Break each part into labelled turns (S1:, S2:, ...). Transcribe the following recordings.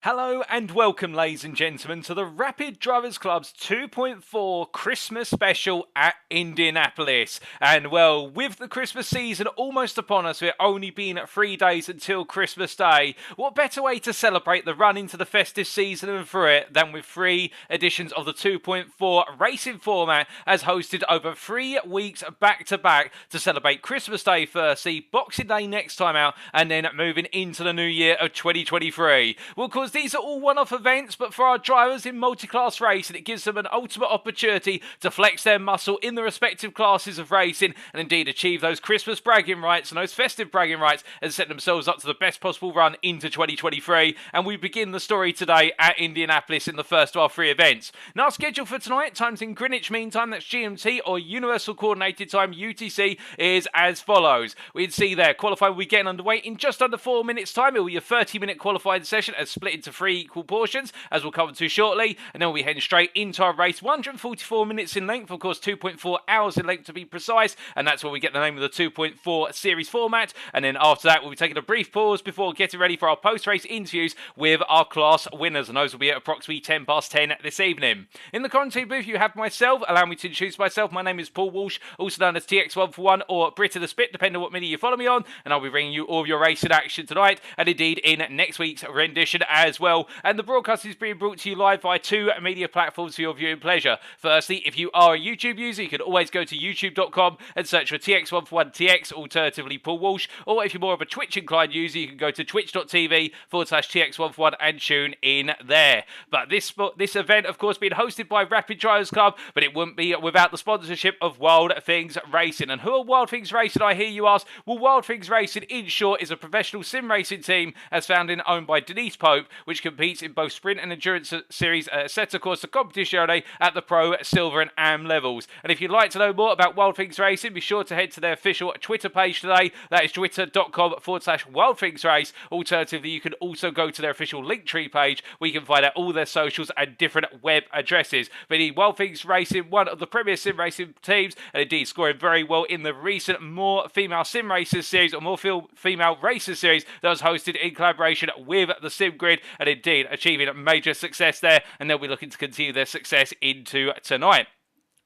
S1: Hello and welcome, ladies and gentlemen, to the Rapid Drivers Club's 2.4 Christmas special at Indianapolis. And well, with the Christmas season almost upon us, we're only been 3 days until Christmas Day. What better way to celebrate the run into the festive season and through it than with 3 editions of the 2.4 racing format, as hosted over 3 weeks back to back to celebrate Christmas Day firstly, Boxing Day next time out, and then moving into the new year of 2023. Well, of course, these are all one-off events, but for our drivers in multi-class racing, it gives them an ultimate opportunity to flex their muscle in the respective classes of racing and indeed achieve those Christmas bragging rights and those festive bragging rights and set themselves up to the best possible run into 2023. And we begin the story today at Indianapolis in the first of our 3 events. Now, our schedule for tonight, times in Greenwich Mean Time, that's GMT, or Universal Coordinated Time, UTC, is as follows. We'd see there, qualifying will be getting underway in just under 4 minutes' time. It will be a 30-minute qualifying session as split into 3 equal portions, as we'll cover to shortly, and then we'll be heading straight into our race. 144 minutes in length, of course 2.4 hours in length to be precise, and that's where we get the name of the 2.4 series format. And then after that, we'll be taking a brief pause before getting ready for our post-race interviews with our class winners, and those will be at approximately 10 past 10 this evening. In the commentary booth, you have myself. Allow me to introduce myself. My name is Paul Walsh, also known as TX141 or Brit of the Spit, depending on what media you follow me on, and I'll be bringing you all of your racing action tonight, and indeed in next week's rendition as well. And the broadcast is being brought to you live by 2 media platforms for your viewing pleasure. Firstly, if you are a YouTube user, you can always go to youtube.com and search for TX141TX, alternatively Paul Walsh, or if you're more of a Twitch inclined user, you can go to twitch.tv/TX141 and tune in there. But this event, of course, being hosted by Rapid Drivers Club, but it wouldn't be without the sponsorship of Wild Things Racing. And who are Wild Things Racing, I hear you ask? Well, Wild Things Racing, in short, is a professional sim racing team as founded and owned by Denise Pope, which competes in both sprint and endurance series, set of course the competition at the pro, silver and AM levels. And if you'd like to know more about Wild Things Racing, be sure to head to their official Twitter page today. That is twitter.com/WildThingsRace. Alternatively, you can also go to their official Linktree page where you can find out all their socials and different web addresses. But indeed, Wild Things Racing, one of the premier sim racing teams, and indeed scoring very well in the recent More Female Sim Racers series, or More Female Racers series that was hosted in collaboration with the Sim Grid, and indeed achieving a major success there, and they'll be looking to continue their success into tonight.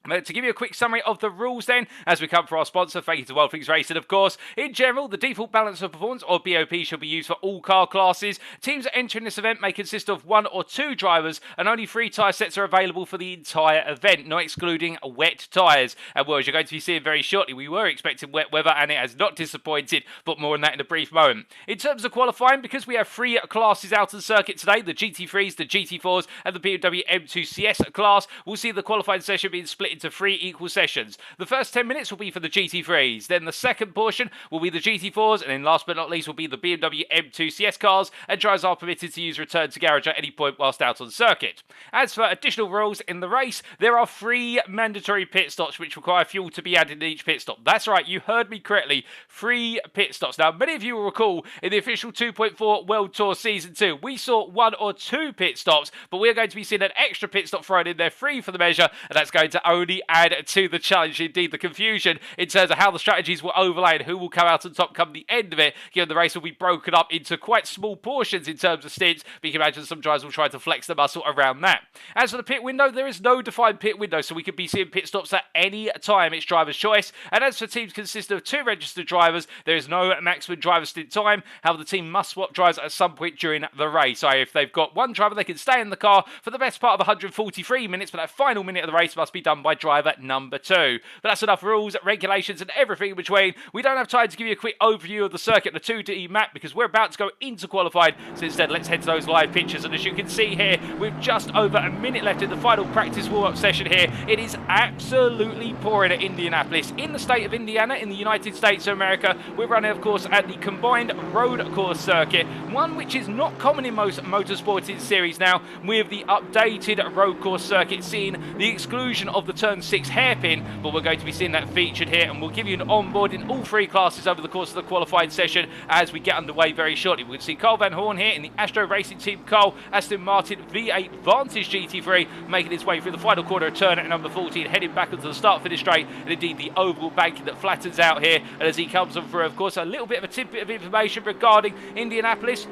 S1: But to give you a quick summary of the rules then, as we come for our sponsor, thank you to Wildflings Racing, of course. In general, the default balance of performance, or BOP, shall be used for all car classes. Teams that enter in this event may consist of 1 or 2 drivers, and only 3 tyre sets are available for the entire event, not excluding wet tyres. And well, as you're going to be seeing very shortly, we were expecting wet weather, and it has not disappointed, but more on that in a brief moment. In terms of qualifying, because we have 3 classes out of the circuit today, the GT3s, the GT4s, and the BMW M2 CS class, we'll see the qualifying session being split into 3 equal sessions. The first 10 minutes will be for the GT3s, then the second portion will be the GT4s, and then last but not least will be the BMW M2 CS cars, and drivers are permitted to use return to garage at any point whilst out on circuit. As for additional rules in the race, there are 3 mandatory pit stops which require fuel to be added in each pit stop. That's right, you heard me correctly, 3 pit stops. Now, many of you will recall in the official 2.4 World Tour Season 2, we saw 1 or 2 pit stops, but we're going to be seeing an extra pit stop thrown in there, 3 for the measure, and that's going to only add to the challenge, indeed the confusion in terms of how the strategies will overlay and who will come out on top come the end of it, given the race will be broken up into quite small portions in terms of stints, but you can imagine some drivers will try to flex the muscle around that. As for the pit window, there is no defined pit window, so we could be seeing pit stops at any time. It's driver's choice. And as for teams consisting of 2 registered drivers, there is no maximum driver stint time. However, the team must swap drivers at some point during the race. So if they've got 1 driver, they can stay in the car for the best part of 143 minutes, but that final minute of the race must be done by driver number 2. But that's enough rules, regulations, and everything in between. We don't have time to give you a quick overview of the circuit, the 2D map, because we're about to go into qualifying. So instead, let's head to those live pictures. And as you can see here, with just over a minute left in the final practice warm-up session here, it is absolutely pouring at Indianapolis. In the state of Indiana, in the United States of America, we're running, of course, at the combined road course circuit, one which is not common in most motorsporting series now, with the updated road course circuit seeing the exclusion of the turn 6 hairpin, but we're going to be seeing that featured here, and we'll give you an onboard in all 3 classes over the course of the qualifying session as we get underway very shortly. We can see Carl Van Horn here in the Astro Racing Team Cole Aston Martin V8 Vantage GT3 making its way through the final quarter of turn at number 14, heading back onto the start-finish straight, and indeed the oval banking that flattens out here. And as he comes on through, of course, a little bit of a tidbit of information regarding Indianapolis.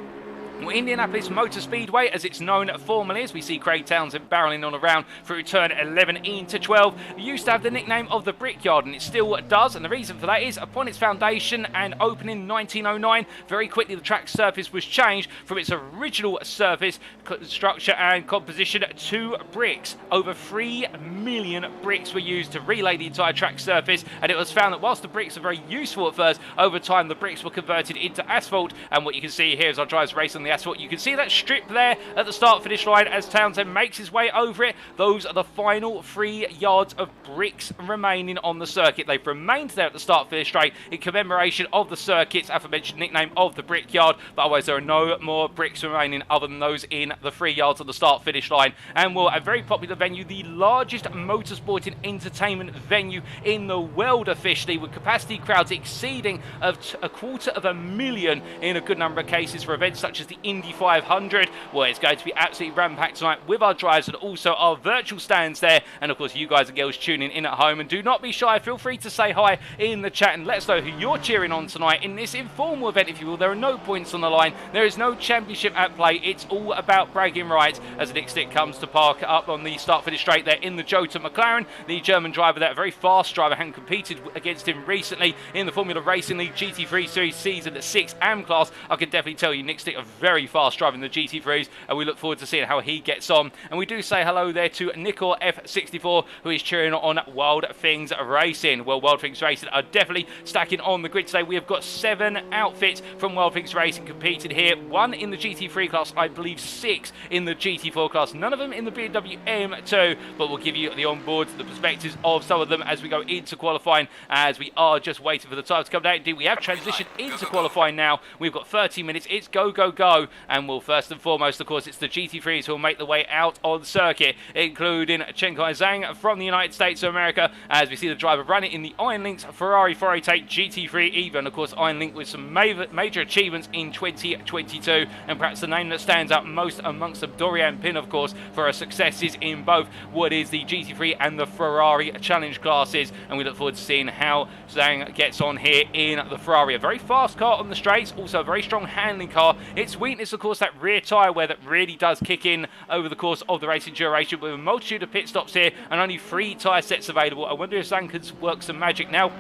S1: Well, Indianapolis Motor Speedway, as it's known formally, as we see Craig Townsend barreling on around through turn 11 into 12, used to have the nickname of the Brickyard, and it still does. And the reason for that is, upon its foundation and opening in 1909, very quickly the track surface was changed from its original surface structure and composition to bricks. Over 3 million bricks were used to relay the entire track surface, and it was found that whilst the bricks are very useful at first, over time the bricks were converted into asphalt. And what you can see here is our drivers race on the asphalt. You can see that strip there at the start finish line as Townsend makes his way over it. Those are the final 3 yards of bricks remaining on the circuit. They've remained there at the start finish straight in commemoration of the circuit's aforementioned nickname of the Brickyard, but otherwise there are no more bricks remaining other than those in the 3 yards of the start finish line. And we're a very popular venue, the largest motorsporting entertainment venue in the world officially, with capacity crowds exceeding a 250,000 in a good number of cases for events such as the Indy 500. Well, it's going to be absolutely ram-packed tonight with our drives and also our virtual stands there. And of course, you guys and girls tuning in at home, and do not be shy. Feel free to say hi in the chat and let us know who you're cheering on tonight in this informal event, if you will. There are no points on the line. There is no championship at play. It's all about bragging rights as Nick Stick comes to park up on the start-finish straight there in the Jota McLaren, the German driver there, a very fast driver, having competed against him recently in the Formula Racing League GT3 Series Season 6 AM class. I can definitely tell you Nick Stick a very fast driver in the GT3s, and we look forward to seeing how he gets on. And we do say hello there to Nickel F64, who is cheering on Wild Things Racing. Well, Wild Things Racing are definitely stacking on the grid today. We have got 7 outfits from Wild Things Racing competing here. 1 in the GT3 class, I believe 6 in the GT4 class. None of them in the BMW M2, but we'll give you the onboard, the perspectives of some of them as we go into qualifying, as we are just waiting for the time to come down. Indeed, we have transitioned into qualifying now. We've got 30 minutes. It's go, go, go. And we'll first and foremost, of course, it's the GT3s who will make the way out on circuit, including Chen Kai Zhang from the United States of America, as we see the driver running in the Iron Link's Ferrari 488 GT3 EVA. And of course, Iron Link with some major achievements in 2022, and perhaps the name that stands out most amongst them, Dorian Pin, of course, for her successes in both what is the GT3 and the Ferrari Challenge classes. And we look forward to seeing how Zhang gets on here in the Ferrari. A very fast car on the straights, also a very strong handling car. It's sweetness, of course, that rear tyre wear that really does kick in over the course of the racing duration, with a multitude of pit stops here and only 3 tyre sets available. I wonder if Zhang can work some magic now.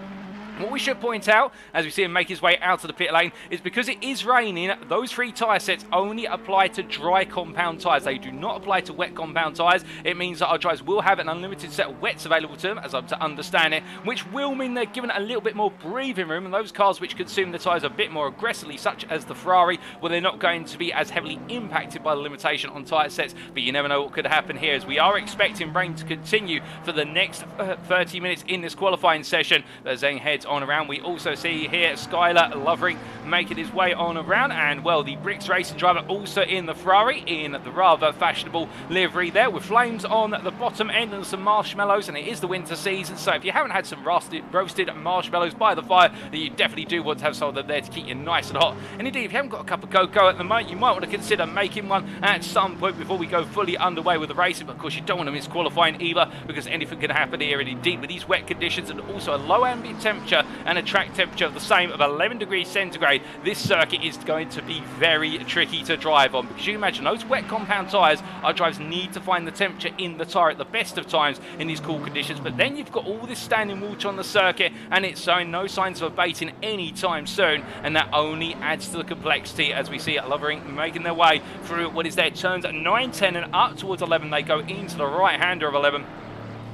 S1: What we should point out, as we see him make his way out of the pit lane, is because it is raining, those 3 tyre sets only apply to dry compound tyres. They do not apply to wet compound tyres. It means that our drivers will have an unlimited set of wets available to them, as I'm to understand it, which will mean they're given a little bit more breathing room, and those cars which consume the tyres a bit more aggressively, such as the Ferrari, well, they're not going to be as heavily impacted by the limitation on tyre sets. But you never know what could happen here, as we are expecting rain to continue for the next 30 minutes in this qualifying session. As Zhang heads on around, we also see here Skylar Lovering making his way on around, and well, the Bricks racing driver also in the Ferrari in the rather fashionable livery there, with flames on the bottom end and some marshmallows, and it is the winter season, so if you haven't had some roasted marshmallows by the fire, then you definitely do want to have some of them there to keep you nice and hot. And indeed, if you haven't got a cup of cocoa at the moment, you might want to consider making one at some point before we go fully underway with the racing. But of course, you don't want to miss qualifying either, because anything can happen here. And indeed, with these wet conditions and also a low ambient temperature and a track temperature of the same of 11 degrees centigrade, this circuit is going to be very tricky to drive on, because you imagine those wet compound tyres, our drivers need to find the temperature in the tyre at the best of times in these cool conditions. But then you've got all this standing water on the circuit, and it's showing no signs of abating anytime soon, and that only adds to the complexity, as we see Lovering making their way through what is their turns at 9, 10 and up towards 11. They go into the right-hander of 11.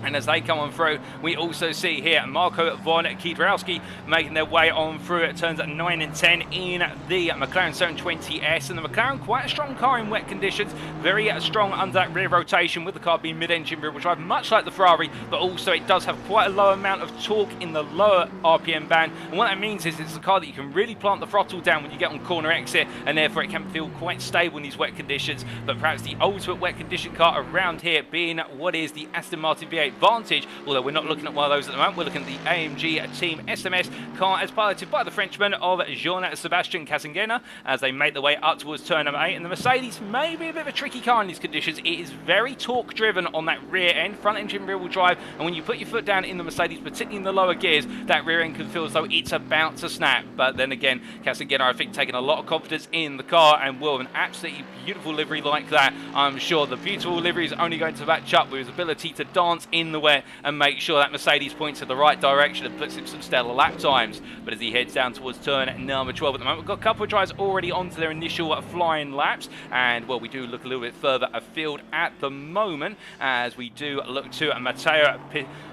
S1: And as they come on through, we also see here Marco von Kiedrowski making their way on through at turns at 9 and 10 in the McLaren 720S. And the McLaren, quite a strong car in wet conditions, very strong under that rear rotation, with the car being mid-engine rear-wheel drive, much like the Ferrari, but also it does have quite a low amount of torque in the lower RPM band. And what that means is it's a car that you can really plant the throttle down when you get on corner exit, and therefore it can feel quite stable in these wet conditions. But perhaps the ultimate wet condition car around here being what is the Aston Martin V8 Vantage, although we're not looking at one of those at the moment. We're looking at the AMG Team SMS car, as piloted by the Frenchman of Jean-Sébastien Casengena, as they make their way up towards turn number 8. And the Mercedes may be a bit of a tricky car in these conditions. It is very torque driven on that rear end, front engine rear wheel drive, and when you put your foot down in the Mercedes, particularly in the lower gears, that rear end can feel as though it's about to snap. But then again, Casengena, I think, taking a lot of confidence in the car, and will an absolutely beautiful livery like that, I'm sure the beautiful livery is only going to match up with his ability to dance in the wet and make sure that Mercedes points in the right direction and puts him some stellar lap times. But as he heads down towards turn number 12 at the moment, we've got a couple of drivers already onto their initial flying laps, and well, we do look a little bit further afield at the moment, as we do look to Matteo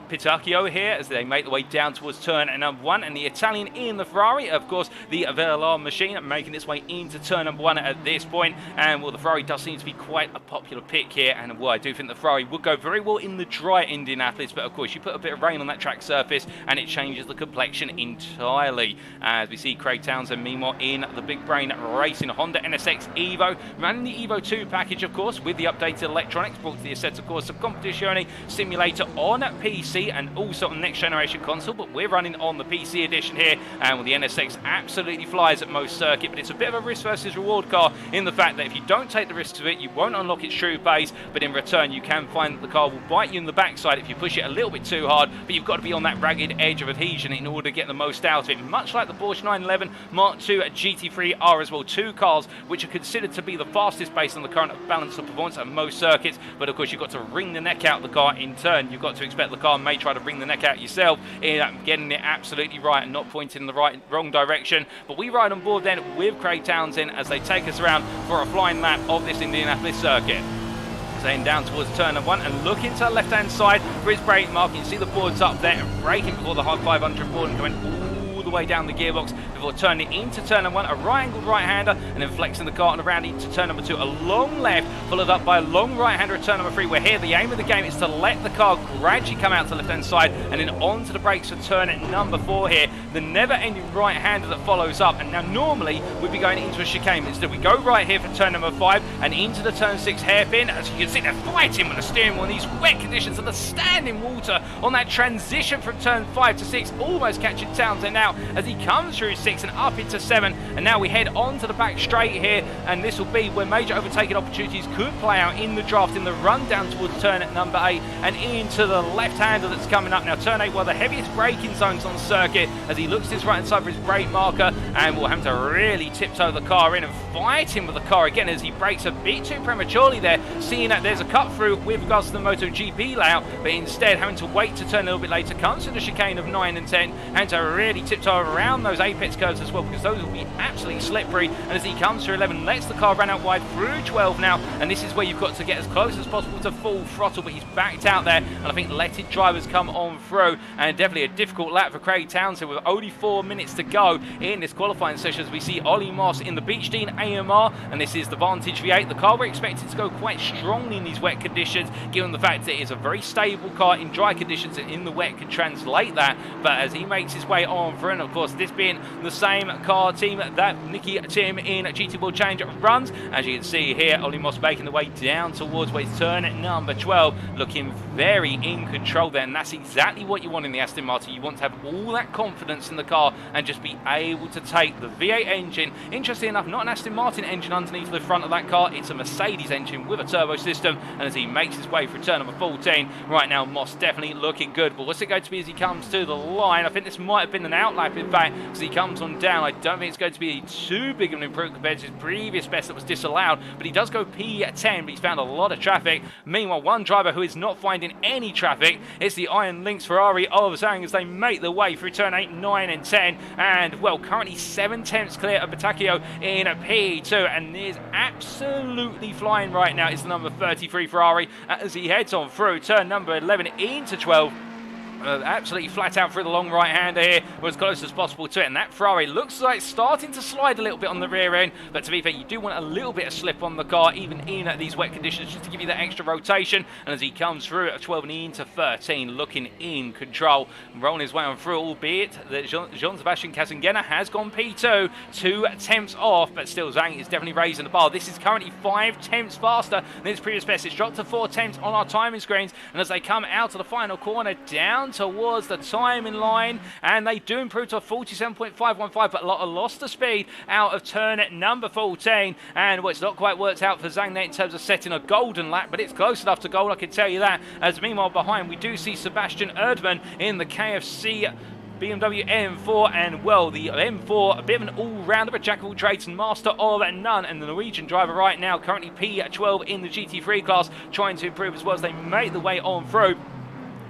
S1: Pitacchio here as they make their way down towards turn number 1, and the Italian in the Ferrari, of course, the Venerable machine, making its way into turn number 1 at this point. And well, the Ferrari does seem to be quite a popular pick here, and well, I do think the Ferrari would go very well in the dry Indianapolis, but of course you put a bit of rain on that track surface and it changes the complexion entirely. As we see Craig Townsend meanwhile in the big brain racing Honda NSX Evo, running the Evo 2 package, of course, with the updated electronics brought to the Assetto Corsa Competizione simulator on PC and also on the next generation console, but we're running on the PC edition here, and well, the NSX absolutely flies at most circuit, but it's a bit of a risk versus reward car in the fact that if you don't take the risks of it, you won't unlock its true pace, but in return you can find that the car will bite you in the backside if you push it a little bit too hard. But you've got to be on that ragged edge of adhesion in order to get the most out of it, much like the Porsche 911 Mark II GT3 are as well, two cars which are considered to be the fastest based on the current balance of performance at most circuits. But of course you've got to wring the neck out of the car in turn. You've got to expect the car may try to wring the neck out yourself in getting it absolutely right and not pointing in the wrong direction. But we ride on board then with Craig Townsend as they take us around for a flying lap of this Indianapolis circuit. Heading down towards turn number 1 and looking to the left hand side for his brake mark. You can see the boards up there and braking before the 500 board and going all the way down the gearbox before turning into turn number 1, a right angled right hander, and then flexing the car and around into turn number 2, a long left followed up by a long right hander at turn number 3, where here the aim of the game is to let the car gradually come out to the left hand side and then onto the brakes for turn number 4 here, the never ending right hander that follows up. And now normally we'd be going into a chicane, instead we go right here for turn number 5 and into the turn 6 hairpin. As you can see, they're fighting with the steering wheel in these wet conditions and the standing water on that transition from turn 5 to 6, almost catching Townsend out as he comes through 6 6 and up into 7, and now we head on to the back straight here, and this will be where major overtaking opportunities could play out in the draft, in the run down towards turn at number 8 and into the left-hander that's coming up now. Turn 8, one of the heaviest braking zones on circuit, as he looks to his right hand side for his brake marker, and will have to really tiptoe the car in and fight him with the car again as he brakes a bit too prematurely there, seeing that there's a cut through with regards to the MotoGP layout, but instead having to wait to turn a little bit later, comes to the chicane of 9 and 10, and to really tiptoe around those apex curves as well, because those will be absolutely slippery. And as he comes through 11, lets the car run out wide through 12 now, and this is where you've got to get as close as possible to full throttle, but he's backed out there, and I think letted drivers come on through, and definitely a difficult lap for Craig Townsend with only 4 minutes to go in this qualifying session, as we see Ollie Moss in the Beach Dean AMR, and this is the Vantage V8. The car we're expected to go quite strongly in these wet conditions, given the fact that it is a very stable car in dry conditions, and in the wet can translate that. But as he makes his way on through, and of course this being the same car team that Nicky Tim in GT World Challenge runs, as you can see here, Ollie Moss making the way down towards where he's turn at number 12, looking very in control there, and that's exactly what you want in the Aston Martin. You want to have all that confidence in the car and just be able to take the V8 engine. Interestingly enough, not an Aston Martin engine underneath the front of that car, it's a Mercedes engine with a turbo system, and as he makes his way through turn number 14, right now Moss definitely looking good. But what's it going to be as he comes to the line? I think this might have been an outlap, in fact, as he comes on down. I don't think it's going to be too big of an improvement compared to his previous best that was disallowed, but he does go P10, but he's found a lot of traffic. Meanwhile, one driver who is not finding any traffic is the Iron Lynx Ferrari of Zhang, as they make their way through turn 8, 9 and 10, and well, currently 7 tenths clear of Batacchio in P2, and is absolutely flying right now. It's the number 33 Ferrari as he heads on through turn number 11 into 12. Absolutely flat out through the long right hander here, or as close as possible to it, and that Ferrari looks like it's starting to slide a little bit on the rear end, but to be fair, you do want a little bit of slip on the car even in these wet conditions, just to give you that extra rotation. And as he comes through at 12 and into 13, looking in control, rolling his way on through, albeit that Jean-Sebastian Casangena has gone P2, 2 tenths off, but still Zhang is definitely raising the bar. This is currently 5 tenths faster than his previous best. It's dropped to 4 tenths on our timing screens, and as they come out of the final corner down towards the timing line, and they do improve to a 47.515, but a lot of lost the speed out of turn at number 14, and well, it's not quite worked out for Zhang there in terms of setting a golden lap, but it's close enough to gold, I can tell you that. As meanwhile behind we do see Sebastian Erdmann in the KFC BMW M4, and well, the M4, a bit of an all-rounder, but jack of all trades and master of none, and the Norwegian driver right now currently P12 in the GT3 class, trying to improve as well as they make the way on through.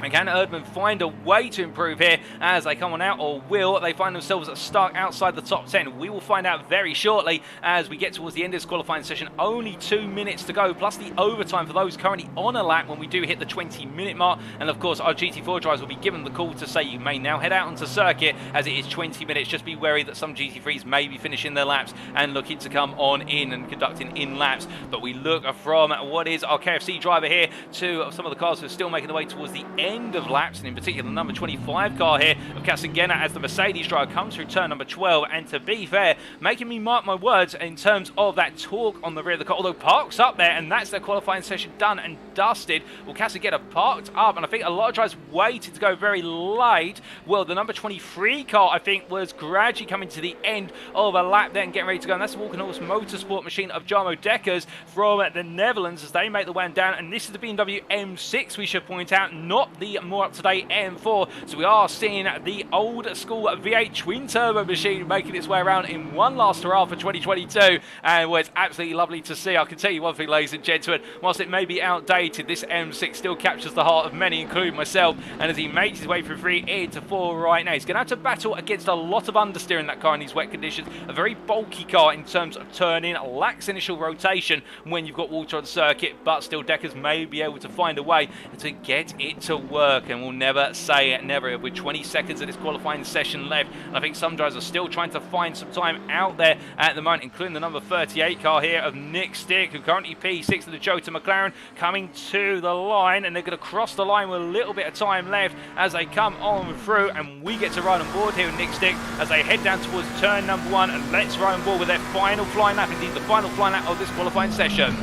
S1: And can Erdmann find a way to improve here as they come on out, or will they find themselves stuck outside the top 10? We will find out very shortly as we get towards the end of this qualifying session. Only 2 minutes to go, plus the overtime for those currently on a lap when we do hit the 20-minute mark. And of course, our GT4 drivers will be given the call to say you may now head out onto circuit as it is 20 minutes. Just be wary that some GT3s may be finishing their laps and looking to come on in and conducting in laps. But we look from what is our KFC driver here to some of the cars who are still making their way towards the end of laps, and in particular the number 25 car here of Casangena as the Mercedes driver comes through turn number 12, and to be fair, making me mark my words in terms of that torque on the rear of the car, although parks up there, and that's their qualifying session done and dusted. Well, Casangena parked up, and I think a lot of drivers waited to go very late. Well, the number 23 car, I think, was gradually coming to the end of a lap there and getting ready to go, and that's the Walkenhorst Motorsport machine of Jarmo Dekkers from the Netherlands as they make the way down, and this is the BMW M6, we should point out, not the more up-to-date M4. So we are seeing the old school V8 twin turbo machine making its way around in one last hurrah for 2022, and well, it's absolutely lovely to see. I can tell you one thing, ladies and gentlemen, whilst it may be outdated, this M6 still captures the heart of many, including myself, and as he makes his way through 3 into 4 right now, he's going to have to battle against a lot of understeer in that car in these wet conditions. A very bulky car in terms of turning, lacks initial rotation when you've got water on circuit, but still Dekkers may be able to find a way to get it to work, and we'll never say never with 20 seconds of this qualifying session left. And I think some drivers are still trying to find some time out there at the moment, including the number 38 car here of Nick Stick, who currently P6 of the Jota McLaren, coming to the line, and they're going to cross the line with a little bit of time left as they come on through, and we get to ride on board here with Nick Stick as they head down towards turn number 1, and let's ride on board with their final flying lap, indeed the final flying lap of this qualifying session.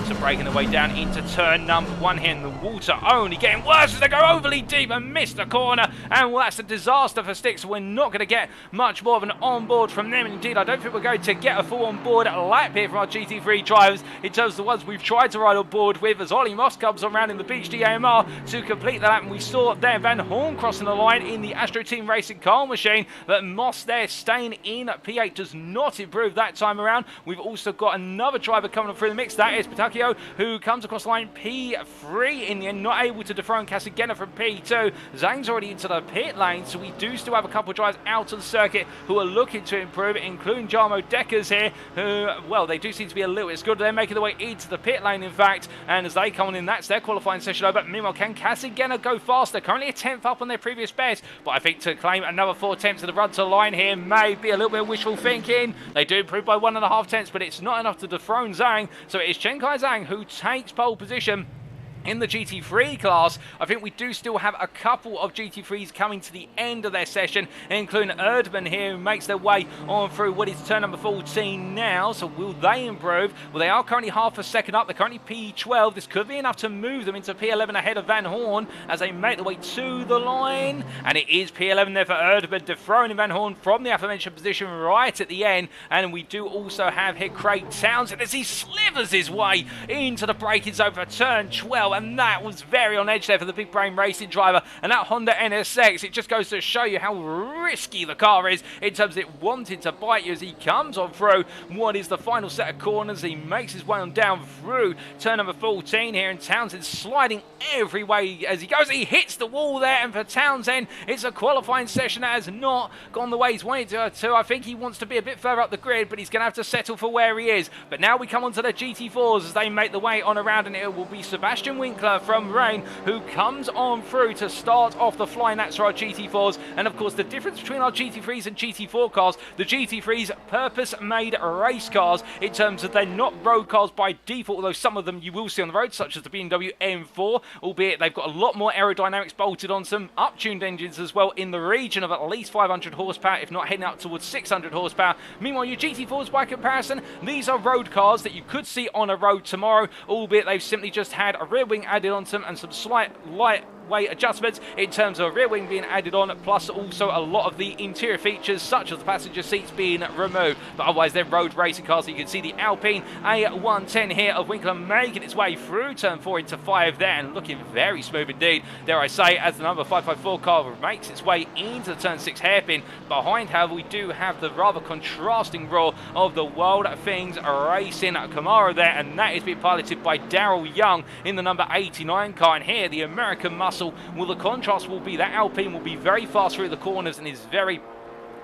S1: also breaking their way down into turn number 1 here, and the water only getting worse as they go overly deep and miss the corner, and well, that's a disaster for Sticks. We're not going to get much more of an onboard from them. Indeed, I don't think we're going to get a full onboard lap here from our GT3 drivers in terms of the ones we've tried to ride on board with, as Ollie Moss comes around in the Beach AMR to complete the lap, and we saw there Van Horn crossing the line in the Astro Team Racing car machine, but Moss there staying in P8 does not improve that time around. We've also got another driver coming through the mix, that is Patacchio, who comes across the line P3 in the end, not able to dethrone Casagena from P2. Zhang's already into the pit lane, so we do still have a couple of drivers out of the circuit who are looking to improve, including Jarmo Deckers here, who, well, they do seem to be a little bit good. They're making their way into the pit lane, in fact, and as they come on in, that's their qualifying session over. Meanwhile, can Casagena go faster? Currently a 10th up on their previous best, but I think to claim another 4 tenths of the run to the line here may be a little bit of wishful thinking. They do improve by 1.5 tenths, but it's not enough to dethrone Zhang, so it is Chen Kai Zhang who takes pole position. In the GT3 class, I think we do still have a couple of GT3s coming to the end of their session, including Erdman here, who makes their way on through what is turn number 14 now. So will they improve? Well, they are currently half a second up. They're currently P12. This could be enough to move them into P11 ahead of Van Horn as they make their way to the line. And it is P11 there for Erdman, dethroning Van Horn from the aforementioned position right at the end. And we do also have here Craig Townsend as he slithers his way into the braking zone for turn 12. And that was very on edge there for the big brain racing driver. And that Honda NSX, it just goes to show you how risky the car is in terms of it wanting to bite you as he comes on through what is the final set of corners. He makes his way on down through turn number 14 here, and Townsend sliding every way as he goes. He hits the wall there, and for Townsend, it's a qualifying session that has not gone the way he's wanted to. I think he wants to be a bit further up the grid, but he's going to have to settle for where he is. But now we come on to the GT4s as they make the way on around, and it will be Sebastian Winkler from Rain who comes on through to start off the flying laps for our GT4s. And of course, the difference between our GT3s and GT4 cars, the GT3s purpose-made race cars in terms of they're not road cars by default, although some of them you will see on the road, such as the BMW M4, albeit they've got a lot more aerodynamics bolted on, some up-tuned engines as well in the region of at least 500 horsepower, if not heading up towards 600 horsepower. Meanwhile, your GT4s, by comparison, these are road cars that you could see on a road tomorrow, albeit they've simply just had a rear wing added on them and some slight lightweight adjustments in terms of rear wing being added on, plus also a lot of the interior features such as the passenger seats being removed. But otherwise they're road racing cars. So you can see the Alpine A110 here of Winkler making its way through turn 4 into 5 there and looking very smooth indeed, dare I say, as the number 554 car makes its way into the turn 6 hairpin. Behind, however, we do have the rather contrasting roar of the World Things Racing Camaro there, and that is being piloted by Daryl Young in the number 89 car. And here the American muscle, well, the contrast will be that Alpine will be very fast through the corners and is very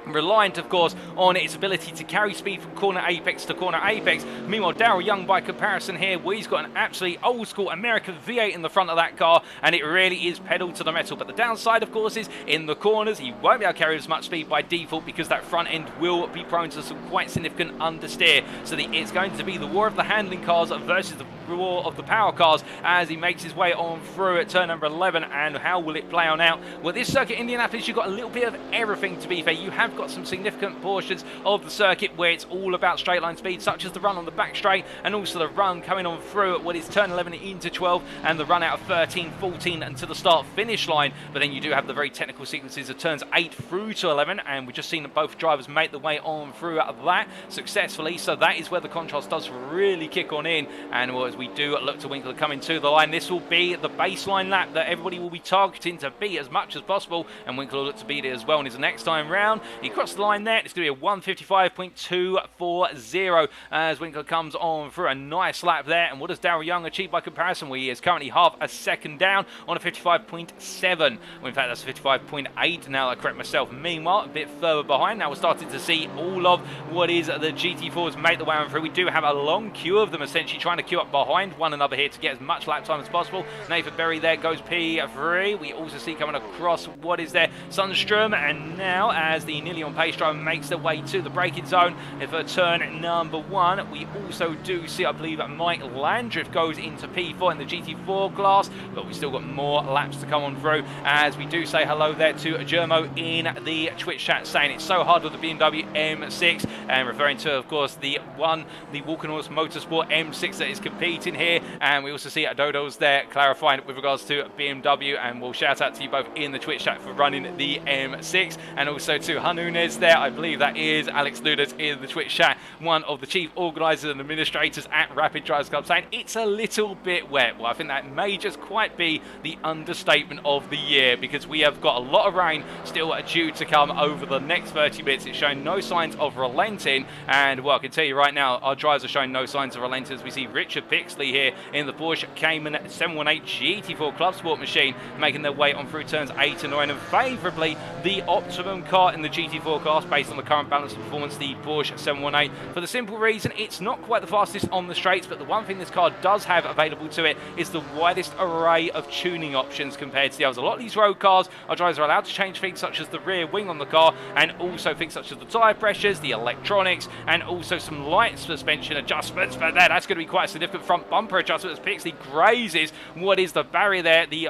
S1: reliant, of course, on its ability to carry speed from corner apex to corner apex. Meanwhile, Daryl Young, by comparison here, well, he's got an absolutely old-school American V8 in the front of that car, and it really is pedal to the metal. But the downside, of course, is in the corners, he won't be able to carry as much speed by default because that front end will be prone to some quite significant understeer. So it's going to be the war of the handling cars versus the war of the power cars as he makes his way on through at turn number 11. And how will it play on out? Well, this circuit, Indianapolis, you've got a little bit of everything, to be fair. You have got some significant portions of the circuit where it's all about straight line speed, such as the run on the back straight and also the run coming on through at what is turn 11 into 12 and the run out of 13, 14 until the start finish line. But then you do have the very technical sequences of turns 8 through to 11, and we've just seen that both drivers make the way on through that successfully. So that is where the contrast does really kick on in, and as we do look to Winkler coming to the line, this will be the baseline lap that everybody will be targeting to beat as much as possible, and Winkler will look to beat it as well in his next time round. He crossed the line there. It's going to be a 1:55.240 as Winkler comes on through a nice lap there. And what does Daryl Young achieve by comparison? Well, he is currently half a second down on a 55.7. Well, in fact, that's 55.8 now, I correct myself. Meanwhile, a bit further behind, now we're starting to see all of what is the GT4s make the way on through. We do have a long queue of them essentially trying to queue up behind one another here to get as much lap time as possible. Nathan Berry there goes P3. We also see coming across what is there Sundstrom, and now as the nearly on pace driver makes their way to the braking zone for turn number 1, we also do see, I believe, Mike Landriff goes into P4 in the GT4 class, but we still got more laps to come on through as we do say hello there to Germo in the Twitch chat saying it's so hard with the BMW M6 and referring to, of course, the Indianapolis Motorsport M6 that is competing here. And we also see Dodo's there clarifying with regards to BMW, and we'll shout out to you both in the Twitch chat for running the M6, and also to Hanunez there. I believe that is Alex Ludas in the Twitch chat, one of the chief organisers and administrators at Rapid Drivers Club, saying it's a little bit wet. Well, I think that may just quite be the understatement of the year, because we have got a lot of rain still due to come over the next 30 minutes. It's showing no signs of relenting, and well, I can tell you right now, our drivers are showing no signs of relenting. As we see Richard Pixley here in the Porsche Cayman 718 GT4 Club Sport machine making their way on through turns 8 and 9, and favourably the optimum car in the GT4 class based on the current balance of performance, the Porsche 718, for the simple reason it's not quite the fastest on the straights, but the one thing this car does have available to it is the widest array of tuning options compared to the others. A lot of these road cars, our drivers are allowed to change things such as the rear wing on the car, and also things such as the tyre pressures, the electronics, and also some light suspension adjustments. But that's going to be quite a significant front bumper adjustment as Pixley grazes what is the barrier there, the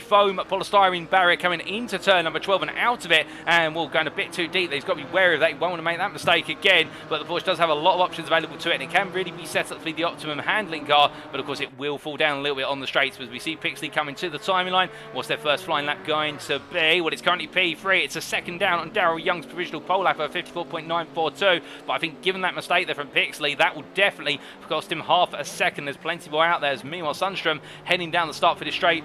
S1: foam polystyrene barrier coming into turn number 12 and out of it, and we're going a bit too deep. He's got to be wary of that. He won't want to make that mistake again, but the Porsche does have a lot of options available to it, and it can really be set up to be the optimum handling car, but of course it will fall down a little bit on the straights. As we see Pixley coming to the timing line, what's their first flying lap going to be? Well, it's currently P3. It's a second down on Daryl Young's provisional pole lap of 54.942, but I think given that mistake there from Pixley, that will definitely cost him half a second. There's plenty more out there, as meanwhile Sundstrom heading down the start for the straight.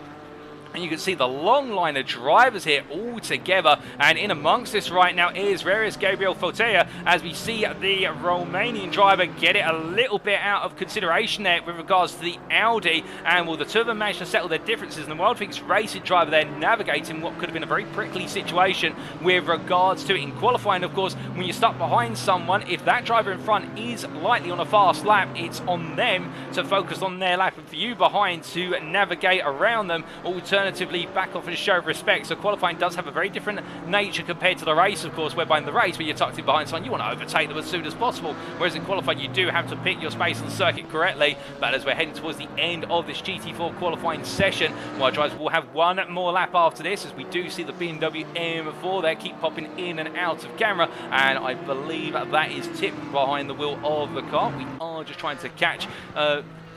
S1: And you can see the long line of drivers here all together. And in amongst this right now is Rarius Gabriel Fotea, as we see the Romanian driver get it a little bit out of consideration there with regards to the Audi. And will the two of them manage to settle their differences? And the Wild Things Racing driver there navigating what could have been a very prickly situation with regards to it in qualifying. Of course, when you're stuck behind someone, if that driver in front is likely on a fast lap, it's on them to focus on their lap, and for you behind to navigate around them. Alternatively, back off and show respect. So qualifying does have a very different nature compared to the race, of course, whereby in the race, where you're tucked in behind someone, you want to overtake them as soon as possible, whereas in qualifying you do have to pick your space on the circuit correctly. But as we're heading towards the end of this GT4 qualifying session, our drivers will have one more lap after this, as we do see the BMW M4 there keep popping in and out of camera, and I believe that is Tip behind the wheel of the car. We are just trying to catch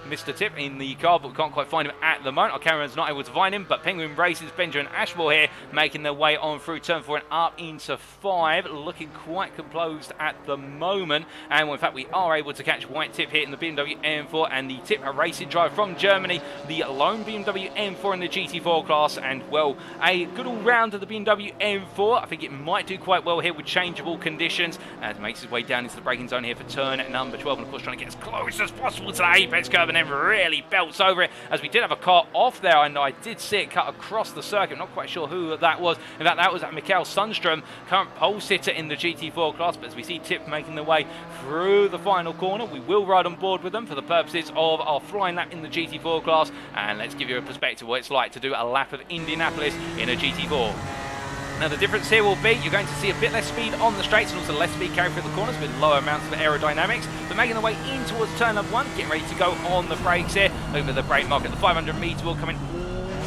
S1: Mr. Tip in the car, but we can't quite find him at the moment. Our camera's not able to find him, but Penguin Races, Benjamin Ashmore here, making their way on through turn 4 and up into 5, looking quite composed at the moment. And well, in fact, we are able to catch White Tip here in the BMW M4, and the Tip, a racing driver from Germany, the lone BMW M4 in the GT4 class, and well, a good all-round of the BMW M4. I think it might do quite well here with changeable conditions, as it makes its way down into the braking zone here for turn number 12, and of course trying to get as close as possible to the apex curve, and then really belts over it, as we did have a car off there, and I did see it cut across the circuit. Not quite sure who that was. In fact, that was Mikael Sundstrom, current pole sitter in the GT4 class. But as we see Tip making their way through the final corner, we will ride on board with them for the purposes of our flying lap in the GT4 class, and let's give you a perspective of what it's like to do a lap of Indianapolis in a GT4. Now the difference here will be you're going to see a bit less speed on the straights, and also less speed carried through the corners with lower amounts of aerodynamics, but making their way in towards turn number 1, getting ready to go on the brakes here over the brake mark at the 500 metre wheel, coming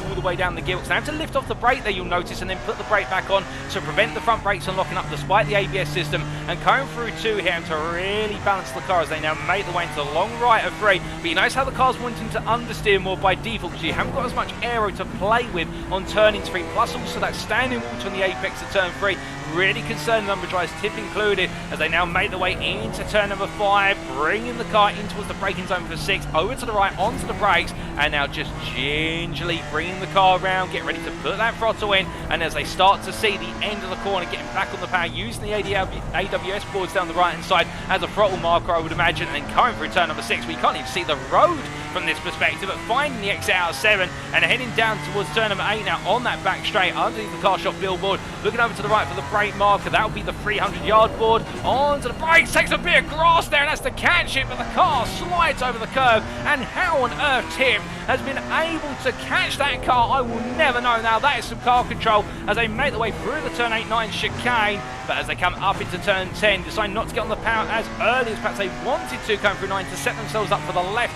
S1: all the way down the gearbox. Now, I have to lift off the brake there, you'll notice, and then put the brake back on to prevent the front brakes from locking up despite the ABS system, and going through 2 here and to really balance the car as they now make the way into the long right of 3. But you notice how the car's wanting to understeer more by default, because you haven't got as much aero to play with on turning 3, plus also that standing water on the apex of turn 3. Really concerned number of drivers, Tip included, as they now make their way into turn number 5, bringing the car in towards the braking zone for 6, over to the right, onto the brakes, and now just gingerly bringing the car around, getting ready to put that throttle in, and as they start to see the end of the corner, getting back on the power, using the AWS boards down the right-hand side as a throttle marker, I would imagine, and then coming through turn number 6, we can't even see the road from this perspective, but finding the exit out of 7, and heading down towards turn number 8 now on that back straight, underneath the car shop billboard, looking over to the right for the brake marker. That will be the 300-yard board, onto the brakes, takes a bit of grass there, and that's to catch it, but the car slides over the curb, and how on earth Tim has been able to catch that car, I will never know. Now that is some car control as they make their way through the turn 8-9 chicane, but as they come up into turn 10, decide not to get on the power as early as perhaps they wanted to, coming through 9 to set themselves up for the left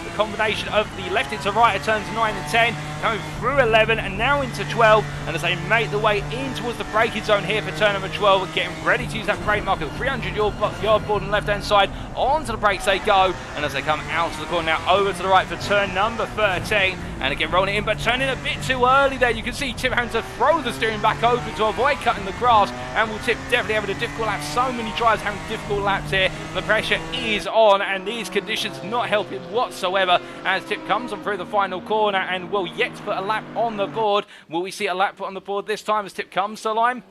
S1: the combination of the left into right at turns 9 and 10, coming through 11 and now into 12, and as they make the way in towards the braking zone here for turn number 12, getting ready to use that brake marker, 300-yard board on the left-hand side, onto the brakes they go, and as they come out to the corner now over to the right for turn number 13, and again rolling in, but turning a bit too early there. You can see Tip having to throw the steering back open to avoid cutting the grass, and will Tip definitely having a difficult lap. So many drivers having difficult laps here. The pressure is on, and these conditions not helping whatsoever as Tip comes on through the final corner and will yet to put a lap on the board. Will we see a lap put on the board this time as Tip comes to the line?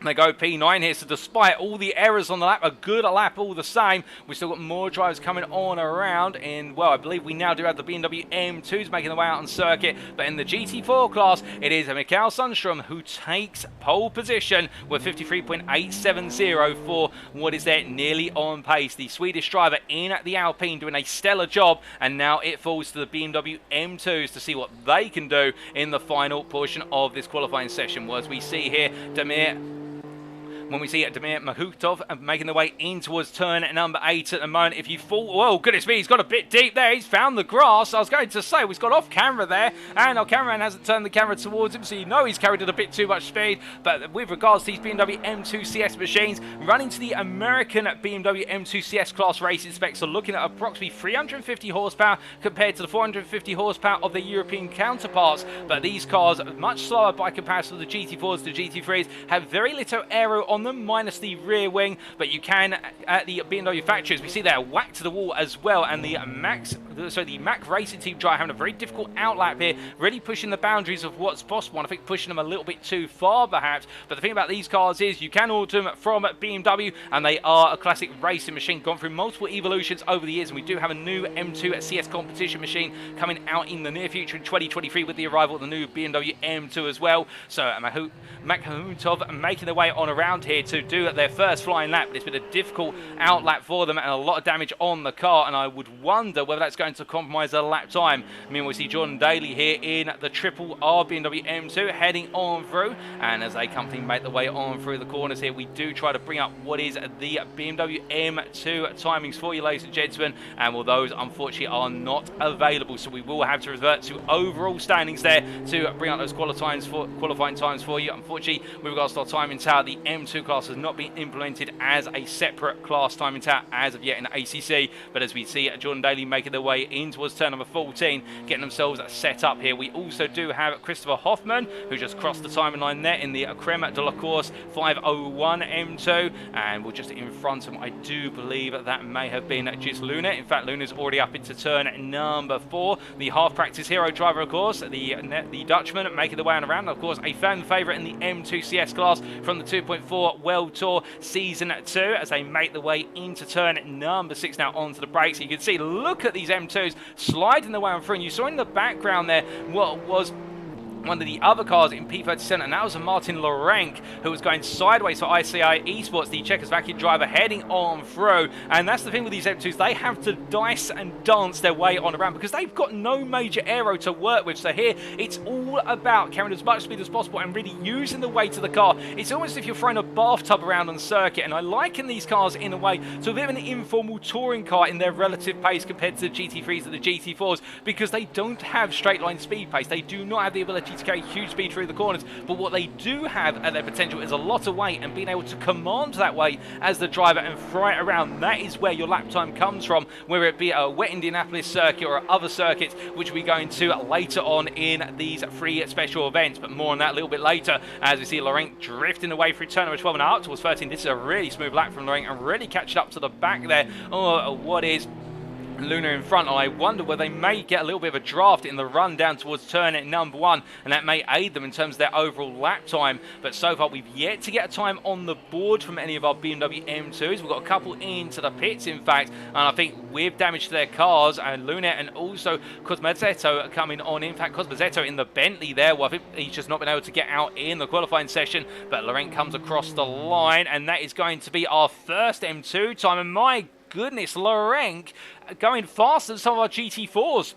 S1: They go P9 here, so despite all the errors on the lap, a good lap all the same. We've still got more drivers coming on around, and well, I believe we now do have the BMW M2s making their way out on circuit, but in the GT4 class, it is Mikael Sundström who takes pole position with 53.870 for what is there nearly on pace. The Swedish driver in the Alpine doing a stellar job, and now it falls to the BMW M2s to see what they can do in the final portion of this qualifying session. Well, as we see here, when we see Damir Mahutov making the way in towards turn number 8 at the moment. If you fall, whoa, goodness me, he's got a bit deep there. He's found the grass. I was going to say, he's got off camera there, and our cameraman hasn't turned the camera towards him, so you know he's carried at a bit too much speed. But with regards to these BMW M2 CS machines, running to the American BMW M2 CS class racing specs, are looking at approximately 350 horsepower compared to the 450 horsepower of their European counterparts. But these cars are much slower by comparison to the GT4s, the GT3s, have very little aero on them, minus the rear wing, but you can at the BMW factories, we see they're whacked to the wall as well, and the Mac Racing Team driver having a very difficult outlap here, really pushing the boundaries of what's possible, and I think pushing them a little bit too far perhaps. But the thing about these cars is you can order them from BMW, and they are a classic racing machine, gone through multiple evolutions over the years, and we do have a new M2 CS competition machine coming out in the near future in 2023 with the arrival of the new BMW M2 as well. So Makhmutov making their way on around here to do their first flying lap. It's been a difficult outlap for them and a lot of damage on the car, and I would wonder whether that's going to compromise their lap time. I mean, we see Jordan Daly here in the Triple R BMW M2 heading on through, and as they company make their way on through the corners here, we do try to bring up what is the BMW M2 timings for you, ladies and gentlemen, and well, those unfortunately are not available, so we will have to revert to overall standings there to bring out those qualifying times for you. Unfortunately, with regards to our timing tower, the M2 class has not been implemented as a separate class timing tower as of yet in the ACC, but as we see Jordan Daly making their way in towards turn number 14, getting themselves set up here. We also do have Christopher Hoffman, who just crossed the timing line there in the Creme de la Course 501 M2, and we're just in front of him. I do believe that may have been Gis Luna. In fact, Luna's already up into turn number 4. The half-practice hero driver, of course, the Dutchman making the way on around. Of course, a fan favourite in the M2 CS class from the 2.4 World Tour Season 2 as they make the way into turn number 6 now onto the brakes. You can see, look at these M2s sliding the way on through, and you saw in the background there what was one of the other cars in P37, and that was a Martin Lorenk who was going sideways for ICI Esports, the Czechoslovakian driver, heading on through. And that's the thing with these M2s, they have to dice and dance their way on around because they've got no major aero to work with. So here it's all about carrying as much speed as possible and really using the weight of the car. It's almost as if you're throwing a bathtub around on the circuit, and I liken these cars in a way to a bit of an informal touring car in their relative pace compared to the GT3s and the GT4s, because they don't have straight line speed pace. They do not have the ability to carry huge speed through the corners, but what they do have at their potential is a lot of weight, and being able to command that weight as the driver and fly it around. That is where your lap time comes from, whether it be a wet Indianapolis circuit or other circuits, which we go into later on in these 3 special events, but more on that a little bit later as we see Laurent drifting away through turn number 12 and out towards 13. This is a really smooth lap from Laurent and really catching up to the back there. Oh, what is Luna in front. I wonder whether they may get a little bit of a draft in the run down towards turn number 1, and that may aid them in terms of their overall lap time. But so far, we've yet to get a time on the board from any of our BMW M2s. We've got a couple into the pits, in fact, and I think with damage to their cars, and Luna and also Cosmazzetto coming on. In fact, Cosmazzetto in the Bentley there, well, I think he's just not been able to get out in the qualifying session, but Laurent comes across the line, and that is going to be our first M2 time, and my goodness, Laurent going faster than some of our GT4s.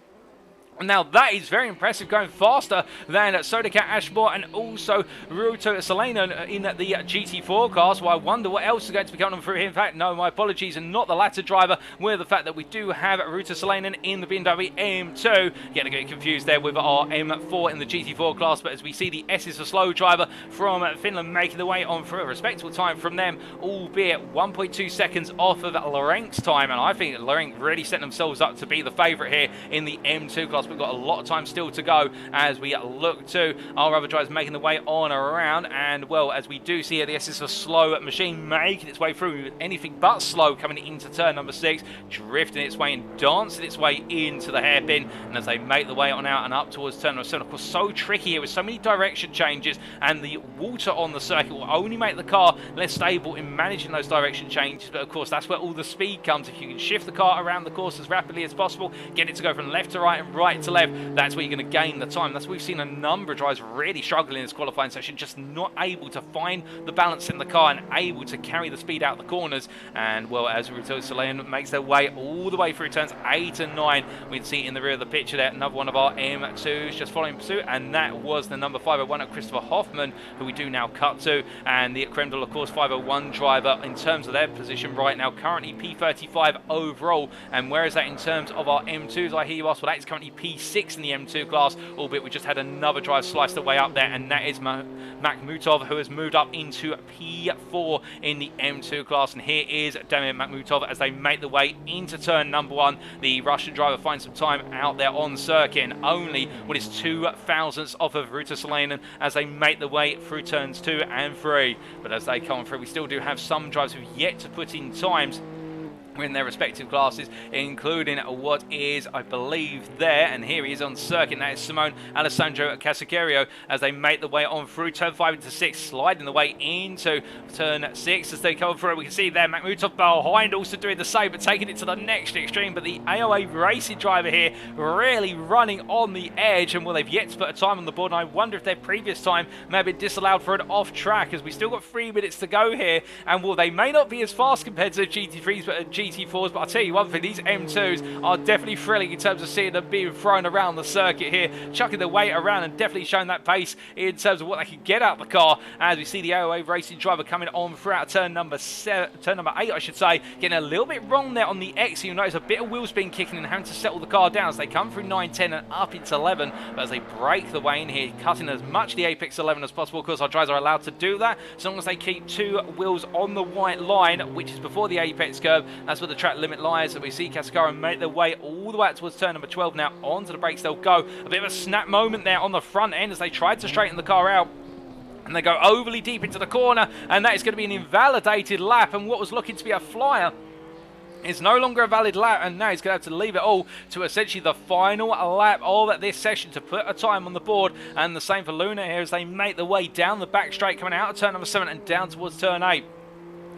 S1: Now that is very impressive, going faster than Sodacat Ashmore and also Ruto Solanen in the GT4 class. Well, I wonder what else is going to be coming through here. In fact, no, my apologies, and not the latter driver, with the fact that we do have Ruto Solanen in the BMW M2. Getting a bit confused there with our M4 in the GT4 class, but as we see the S is a slow driver from Finland making the way on for a respectable time from them, albeit 1.2 seconds off of Lorenk's time, and I think Lorenk really set themselves up to be the favourite here in the M2 class. We've got a lot of time still to go as we look to our other drivers making the way on around, and well, as we do see here, the S is a slow machine making its way through, anything but slow, coming into turn number 6, drifting its way and dancing its way into the hairpin, and as they make the way on out and up towards turn number 7, of course, so tricky here with so many direction changes, and the water on the circuit will only make the car less stable in managing those direction changes, but of course that's where all the speed comes. If you can shift the car around the course as rapidly as possible, get it to go from left to right and right to left, that's where you're going to gain the time. That's where we've seen a number of drivers really struggling in this qualifying session, just not able to find the balance in the car and able to carry the speed out the corners. And well, as Ruto Solanen makes their way all the way through turns 8 and 9, we can see in the rear of the picture there another one of our M2s just following pursuit, and that was the number 501 of Christopher Hoffman, who we do now cut to, and the creme de la course 501 driver in terms of their position right now, currently P35 overall. And where is that in terms of our M2s, I hear you ask? Well, that is currently P6 in the M2 class, albeit we just had another driver slice the way up there, and that is Makhmutov, who has moved up into P4 in the M2 class. And here is Damir Makhmutov as they make the way into turn number 1. The Russian driver finds some time out there on circuit, and only what is 2 thousandths off of Ruto Solanen as they make the way through turns 2 and 3. But as they come through, we still do have some drivers who've yet to put in times in their respective classes, including what is, I believe, there, and here he is on circuit. That is Simone Alessandro Casacario as they make the way on through turn 5 into 6, sliding the way into turn 6 as they come through. We can see there Makhmutov behind also doing the same, but taking it to the next extreme. But the AOA racing driver here really running on the edge, and well, they've yet to put a time on the board, and I wonder if their previous time may have been disallowed for an off track, as we still got 3 minutes to go here. And well, they may not be as fast compared to the GT3s but GT4s, but I'll tell you one thing, these M2s are definitely thrilling in terms of seeing them being thrown around the circuit here, chucking their weight around and definitely showing that pace in terms of what they can get out of the car. As we see the AOA racing driver coming on throughout turn number 8, I should say, getting a little bit wrong there on the exit. You notice a bit of wheel spin kicking and having to settle the car down as they come through 9, 10 and up into 11, but as they break the way in here, cutting as much the apex 11 as possible. Of course, our drivers are allowed to do that as long as they keep 2 wheels on the white line, which is before the apex curve. That's where the track limit lies. So we see Cascara make their way all the way out towards turn number 12 now. Onto the brakes they'll go. A bit of a snap moment there on the front end as they tried to straighten the car out, and they go overly deep into the corner, and that is going to be an invalidated lap. And what was looking to be a flyer is no longer a valid lap, and now he's going to have to leave it all to essentially the final lap of this session to put a time on the board. And the same for Luna here as they make the way down the back straight, coming out of turn number 7 and down towards turn 8.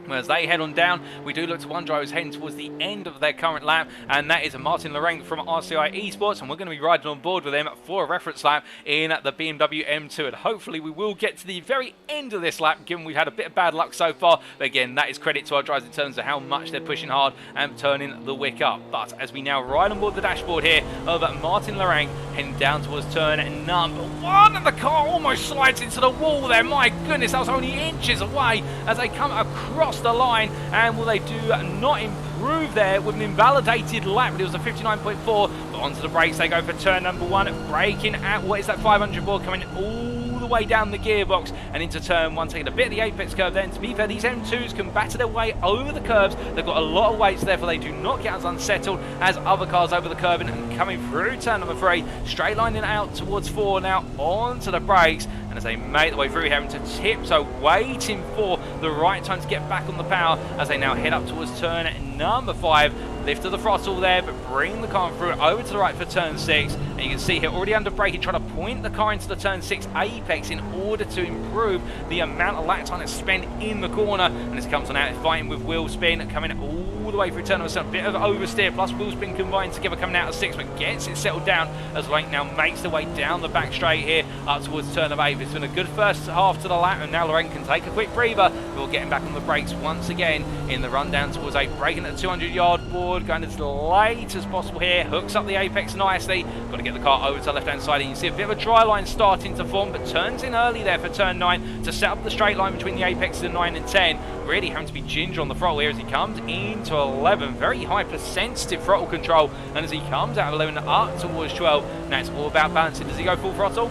S1: As they head on down, we do look to one driver who's heading towards the end of their current lap, and that is Martin Lorenk from RCI Esports, and we're going to be riding on board with them for a reference lap in the BMW M2, and hopefully we will get to the very end of this lap, given we've had a bit of bad luck so far. But again, that is credit to our drivers in terms of how much they're pushing hard and turning the wick up. But as we now ride on board the dashboard here of Martin Lorenk, heading down towards turn number 1, and the car almost slides into the wall there. My goodness, that was only inches away as they come across the line, and will they do not improve there with an invalidated lap. It was a 59.4, but onto the brakes they go for turn number 1, braking at what is that 500 board, coming all the way down the gearbox and into turn 1, taking a bit of the apex curve. Then to be fair, these M2s can batter their way over the curves. They've got a lot of weights, therefore they do not get as unsettled as other cars over the curve. And coming through turn number 3, straight lining out towards 4 now, onto the brakes. And as they make the way through, having to tiptoe, waiting for the right time to get back on the power as they now head up towards turn number 5. Lift of the throttle there, but bring the car through over to the right for turn 6. And you can see here, already under braking, trying to point the car into the turn 6 apex in order to improve the amount of lap time it's spent in the corner. And this comes on out, fighting with wheel spin, coming all the way through turn number 7. A bit of oversteer plus wheel spin combined together, coming out of 6, but gets it settled down as Link now makes the way down the back straight here up towards turn number 8. It's been a good first half to the lap, and now Lorenk can take a quick breather before getting back on the brakes once again in the run down towards 8, braking at the 200 yard board, going as late as possible here, hooks up the apex nicely, got to get the car over to the left hand side, and you see a bit of a dry line starting to form, but turns in early there for turn 9 to set up the straight line between the apex of 9 and 10, really having to be ginger on the throttle here as he comes into 11, very hypersensitive throttle control, and as he comes out of 11 up towards 12, now it's all about balancing. Does he go full throttle?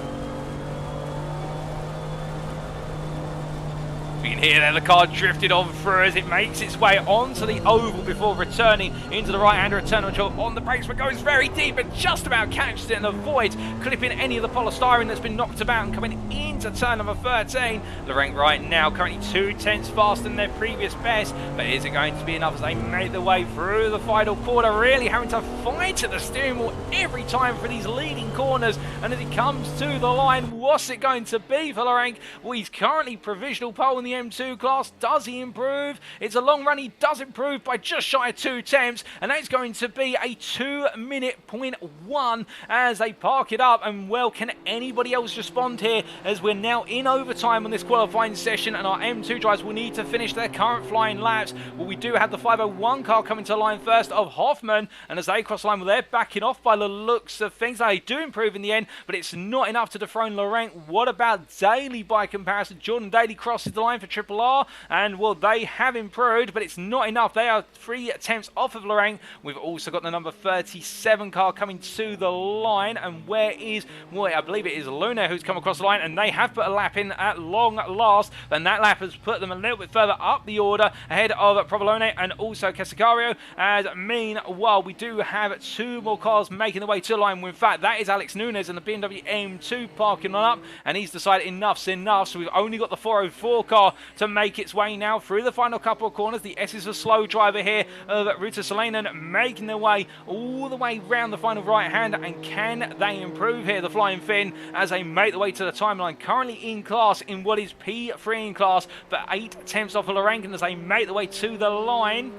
S1: You can hear there the car drifted on through as it makes its way onto the oval before returning into the right-hander at turn 12 on the brakes, but goes very deep and just about catches it and avoids clipping any of the polystyrene that's been knocked about, and coming into turn number 13. The rank right now currently 2/10 faster than their previous best, but is it going to be enough as they make their way through the final quarter, really having to fight at the steering wheel every time for these leading corners, and as he comes to the line, what's it going to be for Laurent? Well, he's currently provisional pole in the M2 class. Does he improve? It's a long run. He does improve by just shy of 2 tenths, and that's going to be a 2:01 as they park it up. And well, can anybody else respond here as we're now in overtime on this qualifying session, and our M2 drivers will need to finish their current flying laps. Well, we do have the 501 car coming to line first of Hoffman, and as they cross line, well, they're backing off by the looks of things. They do improve in the end, but it's not enough to dethrone Laurent. What about Daly by comparison? Jordan Daly crosses the line for Triple R, and well, they have improved, but it's not enough. They are 3 tenths off of Laurent. We've also got the number 37 car coming to the line, and where is, well, I believe it is Luna who's come across the line, and they have put a lap in at long last, and that lap has put them a little bit further up the order ahead of Provolone and also Casacario. As meanwhile, we do have 2 more cars making their way to the line. In fact, that is Alex Nunes and the BMW M2 parking on up, and he's decided enough's enough, so we've only got the 404 car to make its way now through the final couple of corners. The S is a slow driver here of Ruta Solanen, making their way all the way round the final right hand, and can they improve here, the Flying Finn, as they make their way to the timeline, currently in class in what is P3 in class, but 8 tenths off of Laurent as they make their way to the line.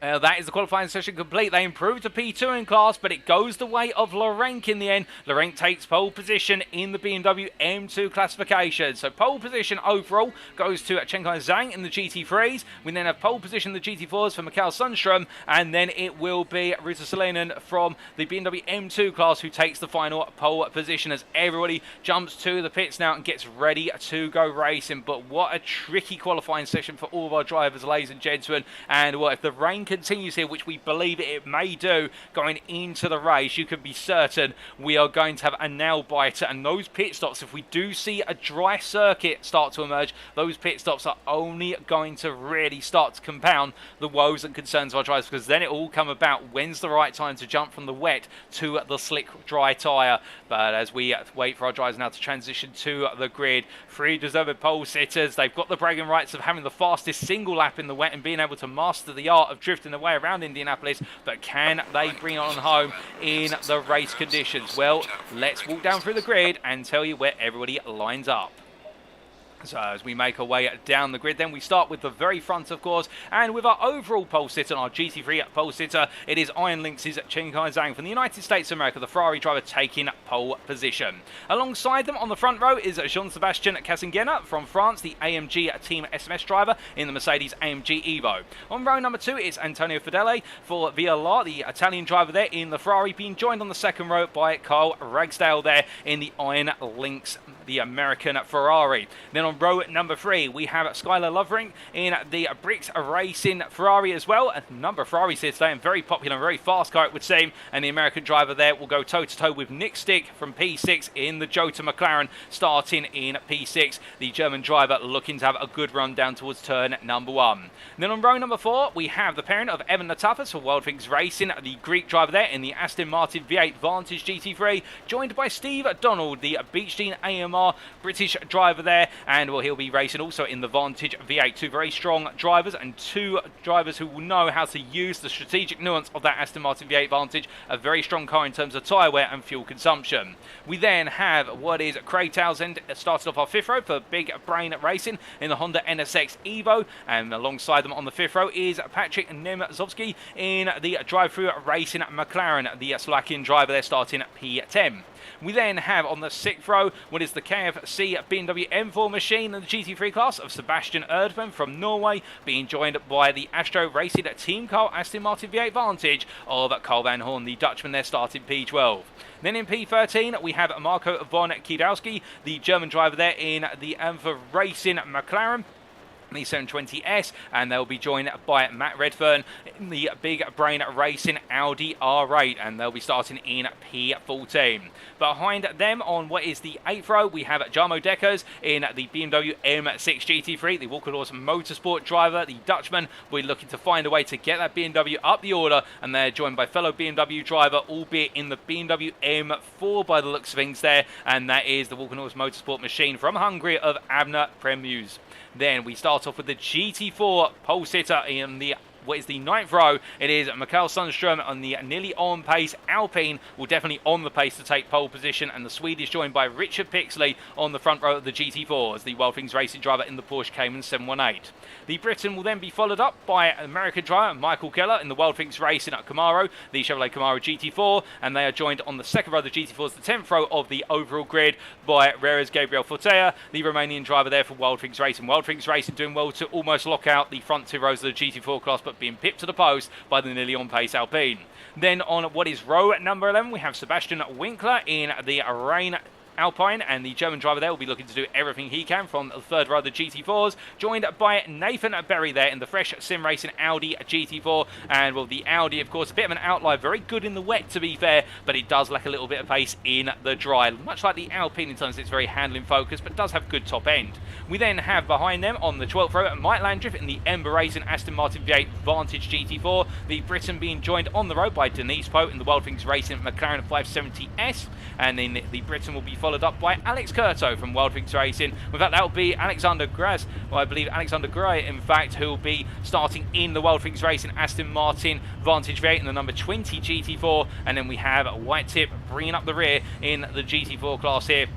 S1: That is the qualifying session complete. They improved to P2 in class, but it goes the way of Laurent in the end. Laurent takes pole position in the BMW M2 classification. So pole position overall goes to Chenkai Zhang in the GT3s. We then have pole position in the GT4s for Mikael Sundström, and then it will be Ruta Solanen from the BMW M2 class who takes the final pole position as everybody jumps to the pits now and gets ready to go racing. But what a tricky qualifying session for all of our drivers, ladies and gentlemen. And well, if the rain continues here, which we believe it may do going into the race, you can be certain we are going to have a nail biter. And those pit stops, if we do see a dry circuit start to emerge, those pit stops are only going to really start to compound the woes and concerns of our drivers, because then it all come about when's the right time to jump from the wet to the slick dry tyre. But as we wait for our drivers now to transition to the grid, 3 deserved pole sitters, they've got the bragging rights of having the fastest single lap in the wet and being able to master the art of drifting their way around Indianapolis, but can they bring it on home in the race conditions? Well, let's walk down through the grid and tell you where everybody lines up. So as we make our way down the grid, then we start with the very front, of course, and with our overall pole sitter, our GT3 pole sitter, it is Iron Lynx's Chenkai Zhang from the United States of America, the Ferrari driver taking pole position. Alongside them on the front row is Jean-Sébastien Cassinghena from France, the AMG Team SMS driver in the Mercedes AMG Evo. On row number 2 is Antonio Fedele for VLR, the Italian driver there in the Ferrari, being joined on the second row by Carl Ragsdale there in the Iron Lynx, the American Ferrari. Then on row number 3, we have Skylar Lovering in the Bricks Racing Ferrari as well. A number of Ferraris here today, and very popular, very fast car it would seem. And the American driver there will go toe-to-toe with Nick Stick from P6 in the Jota McLaren, starting in P6. The German driver looking to have a good run down towards turn number 1. And then on row number 4, we have the parent of Evan Latafas for Wild Things Racing, the Greek driver there in the Aston Martin V8 Vantage GT3, joined by Steve Donald, the Beechstein AMR British driver there, and well, he'll be racing also in the Vantage V8. 2 very strong drivers, and 2 drivers who will know how to use the strategic nuance of that Aston Martin V8 Vantage, a very strong car in terms of tyre wear and fuel consumption. We then have what is Craig Townsend, started off our 5th row for Big Brain Racing in the Honda NSX Evo, and alongside them on the 5th row is Patrick Nemzowski in the drive-through racing McLaren, the Slovakian driver there, starting at P10. We then have on the 6th row what is the KFC BMW M4 machine in the GT3 class of Sebastian Erdmann from Norway, being joined by the Astro Racing Team Car Aston Martin V8 Vantage of Carl Van Horn, the Dutchman there, starting P12. Then in P13, we have Marco von Kiedowski, the German driver there in the AMFA Racing McLaren, the 720S, and they'll be joined by Matt Redfern in the Big Brain Racing Audi R8, and they'll be starting in P14. Behind them on what is the 8th row, we have Jarmo Dekkers in the BMW M6 GT3, the Walker-Laws Motorsport driver, the Dutchman. We're looking to find a way to get that BMW up the order, and they're joined by fellow BMW driver, albeit in the BMW M4 by the looks of things there, and that is the Walker-Laws Motorsport machine from Hungary of Abner Premus. Then we start off with the GT4 pole sitter in the what is the 9th row. It is Mikael Sundström on the nearly on pace Alpine, will definitely on the pace to take pole position, and the Swedish joined by Richard Pixley on the front row of the GT4 as the Wildthings Racing driver in the Porsche Cayman 718. The Britain will then be followed up by American driver Michael Keller in the Wildthings Racing at Camaro, the Chevrolet Camaro GT4, and they are joined on the 2nd row of the GT4's the 10th row of the overall grid by Reres Gabriel Fortea, the Romanian driver there for Wildthings Racing. Wildthings Racing doing well to almost lock out the front 2 rows of the GT4 class, but being pipped to the post by the nearly on pace Alpine. Then on what is row number 11, we have Sebastian Winkler in the Rain Alpine, and the German driver there will be looking to do everything he can from the 3rd row of the GT4s, joined by Nathan Berry there in the fresh sim racing Audi GT4. And well, the Audi, of course, a bit of an outlier, very good in the wet to be fair, but it does lack a little bit of pace in the dry, much like the Alpine in terms of its very handling focus, but does have good top end. We then have behind them on the 12th row Mike Landreth in the Ember Racing Aston Martin V8 Vantage GT4, the Britain being joined on the road by Denise Poe in the Wildthings Racing McLaren 570S, and then the Britain will be followed up by Alex Curto from Wildthings Racing. With that will be Alexander Graz, well, I believe Alexander Gray, in fact, who will be starting in the Wildthings Racing Aston Martin Vantage V8 in the number 20 GT4, and then we have White Tip bringing up the rear in the GT4 class here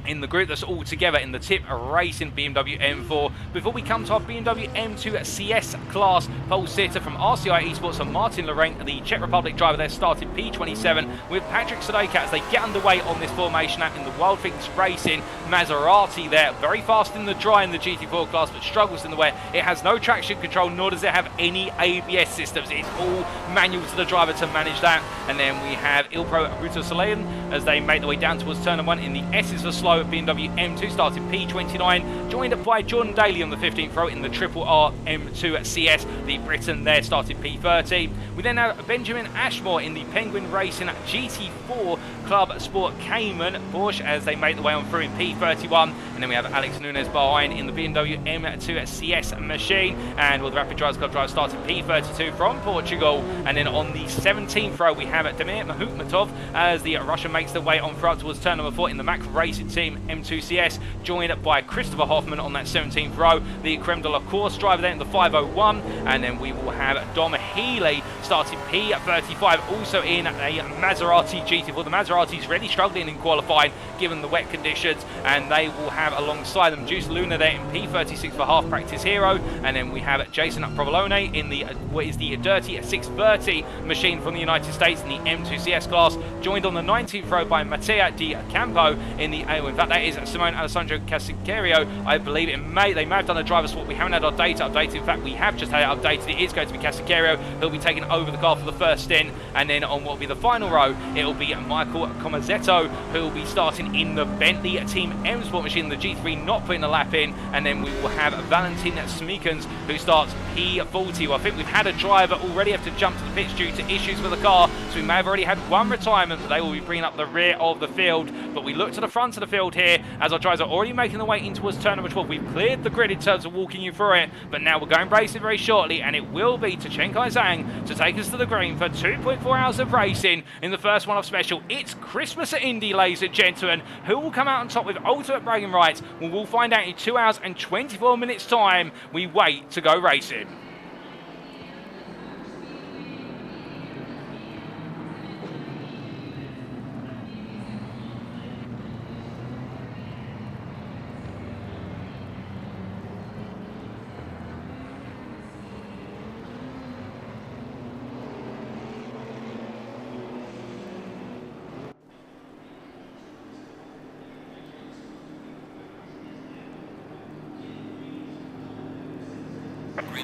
S1: in the group that's all together in the Tip Racing BMW M4. Before we come to our BMW M2 CS class pole sitter from RCI Esports and Martin Laurent, the Czech Republic driver there, started P27 with Patrick Sadeka as they get underway on this formation app in the Wildthings Racing Maserati there. Very fast in the dry in the GT4 class, but struggles in the wet. It has no traction control, nor does it have any ABS systems. It's all manual to the driver to manage that. And then we have Ilpro Ruto as they make their way down towards turn 1 in the S's for slow BMW M2, starting P29, joined by Jordan Daly on the 15th row in the Triple R M2 CS, the Britain there, started P30. We then have Benjamin Ashmore in the Penguin Racing GT4 Club Sport Cayman Porsche as they make their way on through in P31. And then we have Alex Nunes behind in the BMW M2 CS machine, and well, the Rapid Drivers Club driver started P32 from Portugal. And then on the 17th row we have Demir Mahutmatov as the Russian makes their way on through towards turn number 4 in the Mac Racing Team M2 CS, joined by Christopher Hoffman on that 17th row, the Creme de la Course driver there in the 501. And then we will have Dom Healy starting P35, also in a Maserati GT4. The Maserati's really struggling in qualifying given the wet conditions, and they will have alongside them Juice Luna there in P36 for half practice hero. And then we have Jason Provolone in the what is the Dirty 630 machine from the United States in the M2 CS class, joined on the 19th row by Mattia Di Campo in the in fact that is Simone Alessandro Casicario. I believe they may have done a driver swap. We haven't had our data updated. In fact, we have just had it updated. It is going to be Casicario. He'll be taking over the car for the first stint. And then on what will be the final row, it will be Michael Comazetto, who will be starting in the Bentley Team M Sport machine, the G3, not putting a lap in. And then we will have Valentin Smekens, who starts P40. Well, I think we've had a driver already have to jump to the pits due to issues with the car, so we may have already had one retirement, but they will be bringing up the rear of the field. But we look to the front of the field here as our drivers are already making their way in towards turn number 12. We've cleared the grid in terms of walking you through it, but now we're going racing very shortly, and it will be Tachenkai Zhang to take us to the green for 2.4 hours of racing in the first one-off special. It's Christmas at Indy, ladies and gentlemen. Who will come out on top with ultimate bragging rights? Well, we'll find out in 2 hours and 24 minutes time. We wait to go racing.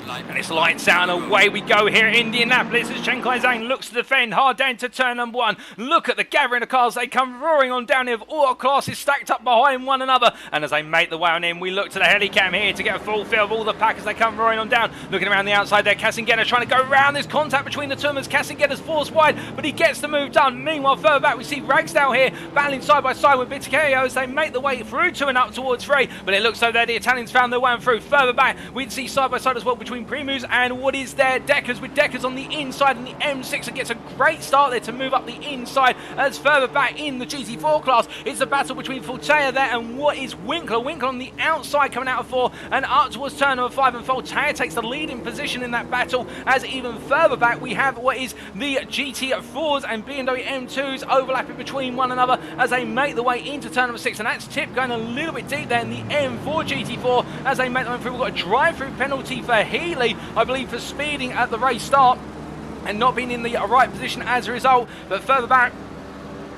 S1: And it's lights out and away we go here at Indianapolis as Chen Kai-Zhang looks to defend hard down to turn number 1. Look at the gathering of cars. They come roaring on down here with all classes stacked up behind one another. And as they make the way on in, we look to the helicam here to get a full feel of all the pack as they come roaring on down. Looking around the outside there, Cassinghena trying to go around. There's contact between the two of them as Cassinghena's forced wide, but he gets the move done. Meanwhile, further back, we see Ragsdale here battling side by side with Bitticchio as they make the way through 2 and up towards 3. But it looks so that the Italians found their way on through. Further back, we see side by side as well between Primus and what is there, Deckers, with Deckers on the inside, and the M6 that gets a great start there to move up the inside. As further back in the GT4 class, it's a battle between Fortea there and what is Winkler. Winkler on the outside coming out of 4 and up towards turn number 5, and Fortea takes the leading position in that battle. As even further back, we have what is the GT4s and BMW M2s overlapping between one another as they make the way into turn number 6, and that's Tip going a little bit deep there in the M4 GT4 as they make the way through. We've got a drive-through penalty for Healy, I believe, for speeding at the race start and not being in the right position as a result. But further back,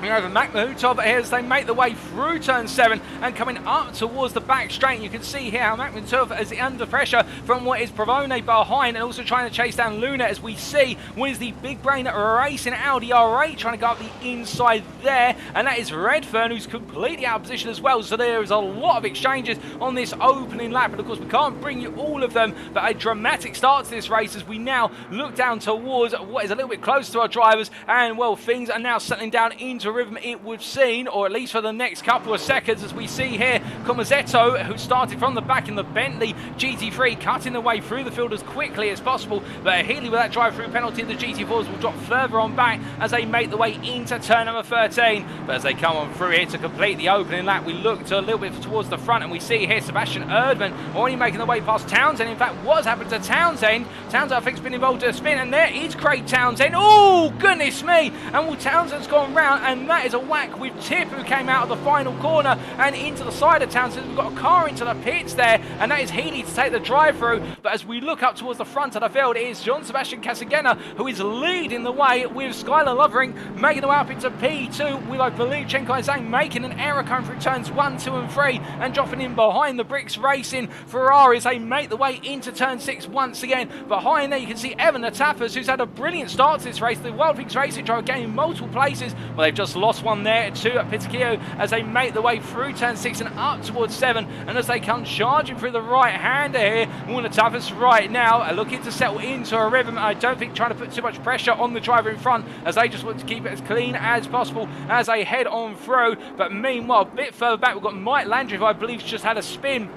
S1: we have Makhmutov here as they make the way through turn 7 and coming up towards the back straight. You can see here how Makhmutov is under pressure from what is Provone behind and also trying to chase down Luna as we see what is the big brain racing Audi R8 trying to go up the inside there, and that is Redfern who's completely out of position as well. So there is a lot of exchanges on this opening lap, and of course we can't bring you all of them, but a dramatic start to this race as we now look down towards what is a little bit closer to our drivers, and well, things are now settling down into rhythm, it would seem, or at least for the next couple of seconds, as we see here Comazetto, who started from the back in the Bentley GT3, cutting the way through the field as quickly as possible. But Healy with that drive-through penalty, the GT4s will drop further on back as they make the way into turn number 13. But as they come on through here to complete the opening lap, we look to a little bit towards the front and we see here Sebastian Erdmann already making the way past Townsend. In fact, what's happened to Townsend? Townsend, I think, has been involved in a spin, and there is Craig Townsend. Oh, goodness me! And well, Townsend's gone round, and that is a whack with Tip, who came out of the final corner and into the side of Townsend. We've got a car into the pits there, and that is Healy to take the drive-through. But as we look up towards the front of the field, it is John Sebastian Casagena who is leading the way, with Skylar Lovering making the way up into P2, with, I believe, Chen Kai-Zhang making an error coming through turns 1, 2 and 3 and dropping in behind the Bricks Racing Ferrari as they make the way into turn 6 once again. Behind there you can see Evan Natapas, who's had a brilliant start to this race. The Wild Pigs Racing driver gaining multiple places. Well, they've just lost one there, 2 at Pittakio as they make the way through turn 6 and up towards 7, and as they come charging through the right-hander here, Natapas right now are looking to settle into a rhythm. I don't think trying to put too much pressure on the driver in front, as they just want to keep it as clean as possible as they head on through. But meanwhile, a bit further back, we've got Mike Landry, who I believe just had a spin.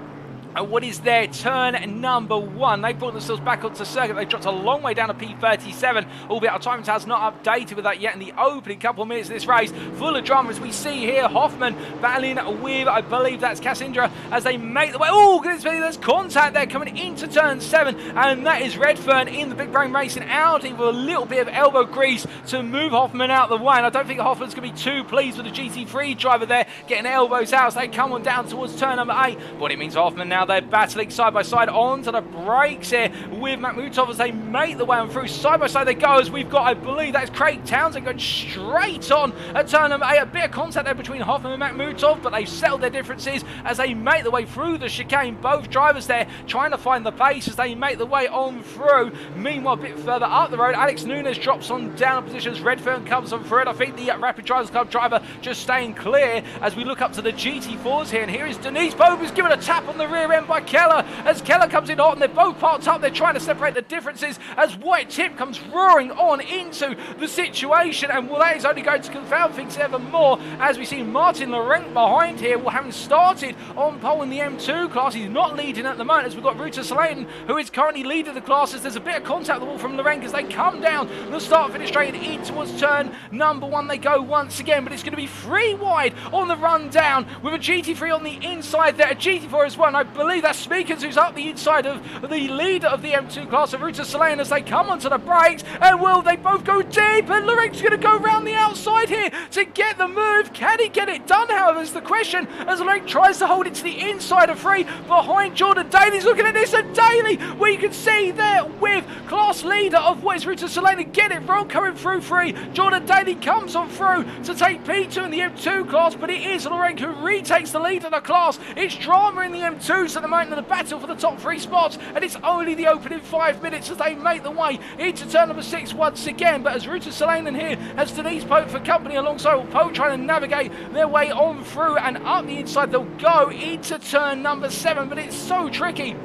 S1: And what is their turn number 1? They brought themselves back onto the circuit. They dropped a long way down to P37, albeit our time has not updated with that yet in the opening couple of minutes of this race. Full of drama as we see here Hoffman battling with, I believe that's Cassindra, as they make the way. Oh, goodness me, there's contact there coming into turn 7, and that is Redfern in the Big Brain Racing Audi with a little bit of elbow grease to move Hoffman out of the way. And I don't think Hoffman's going to be too pleased with the GT3 driver there getting elbows out as they come on down towards turn number 8. But it means Hoffman now they're battling side by side onto the brakes here with Makhmutov as they make the way on through. Side by side they go as we've got, I believe that's Craig Townsend going straight on at turn number 8. A bit of contact there between Hoffman and Makhmutov, but they've settled their differences as they make the way through the chicane. Both drivers there trying to find the pace as they make the way on through. Meanwhile, a bit further up the road, Alex Nunes drops on down positions. Redfern comes on through it. I think the Rapid Drivers Club driver just staying clear as we look up to the GT4s here, and here is Denise Bob, who's given a tap on the rear end by Keller as Keller comes in hot, and they're both parked up. They're trying to separate the differences as White Tip comes roaring on into the situation, and well, that is only going to confound things ever more as we see Martin Laurent behind here. Well, having started on pole in the M2 class, he's not leading at the moment as we've got Ruta Slayton, who is currently leading the classes. There's a bit of contact at the wall from Laurent as they come down the start finish straight in towards turn number 1. They go once again, but it's going to be 3 wide on the run down with a GT3 on the inside there, a GT4 as well, and I believe that's Speakers who's up the inside of the leader of the M2 class of Ruta Slayton as they come onto the brakes, and will they both go deep, and Laurent's going to go around the outside here to get the move. Can he get it done, however, is the question, as Laurent tries to hold it to the inside of 3 behind Jordan Daly's looking at this, and Daly, where you can see there with class leader of what is Ruta Slayton, get it wrong coming through 3. Jordan Daly comes on through to take P2 in the M2 class, but it is Laurent who retakes the lead of the class. It's drama in the M2 close at the moment in the battle for the top 3 spots, and it's only the opening 5 minutes as they make the way into turn number 6 once again. But as Ruta Solanen here has Denise Pope for company alongside Pope trying to navigate their way on through and up the inside, they'll go into turn number 7, but it's so tricky.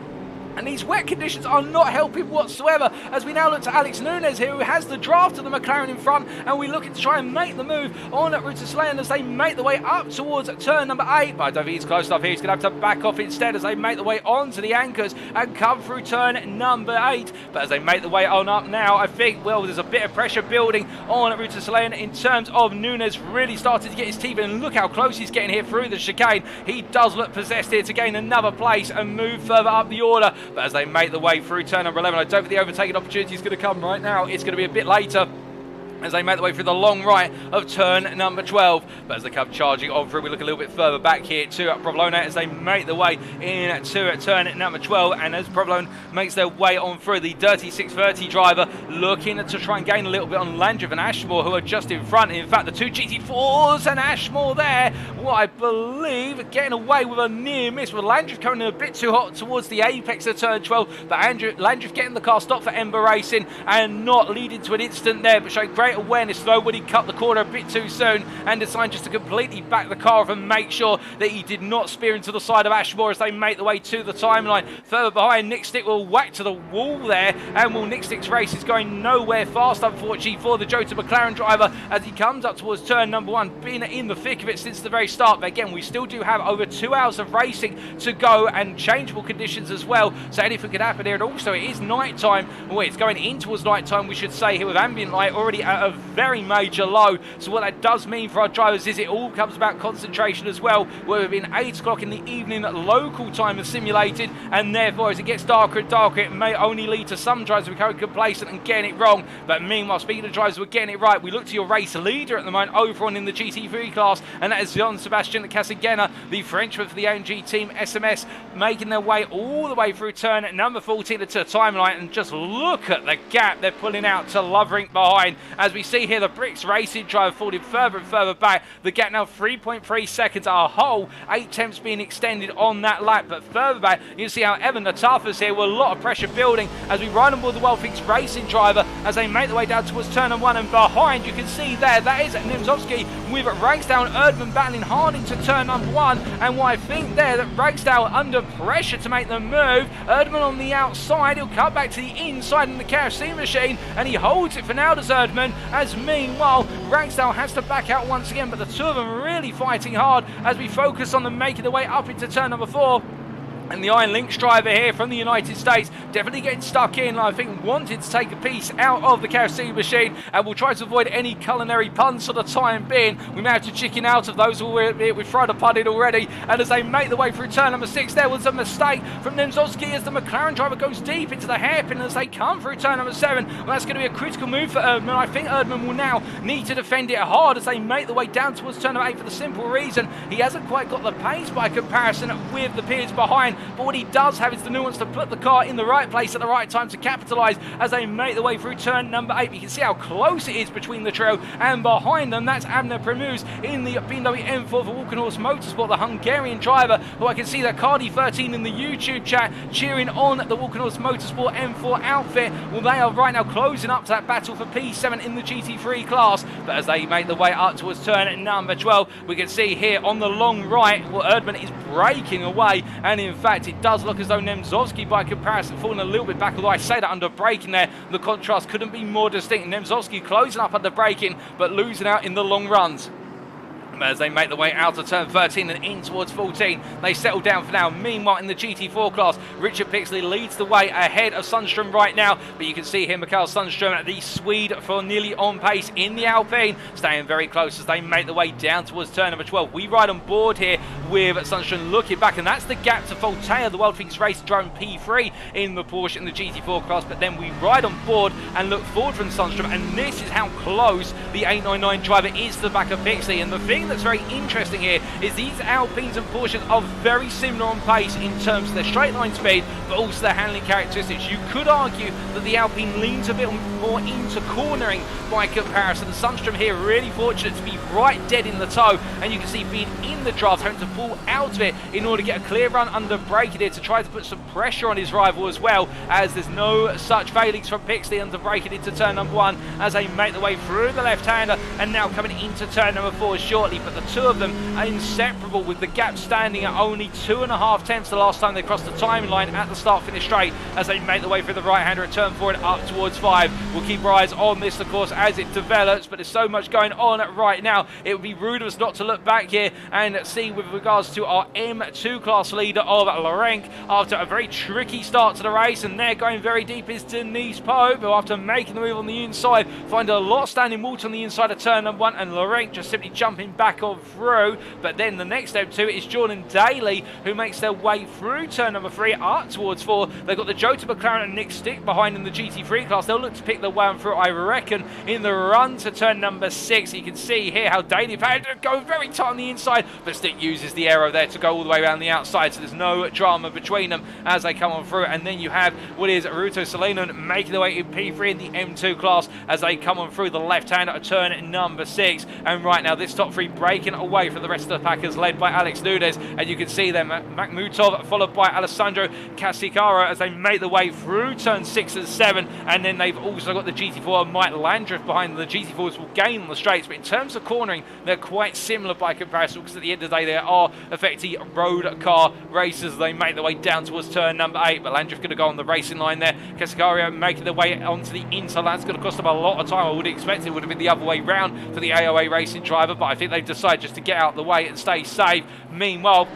S1: And these wet conditions are not helping whatsoever as we now look to Alex Nunes here, who has the draft of the McLaren in front, and we're looking to try and make the move on Ruta Solanen as they make the way up towards turn number 8. But I don't think he's close enough here. He's going to have to back off instead as they make the way onto the anchors and come through turn number 8. But as they make the way on up now, I think, well, there's a bit of pressure building on Ruta Solanen in terms of Nunes really started to get his teeth in, and look how close he's getting here through the chicane. He does look possessed here to gain another place and move further up the order. But as they make the way through turn number 11, I don't think the overtaking opportunity is going to come right now. It's going to be a bit later as they make the way through the long right of turn number 12. But as they come charging on through, we look a little bit further back here to Provolone as they make the way into turn number 12. And as Provolone makes their way on through, the dirty 630 driver looking to try and gain a little bit on Landgraf and Ashmore, who are just in front. In fact, the 2 GT4s and Ashmore there, what I believe, getting away with a near miss, with Landgraf coming in a bit too hot towards the apex of turn 12. But Landgraf getting the car stopped for Ember Racing and not leading to an incident there, but showing great awareness though when he cut the corner a bit too soon and decided just to completely back the car off and make sure that he did not spear into the side of Ashmore as they make the way to the timeline. Further behind, Nick Stick will whack to the wall there, and Nick Stick's race is going nowhere fast, unfortunately, for the Jota McLaren driver as he comes up towards turn number 1, been in the thick of it since the very start. But again, we still do have over 2 hours of racing to go and changeable conditions as well, so anything could happen here. And also, it is night time, well, it's going in towards night time, we should say, here with ambient light already at a very major low. So what that does mean for our drivers is it all comes about concentration as well, where we've been 8 o'clock in the evening local time is simulated, and therefore as it gets darker and darker, it may only lead to some drivers becoming complacent and getting it wrong. But meanwhile, speaking of drivers who are getting it right, we look to your race leader at the moment over on in the GT3 class, and that is Jean-Sébastien Casagena, the Frenchman for the AMG team SMS, making their way all the way through turn number 14 into the timeline. And just look at the gap they're pulling out to Loverink behind. As we see here, the Bricks Racing driver falling further and further back. The gap now 3.3 seconds, a whole 8 tenths being extended on that lap. But further back, you can see how Evan Natafas here with a lot of pressure building as we ride on board the Wildfix Racing driver as they make their way down towards turn 1. And behind, you can see there, that is Nimzowski with Ragsdale and Erdman battling hard into turn number 1. And what I think there, that Ragsdale under pressure to make the move. Erdman on the outside, he'll cut back to the inside in the KFC machine, and he holds it for now, does Erdman, as meanwhile Ragsdale has to back out once again. But the two of them really fighting hard as we focus on them making their way up into turn number 4. And the Iron Lynx driver here from the United States definitely getting stuck in, I think, wanted to take a piece out of the KFC machine, and we'll try to avoid any culinary puns for the time being. We may have to chicken out of those, we've tried a pun in already. And as they make the way through turn number 6, there was a mistake from Nemzowski as the McLaren driver goes deep into the hairpin as they come through turn number 7. Well, that's going to be a critical move for Erdman. I think Erdman will now need to defend it hard as they make the way down towards turn number 8 for the simple reason he hasn't quite got the pace by comparison with the peers behind. But what he does have is the nuance to put the car in the right place at the right time to capitalise as they make their way through turn number 8. You can see how close it is between the trio, and behind them, that's Abner Premuz in the BMW M2 for Walkenhorst Motorsport, the Hungarian driver, who I can see that Cardi13 in the YouTube chat cheering on the Walkenhorst Motorsport M4 outfit. Well, they are right now closing up to that battle for P7 in the GT3 class. But as they make the way up towards turn number 12, we can see here on the long right, well, Erdman is breaking away, and in fact it does look as though Nemzowski by comparison falling a little bit back, although I say that under braking there, the contrast couldn't be more distinct. Nemzowski closing up under braking but losing out in the long runs. As they make the way out of turn 13 and in towards 14, they settle down for now. Meanwhile, in the GT4 class, Richard Pixley leads the way ahead of Sundstrom right now. But you can see here Mikael Sundstrom, the Swede, for nearly on pace in the Alpine, staying very close as they make the way down towards turn number 12. We ride on board here with Sundstrom looking back, and that's the gap to Voltaire, the World Things Race drone P3 in the Porsche in the GT4 class. But then we ride on board and look forward from Sundstrom, and this is how close the 899 driver is to the back of Pixley. And the thing thing that's very interesting here is these Alpines and Porsches are very similar on pace in terms of their straight line speed, but also their handling characteristics. You could argue that the Alpine leans a bit more into cornering by comparison. Sundstrom here really fortunate to be right dead in the toe, and you can see being in the draft, having to pull out of it in order to get a clear run under Brickyard to try to put some pressure on his rival as well, as there's no such failings from Pixley under Brickyard into turn number 1 as they make their way through the left-hander and now coming into turn number 4 shortly. But the two of them are inseparable, with the gap standing at only 2.5 tenths the last time they crossed the timeline at the start-finish straight as they make their way through the right-hander at turn 4 and up towards 5. We'll keep our eyes on this, of course, as it develops, but there's so much going on right now. It would be rude of us not to look back here and see with regards to our M2 class leader of Lorenk after a very tricky start to the race, and they're going very deep is Denise Pope, who after making the move on the inside find a lot of standing water on the inside of turn number 1, and Lorenk just simply jumping back on through. But then the next M2 is Jordan Daly, who makes their way through turn number 3 up towards 4. They've got the Jota McLaren and Nick Stick behind in the GT3 class. They'll look to pick their way on through, I reckon, in the run to turn number 6. You can see here how Daly had to go very tight on the inside, but Stick uses the aero there to go all the way around the outside, so there's no drama between them as they come on through. And then you have what is Ruto Salenon making their way in P3 in the M2 class as they come on through the left hand at turn number 6. And right now this top 3 breaking away from the rest of the Packers, led by Alex Nudes, and you can see them Makhmutov followed by Alessandro Casicaro as they make their way through turn 6 and 7. And then they've also got the GT4 Mike Landreth behind them. The GT4s will gain on the straights, but in terms of cornering they're quite similar by comparison, because at the end of the day they are effectively road car racers. They make their way down towards turn number 8, but Landreth going to go on the racing line there. Cascario making their way onto the inside. That's going to cost them a lot of time. I would expect it would have been the other way round for the AOA racing driver, but I think they've decided just to get out of the way and stay safe. Meanwhile,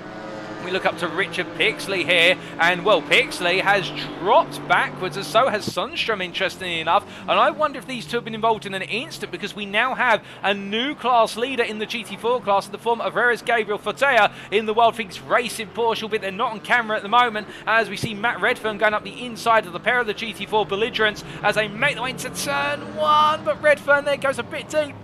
S1: we look up to Richard Pixley here, and well, Pixley has dropped backwards, and so has Sundstrom, interestingly enough. And I wonder if these two have been involved in an instant, because we now have a new class leader in the GT4 class in the form of Veres Gabriel Fortea in the Wild Things Racing Porsche, albeit they're not on camera at the moment, as we see Matt Redfern going up the inside of the pair of the GT4 belligerents as they make their way into turn 1, but Redfern there goes a bit deep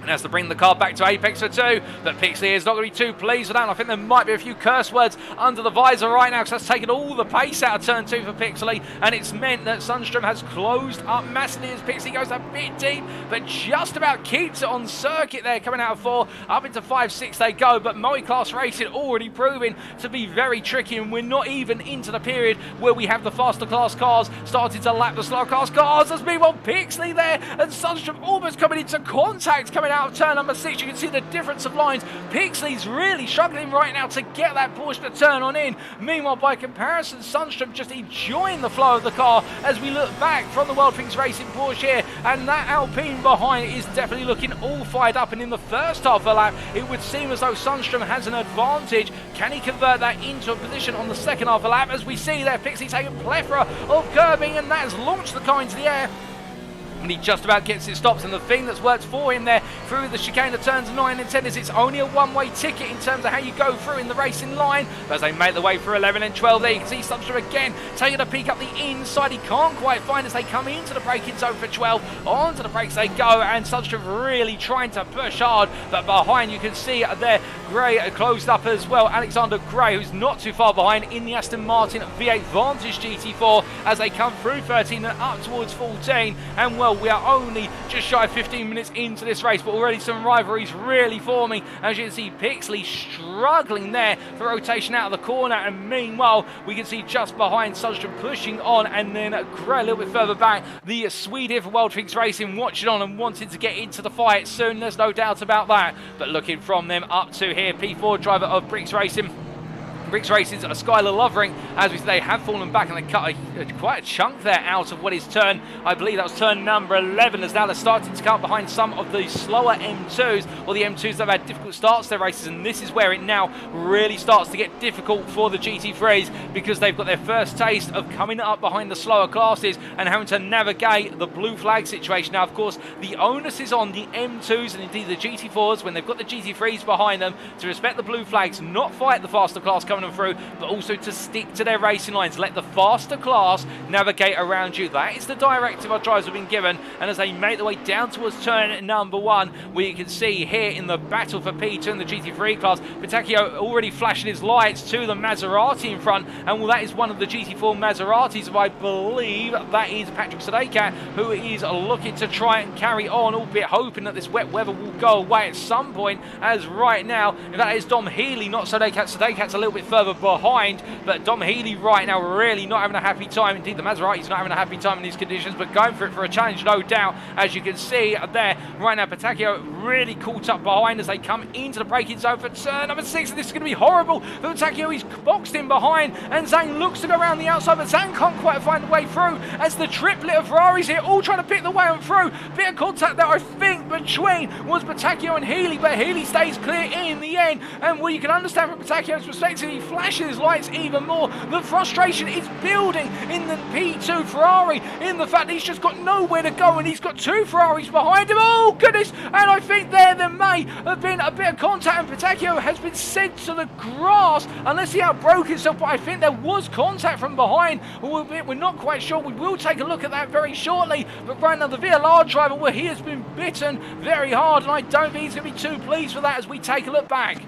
S1: and has to bring the car back to apex for 2, but Pixley is not going to be too pleased with that. And I think there might be a few curse words under the visor right now, because that's taken all the pace out of turn 2 for Pixley, and it's meant that Sundstrom has closed up massively as Pixley goes a bit deep, but just about keeps it on circuit there, coming out of 4, up into 5, 6 they go. But multi-class racing already proving to be very tricky, and we're not even into the period where we have the faster class cars starting to lap the slower class cars, as meanwhile Pixley there and Sundstrom almost coming into contact coming out of turn number 6. You can see the difference of lines. Pixley's really struggling right now to get that Porsche to turn on in. Meanwhile, by comparison, Sundstrom just enjoying the flow of the car as we look back from the World Things Racing Porsche here, and that Alpine behind is definitely looking all fired up. And in the first half of the lap, it would seem as though Sundstrom has an advantage. Can he convert that into a position on the second half of the lap? As we see there, Pixley taking a plethora of curbing, and that has launched the car into the air. And he just about gets it stopped, and the thing that's worked for him there through the chicane of turns 9 and 10 is it's only a one-way ticket in terms of how you go through in the racing line. But as they make their way through 11 and 12 there, you can see Sundstrom again taking a peek up the inside. He can't quite find as they come into the braking zone for 12. Onto the brakes they go, and Sundstrom really trying to push hard, but behind you can see there Gray closed up as well. Alexander Gray, who's not too far behind in the Aston Martin V8 Vantage GT4 as they come through 13 and up towards 14. And well, we are only just shy of 15 minutes into this race, but already some rivalries really forming. As you can see, Pixley struggling there for rotation out of the corner, and meanwhile we can see just behind Sundstrom pushing on, and then Gray a little bit further back. The Swede here for World Things Racing watching on and wanting to get into the fight soon, there's no doubt about that. But looking from them up to here, P4 driver of Bricks Racing. Bricks Racing's Skylar Lovering, as we say, they have fallen back, and they cut quite a chunk there out of what is turn, I believe that was turn number 11, as now they're starting to come behind some of the slower M2s, or the M2s that have had difficult starts to their races. And this is where it now really starts to get difficult for the GT3s, because they've got their first taste of coming up behind the slower classes and having to navigate the blue flag situation. Now, of course, the onus is on the M2s and indeed the GT4s, when they've got the GT3s behind them, to respect the blue flags, not fight the faster class coming coming on through, but also to stick to their racing lines. Let the faster class navigate around you. That is the directive our drivers have been given. And as they make their way down towards turn number 1, we can see here in the battle for P2 in the GT3 class, Petacchio already flashing his lights to the Maserati in front. And well, that is one of the GT4 Maseratis. I believe that is Patrick Sadeka, who is looking to try and carry on, albeit hoping that this wet weather will go away at some point. As right now, that is Dom Healy, not Sadeka. Sadeka's a little bit further behind, but Dom Healy right now really not having a happy time. Indeed, the Maserati's not having a happy time in these conditions, but going for it for a challenge, no doubt. As you can see there, right now, Petacchio really caught up behind as they come into the braking zone for turn number 6, and this is going to be horrible for Petacchio. He's boxed in behind, and Zhang looks to go around the outside, but Zhang can't quite find the way through as the triplet of Ferraris here all trying to pick the way on through. Bit of contact there, I think, between was Petacchio and Healy, but Healy stays clear in the end. And well, you can understand from Petacchio's perspective, he flashes his lights even more. The frustration is building in the P2 Ferrari, in the fact that he's just got nowhere to go, and he's got 2 Ferraris behind him. Oh goodness, and I think there may have been a bit of contact, and Petacchio has been sent to the grass, unless he outbroke himself, but I think there was contact from behind. We're not quite sure. We will take a look at that very shortly, but right now the VLR driver, well, he has been bitten very hard, and I don't think he's going to be too pleased for that as we take a look back.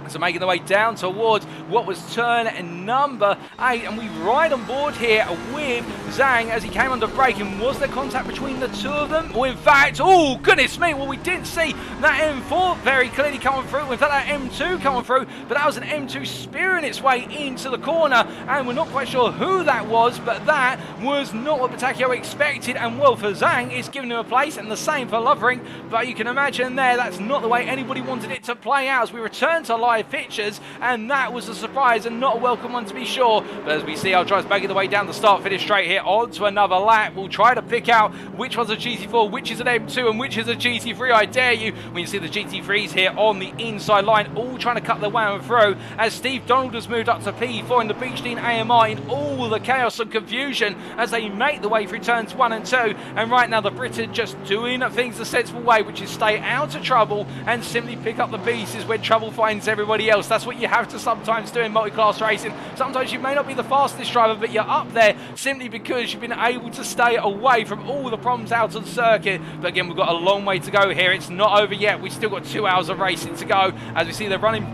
S1: So making the way down towards what was turn number 8, and we ride on board here with Zhang as he came under brake. And was there contact between the two of them? Well, in fact, oh goodness me, well, we didn't see that M4 very clearly coming through. In fact, that M2 coming through, but that was an M2 spearing its way into the corner, and we're not quite sure who that was, but that was not what Petacchio expected. And well, for Zhang, it's giving him a place, and the same for Lovering, but you can imagine there, that's not the way anybody wanted it to play out as we return to live pictures, and that was a surprise and not a welcome one to be sure. But as we see our drivers making the way down the start finish straight here onto another lap, we'll try to pick out which one's a GT4, which is an M2, and which is a GT3. I dare you. When you see the GT3s here on the inside line, all trying to cut their way on through, as Steve Donald has moved up to P4 in the Beechdene AMR in all the chaos and confusion as they make the way through turns 1 and 2. And right now the Brits are just doing things the sensible way, which is stay out of trouble and simply pick up the pieces when trouble finds everybody else. That's what you have to sometimes do in multi-class racing. Sometimes you may not be the fastest driver, but you're up there simply because you've been able to stay away from all the problems out on the circuit. But again, we've got a long way to go here. It's not over yet. We've still got 2 hours of racing to go. As we see they're running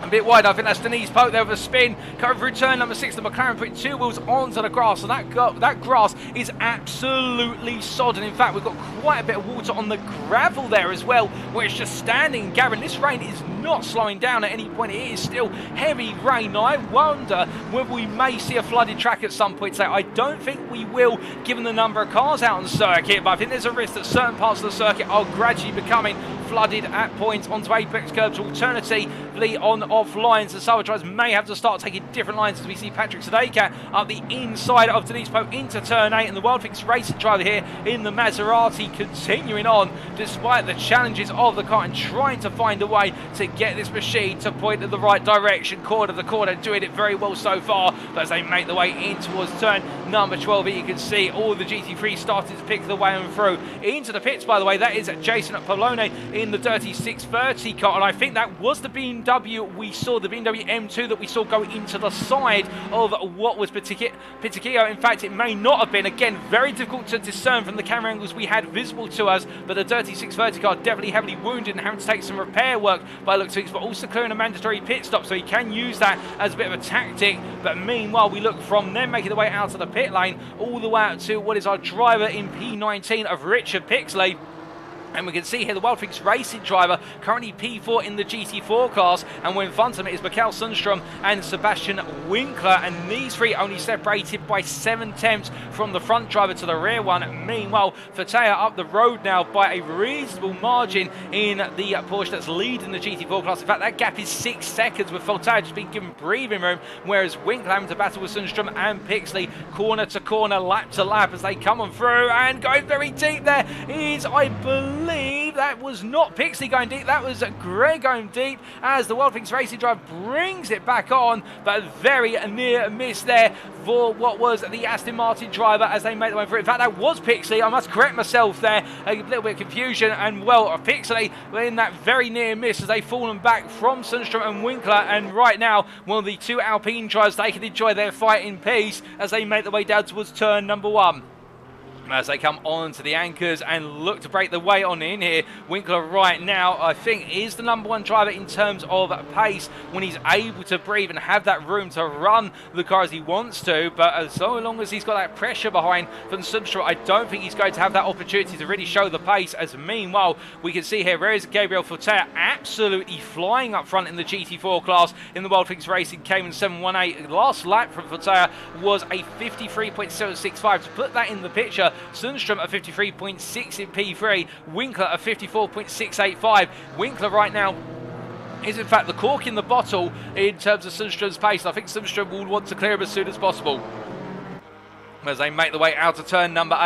S1: a bit wide. I think that's Denise Pope there with a spin. Coming through turn number 6, the McLaren putting 2 wheels onto the grass. So that grass is absolutely sodden. In fact, we've got quite a bit of water on the gravel there as well, where it's just standing. Gavin, this rain is not slowing down at any point. It is still heavy rain. Now, I wonder whether we may see a flooded track at some point. So I don't think we will, given the number of cars out on the circuit, but I think there's a risk that certain parts of the circuit are gradually becoming flooded at points onto apex curbs, alternatively on off lines. The Sauber drivers may have to start taking different lines as we see Patrick Sadeka up the inside of Denise Pope into turn 8, and the Wildfix racing driver here in the Maserati continuing on despite the challenges of the car and trying to find a way to get this machine to point in the right direction. Corner to corner, doing it very well so far, but as they make the way in towards turn number 12 here, you can see all the GT3 starting to pick the way on through into the pits. By the way, that is Jason Polone in the Dirty 630 car, and I think that was the BMW we saw, the BMW M2 that we saw go into the side of what was Petacchio. In fact, it may not have been. Again, very difficult to discern from the camera angles we had visible to us, but the Dirty 630 car definitely heavily wounded and having to take some repair work by the looks of things, but also clearing a mandatory pit stop, so he can use that as a bit of a tactic. But meanwhile, we look from them making the way out of the pit lane all the way out to what is our driver in P19 of Richard Pixley. And we can see here the Wildfix racing driver currently P4 in the GT4 class, and we're in front of him is Mikael Sundström and Sebastian Winkler, and these three only separated by 7/10 from the front driver to the rear one. Meanwhile, Fatea up the road now by a reasonable margin in the Porsche that's leading the GT4 class. In fact, that gap is 6 seconds, with Fatea just being given breathing room, whereas Winkler having to battle with Sundström and Pixley corner to corner, lap to lap as they come on through, and going very deep there is, I believe that was not Pixley going deep, that was Greg going deep as the Wildwings Racing Drive brings it back on, but very near miss there for what was the Aston Martin driver as they make their way through. In fact, that was Pixley. I must correct myself there. A little bit of confusion, and well, Pixley were in that very near miss as they've fallen back from Sundstrom and Winkler, and right now, well, the two Alpine drivers, they can enjoy their fight in peace as they make their way down towards turn number 1. As they come on to the anchors and look to break the way on in here. Winkler right now, I think, is the number 1 driver in terms of pace when he's able to breathe and have that room to run the car as he wants to. But as long as he's got that pressure behind from Sundstrom, I don't think he's going to have that opportunity to really show the pace. As meanwhile, we can see here, there's Gabriel Fortea absolutely flying up front in the GT4 class in the Wildwings Racing Cayman 718. Last lap from Fortea was a 53.765. To put that in the picture, Sundstrom at 53.6 in P3, Winkler at 54.685. Winkler right now is in fact the cork in the bottle in terms of Sundstrom's pace. I think Sundstrom will want to clear him as soon as possible. As they make the way out to turn number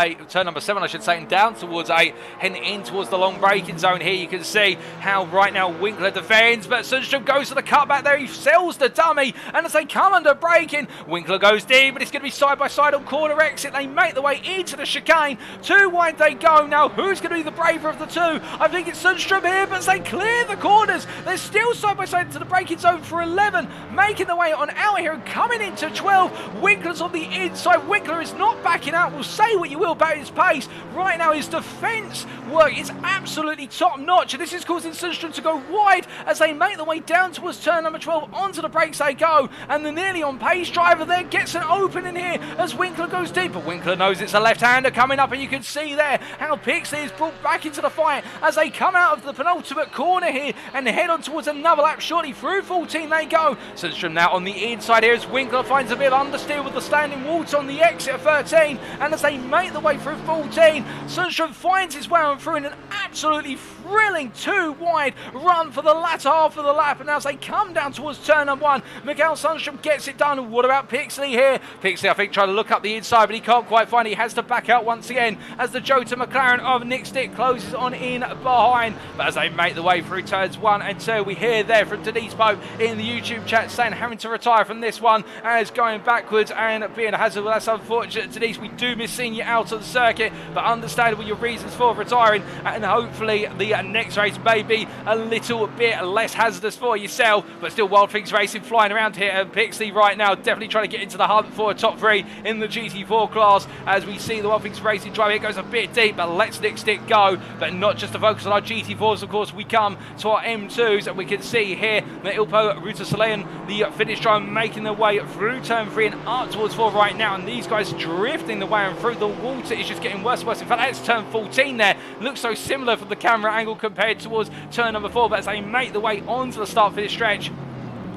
S1: 7, I should say, and down towards 8, heading in towards the long braking zone here. You can see how right now Winkler defends, but Sundstrom goes to the cutback there. He sells the dummy, and as they come under braking, Winkler goes deep, but it's going to be side by side on corner exit. They make the way into the chicane. 2 wide they go. Now, who's going to be the braver of the 2? I think it's Sundstrom here, but as they clear the corners, they're still side by side into the braking zone for 11, making the way on out here and coming into 12. Winkler's on the inside. Winkler is not backing out. We'll say what you will about his pace. Right now, his defence work is absolutely top notch, and this is causing Sundstrom to go wide as they make their way down towards turn number 12. Onto the brakes they go, and the nearly on pace driver there gets an opening here as Winkler goes deep. But Winkler knows it's a left-hander coming up, and you can see there how Pixley is brought back into the fight as they come out of the penultimate corner here and head on towards another lap shortly. Through 14 they go. Sundstrom now on the inside here as Winkler finds a bit of understeer with the standing water on the exit of 13, and as they make their way through 14, Sundstrom finds his way on through in an absolutely thrilling 2 wide run for the latter half of the lap. And as they come down towards turn number 1, Mikael Sundstrom gets it done. What about Pixley here? Pixley, I think, trying to look up the inside, but he can't quite find it. He has to back out once again as the Jota McLaren of Nick Stick closes on in behind. But as they make the way through turns 1 and 2, we hear there from Denise Pope in the YouTube chat saying having to retire from this one as going backwards and being a hazard. Well, that's unfortunate, Denise. We do miss seeing you out on the circuit, but understandable your reasons for retiring, and hopefully the next race may be a little bit less hazardous for yourself. But still, Wildwings Racing flying around here, and Pixley right now definitely trying to get into the hunt for a top 3 in the GT4 class as we see the Wildwings Racing drive. It goes a bit deep, but let's Nick Stick go. But not just to focus on our GT4s, of course, we come to our M2s, and we can see here the Ilpo Ruta Soleil, the finish drive, making their way through turn 3 and up towards 4 right now, and these guys drifting the way and through. The water is just getting worse and worse. In fact, that's turn 14 there. Looks so similar from the camera angle compared towards turn number 4, but as they make the way onto the start for this stretch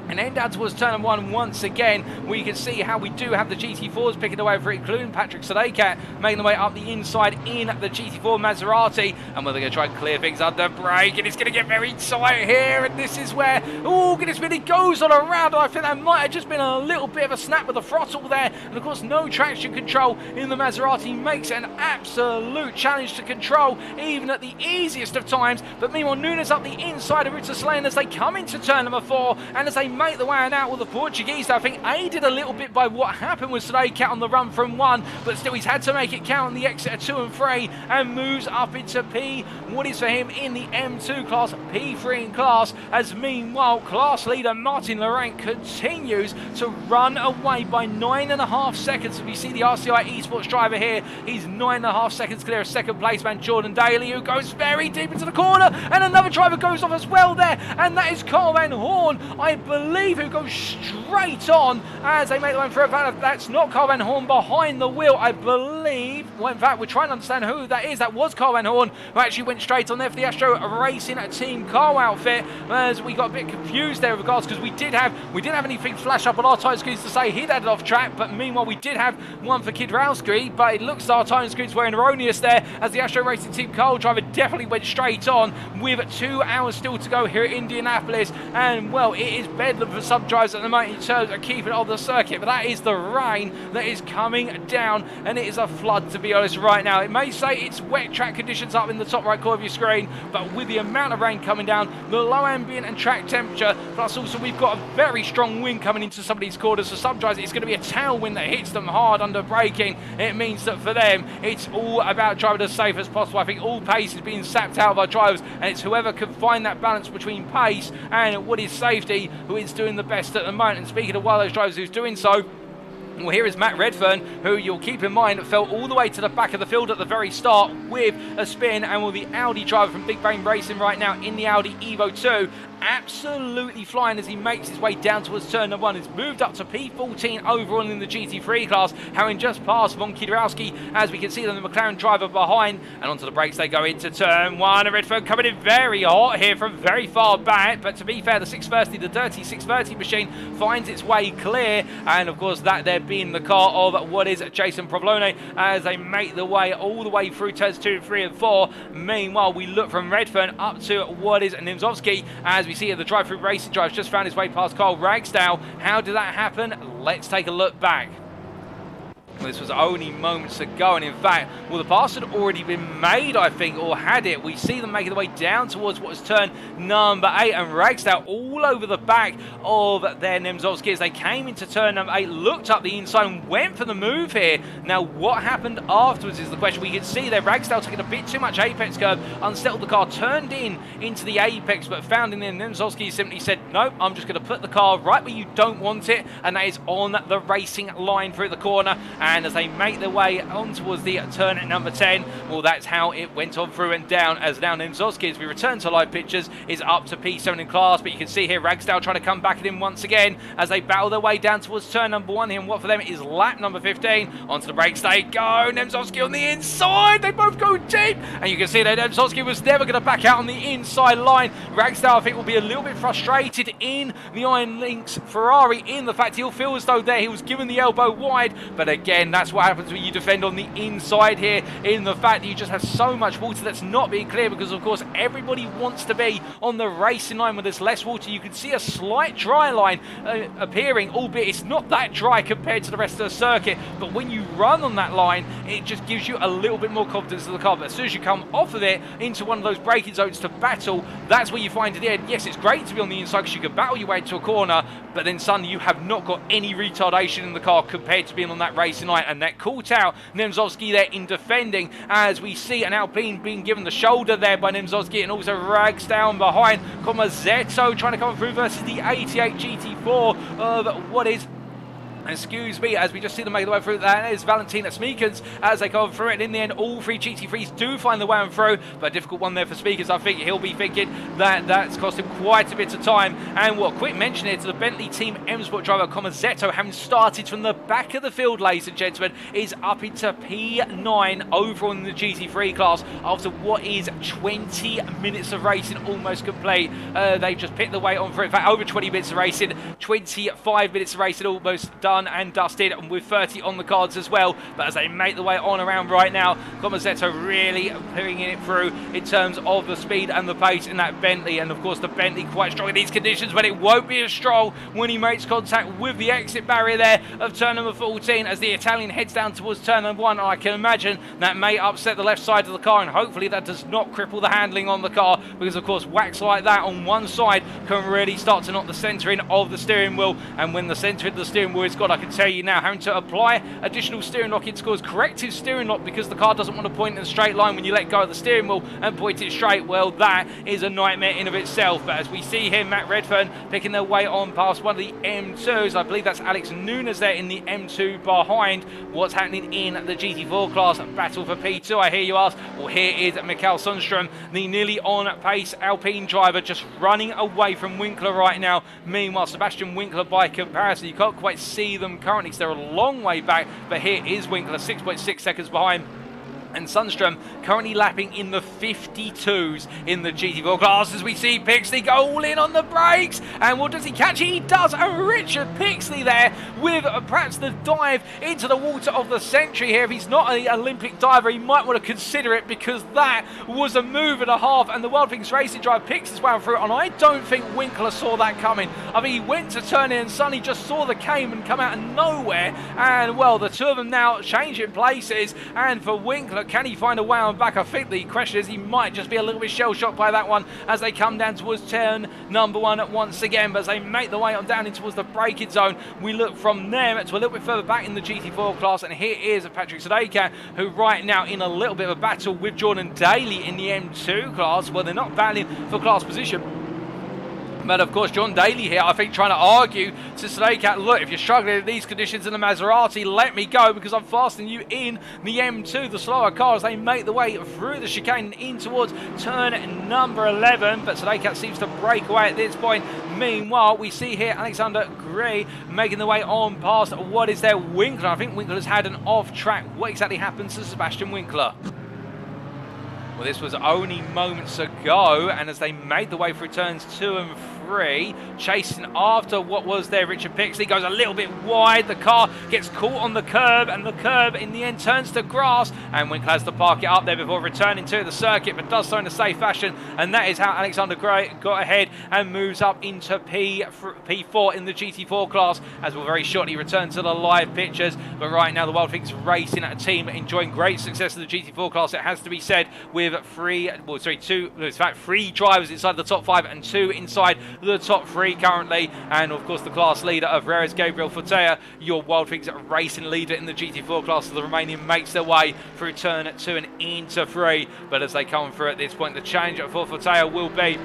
S1: and then down towards turn 1 once again, we can see how we do have the GT4s picking away for it, including Patrick Sadekat making the way up the inside in the GT4 Maserati, and we're going to try and clear things under brake, and it's going to get very tight here, and this is where, oh goodness me, it goes on around. I think that might have just been a little bit of a snap with the throttle there, and of course no traction control in the Maserati makes it an absolute challenge to control even at the easiest of times. But meanwhile, Nunes up the inside of Ruta Soleil as they come into turn number 4, and as they make the way out with the Portuguese, I think aided a little bit by what happened with Sadekat on the run from 1, but still he's had to make it count on the exit of 2 and 3 and moves up into P. What is for him in the M2 class, P3 in class, as meanwhile class leader Martin Laurent continues to run away by 9.5 seconds. We see the RCI Esports driver here, he's 9.5 seconds clear of second place man Jordan Daly, who goes very deep into the corner, and another driver goes off as well there, and that is Carl Van Horn, I believe, who goes straight on as they make the way through. That's not Carl Van Horn behind the wheel, I believe. Well, in fact, we're trying to understand who that is. That was Carl Van Horn, who actually went straight on there for the Astro Racing Team Car outfit, as we got a bit confused there with regards, because we didn't have anything flash up on our time screens to say he'd had it off track, but meanwhile we did have one for Kid Rowski, but it looks our time screens were erroneous there, as the Astro Racing Team Car driver definitely went straight on with 2 hours still to go here at Indianapolis, and well, it is bed bedlam for some drivers at the moment in terms of keeping on the circuit, but that is the rain that is coming down, and it is a flood, to be honest, right now. It may say it's wet track conditions up in the top right corner of your screen, but with the amount of rain coming down, the low ambient and track temperature, plus also we've got a very strong wind coming into some of these corners. For some drivers, it's going to be a tailwind that hits them hard under braking. It means that for them, it's all about driving as safe as possible. I think all pace is being sapped out of our drivers, and it's whoever can find that balance between pace and what is safety who is doing the best at the moment. And speaking of one of those drivers who's doing so, well, here is Matt Redfern, who you'll keep in mind fell all the way to the back of the field at the very start with a spin, and will the Audi driver from Big Bang Racing right now in the Audi Evo 2 absolutely flying as he makes his way down towards turn number 1. He's moved up to P14 overall in the GT3 class, having just passed Von Kidorowski, as we can see them, the McLaren driver behind, and onto the brakes they go into turn 1. And Redfern coming in very hot here from very far back, but to be fair, the 630, the dirty 630 machine finds its way clear, and of course that there being the car of what is Jason Provolone as they make the way all the way through turns 2, 3 and 4. Meanwhile, we look from Redfern up to what is Nimzowski, as we see the drive-through racing drive just found his way past Carl Ragsdale. How did that happen? Let's take a look back. This was only moments ago, and in fact, well, the pass had already been made, I think, or had it. We see them making their way down towards what was turn number 8, and Ragsdale all over the back of their Nimzowski as they came into turn number 8, looked up the inside and went for the move here. Now, what happened afterwards is the question. We can see there Ragsdale taking a bit too much apex curve, unsettled the car, turned into the apex, but found in there Nimzowski simply said, nope, I'm just going to put the car right where you don't want it, and that is on the racing line through the corner. And as they make their way on towards the turn at number 10, well, that's how it went on through and down, as now Nimzowski, as we return to live pictures, is up to P7 in class. But you can see here Ragsdale trying to come back at him once again as they battle their way down towards turn number 1 here, and what for them is lap number 15. Onto the brakes they go. Nimzowski on the inside. They both go deep, and you can see that Nimzowski was never going to back out on the inside line. Ragsdale, I think, will be a little bit frustrated in the Iron Lynx Ferrari, in the fact he'll feel as though there he was given the elbow wide, but again, that's what happens when you defend on the inside here, in the fact that you just have so much water that's not being clear, because of course everybody wants to be on the racing line when there's less water. You can see a slight dry line appearing, albeit it's not that dry compared to the rest of the circuit, but when you run on that line, it just gives you a little bit more confidence in the car. But as soon as you come off of it into one of those braking zones to battle, that's where you find at the end, yes, it's great to be on the inside because you can battle your way into a corner, but then suddenly you have not got any retardation in the car compared to being on that racing line. And that caught out Nimzowski there in defending, as we see an Alpine being given the shoulder there by Nimzowski, and also Ragsdale behind. Comazetto trying to come through versus the 88 GT4 of what is, excuse me, as we just see them make the way through. That is Valentina Smekens as they come through it, and in the end all three GT3s do find the way on through, but a difficult one there for Smekens. I think he'll be thinking that that's cost him quite a bit of time. And what, quick mention here to the Bentley Team M Sport driver Comazetto, having started from the back of the field, ladies and gentlemen, is up into P9 overall in the GT3 class after what is 20 minutes of racing almost complete. They've just picked the way on through. In fact, over 20 minutes of racing, 25 minutes of racing almost done and dusted, and with 30 on the cards as well. But as they make the way on around right now, Comazetto really putting it through in terms of the speed and the pace in that Bentley. And of course the Bentley quite strong in these conditions, but it won't be as strong when he makes contact with the exit barrier there of turn number 14 as the Italian heads down towards turn number 1. And I can imagine that may upset the left side of the car, and hopefully that does not cripple the handling on the car, because of course whacks like that on one side can really start to knock the centering of the steering wheel. And when the centering of the steering wheel is got, I can tell you now, having to apply additional steering lock, it scores corrective steering lock because the car doesn't want to point in a straight line when you let go of the steering wheel and point it straight. Well, that is a nightmare in of itself. But as we see here, Matt Redfern picking their way on past one of the M2s. I believe that's Alex Nunes there in the M2 behind. What's happening in the GT4 class battle for P2, I hear you ask? Well, here is Mikael Sundström, the nearly on pace Alpine driver, just running away from Winkler right now. Meanwhile, Sebastian Winkler, by comparison, you can't quite see them currently because they're a long way back, but here is Winkler 6.6 seconds behind. And Sundstrom currently lapping in the 52s in the GT4 class as we see Pixley go all in on the brakes. And what does he catch? He does. And Richard Pixley there with perhaps the dive into the water of the century here. If he's not an Olympic diver, he might want to consider it, because that was a move and a half. And the Wild Things Racing driver picks his way through. And I don't think Winkler saw that coming. I mean, he went to turn in and Sonny just saw the Cayman come out of nowhere. And, well, the two of them now changing places. And for Winkler, can he find a way on back? I think the question is he might just be a little bit shell-shocked by that one as they come down towards turn number 1 once again. But as they make the way on down in towards the braking zone, we look from them to a little bit further back in the GT4 class. And here is Patrick Sadeka, who right now in a little bit of a battle with Jordan Daly in the M2 class. Well, they're not battling for class position. But of course, John Daly here, I think, trying to argue to Sadeka, look, if you're struggling in these conditions in the Maserati, let me go, because I'm fastening you in the M2, the slower car, as they make the way through the chicane in towards turn number 11. But Sadeka seems to break away at this point. Meanwhile, we see here Alexander Gray making the way on past what is there, Winkler. I think Winkler has had an off-track. What exactly happened to Sebastian Winkler? Well, this was only moments ago, and as they made the way through turns 2 and 3, chasing after what was there, Richard Pixley goes a little bit wide. The car gets caught on the curb, and the curb in the end turns to grass, and Winkler has to park it up there before returning to the circuit, but does so in a safe fashion. And that is how Alexander Gray got ahead and moves up into P4 in the GT4 class, as we'll very shortly return to the live pictures. But right now, the Wild Things Racing team enjoying great success in the GT4 class, it has to be said, with three drivers inside the top 5 and 2 inside the top 3 currently. And of course, the class leader of Rares, Gabriel Fortea, your Wild Things Racing leader in the GT4 class. So the Romanian makes their way through turn 2 and into 3. But as they come through at this point, the change for Fortea will be,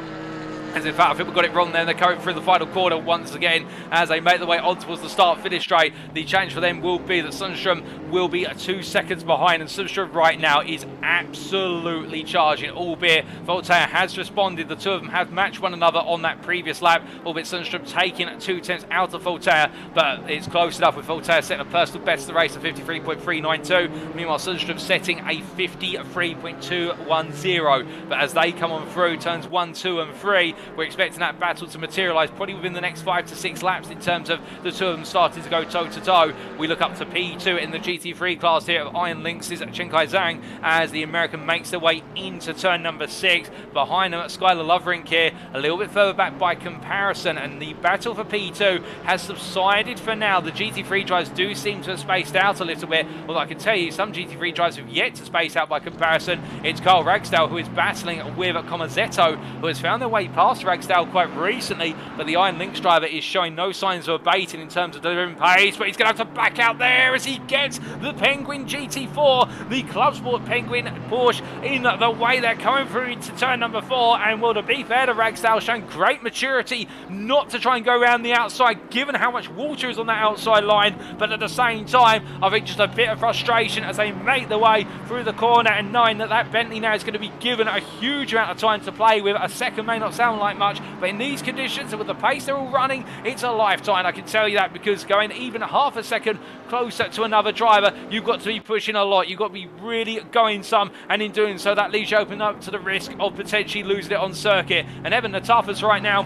S1: as in fact, I think we got it wrong there. They're going through the final quarter once again as they make the way on towards the start-finish straight. The change for them will be that Sundstrom will be 2 seconds behind, and Sundstrom right now is absolutely charging, albeit Voltaire has responded. The two of them have matched one another on that previous lap, albeit Sundstrom taking 2 tenths out of Voltaire, but it's close enough with Voltaire setting a personal best of the race of 53.392. Meanwhile, Sundstrom setting a 53.210. But as they come on through turns 1, 2 and 3, we're expecting that battle to materialise probably within the next 5 to 6 laps in terms of the two of them starting to go toe-to-toe. We look up to P2 in the GT3 class here of Iron Lynx's Chenkai Zhang as the American makes their way into turn number 6. Behind them, Skylar Loverink here, a little bit further back by comparison, and the battle for P2 has subsided for now. The GT3 drivers do seem to have spaced out a little bit, although I can tell you some GT3 drivers have yet to space out by comparison. It's Carl Ragsdale who is battling with Comazetto, who has found their way past Ragsdale quite recently, but the Iron Lynx driver is showing no signs of abating in terms of delivering pace, but he's going to have to back out there as he gets the Penguin GT4, the Club Sport Penguin Porsche in the way they're coming through into turn number 4. And well, to be fair to Ragsdale, showing great maturity not to try and go around the outside given how much water is on that outside line, but at the same time I think just a bit of frustration as they make their way through the corner, and knowing that that Bentley now is going to be given a huge amount of time to play with. A second may not sound like much, but in these conditions and with the pace they're all running, it's a lifetime, I can tell you that, because going even half a second closer to another driver, you've got to be pushing a lot, you've got to be really going some, and in doing so that leaves you open up to the risk of potentially losing it on circuit. And Evan Natafas right now,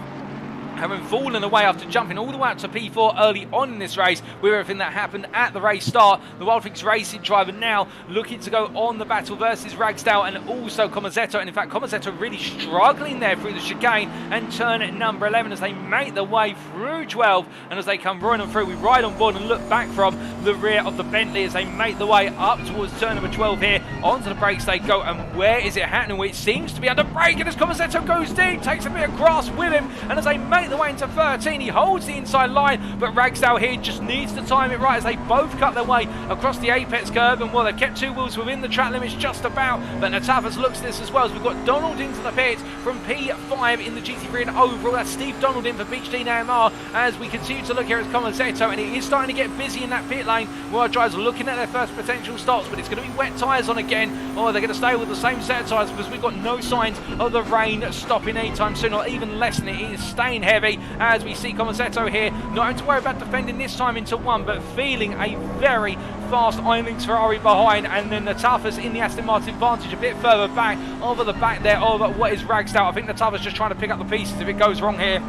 S1: having fallen away after jumping all the way up to P4 early on in this race with everything that happened at the race start. The Wild Things Racing driver now looking to go on the battle versus Ragsdale and also Comazetto. And in fact, Comazetto really struggling there through the chicane and turn number 11 as they make their way through 12. And as they come running through, we ride on board and look back from the rear of the Bentley as they make the way up towards turn number 12 here. Onto the brakes they go, and where is it happening? Well, it seems to be under brake, and as Comazetto goes deep, takes a bit of grass with him, and as they make the way into 13, he holds the inside line, but Ragsdale here just needs to time it right as they both cut their way across the apex curve. And well, they've kept 2 wheels within the track limits just about, but Natafas looks at this as well as we've got Donald into the pits from P5 in the GT3 and overall. That's Steve Donald in for Beach Dean AMR as we continue to look here at Comazetto, and it is starting to get busy in that pit lane. lane, where our drivers are looking at their first potential stops, but it's going to be wet tyres on again, or they're going to stay with the same set of tyres because we've got no signs of the rain stopping anytime soon, or even less than it. It is staying heavy as we see Comazetto here, not having to worry about defending this time into one, but feeling a very fast Iron Lynx Ferrari behind, and then the toughest in the Aston Martin Vantage a bit further back, over the back there of what is Ragsdale. I think the toughest just trying to pick up the pieces if it goes wrong here.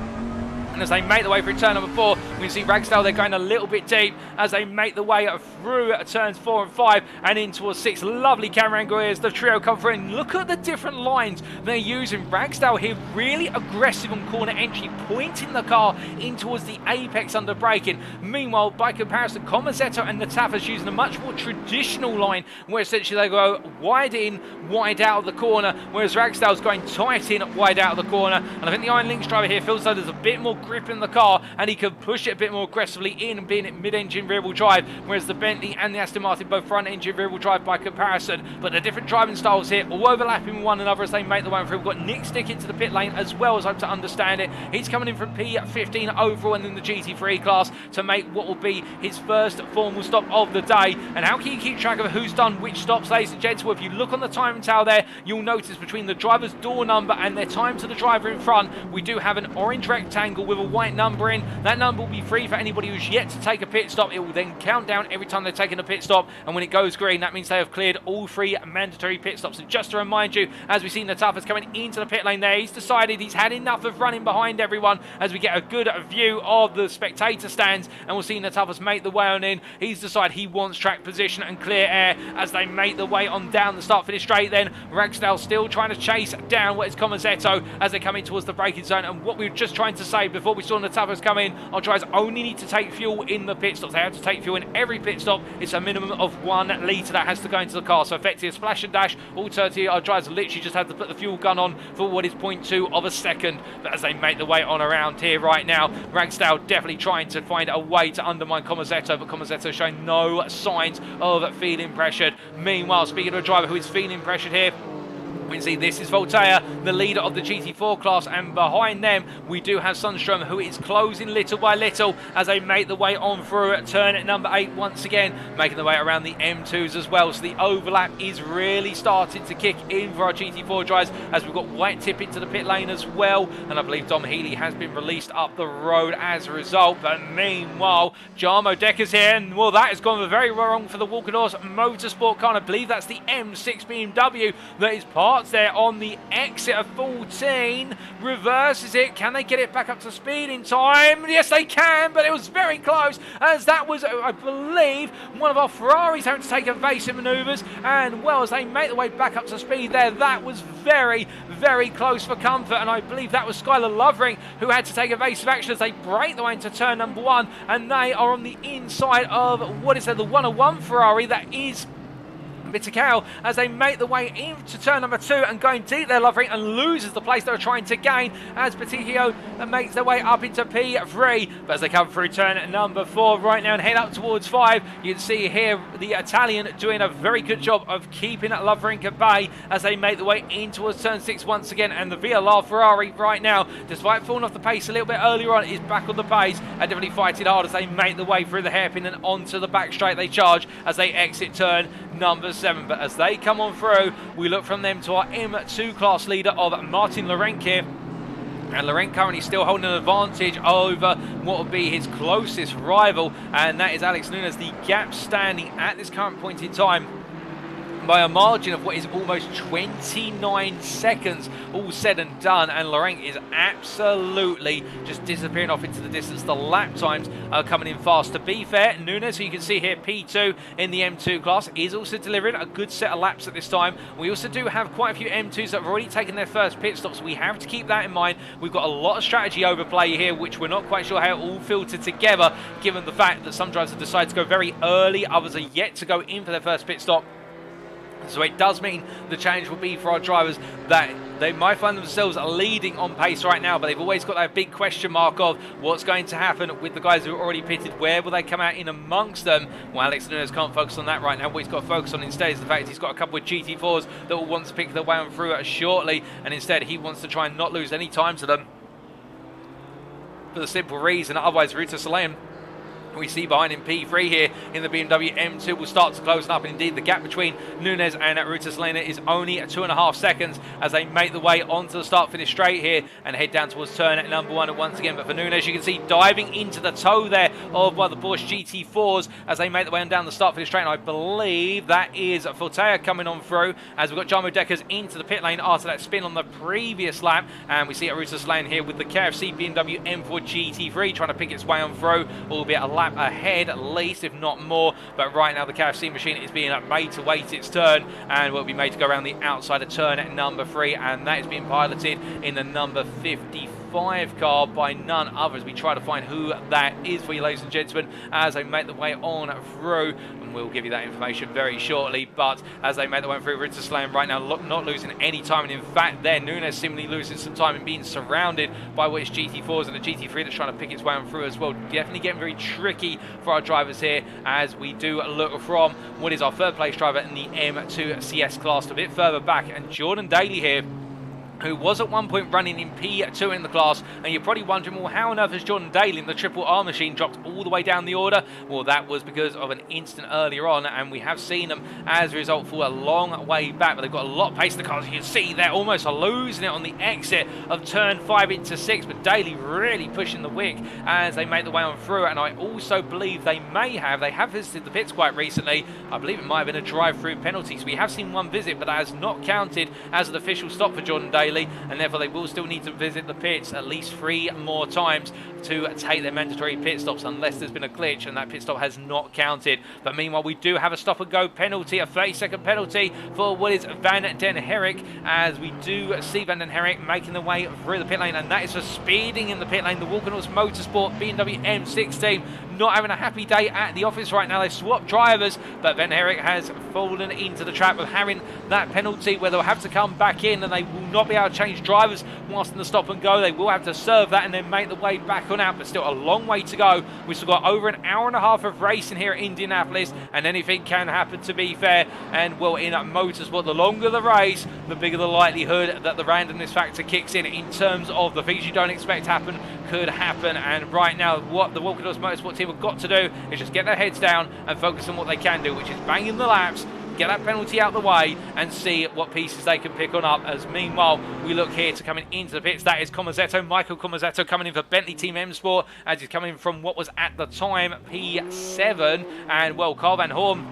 S1: And as they make the way through turn number 4, we can see Ragsdale, they're going a little bit deep as they make the way through turns 4 and 5 and in towards 6. Lovely camera angle here as the trio come through, and look at the different lines they're using. Ragsdale here really aggressive on corner entry, pointing the car in towards the apex under braking. Meanwhile, by comparison, Comazetto and Natafa's using a much more traditional line where essentially they go wide in, wide out of the corner, whereas Ragsdale's going tight in, wide out of the corner. And I think the Iron Lynx driver here feels like there's a bit more grip in the car and he can push it a bit more aggressively in and being at mid-engine rear-wheel drive, whereas the Bentley and the Aston Martin both front-engine rear-wheel drive by comparison. But the different driving styles here all overlapping one another as they make the way through. We've got Nick Stick into the pit lane as well, as I'm to understand it. He's coming in from P15 overall and in the GT3 class to make what will be his first formal stop of the day. And how can you keep track of who's done which stops, ladies and gents? Well, if you look on the time towel there, you'll notice between the driver's door number and their time to the driver in front, we do have an orange rectangle with a white number in. That number will be free for anybody who's yet to take a pit stop. It will then count down every time they're taking a pit stop, and when it goes green, that means they have cleared all 3 mandatory pit stops. And just to remind you, as we've seen the toughest coming into the pit lane there, he's decided he's had enough of running behind everyone as we get a good view of the spectator stands, and we'll see the toughest make the way on in. He's decided he wants track position and clear air as they make the way on down the start-finish straight. Then Ragsdale still trying to chase down what is Comazetto as they come in towards the braking zone. And what we were just trying to say before we saw the toughest come in, our drivers only need to take fuel in the pit stops. They have to take fuel in every pit stop. It's a minimum of 1 litre that has to go into the car. So effectively a splash and dash. Alternatively, our drivers literally just have to put the fuel gun on for what is 0.2 of a second. But as they make the way on around here right now, Ragsdale definitely trying to find a way to undermine Comazetto, but Comazetto showing no signs of feeling pressured. Meanwhile, speaking of a driver who is feeling pressured here, we can see this is Voltaire, the leader of the GT4 class, and behind them we do have Sundstrom, who is closing little by little as they make the way on through at turn at number 8 once again, making the way around the M2s as well. So the overlap is really starting to kick in for our GT4 drivers as we've got White Tip into the pit lane as well, and I believe Dom Healy has been released up the road as a result. But meanwhile, Jarmo Decker's here, and well, that has gone very wrong for the Walkadors Motorsport car. I believe that's the M6 BMW that is part there on the exit of 14, reverses it. Can they get it back up to speed in time? Yes, they can, but it was very close as that was, I believe, one of our Ferraris having to take evasive manoeuvres, and well, as they make the way back up to speed there, that was very, very close for comfort, and I believe that was Skylar Lovering who had to take evasive action as they break the way into turn number 1, and they are on the inside of, what is that, the 101 Ferrari that is Bittercow as they make the way into turn number 2 and going deep there, Lovering, and loses the place they were trying to gain as Petitio makes their way up into P3. But as they come through turn number 4 right now and head up towards 5, you can see here the Italian doing a very good job of keeping Lovering at bay as they make the way in towards turn 6 once again. And the VLR Ferrari right now, despite falling off the pace a little bit earlier on, is back on the pace and definitely fighting hard as they make the way through the hairpin and onto the back straight. They charge as they exit turn number 7, but as they come on through, we look from them to our M2 class leader of Martin Lorenk here, and Lorenk currently still holding an advantage over what will be his closest rival, and that is Alex Nunes. The gap standing at this current point in time by a margin of what is almost 29 seconds, all said and done, and Lorenk is absolutely just disappearing off into the distance. The lap times are coming in fast. To be fair, Nunes, who you can see here, P2 in the M2 class, is also delivering a good set of laps at this time. We also do have quite a few M2s that have already taken their first pit stops. We have to keep that in mind. We've got a lot of strategy overplay here, which we're not quite sure how it all filtered together, given the fact that some drivers have decided to go very early, others are yet to go in for their first pit stop. So it does mean the challenge will be for our drivers that they might find themselves leading on pace right now, but they've always got that big question mark of what's going to happen with the guys who are already pitted. Where will they come out in amongst them? Well, Alex Nunes can't focus on that right now. What he's got to focus on instead is the fact he's got a couple of GT4s that will want to pick their way on through it shortly, and instead he wants to try and not lose any time to them for the simple reason otherwise Ruta Soleim We see behind him P3 here in the BMW M2 will start to close up, and indeed the gap between Nunes and Ruta is only 2.5 seconds as they make the way onto the start-finish straight here and head down towards turn at number 1 once again. But for Nunes, you can see diving into the toe there of one of the Porsche GT4s as they make the way on down the start-finish straight, and I believe that is Fortea coming on through as we've got Jarmo Deckers into the pit lane after that spin on the previous lap, and we see Ruta here with the KFC BMW M4 GT3 trying to pick its way on through, albeit a lap ahead at least, if not more. But right now the KFC machine is being made to wait its turn and will be made to go around the outside of turn at number 3, and that is being piloted in the number 55 car by none other, as we try to find who that is for you, ladies and gentlemen, as they make the way on through, and we'll give you that information very shortly. But as they make the way through, Ritterslane right now not losing any time, and in fact there Nunes seemingly losing some time and being surrounded by what is GT4s and the GT3 that's trying to pick its way on through as well. Definitely getting very tricky for our drivers here as we do look from what is our third place driver in the M2 CS class a bit further back, and Jordan Daly here, who was at one point running in P2 in the class, and you're probably wondering, well, how on earth has Jordan Daly in the Triple R machine dropped all the way down the order? Well, that was because of an incident earlier on, and we have seen them as a result fall a long way back, but they've got a lot of pace in the cars. You can see they're almost losing it on the exit of turn 5 into 6, but Daly really pushing the wick as they make the way on through. And I also believe they have visited the pits quite recently. I believe it might have been a drive-through penalty, so we have seen one visit, but that has not counted as an official stop for Jordan Daly, and therefore they will still need to visit the pits at least 3 more times to take their mandatory pit stops, unless there's been a glitch and that pit stop has not counted. But meanwhile, we do have a stop and go penalty, a 30-second penalty for what is Van den Herrik, as we do see Van den Herrik making the way through the pit lane, and that is for speeding in the pit lane. The Walkenhorst Motorsport BMW M6 team not having a happy day at the office right now. They've swapped drivers, but Van Herrik has fallen into the trap of having that penalty where they'll have to come back in, and they will not be able to change drivers whilst in the stop and go. They will have to serve that and then make the way back on out, but still a long way to go. We've still got over an hour and a half of racing here at Indianapolis, and anything can happen, to be fair. And well, in motorsport, the longer the race, the bigger the likelihood that the randomness factor kicks in terms of the things you don't expect happen could happen. And right now, what the Walkenhorst Motorsport team have got to do is just get their heads down and focus on what they can do, which is banging the laps, get that penalty out the way, and see what pieces they can pick on up. As meanwhile, we look here to coming into the pits. That is Michael Comazetto coming in for Bentley Team M Sport, as he's coming from what was at the time P7, and well, Carl Van Horn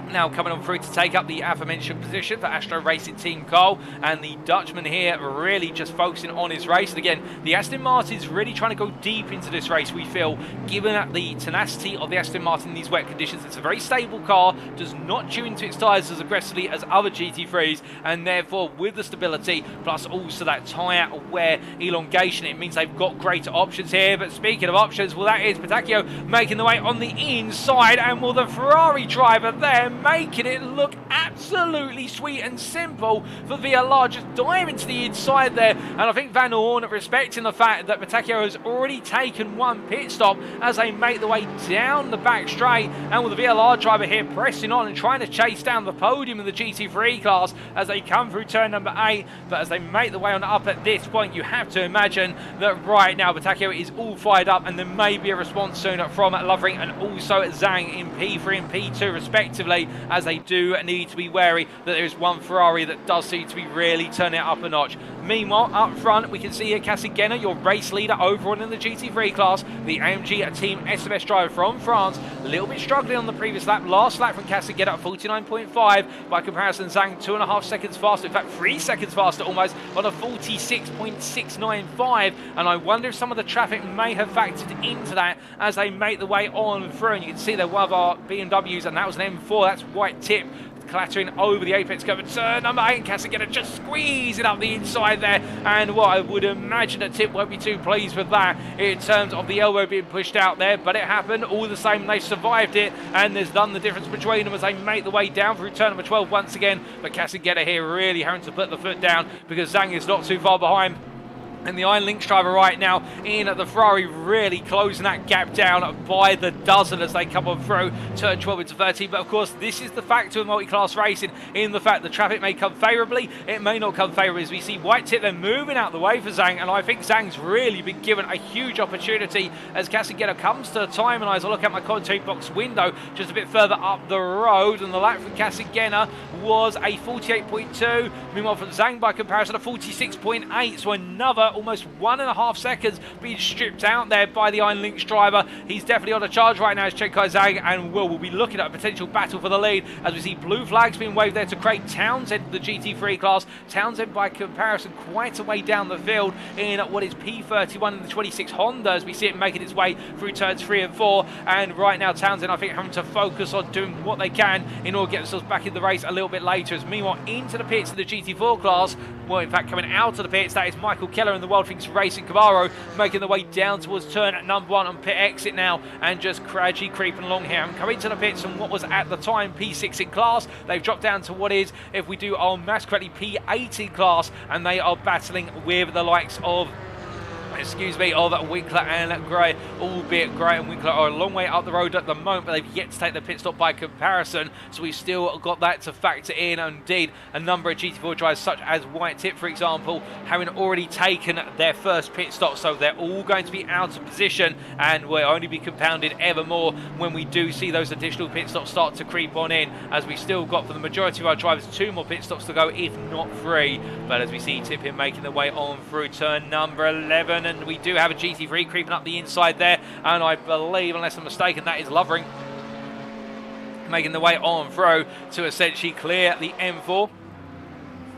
S1: now coming on through to take up the aforementioned position for Astro Racing Team Cole, and the Dutchman here really just focusing on his race. And again, the Aston Martin's really trying to go deep into this race, we feel, given the tenacity of the Aston Martin in these wet conditions. It's a very stable car, does not chew into its tyres as aggressively as other GT3s, and therefore with the stability plus also that tyre wear elongation, it means they've got greater options here. But speaking of options, well, that is Patacchio making the way on the inside, and will the Ferrari driver there making it look absolutely sweet and simple for VLR, just dive into the inside there. And I think Van Horn, respecting the fact that Patacchio has already taken one pit stop as they make the way down the back straight, and with the VLR driver here pressing on and trying to chase down the podium in the GT3 class as they come through turn number 8. But as they make the way on up at this point, you have to imagine that right now Patacchio is all fired up, and there may be a response soon from Lovering and also Zhang in P3 and P2 respectively, as they do need to be wary that there is one Ferrari that does seem to be really turning it up a notch. Meanwhile, up front, we can see here Cassigena, your race leader overall in the GT3 class, the AMG Team SMS driver from France, a little bit struggling on the previous lap. Last lap from Cassigena at 49.5. By comparison, Zhang 2.5 seconds faster, in fact 3 seconds faster almost, on a 46.695. And I wonder if some of the traffic may have factored into that as they make the way on through. And you can see they're one of our BMWs, and that was an M4. That's white tip clattering over the apex curve at turn number 8, and Cassigena just squeezing up the inside there. And what I would imagine that Tip won't be too pleased with that in terms of the elbow being pushed out there, but it happened all the same. They survived it, and there's done the difference between them as they make the way down through turn number 12 once again. But Cassigena here really having to put the foot down because Zhang is not too far behind. And the Iron Lynx driver right now in the Ferrari really closing that gap down by the dozen as they come on through turn 12 into 13. But of course, this is the factor of multi-class racing, in the fact the traffic may come favourably, it may not come favourably, as we see White Tip then moving out the way for Zhang. And I think Zhang's really been given a huge opportunity as Kasagena comes to time. And as I look at my commentary box window just a bit further up the road, and the lap from Kasagena was a 48.2. Meanwhile, from Zhang by comparison, a 46.8. So another almost 1.5 seconds being stripped out there by the Iron Lynx driver. He's definitely on a charge right now as Chequered Zhang, and we'll be looking at a potential battle for the lead as we see blue flags being waved there to Craig Townsend, the GT3 class. Townsend by comparison quite a way down the field in what is P31 in the 26 Honda, as we see it making its way through turns 3 and 4. And right now Townsend, I think, having to focus on doing what they can in order to get themselves back in the race a little bit later. As meanwhile, into the pits of the GT4 class, well, in fact, coming out of the pits, that is Michael Keller and the World Thinks Racing Camaro, making their way down towards turn number 1 on pit exit now, and just gradually creeping along here. I'm coming to the pits from what was at the time P6 in class. They've dropped down to what is, if we do our maths correctly, P8 in class, and they are battling with the likes of of Winkler and Gray, albeit Gray and Winkler are a long way up the road at the moment, but they've yet to take the pit stop by comparison, so we've still got that to factor in. Indeed, a number of GT4 drivers, such as White Tip, for example, having already taken their first pit stop, so they're all going to be out of position, and will only be compounded ever more when we do see those additional pit stops start to creep on in, as we've still got, for the majority of our drivers, 2 more pit stops to go, if not 3. But as we see Tippin making their way on through turn number 11, and we do have a GT3 creeping up the inside there, and I believe, unless I'm mistaken, that is Lovering making the way on through to essentially clear the M4.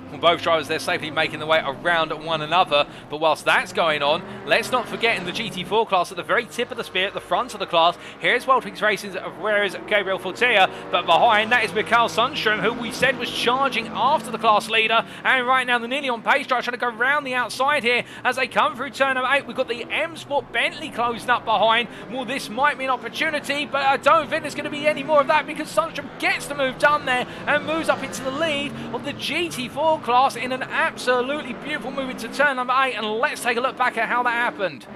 S1: Well, both drivers there safely making their way around one another. But whilst that's going on, let's not forget in the GT4 class, at the very tip of the spear, at the front of the class, here's World Thinks Racing's, where is Gabriel Fortea, but behind that is Mikael Sundstrom, who we said was charging after the class leader. And right now, they're nearly on pace drive, trying to go round the outside here as they come through turn number 8. We've got the M Sport Bentley closing up behind. Well, this might be an opportunity, but I don't think there's going to be any more of that, because Sundstrom gets the move done there and moves up into the lead of the GT4 class in an absolutely beautiful move into turn number 8. And let's take a look back at how that happened.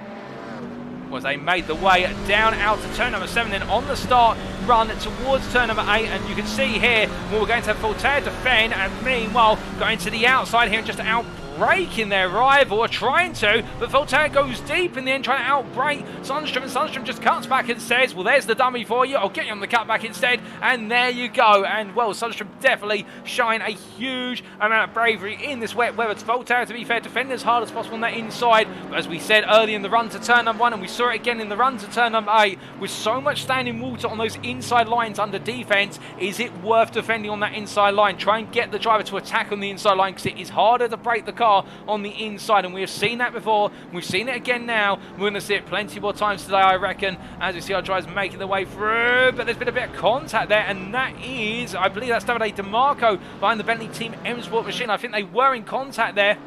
S1: Was they made the way down out to turn number 7, then on the start run towards turn number 8, and you can see here, well, we're going to have Fortea defend, and meanwhile going to the outside here and just outbreaking their rival, or trying to, but Fortea goes deep in the end, trying to outbrake Sundstrom, and Sundstrom just cuts back and says, well, there's the dummy for you, I'll get you on the cutback instead, and there you go. And well, Sundstrom definitely showing a huge amount of bravery in this wet weather. Fortea, to be fair, defending as hard as possible on that inside, but as we said early in the run to turn number 1, and we saw it again in the run to turn number 8, with so much standing water on those inside lines under defense, is it worth defending on that inside line? Try and get the driver to attack on the inside line, because it is harder to break the car on the inside, and we have seen that before, we've seen it again now, we're going to see it plenty more times today, I reckon, as we see our drivers making their way through. But there's been a bit of contact there, and that is, I believe that's Davide DeMarco behind the Bentley Team M Sport machine. I think they were in contact there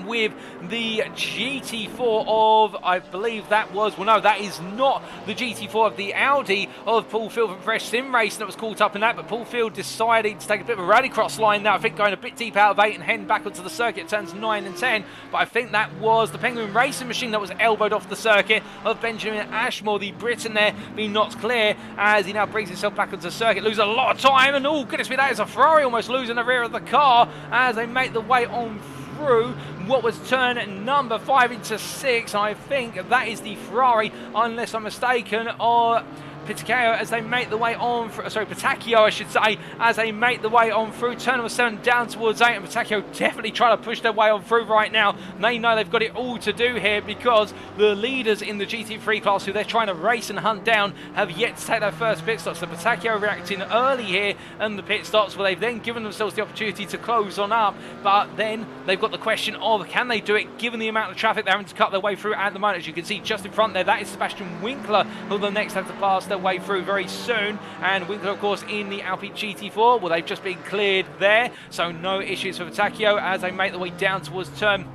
S1: with the GT4 of, I believe that was, well no, that is not the GT4 of the Audi of Paul Field from Fresh Sim Racing that was caught up in that, but Paul Field decided to take a bit of a rallycross line now, I think going a bit deep out of 8 and heading back onto the circuit, turns 9 and 10, but I think that was the Penguin Racing machine that was elbowed off the circuit of Benjamin Ashmore, the Briton there, being knocked clear as he now brings himself back onto the circuit, loses a lot of time, and oh goodness me, that is a Ferrari almost losing the rear of the car as they make the way on through what was turn number 5 into 6. I think that is the Ferrari, unless I'm mistaken, or Pitacchio as they make the way on, Patacchio I should say, as they make the way on through turn number 7 down towards 8, and Patacchio definitely trying to push their way on through right now. They know they've got it all to do here, because the leaders in the GT3 class, who they're trying to race and hunt down, have yet to take their first pit stops. So Patacchio reacting early here and the pit stops, where they've then given themselves the opportunity to close on up, but then they've got the question of, can they do it given the amount of traffic they're having to cut their way through at the moment? As you can see just in front there, that is Sebastian Winkler, who will next have to pass their way through very soon. And Winkler, of course, in the Alpine GT4, well, they've just been cleared there, so no issues for Patacchio as they make their way down towards turn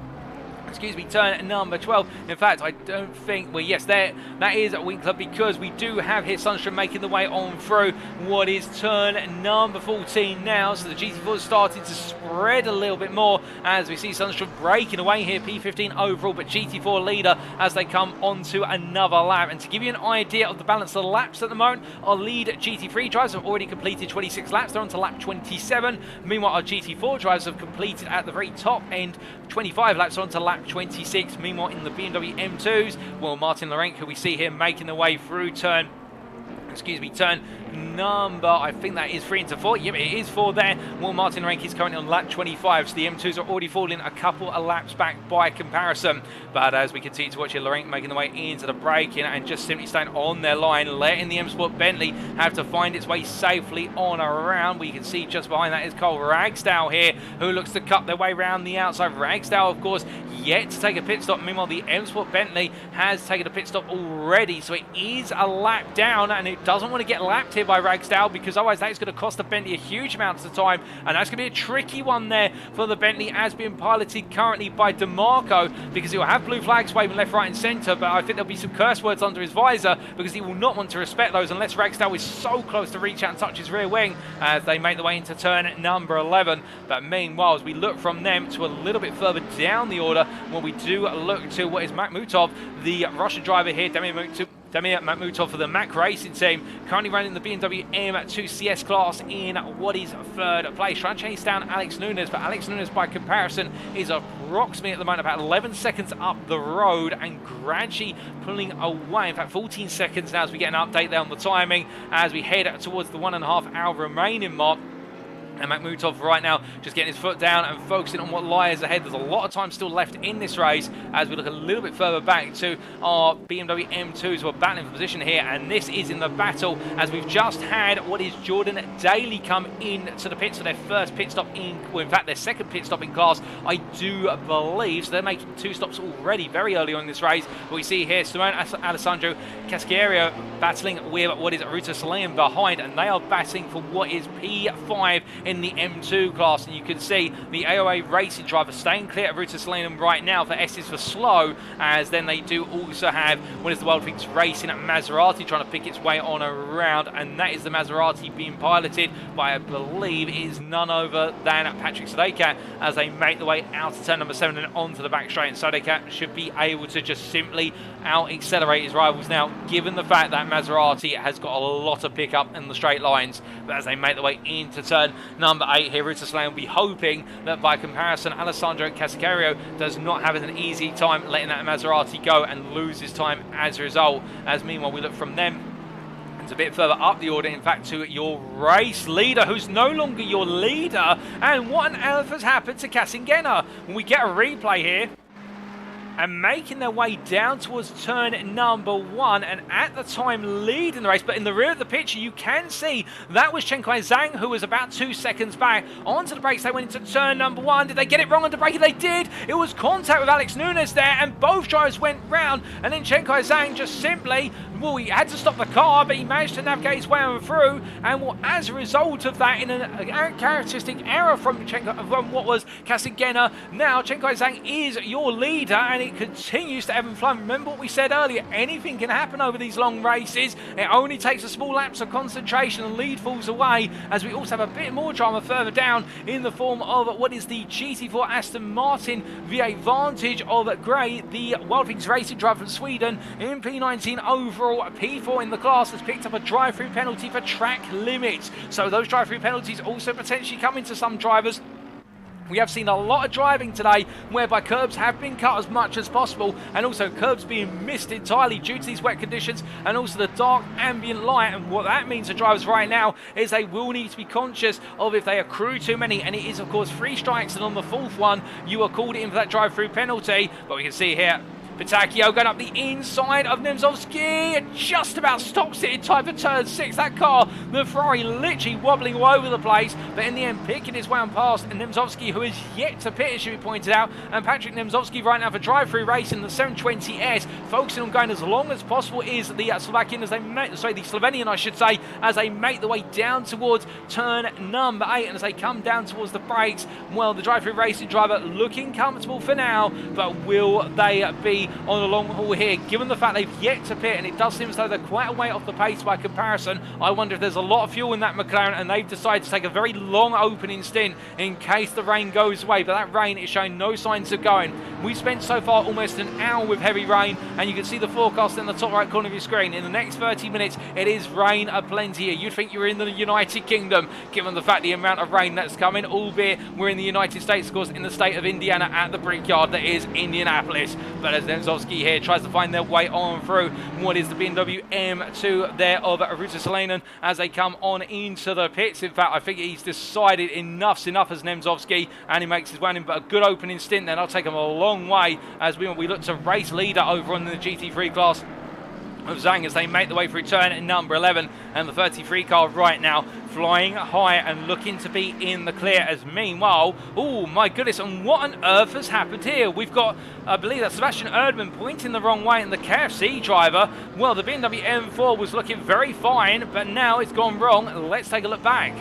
S1: excuse me, turn number 12. In fact, I don't think, well, yes, that is a Winkler, because we do have here Sundstrom making the way on through what is turn number 14 now. So the GT4 is starting to spread a little bit more as we see Sundstrom breaking away here, P15 overall, but GT4 leader as they come onto another lap. And to give you an idea of the balance of the laps at the moment, our lead GT3 drivers have already completed 26 laps. They're on to lap 27. Meanwhile, our GT4 drivers have completed at the very top end 25 laps, on to lap 26. Meanwhile, in the BMW M2s, well, Martin Laurent, who we see here making the way through turn number, I think that is 3 into 4. Yep, it is 4 there. Well, Martin Laurent is currently on lap 25, so the M2s are already falling a couple of laps back by comparison. But as we continue to watch here, Laurent making the way into the braking and just simply staying on their line, letting the M Sport Bentley have to find its way safely on around. We can see just behind that is Cole Ragsdale here, who looks to cut their way around the outside. Ragsdale, of course, yet to take a pit stop. Meanwhile, the M Sport Bentley has taken a pit stop already, so it is a lap down, and it doesn't want to get lapped here by Ragsdale, because otherwise that is going to cost the Bentley a huge amount of time, and that's going to be a tricky one there for the Bentley, as being piloted currently by DeMarco, because he will have blue flags waving left, right and centre, but I think there'll be some curse words under his visor, because he will not want to respect those unless Ragsdale is so close to reach out and touch his rear wing as they make the way into turn number 11. But meanwhile, as we look from them to a little bit further down the order, when we do look to what is Makhmutov, the Russian driver here, Damir Makhmutov for the Mack Racing team, currently running the BMW M2 CS class in what is third place, trying to chase down Alex Nunes, but Alex Nunes by comparison is approximately at the moment about 11 seconds up the road and gradually pulling away. In fact, 14 seconds now as we get an update there on the timing as we head towards the 1.5 hour remaining mark. And Makhmutov right now just getting his foot down and focusing on what lies ahead. There's a lot of time still left in this race as we look a little bit further back to our BMW M2s who are battling for position here. And this is in the battle as we've just had what is Jordan Daly come in to the pits for their first pit stop in, well, in fact, their second pit stop in class, I do believe. So they're making 2 stops already very early on in this race. But we see here Simone Alessandro Casciero battling with what is Ruta Saleem behind, and they are battling for what is P5 in the M2 class. And you can see the AOA racing driver staying clear of Ruta Saleem right now for S is for slow, as then they do also have what is the World Fix Racing at Maserati trying to pick its way on around, and that is the Maserati being piloted by, I believe, is none other than Patrick Sadekat as they make the way out to turn number 7 and onto the back straight. And Sadekat should be able to just simply out-accelerate his rivals now, given the fact that Maserati has got a lot of pickup in the straight lines. But as they make the way into turn number 8 here, Ruta Saleem will be hoping that by comparison Alessandro Casciero does not have an easy time letting that Maserati go and lose his time as a result. As meanwhile we look from them a bit further up the order, in fact, to your race leader, who's no longer your leader. And what on earth has happened to Kassingena? When we get a replay here, and making their way down towards turn number 1, and at the time leading the race, but in the rear of the picture you can see that was Chenkai Zhang, who was about 2 seconds back. Onto the brakes, they went into turn number 1. Did they get it wrong on the braking? They did. It was contact with Alex Nunes there, and both drivers went round, and then Chenkai Zhang just simply, well, he had to stop the car, but he managed to navigate his way on through, and well, as a result of that, in a characteristic error from what was Kassingena, now Chenkai Zhang is your leader, and it continues to ebb and flow. Remember what we said earlier, anything can happen over these long races. It only takes a small lapse of concentration and lead falls away, as we also have a bit more drama further down in the form of what is the GT4 Aston Martin V8 Vantage of Gray, the Wildwings racing driver from Sweden in P19 overall. P4 in the class has picked up a drive-through penalty for track limits, so those drive-through penalties also potentially come into some drivers. We have seen a lot of driving today whereby curbs have been cut as much as possible, and also curbs being missed entirely due to these wet conditions and also the dark ambient light. And what that means to drivers right now is they will need to be conscious of if they accrue too many, and it is of course 3 strikes, and on the 4th one you are called in for that drive-through penalty. But we can see here Petacchio going up the inside of Nemzowski, just about stops it in time for turn 6. That car, the Ferrari, literally wobbling all over the place, but in the end picking his way on past Nemzowski, who is yet to pit, it should be pointed out. And Patrick Nemzowski right now for drive-through racing the 720S, focusing on going as long as possible, is the Slovakian as they make, the Slovenian I should say, as they make the way down towards turn number 8, and as they come down towards the brakes, well, the drive-through racing driver looking comfortable for now, but will they be on the long haul here, given the fact they've yet to pit, and it does seem as though they're quite a way off the pace by comparison. I wonder if there's a lot of fuel in that McLaren, and they've decided to take a very long opening stint in case the rain goes away, but that rain is showing no signs of going. We've spent so far almost an hour with heavy rain, and you can see the forecast in the top right corner of your screen. In the next 30 minutes, it is rain aplenty here. You'd think you're in the United Kingdom, given the fact the amount of rain that's coming, albeit we're in the United States, of course, in the state of Indiana at the Brickyard that is Indianapolis. But as Nemzowski here tries to find their way on through what is the BMW M2 there of Ruta as they come on into the pits. In fact, I think he's decided enough's enough as Nemzowski, and he makes his way in, but a good opening stint then. I'll take him a long way as we look to race leader over on the GT3 class of Zhang as they make the way through turn number 11, and the 33 car right now flying high and looking to be in the clear. As meanwhile, oh my goodness, and what on earth has happened here? We've got, I believe that's Sebastian Erdmann pointing the wrong way, and the KFC driver, well, the BMW M4 was looking very fine, but now it's gone wrong. Let's take a look back.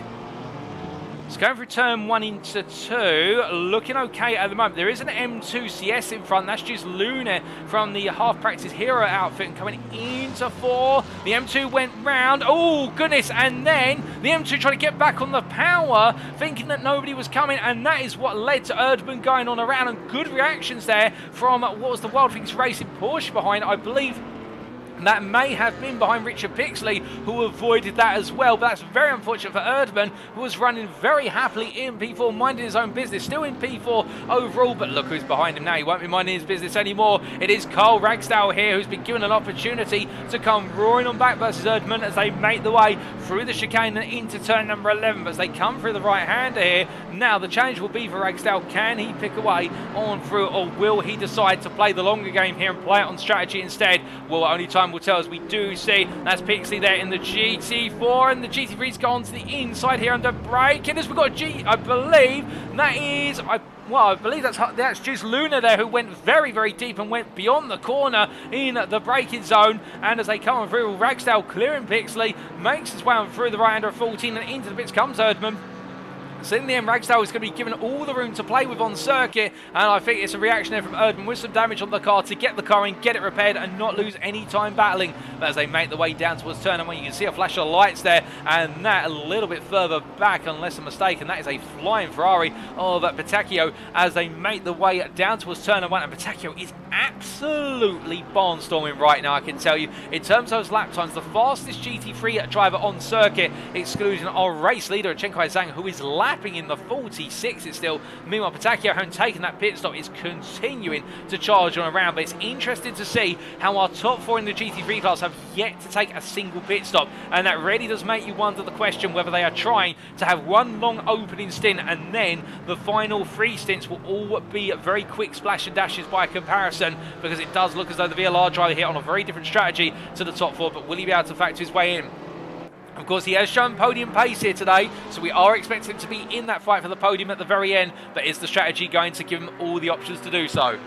S1: It's going through turn 1 into 2, looking okay at the moment. There is an M2 CS in front. That's just Luna from the Half Practice Hero outfit, and coming into 4. The M2 went round. Oh, goodness. And then the M2 trying to get back on the power, thinking that nobody was coming, and that is what led to Erdmann going on around, and good reactions there from what was the Wild Things Racing Porsche behind, I believe. That may have been behind Richard Pixley, who avoided that as well. But that's very unfortunate for Erdmann, who was running very happily in P4, minding his own business, still in P4 overall. But look who's behind him now. He won't be minding his business anymore. It is Carl Ragsdale here, who's been given an opportunity to come roaring on back versus Erdmann as they make the way through the chicane and into turn number 11. But as they come through the right-hander here, now the challenge will be for Ragsdale. Can he pick away on through, or will he decide to play the longer game here and play it on strategy instead? Well, only time will tell, as we do see that's Pixley there in the GT4, and the GT3's gone to the inside here under brake, and as we've got a G, I believe that is, I believe that's just Luna there, who went very, very deep and went beyond the corner in the braking zone. And as they come on through, Ragsdale clearing Pixley, makes his way on through the right under 14, and into the pits comes Erdmann. So in the end, Ragsdale is going to be given all the room to play with on circuit, and I think it's a reaction there from Erdmann with some damage on the car to get the car in, get it repaired, and not lose any time battling. But as they make the way down towards turn number 1, you can see a flash of lights there, and that a little bit further back, unless I'm mistaken, that is a flying Ferrari of Petacchio as they make the way down towards turn number 1, and Petacchio is absolutely barnstorming right now, I can tell you. In terms of those lap times, the fastest GT3 driver on circuit, excluding our race leader, Chenkai Zhang, who is lapping in the 46s still. Meanwhile, Petacchio, having taken that pit stop, is continuing to charge on around. But it's interesting to see how our top 4 in the GT3 class have yet to take a single pit stop, and that really does make you wonder the question whether they are trying to have one long opening stint, and then the final 3 stints will all be very quick splash and dashes by comparison, because it does look as though the VLR driver here on a very different strategy to the top 4. But will he be able to factor his way in? Of course, he has shown podium pace here today, so we are expecting him to be in that fight for the podium at the very end. But is the strategy going to give him all the options to do so?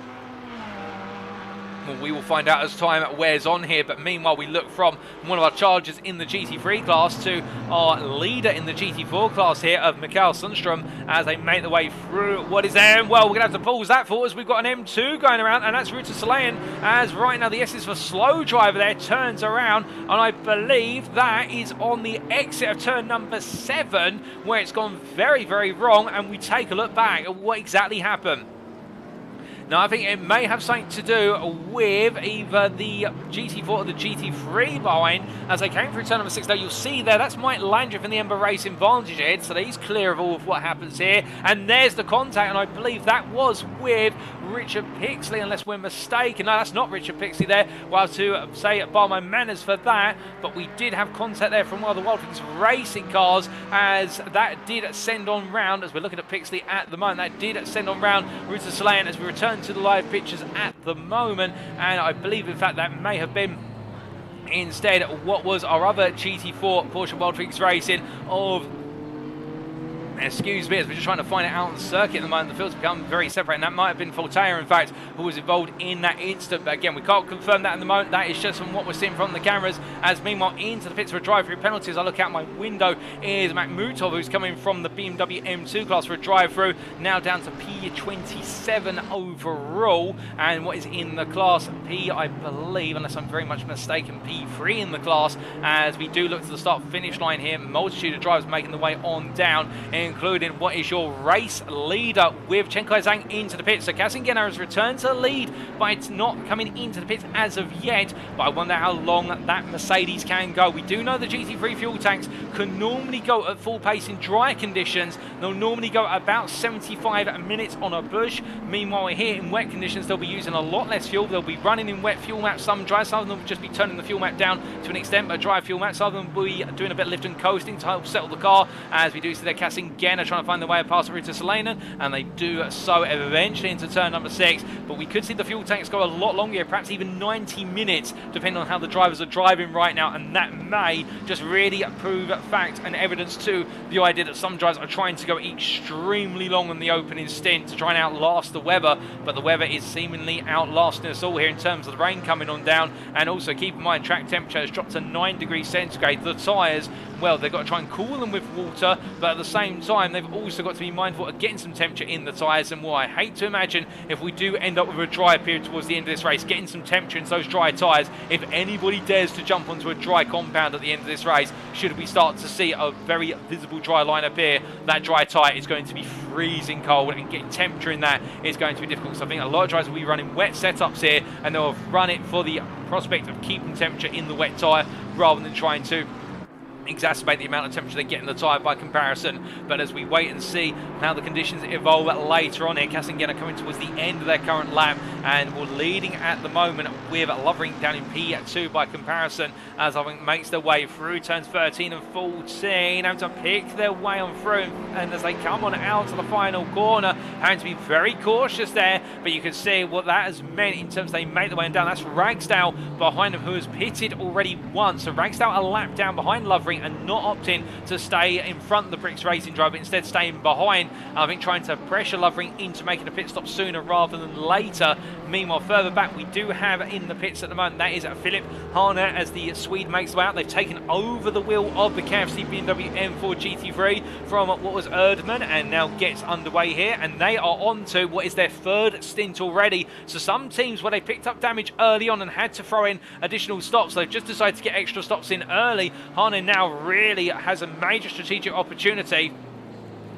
S1: Well, we will find out as time wears on here. But meanwhile, we look from one of our chargers in the GT3 class to our leader in the GT4 class here of Mikael Sundstrom as they make the way through what is there. Well, we're going to have to pause that for as we've got an M2 going around, and that's Ruta Salayan, as right now the S is for slow driver there, turns around, and I believe that is on the exit of turn number 7 where it's gone very, very wrong, and we take a look back at what exactly happened. Now, I think it may have something to do with either the GT4 or the GT3 behind. As they came through turn number 6, though, you'll see there, that's Mike Landry from the Ember Racing Vantage Ed, so he's clear of all of what happens here. And there's the contact, and I believe that was with Richard Pixley, unless we're mistaken. No, that's not Richard Pixley there. Well, to say bar my manners for that, but we did have contact there from one of the Wild Things racing cars, as that did send on round, as we're looking at Pixley at the moment, that did send on round route to Salayan as we return to the live pictures at the moment, and I believe in fact that may have been instead what was our other GT4 Porsche Wild Things Racing of, excuse me, as we're just trying to find it out on the circuit at the moment. The fields become very separate, and that might have been Voltaire, in fact, who was involved in that instant. But again, we can't confirm that at the moment. That is just from what we're seeing from the cameras. As meanwhile, into the pits for a drive-through penalty, as I look out my window, is Matt Mutov, who's coming from the BMW M2 class for a drive-through. Now down to P27 overall, and what is in the class P, I believe, unless I'm very much mistaken, P3 in the class, as we do look to the start-finish line here. Multitude of drivers making the way on down, including what is your race leader with Chen Kai-Zhang into the pits. So Kasingena has returned to the lead, but it's not coming into the pits as of yet. But I wonder how long that Mercedes can go. We do know the GT3 fuel tanks can normally go at full pace in dry conditions. They'll normally go at about 75 minutes on a bush. Meanwhile, here in wet conditions, they'll be using a lot less fuel. They'll be running in wet fuel maps, some dry. Some of them will just be turning the fuel map down to an extent, but dry fuel maps. Some of them will be doing a bit of lift and coasting to help settle the car, as we do see their Kasingena trying to find their way past route to Solanen, and they do so eventually into turn number 6. But we could see the fuel tanks go a lot longer, perhaps even 90 minutes, depending on how the drivers are driving right now, and that may just really prove fact and evidence to the idea that some drivers are trying to go extremely long on the opening stint to try and outlast the weather. But the weather is seemingly outlasting us all here in terms of the rain coming on down, and also keep in mind track temperature has dropped to 9 degrees centigrade. The tyres, well, they've got to try and cool them with water, but at the same time they've also got to be mindful of getting some temperature in the tyres. And I hate to imagine if we do end up with a dry period towards the end of this race, getting some temperature in those dry tyres. If anybody dares to jump onto a dry compound at the end of this race, should we start to see a very visible dry line appear, that dry tyre is going to be freezing cold, and getting temperature in that is going to be difficult. So I think a lot of drivers will be running wet setups here, and they'll run it for the prospect of keeping temperature in the wet tyre rather than trying to exacerbate the amount of temperature they get in the tyre by comparison. But as we wait and see how the conditions evolve later on here, Kasingena coming towards the end of their current lap, and we're leading at the moment with Lovering down in P2 by comparison, as Lovering makes their way through turns 13 and 14, having to pick their way on through, and as they come on out to the final corner, having to be very cautious there. But you can see what that has meant in terms of they make their way down. That's Ragsdale behind them, who has pitted already once. So Ragsdale a lap down behind Lovering and not opting to stay in front of the Bricks Racing driver, instead staying behind. I think trying to pressure Lovering into making a pit stop sooner rather than later. Meanwhile, further back we do have in the pits at the moment, that is Philip Harner, as the Swede makes way out. They've taken over the wheel of the KFC BMW M4 GT3 from what was Erdmann, and now gets underway here, and they are on to what is their third stint already. So some teams, where they picked up damage early on and had to throw in additional stops, they've just decided to get extra stops in early. Harner now really has a major strategic opportunity,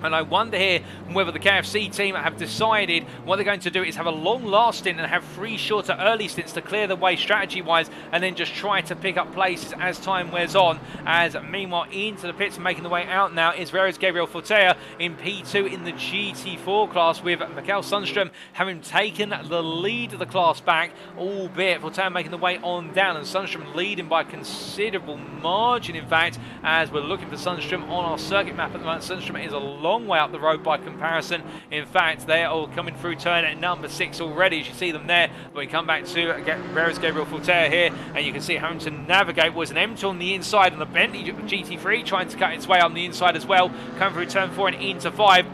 S1: and I wonder here whether the KFC team have decided what they're going to do is have a long last stint and have 3 shorter early stints to clear the way strategy-wise, and then just try to pick up places as time wears on. As meanwhile, into the pits, making the way out now is Veros Gabriel Fortea in P2 in the GT4 class, with Mikael Sundström having taken the lead of the class back, albeit Fortea making the way on down, and Sundström leading by a considerable margin, in fact, as we're looking for Sundström on our circuit map at the moment. Sundström is a long way up the road by comparison. In fact, they are all coming through turn at number 6 already, as you see them there. But we come back to Veros Gabriel Fortea here, and you can see having to navigate was an M2 on the inside, and the Bentley GT3 trying to cut its way on the inside as well, coming through turn 4 and into 5.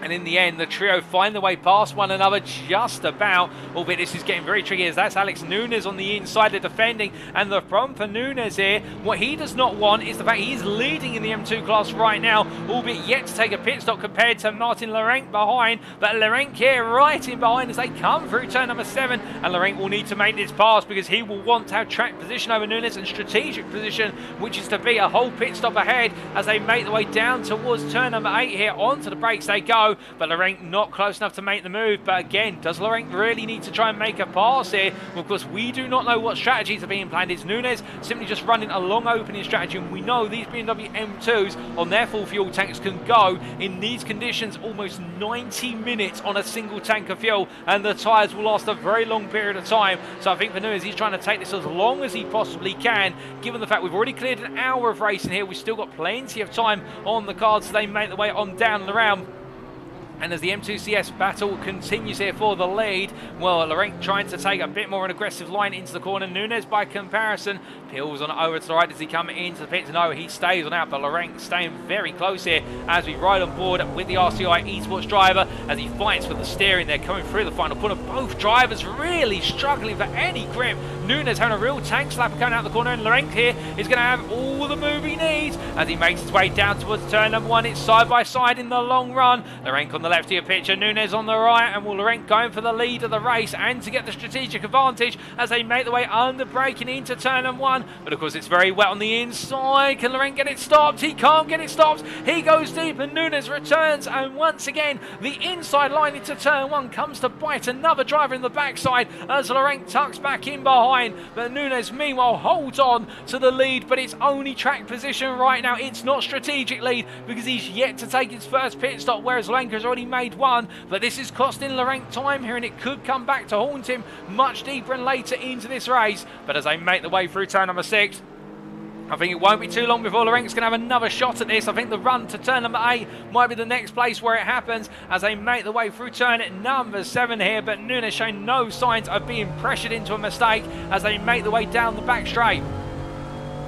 S1: And in the end, the trio find their way past one another just about, albeit this is getting very tricky, as that's Alex Nunes on the inside of defending. And the problem for Nunes here, what he does not want is the fact he is leading in the M2 class right now, albeit yet to take a pit stop compared to Martin Larenc behind. But Larenc here right in behind as they come through turn number 7, and Larenc will need to make this pass because he will want to have track position over Nunes and strategic position, which is to be a whole pit stop ahead as they make their way down towards turn number 8 here. Onto the brakes they go. go, but Laurent not close enough to make the move. But again, does Laurent really need to try and make a pass here? Well, of course, we do not know what strategies are being planned. It's Nunes simply just running a long opening strategy, and we know these BMW M2s on their full fuel tanks can go in these conditions almost 90 minutes on a single tank of fuel, and the tyres will last a very long period of time. So I think for Nunes, he's trying to take this as long as he possibly can, given the fact we've already cleared an hour of racing here. We've still got plenty of time on the cards, so they make the way on down and around. And as the M2 CS battle continues here for the lead, well, Laurent trying to take a bit more an aggressive line into the corner. Nunes, by comparison, peels on over to the right. Does he come into the pits? No, he stays on out, but Laurent staying very close here as we ride on board with the RCI eSports driver as he fights for the steering there, coming through the final corner. Both drivers really struggling for any grip. Nunes having a real tank slapper coming out the corner, and Laurent here is going to have all the move he needs as he makes his way down towards turn number one. It's side by side in the long run. Laurent on the left of your picture, Nunes on the right, and will Laurent going for the lead of the race and to get the strategic advantage as they make the way under braking into turn number one. But of course it's very wet on the inside. Can Laurent get it stopped? He can't get it stopped. He goes deep and Nunes returns, and once again the inside line into turn one comes to bite another driver in the backside as Laurent tucks back in behind. But Nunes meanwhile holds on to the lead, but it's only track position right now. It's not strategic lead because he's yet to take his first pit stop, whereas Laurent has already made one. But this is costing Laurent time here, and it could come back to haunt him much deeper and later into this race. But as they make the way through turn number 6, I think it won't be too long before Laurent's going to have another shot at this. I think the run to turn number 8 might be the next place where it happens as they make the way through turn number 7 here. But Nunes showing no signs of being pressured into a mistake as they make the way down the back straight.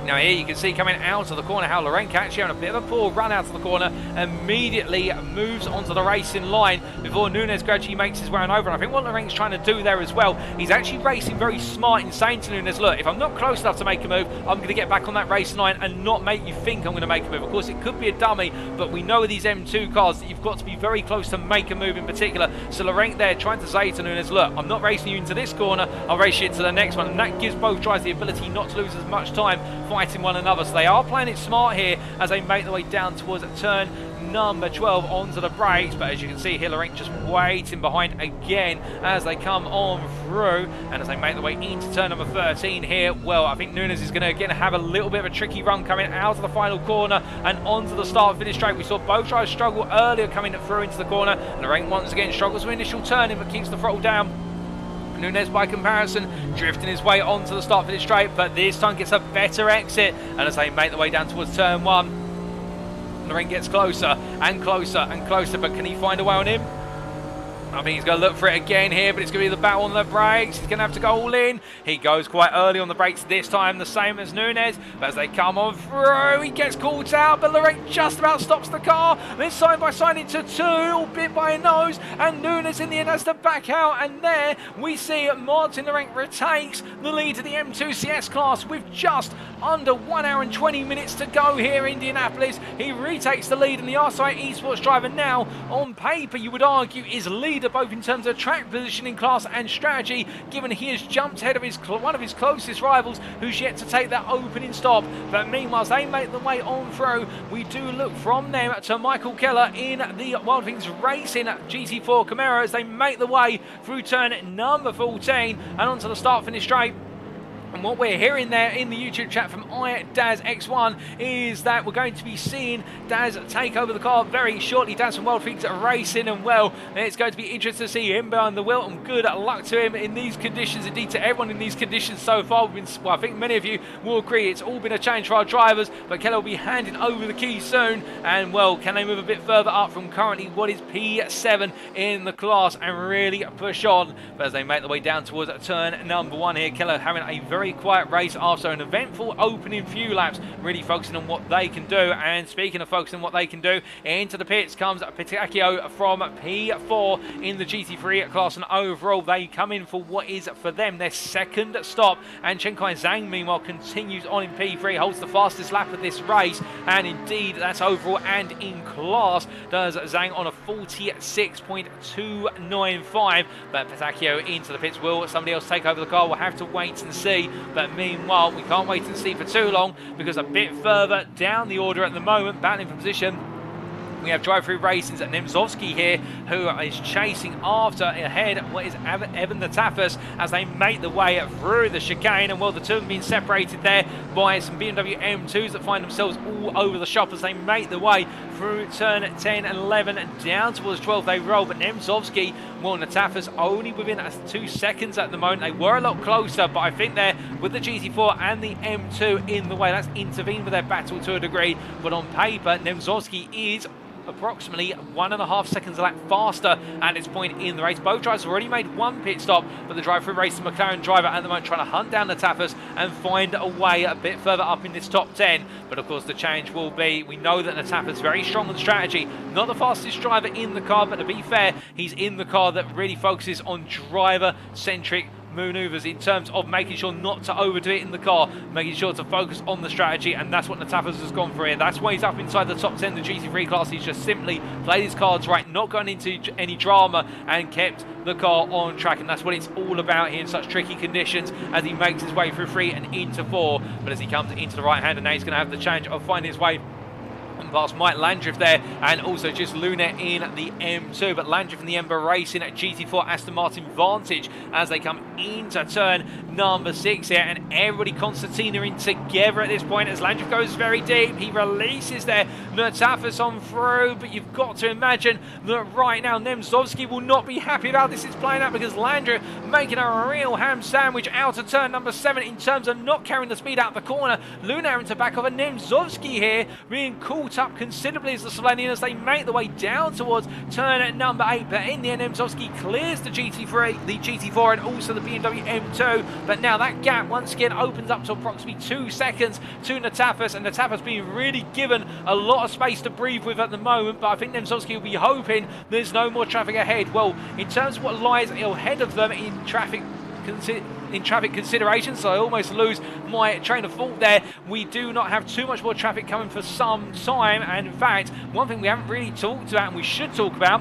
S1: Now here you can see coming out of the corner how Laurent actually having a bit of a poor run out of the corner, immediately moves onto the racing line before Nunes gradually makes his way on over. And I think what Laurent's trying to do there as well, he's actually racing very smart in saying to Nunes, look, if I'm not close enough to make a move, I'm going to get back on that racing line and not make you think I'm going to make a move. Of course, it could be a dummy, but we know with these M2 cars that you've got to be very close to make a move in particular. So Laurent there trying to say to Nunes, look, I'm not racing you into this corner, I'll race you into the next one. And that gives both drivers the ability not to lose as much time fighting one another. So they are playing it smart here as they make their way down towards turn number 12 onto the brakes. But as you can see here, Laurent just waiting behind again as they come on through, and as they make their way into turn number 13 here, well, I think Nunes is going to again have a little bit of a tricky run coming out of the final corner and onto the start finish straight. We saw both drivers struggle earlier coming through into the corner, and Laurent once again struggles with initial turning but keeps the throttle down. Nunes, by comparison, drifting his way onto the start finish straight, but this time gets a better exit. And as they make their way down towards turn 1, Laurent gets closer and closer and closer, but can he find a way on him? I think he's going to look for it again here, but it's going to be the battle on the brakes. He's going to have to go all in. He goes quite early on the brakes this time, the same as Nunes. But as they come on through, he gets caught out, but Laurent just about stops the car. Then side by side into 2, all bit by a nose, and Nunes in the end has to back out. And there we see Martin Laurent retakes the lead to the M2 CS class with just under 1 hour and 20 minutes to go here in Indianapolis. He retakes the lead, and the RCI eSports driver now, on paper, you would argue, is leader both in terms of track positioning, class and strategy, given he has jumped ahead of one of his closest rivals who's yet to take that opening stop. But meanwhile, as they make the way on through, we do look from them to Michael Keller in the Wild Things Racing GT4 Camaro as they make the way through turn number 14 and onto the start finish straight. And what we're hearing there in the YouTube chat from iDazX1 is that we're going to be seeing Daz take over the car very shortly. Daz from Wild Things Racing, and well, it's going to be interesting to see him behind the wheel, and good luck to him in these conditions, indeed to everyone in these conditions so far. Well, I think many of you will agree it's all been a change for our drivers, but Keller will be handing over the keys soon, and well, can they move a bit further up from currently what is P7 in the class and really push on? But as they make their way down towards turn number 1 here, Keller having a very quiet race after an eventful opening few laps, really focusing on what they can do. And speaking of focusing on what they can do, into the pits comes Pitacchio from P4 in the GT3 class, and overall they come in for what is for them their second stop. And Chenkai Zhang meanwhile continues on in P3, holds the fastest lap of this race, and indeed that's overall and in class does Zhang on a 46.295. But Pitacchio into the pits. Will somebody else take over the car? We'll have to wait and see. But meanwhile, we can't wait and see for too long, because a bit further down the order at the moment, battling for position, We have drive-through racing's Nemzowski here, who is chasing after ahead what is Evan Natafis as they make the way through the chicane. And well, the two have been separated there by some BMW M2s that find themselves all over the shop as they make the way through turn 10 and 11 down towards 12. They roll, but Nemzowski, well, Natafis only within 2 seconds at the moment. They were a lot closer, but I think they're with the GT4 and the M2 in the way. That's intervened with their battle to a degree, but on paper, Nemzowski is approximately 1.5 seconds a lap faster at this point in the race. Both drivers have already made one pit stop, but the drive-through race, the McLaren driver at the moment trying to hunt down the Taffers and find a way a bit further up in this top 10. But of course the change will be, we know that the Taffers very strong on strategy, not the fastest driver in the car, but to be fair, he's in the car that really focuses on driver-centric maneuvers in terms of making sure not to overdo it in the car, making sure to focus on the strategy, and that's what Natafas has gone for here. That's why he's up inside the top 10 the GT3 class. He's just simply played his cards right, not gone into any drama, and kept the car on track, and that's what it's all about here in such tricky conditions as he makes his way through 3 and into 4. But as he comes into the right hand, and now he's going to have the challenge of finding his way past Mike Landriff there, and also just Luna in the M2. But Landriff and the Ember racing at GT4 Aston Martin Vantage as they come into turn number 6 here, and everybody concertina in together at this point as Landriff goes very deep. He releases there Natafis on through, but you've got to imagine that right now Nemzowski will not be happy about this. It's playing out because Landriff making a real ham sandwich out of turn number 7 in terms of not carrying the speed out the corner. Luna into back of a Nemzowski here being caught up considerably as the Slovenians they make the way down towards turn number 8, but in the end Nemzowski clears the GT4 and also the BMW M2. But now that gap once again opens up to approximately 2 seconds to Natafis, and Natafis being really given a lot of space to breathe with at the moment. But I think Nemzowski will be hoping there's no more traffic ahead. Well, in terms of what lies ahead of them in traffic considerations, so I almost lose my train of thought there. We do not have too much more traffic coming for some time, and in fact one thing we haven't really talked about and we should talk about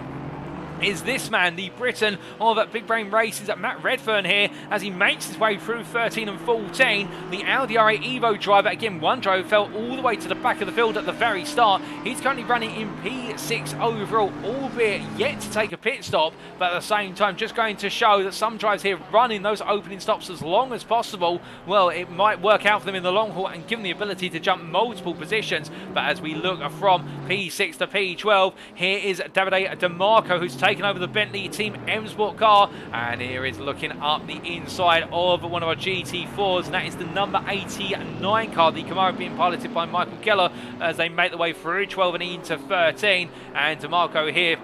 S1: is this man, the Briton of Big Brain Races at Matt Redfern here, as he makes his way through 13 and 14. The Audi R8 Evo driver, again, one driver fell all the way to the back of the field at the very start. He's currently running in P6 overall, albeit yet to take a pit stop, but at the same time, just going to show that some drivers here running those opening stops as long as possible, well, it might work out for them in the long haul and give them the ability to jump multiple positions. But as we look from P6 to P12, here is Davide DeMarco, who's taken over the Bentley Team M Sport car, and here is looking up the inside of one of our GT4s, and that is the number 89 car, the Camaro, being piloted by Michael Keller as they make the way through 12 and into 13. And DeMarco here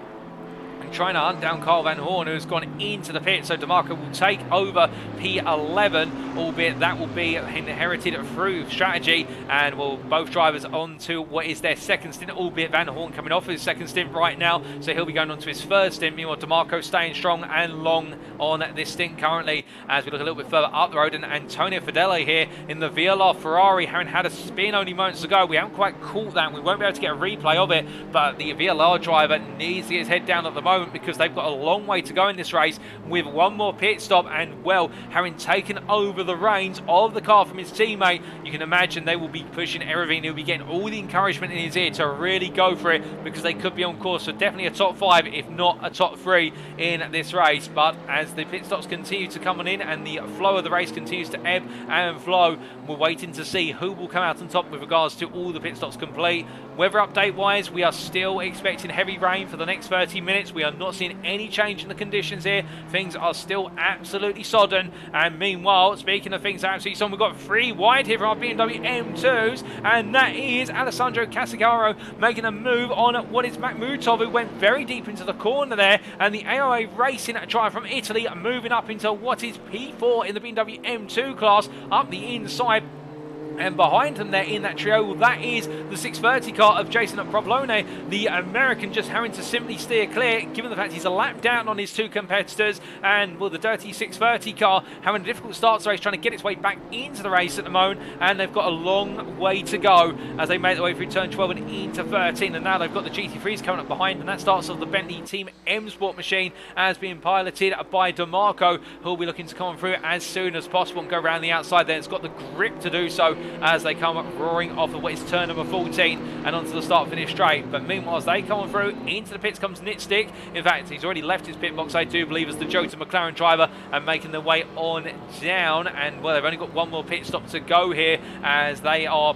S1: trying to hunt down Carl Van Horn, who's gone into the pit, so DeMarco will take over P11, albeit that will be inherited through strategy, and will both drivers on to what is their second stint, albeit Van Horn coming off his second stint right now, so he'll be going on to his third stint. Meanwhile, DeMarco staying strong and long on this stint currently. As we look a little bit further up the road, and Antonio Fedele here in the VLR Ferrari, having had a spin only moments ago. We haven't quite caught that, and we won't be able to get a replay of it, but the VLR driver needs to get his head down at the moment because they've got a long way to go in this race with one more pit stop, and well, having taken over the reins of the car from his teammate, you can imagine they will be pushing everything. He'll be getting all the encouragement in his ear to really go for it, because they could be on course for definitely a top 5 if not a top 3 in this race. But as the pit stops continue to come on in and the flow of the race continues to ebb and flow, we're waiting to see who will come out on top with regards to all the pit stops complete. Weather update wise, we are still expecting heavy rain for the next 30 minutes. We are not seeing any change in the conditions here. Things are still absolutely sodden. And meanwhile, speaking of things absolutely sodden, we've got 3 wide here from our BMW M2s, and that is Alessandro Casagaro making a move on what is Makhmutov, who went very deep into the corner there, and the AOA Racing driver from Italy moving up into what is P4 in the BMW M2 class up the inside. And behind them there in that trio, that is the 630 car of Jason Provolone, the American, just having to simply steer clear, given the fact he's a lap down on his 2 competitors. And well, the dirty 630 car having a difficult start to the race, trying to get its way back into the race at the moment, and they've got a long way to go as they make their way through turn 12 and into 13. And now they've got the GT3s coming up behind, and that starts off the Bentley Team M Sport machine as being piloted by DeMarco, who will be looking to come through as soon as possible and go around the outside there. It's got the grip to do so as they come roaring off of what is turn number 14 and onto the start-finish straight. But meanwhile, as they come on through, into the pits comes Nitstick. In fact, he's already left his pit box, I do believe, as the Jota McLaren driver, and making their way on down. And, well, they've only got one more pit stop to go here, as they are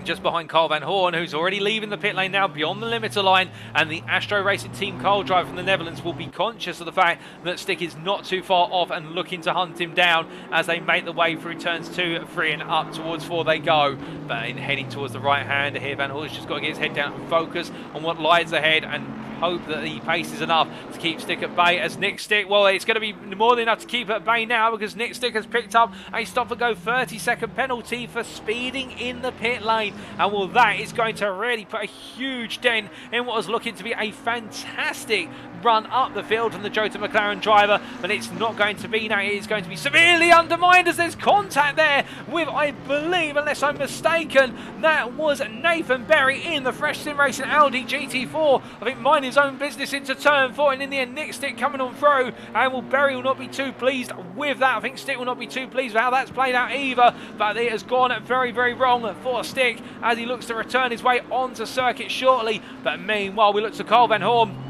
S1: just behind Carl Van Horn, who's already leaving the pit lane now beyond the limiter line, and the Astro Racing Team Carl driver from the Netherlands will be conscious of the fact that Stick is not too far off and looking to hunt him down as they make the way through turns 2, 3 and up towards 4 they go. But in heading towards the right hander here, Van Horn's just got to get his head down and focus on what lies ahead and hope that the pace is enough to keep Stick at bay. As Nick Stick, well, it's going to be more than enough to keep at bay now, because Nick Stick has picked up a stop and go 30-second penalty for speeding in the pit lane. And well, that is going to really put a huge dent in what was looking to be a fantastic run up the field from the Jota McLaren driver, but it's not going to be now. It is going to be severely undermined as there's contact there with, I believe, unless I'm mistaken, that was Nathan Berry in the Fresh Sim Racing Audi GT4. I think mine his own business into turn 4, and in the end Nick Stick coming on through, and well, Berry will not be too pleased with that. I think Stick will not be too pleased with how that's played out either, but it has gone very, very wrong for Stick as he looks to return his way onto circuit shortly. But meanwhile, we look to Carl Van Horn,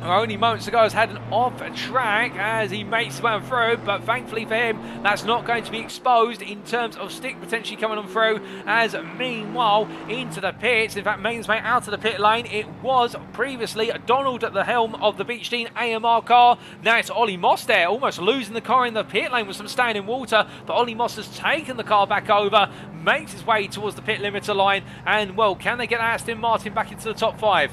S1: who only moments ago has had an off track as he makes his way through, but thankfully for him, that's not going to be exposed in terms of Stick potentially coming on through. As meanwhile, into the pits, in fact, making his way out of the pit lane, it was previously Donald at the helm of the Beechstein AMR car. Now it's Ollie Moss there, almost losing the car in the pit lane with some standing water, but Ollie Moss has taken the car back over, makes his way towards the pit limiter line, and well, can they get Aston Martin back into the top 5?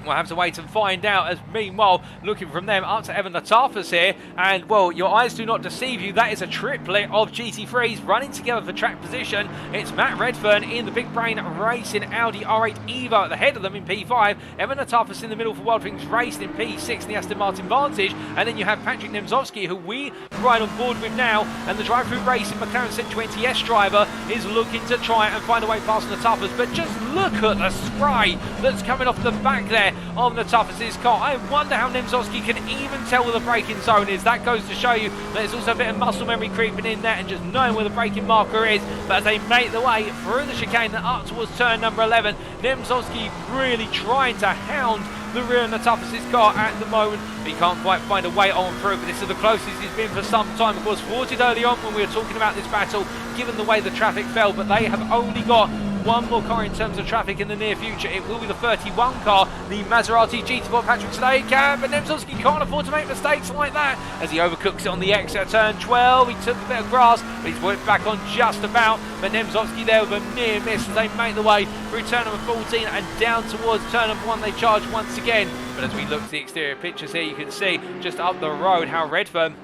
S1: We'll have to wait and find out. As meanwhile, looking from them up to Evan Latafas here, and well, your eyes do not deceive you, that is a triplet of GT3s running together for track position. It's Matt Redfern in the Big Brain Racing Audi R8 Evo at the head of them in P5, Evan Latafas in the middle for Wild Things Racing in P6 in the Aston Martin Vantage, and then you have Patrick Nemzowski, who we ride on board with now, and the drive-through racing McLaren Citroën TS driver is looking to try and find a way past Latafas. But just look at the spray that's coming off the back there of Latafas' car. I wonder how Nemzowski can even tell where the braking zone is. That goes to show you that there's also a bit of muscle memory creeping in there and just knowing where the braking marker is. But as they make the way through the chicane and up towards turn number 11, Nemzowski really trying to hound the rear of Latafas' car at the moment. He can't quite find a way on through, but this is the closest he's been for some time. Of course, thwarted early on when we were talking about this battle, given the way the traffic fell, but they have only got one more car in terms of traffic in the near future. It will be the 31 car, the Maserati GT4 Patrick Slade cab, but Nemzowski can't afford to make mistakes like that as he overcooks it on the exit at turn 12. He took a bit of grass, but he's put it back on just about. But Nemzowski there with a near miss as they make the way through turn number 14 and down towards turn number 1. They charge once again. But as we look at the exterior pictures here, you can see just up the road how Redfern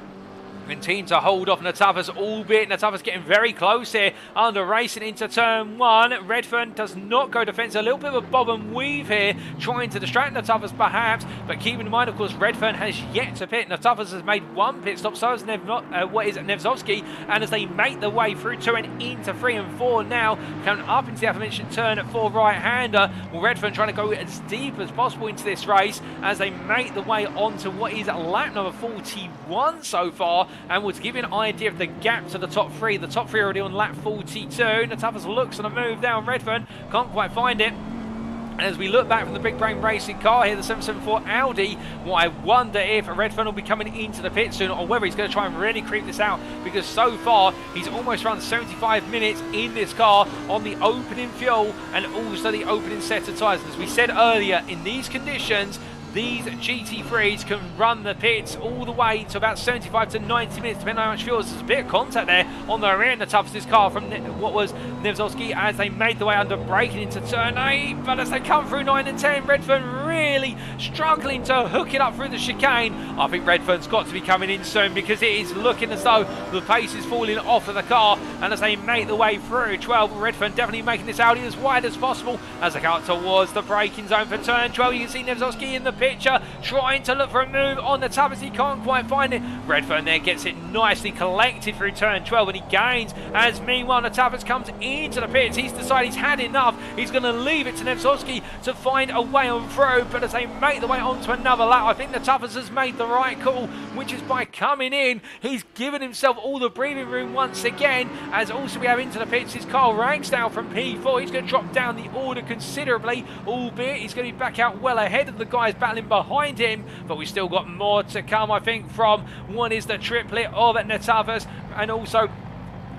S1: continue to hold off Latafas, albeit Latafas getting very close here under racing into turn 1. Redfern does not go defensive. A little bit of a bob and weave here, trying to distract Latafas perhaps, but keep in mind, of course, Redfern has yet to pit. Latafas has made one pit stop, so has Nemzowski, and as they make their way through 2 and into 3 and 4 now, coming up into the aforementioned turn at 4 right-hander, well, Redfern trying to go as deep as possible into this race as they make the way onto what is lap number 41 so far. And we'll give you an idea of the gap to the top 3. The top 3 already on lap 42. Latafas looks on a move down. Redfern can't quite find it. And as we look back from the Big Brain Racing car here, the 774 Audi, well, I wonder if Redfern will be coming into the pit soon, or whether he's going to try and really creep this out, because so far he's almost run 75 minutes in this car on the opening fuel and also the opening set of tyres. As we said earlier, in these conditions, these GT3s can run the pits all the way to about 75 to 90 minutes, depending on how much fuel. There's a bit of contact there on the rear end of Latafas' car from what was Nemzowski as they made the way under braking into turn 8. But as they come through 9 and 10, Redfern really struggling to hook it up through the chicane. I think Redfern's got to be coming in soon, because it is looking as though the pace is falling off of the car. And as they make the way through 12, Redfern definitely making this Audi as wide as possible as they come up towards the braking zone for turn 12. You can see Nemzowski in the picture trying to look for a move on the Latafas. He can't quite find it. Redfern there gets it nicely collected through turn 12 and he gains, as meanwhile Latafas comes into the pits. He's decided he's had enough. He's going to leave it to Nemzowski to find a way on through, through, but as they make the way onto another lap, I think the toughest has made the right call, which is by coming in. He's given himself all the breathing room once again, as also we have into the pits is Carl Ragsdale from P4. He's going to drop down the order considerably, albeit he's going to be back out well ahead of the guys battling behind him, but we've still got more to come, I think, from one is the triplet of Netavas and also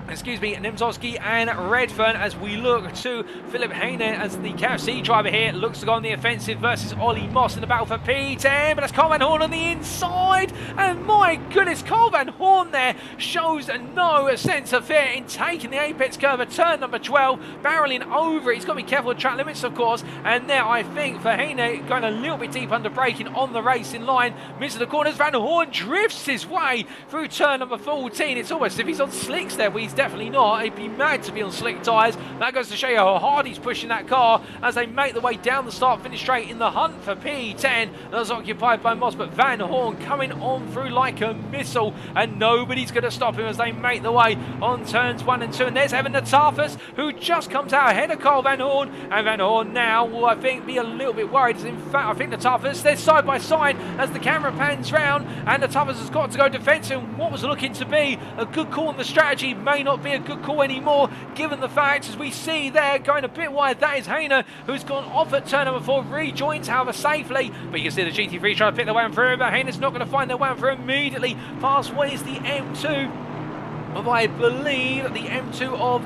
S1: Nemzowski and Redfern, as we look to Philip Hayne as the KFC driver here looks to go on the offensive versus Ollie Moss in the battle for P10, but that's Carl Van Horn on the inside, and my goodness, Carl Van Horn there shows no sense of fear in taking the apex curve at turn number 12, barreling over it. He's got to be careful with track limits, of course, and now I think for Hayne going a little bit deep under braking on the racing line, misses the corners. Van Horn drifts his way through turn number 14. It's almost as if he's on slicks there, but he's definitely not. He'd be mad to be on slick tyres. That goes to show you how hard he's pushing that car as they make the way down the start finish straight in the hunt for P10. That's occupied by Moss, but Van Horn coming on through like a missile, and nobody's going to stop him as they make the way on turns 1 and 2. And there's Evan Natafas, who just comes out ahead of Carl Van Horn, and Van Horn now will, I think, be a little bit worried. In fact, I think Natafas, they're side by side as the camera pans round, and Natafas has got to go defensive. What was looking to be a good call in the strategy may not be a good call anymore, given the fact, as we see there, going a bit wide, that is Hayner, who's gone off at turn number 4, rejoins, however, safely, but you can see the GT3 trying to pick their way through, but Hayner's not going to find their way through immediately past what is the M2 of, I believe, the M2 of,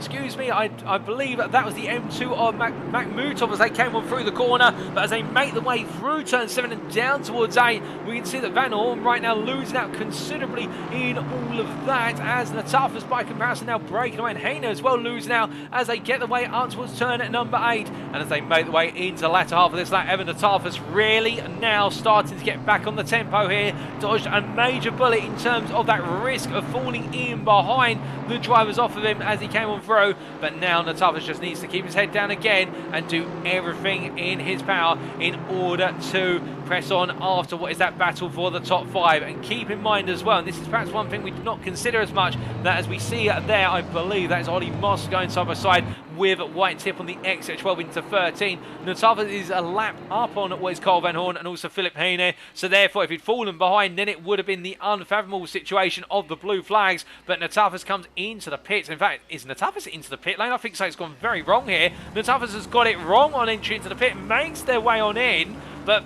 S1: I believe that was the M2 of Makhmutov as they came on through the corner, but as they make the way through turn 7 and down towards 8, we can see that Van Horn right now losing out considerably in all of that, as Natafas by comparison now breaking away, and Hayner as well losing out as they get the way up towards turn at number 8, and as they make the way into the latter half of this lap, Evan Natafas really now starting to get back on the tempo here, dodged a major bullet in terms of that risk of falling in behind the drivers off of him as he came on through. But now Natafas just needs to keep his head down again and do everything in his power in order to press on after what is that battle for the top 5. And keep in mind as well, and this is perhaps one thing we do not consider as much, that as we see there, I believe that is Ollie Moss going side by side with White Tip on the exit 12 into 13. Natafas is a lap up on what is Carl Van Horn and also Philip Hayne. So therefore, if he'd fallen behind, then it would have been the unfathomable situation of the blue flags. But Natafas comes into the pits. In fact, is Natafas into the pit lane? I think so. It's gone very wrong here. Natafas has got it wrong on entry into the pit, makes their way on in, but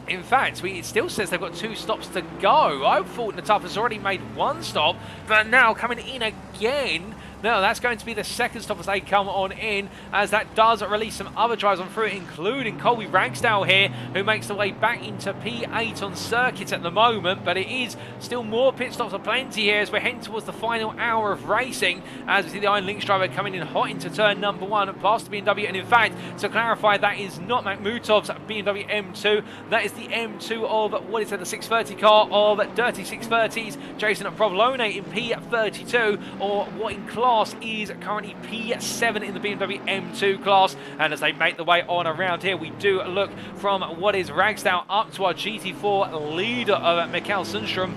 S1: in fact, it still says they've got 2 stops to go. I thought Natafas already made 1 stop, but now coming in again. No, that's going to be the second stop as they come on in, as that does release some other drivers on through, including Colby Ragsdale here, who makes the way back into P8 on circuit at the moment. But it is still more pit stops aplenty here as we're heading towards the final hour of racing, as we see the Iron Lynx driver coming in hot into turn number 1 past the BMW. And in fact, to clarify, that is not Makhmutov's BMW M2, that is the M2 of, what is that, the 630 car of Dirty 630s, Jason Provolone in P32, or what in class is currently P7 in the BMW M2 class. And as they make the way on around here, we do look from what is Ragsdale up to our GT4 leader of Mikael Sundström.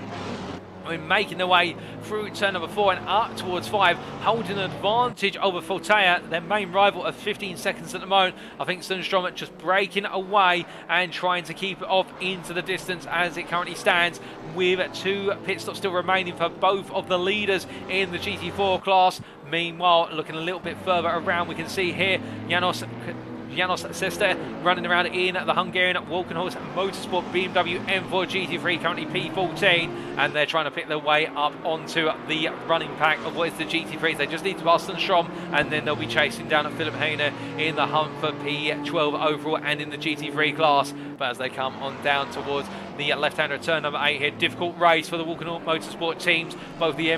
S1: We're making their way through turn number 4 and up towards 5, holding an advantage over Fortea, their main rival, of 15 seconds at the moment. I think Sundström just breaking away and trying to keep it off into the distance as it currently stands, with 2 pit stops still remaining for both of the leaders in the GT4 class. Meanwhile, looking a little bit further around, we can see here Janos Sester running around in the Hungarian Walkenhorst Motorsport BMW M4 GT3, currently P14, and they're trying to pick their way up onto the running pack of what is the GT3s. They just need to pass Sundström, and then they'll be chasing down at Philip Hayne in the hunt for P12 overall and in the GT3 class. But as they come on down towards the left-hander turn number 8 here, difficult race for the Walkenhorst Motorsport teams, both the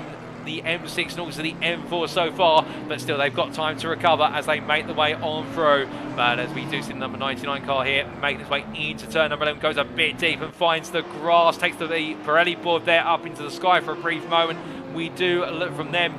S1: M6 and also the M4 so far, but still they've got time to recover as they make the way on through. But as we do see the number 99 car here make its way into turn number 11, goes a bit deep and finds the grass, takes the Pirelli board there up into the sky for a brief moment. We do look from them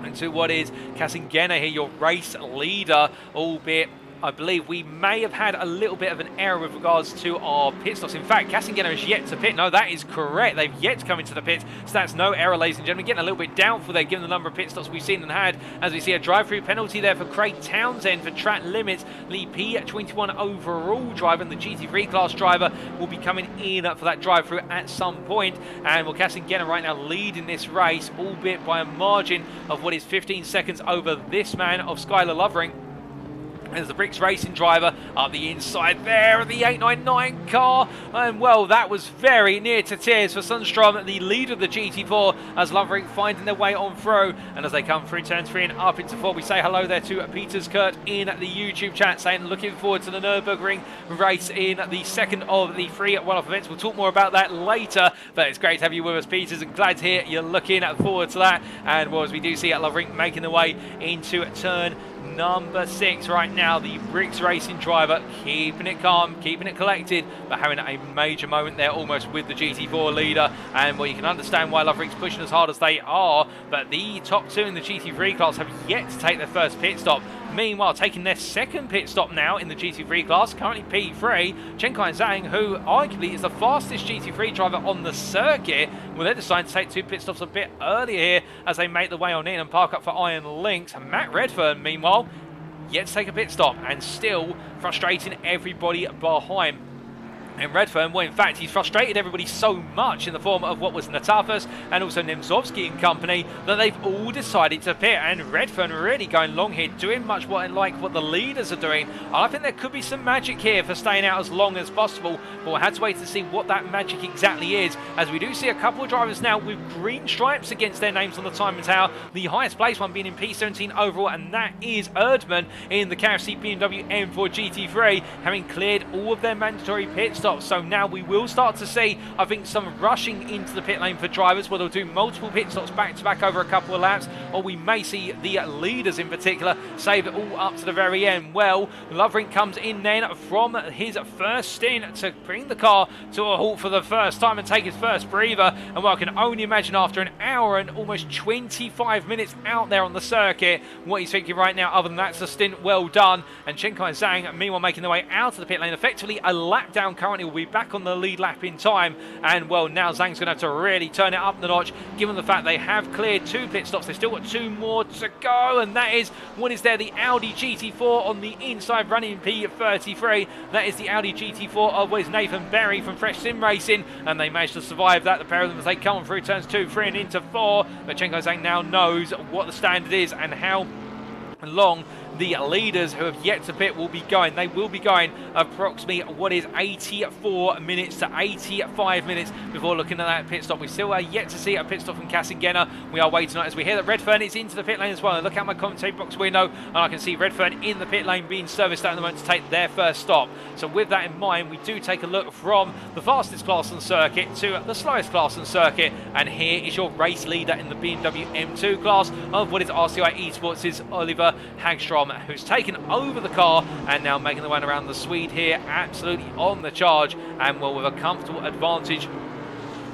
S1: into what is Kasingena here, your race leader, albeit I believe we may have had a little bit of an error with regards to our pit stops. In fact, Cassingenna has yet to pit. No, that is correct. They've yet to come into the pits, so that's no error, ladies and gentlemen. Getting a little bit doubtful there, given the number of pit stops we've seen and had, as we see a drive-through penalty there for Craig Townsend for track limits. The P21 overall driver and the GT3 class driver will be coming in for that drive-through at some point. And well, Cassingenna right now leading this race, albeit by a margin of what is 15 seconds over this man of Skylar Lovering. There's the Bricks Racing driver up the inside there of the 899 car. And well, that was very near to tears for Sundstrom, the leader of the GT4, as Lovering finding their way on through. And as they come through turns 3 and up into 4, we say hello there to Peters Kurt in the YouTube chat, saying looking forward to the Nürburgring race in the second of the 3 one-off events. We'll talk more about that later, but it's great to have you with us, Peters, and glad to hear you're looking forward to that. And well, as we do see Lovering making their way into turn number 6 right now, the Bricks Racing driver keeping it calm, keeping it collected, but having a major moment there almost with the GT4 leader. And well, you can understand why Lovering's pushing as hard as they are, but the top 2 in the GT3 class have yet to take their first pit stop. Meanwhile, taking their second pit stop now in the GT3 class, currently P3, Chenkai Zhang, who arguably is the fastest GT3 driver on the circuit. Well, they're deciding to take 2 pit stops a bit earlier here as they make their way on in and park up for Iron Links. Matt Redfern, meanwhile, yet to take a pit stop and still frustrating everybody behind. And Redfern, well, in fact, he's frustrated everybody so much in the form of what was Natafas and also Nemzovsky and company that they've all decided to pit. And Redfern really going long here, doing much like what the leaders are doing. And I think there could be some magic here for staying out as long as possible, but we'll have to wait to see what that magic exactly is, as we do see a couple of drivers now with green stripes against their names on the timing tower. The highest placed one being in P17 overall, and that is Erdmann in the KFC BMW M2 GT3, having cleared all of their mandatory pits. So now we will start to see, I think, some rushing into the pit lane for drivers, where they'll do multiple pit stops back to back over a couple of laps, or we may see the leaders in particular save it all up to the very end. Well, Lovering comes in then from his first stint to bring the car to a halt for the first time and take his first breather. And well, I can only imagine after an hour and almost 25 minutes out there on the circuit, what he's thinking right now. Other than that's a stint well done. And Chenkai Zhang, meanwhile, making their way out of the pit lane, effectively a lap down currently, will be back on the lead lap in time. And well, now Zhang's going to have to really turn it up the notch, given the fact they have cleared 2 pit stops. They've still got 2 more to go, and that is what is there, the Audi GT4 on the inside running P33. That is the Audi GT4 of what is Nathan Berry from Fresh Sim Racing, and they managed to survive that, the pair of them, as they come on through turns 2, 3 and into 4. But Chenkai Zhang now knows what the standard is and how long the leaders who have yet to pit will be going. They will be going approximately what is 84 minutes to 85 minutes before looking at that pit stop. We still are yet to see a pit stop from Cassingenna. We are waiting on it as we hear that Redfern is into the pit lane as well. And look out my commentary box window, and I can see Redfern in the pit lane being serviced at the moment to take their first stop. So with that in mind, we do take a look from the fastest class on circuit to the slowest class on circuit. And here is your race leader in the BMW M2 class of what is RCI Esports' Oliver Hagstrom, who's taken over the car and now making the way around the Swede here, absolutely on the charge, and well, with a comfortable advantage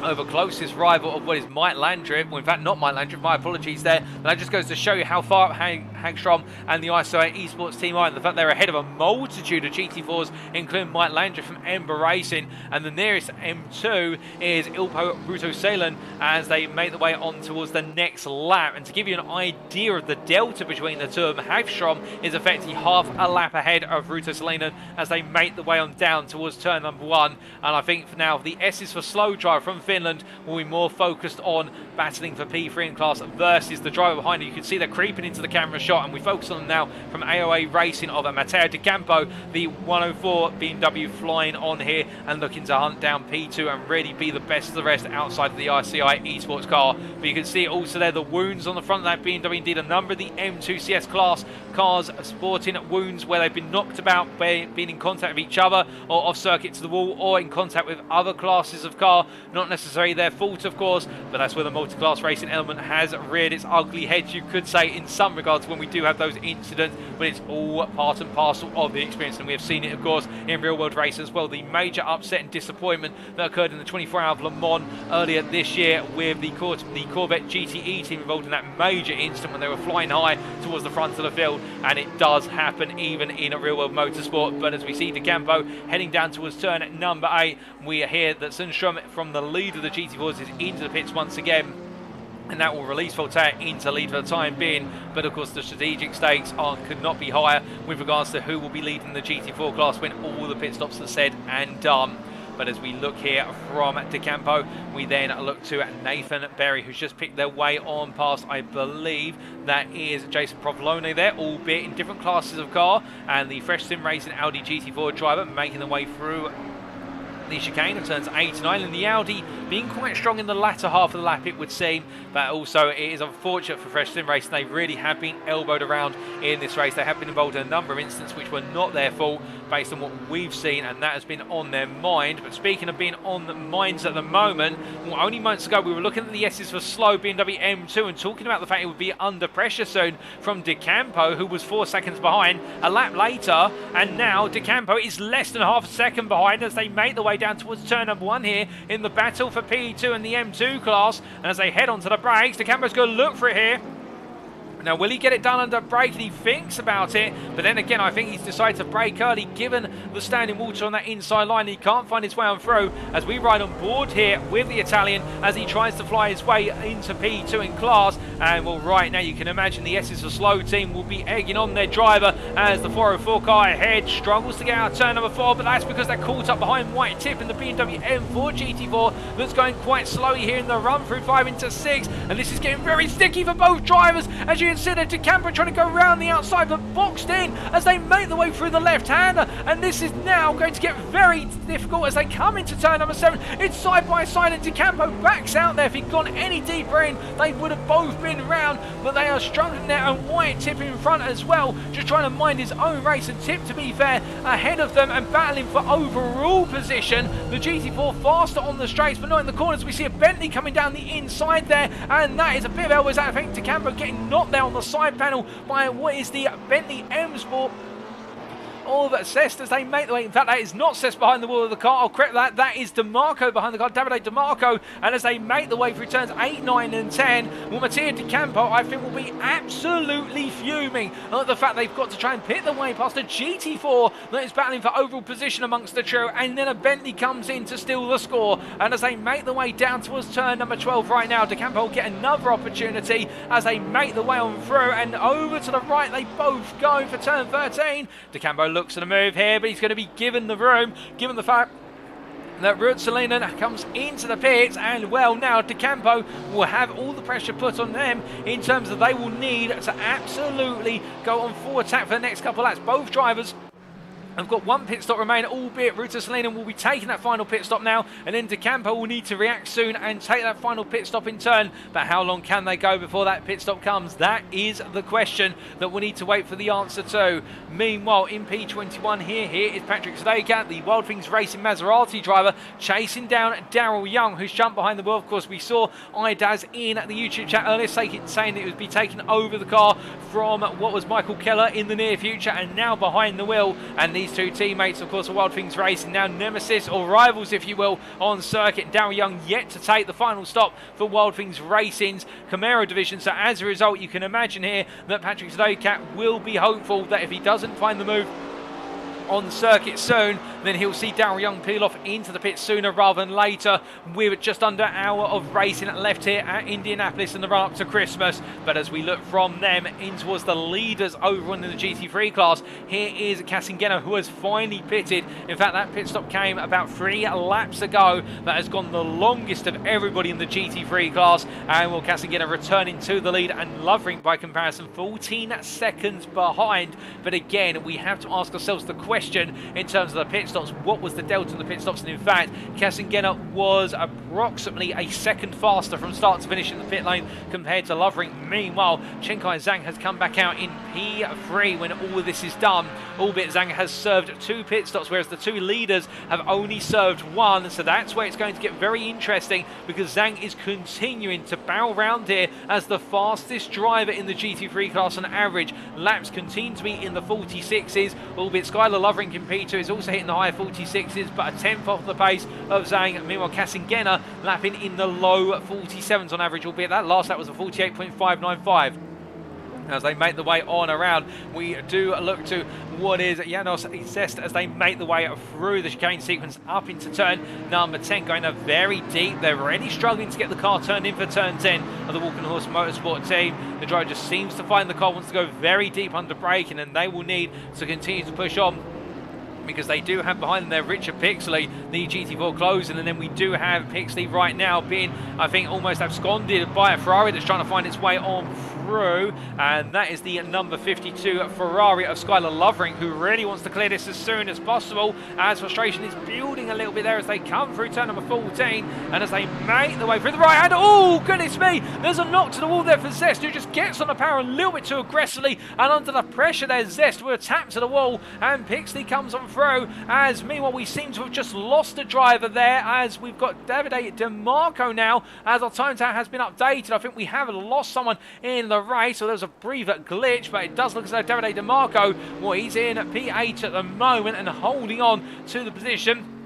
S1: over closest rival of what is Mike Landriff. Well, in fact, not Mike Landriff, my apologies there. But that just goes to show you how far Hagstrom and the ISO Esports team are, and the fact they're ahead of a multitude of GT4s, including Mike Landriff from Ember Racing. And the nearest M2 is Ilpo Ruto-Salen as they make their way on towards the next lap. And to give you an idea of the delta between the two of them, Hagstrom is effectively half a lap ahead of Ruto-Salen as they make the way on down towards turn number 1. And I think for now, the S is for slow drive from Finland will be more focused on battling for P3 in class versus the driver behind it. You can see they're creeping into the camera shot, and we focus on them now from AOA Racing of Matteo Di Campo, the 104 BMW flying on here and looking to hunt down P2 and really be the best of the rest outside of the ICI Esports car. But you can see also there the wounds on the front of that BMW. Indeed, a number of the M2 CS class cars sporting wounds where they've been knocked about, being in contact with each other or off circuit to the wall, or in contact with other classes of car, not necessarily necessarily their fault, of course, but that's where the multi-class racing element has reared its ugly head, you could say, in some regards, when we do have those incidents, but it's all part and parcel of the experience, and we have seen it, of course, in real-world races as well. The major upset and disappointment that occurred in the 24 Hour of Le Mans earlier this year with the Corvette GTE team involved in that major incident when they were flying high towards the front of the field, and it does happen even in a real-world motorsport. But as we see De Campo heading down towards turn number 8, we hear that Sundstrom from the lead of the GT4s is into the pits once again, and that will release Voltaire into lead for the time being. But of course the strategic stakes could not be higher with regards to who will be leading the GT4 class when all the pit stops are said and done. But as we look here from De Campo, we then look to Nathan Berry, who's just picked their way on past, I believe that is Jason Provolone there, albeit in different classes of car, and the Fresh Sim Racing Audi GT4 driver making their way through the chicane of turns 8 and 9, and the Audi being quite strong in the latter half of the lap, it would seem. But also it is unfortunate for Fresh Sim Racing. They really have been elbowed around in this race. They have been involved in a number of incidents which were not their fault based on what we've seen, and that has been on their mind. But speaking of being on the minds at the moment, well, only months ago we were looking at the S's for slow BMW M2 and talking about the fact it would be under pressure soon from De Campo, who was 4 seconds behind a lap later, and now De Campo is less than half a second behind as they make their way down towards turn number 1 here in the battle for P2 and the M2 class. And as they head onto the brakes, De Campo's going to look for it here. Now, will he get it done under brake? And he thinks about it, but then again, I think he's decided to brake early, given the standing water on that inside line. He can't find his way on through as we ride on board here with the Italian as he tries to fly his way into P2 in class. And well, right now you can imagine the S's for slow team will be egging on their driver as the 404 car ahead struggles to get out of turn number 4, but that's because they're caught up behind White Tip in the BMW M4 GT4 that's going quite slowly here in the run through 5 into 6, and this is getting very sticky for both drivers. As you consider De Campo trying to go around the outside but boxed in as they make their way through the left-hander, and this is now going to get very difficult as they come into turn number 7. It's side by side and De Campo backs out there. If he'd gone any deeper in, they would have both been round, but they are struggling there, and White Tip in front as well, just trying to mind his own race, and Tip, to be fair, ahead of them and battling for overall position. The GT4 faster on the straights but not in the corners. We see a Bentley coming down the inside there, and that is a bit of elbows out. I think De Campo getting knocked there on the side panel by what is the Bentley M Sport of Cest as they make the way. In fact, that is not Cest behind the wheel of the car. I'll correct that. That is DeMarco behind the car, Davide DeMarco. And as they make the way through turns 8, 9 and 10, well, Mattia De Campo, I think, will be absolutely fuming at the fact they've got to try and pit their way past a GT4 that is battling for overall position amongst the trio, and then a Bentley comes in to steal the score. And as they make the way down towards turn number 12 right now, De Campo will get another opportunity as they make the way on through, and over to the right they both go for turn 13. De Campo looks at a move here, but he's going to be given the room, given the fact that Ruotsalinen comes into the pits, and well, now De Campo will have all the pressure put on them in terms of they will need to absolutely go on full attack for the next couple of laps. Both drivers I've got one pit stop remaining, albeit Ruotsalinen will be taking that final pit stop now, and then De Campo will need to react soon and take that final pit stop in turn. But how long can they go before that pit stop comes? That is the question that we need to wait for the answer to. Meanwhile, in P21 here is Patrick Staker, the Wild Things Racing Maserati driver, chasing down Daryl Young, who's jumped behind the wheel. Of course, we saw IDAS in the YouTube chat earlier saying that it would be taking over the car from what was Michael Keller in the near future, and now behind the wheel. And these two teammates, of course, are Wild Things Racing, now nemesis or rivals, if you will, on circuit. Daryl Young yet to take the final stop for Wild Things Racing's Camaro division. So as a result, you can imagine here that Patrick Staker will be hopeful that if he doesn't find the move on circuit soon, then he'll see Daryl Young peel off into the pit sooner rather than later. We're just under an hour of racing left here at Indianapolis in the run up to Christmas. But as we look from them in towards the leaders over in the GT3 class, here is Casingeno, who has finally pitted. In fact, that pit stop came about 3 laps ago. That has gone the longest of everybody in the GT3 class. And will Casingeno returning to the lead, and Lovering by comparison 14 seconds behind. But again, we have to ask ourselves the question in terms of the pit stops. What was the delta on the pit stops? And in fact, Cassingenna was approximately a second faster from start to finish in the pit lane compared to Lovering. Meanwhile, Chenkai Zhang has come back out in P3 when all of this is done, albeit Zhang has served 2 pit stops, whereas the 2 leaders have only served 1. So that's where it's going to get very interesting, because Zhang is continuing to bow round here as the fastest driver in the GT3 class on average. Laps continue to be in the 46s, albeit Skylar Lovering in P2 is also hitting the high 46s, but a 10th off the pace of Zhang. Meanwhile, Cassingenna lapping in the low 47s on average, albeit that last lap was a 48.595. As they make the way on around, we do look to what is Janos Zest as they make the way through the chicane sequence up into turn number 10, going up very deep. They're already struggling to get the car turned in for turn 10 of the Walking Horse Motorsport team. The driver just seems to find the car wants to go very deep under braking, and they will need to continue to push on, because they do have behind them their Richard Pixley, the GT4 closing, and then we do have Pixley right now being, I think, almost absconded by a Ferrari that's trying to find its way on through, and that is the number 52 Ferrari of Skylar Lovering, who really wants to clear this as soon as possible, as frustration is building a little bit there as they come through turn number 14, and as they make the way through the right hand. Oh, goodness me, there's a knock to the wall there for Zest, who just gets on the power a little bit too aggressively, and under the pressure there, Zest with a tap to the wall, and Pixley comes on through, as meanwhile we seem to have just lost a driver there, as we've got Davide DeMarco now, as our time tower has been updated. I think we have lost someone in the race, so there was a brief glitch, but it does look as though Davide DeMarco, well, he's in P8 at the moment and holding on to the position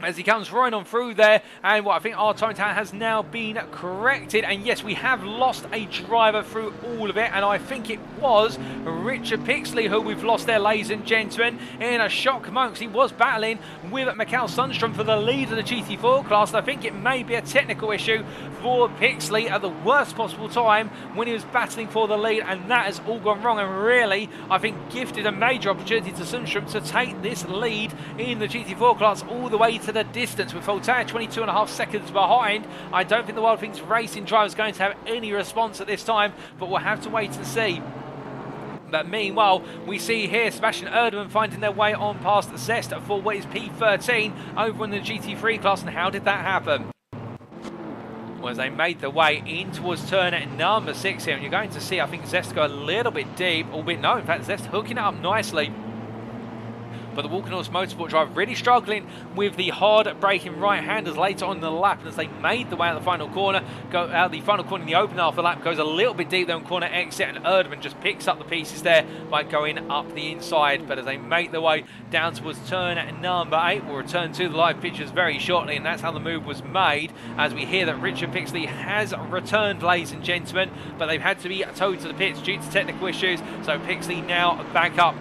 S1: as he comes right on through there. And what I think our time tower has now been corrected, and yes, we have lost a driver through all of it, and I think it was Richard Pixley who we've lost there, ladies and gentlemen, in a shock moment. He was battling with Mikael Sundstrom for the lead of the GT4 class, and I think it may be a technical issue for Pixley at the worst possible time when he was battling for the lead, and that has all gone wrong, and really, I think, gifted a major opportunity to Sundstrom to take this lead in the GT4 class all the way to the distance, with Voltaire 22.5 seconds behind. I don't think the Wild Things Racing driver is going to have any response at this time, but we'll have to wait and see. But meanwhile, we see here Sebastian Erdmann finding their way on past Zest for what is P13 over in the GT3 class. And how did that happen? Well, as they made their way in towards turn at number 6 here, and you're going to see, I think, Zest go a little bit deep, albeit no, in fact, Zest hooking it up nicely. But the Walking Horse Motorsport driver really struggling with the hard braking right-handers later on in the lap, and as they made the way out the final corner, go out the final corner in the open half of the lap, goes a little bit deep there on corner exit, and Erdmann just picks up the pieces there by going up the inside. But as they make their way down towards turn at number 8, we'll return to the live pictures very shortly, and that's how the move was made, as we hear that Richard Pixley has returned, ladies and gentlemen, but they've had to be towed to the pits due to technical issues, so Pixley now back up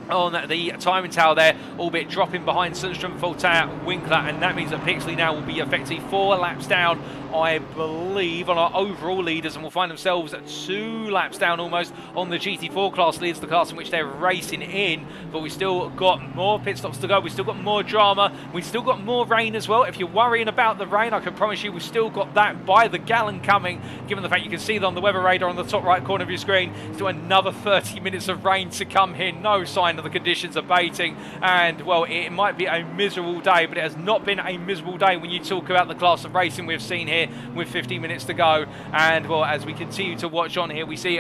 S1: on the timing tower there, albeit dropping behind Sundstrom, Voltaire, Winkler, and that means that Pixley now will be effectively 4 laps down, I believe, on our overall leaders, and will find themselves 2 laps down almost on the GT4 class leaders, the class in which they're racing in. But we still got more pit stops to go, we've still got more drama, we've still got more rain as well. If you're worrying about the rain, I can promise you we've still got that by the gallon coming, given the fact you can see that on the weather radar on the top right corner of your screen. Still another 30 minutes of rain to come here, no sign of the conditions abating, and well, it might be a miserable day, but it has not been a miserable day when you talk about the class of racing we've seen here with 15 minutes to go. And well, as we continue to watch on here, we see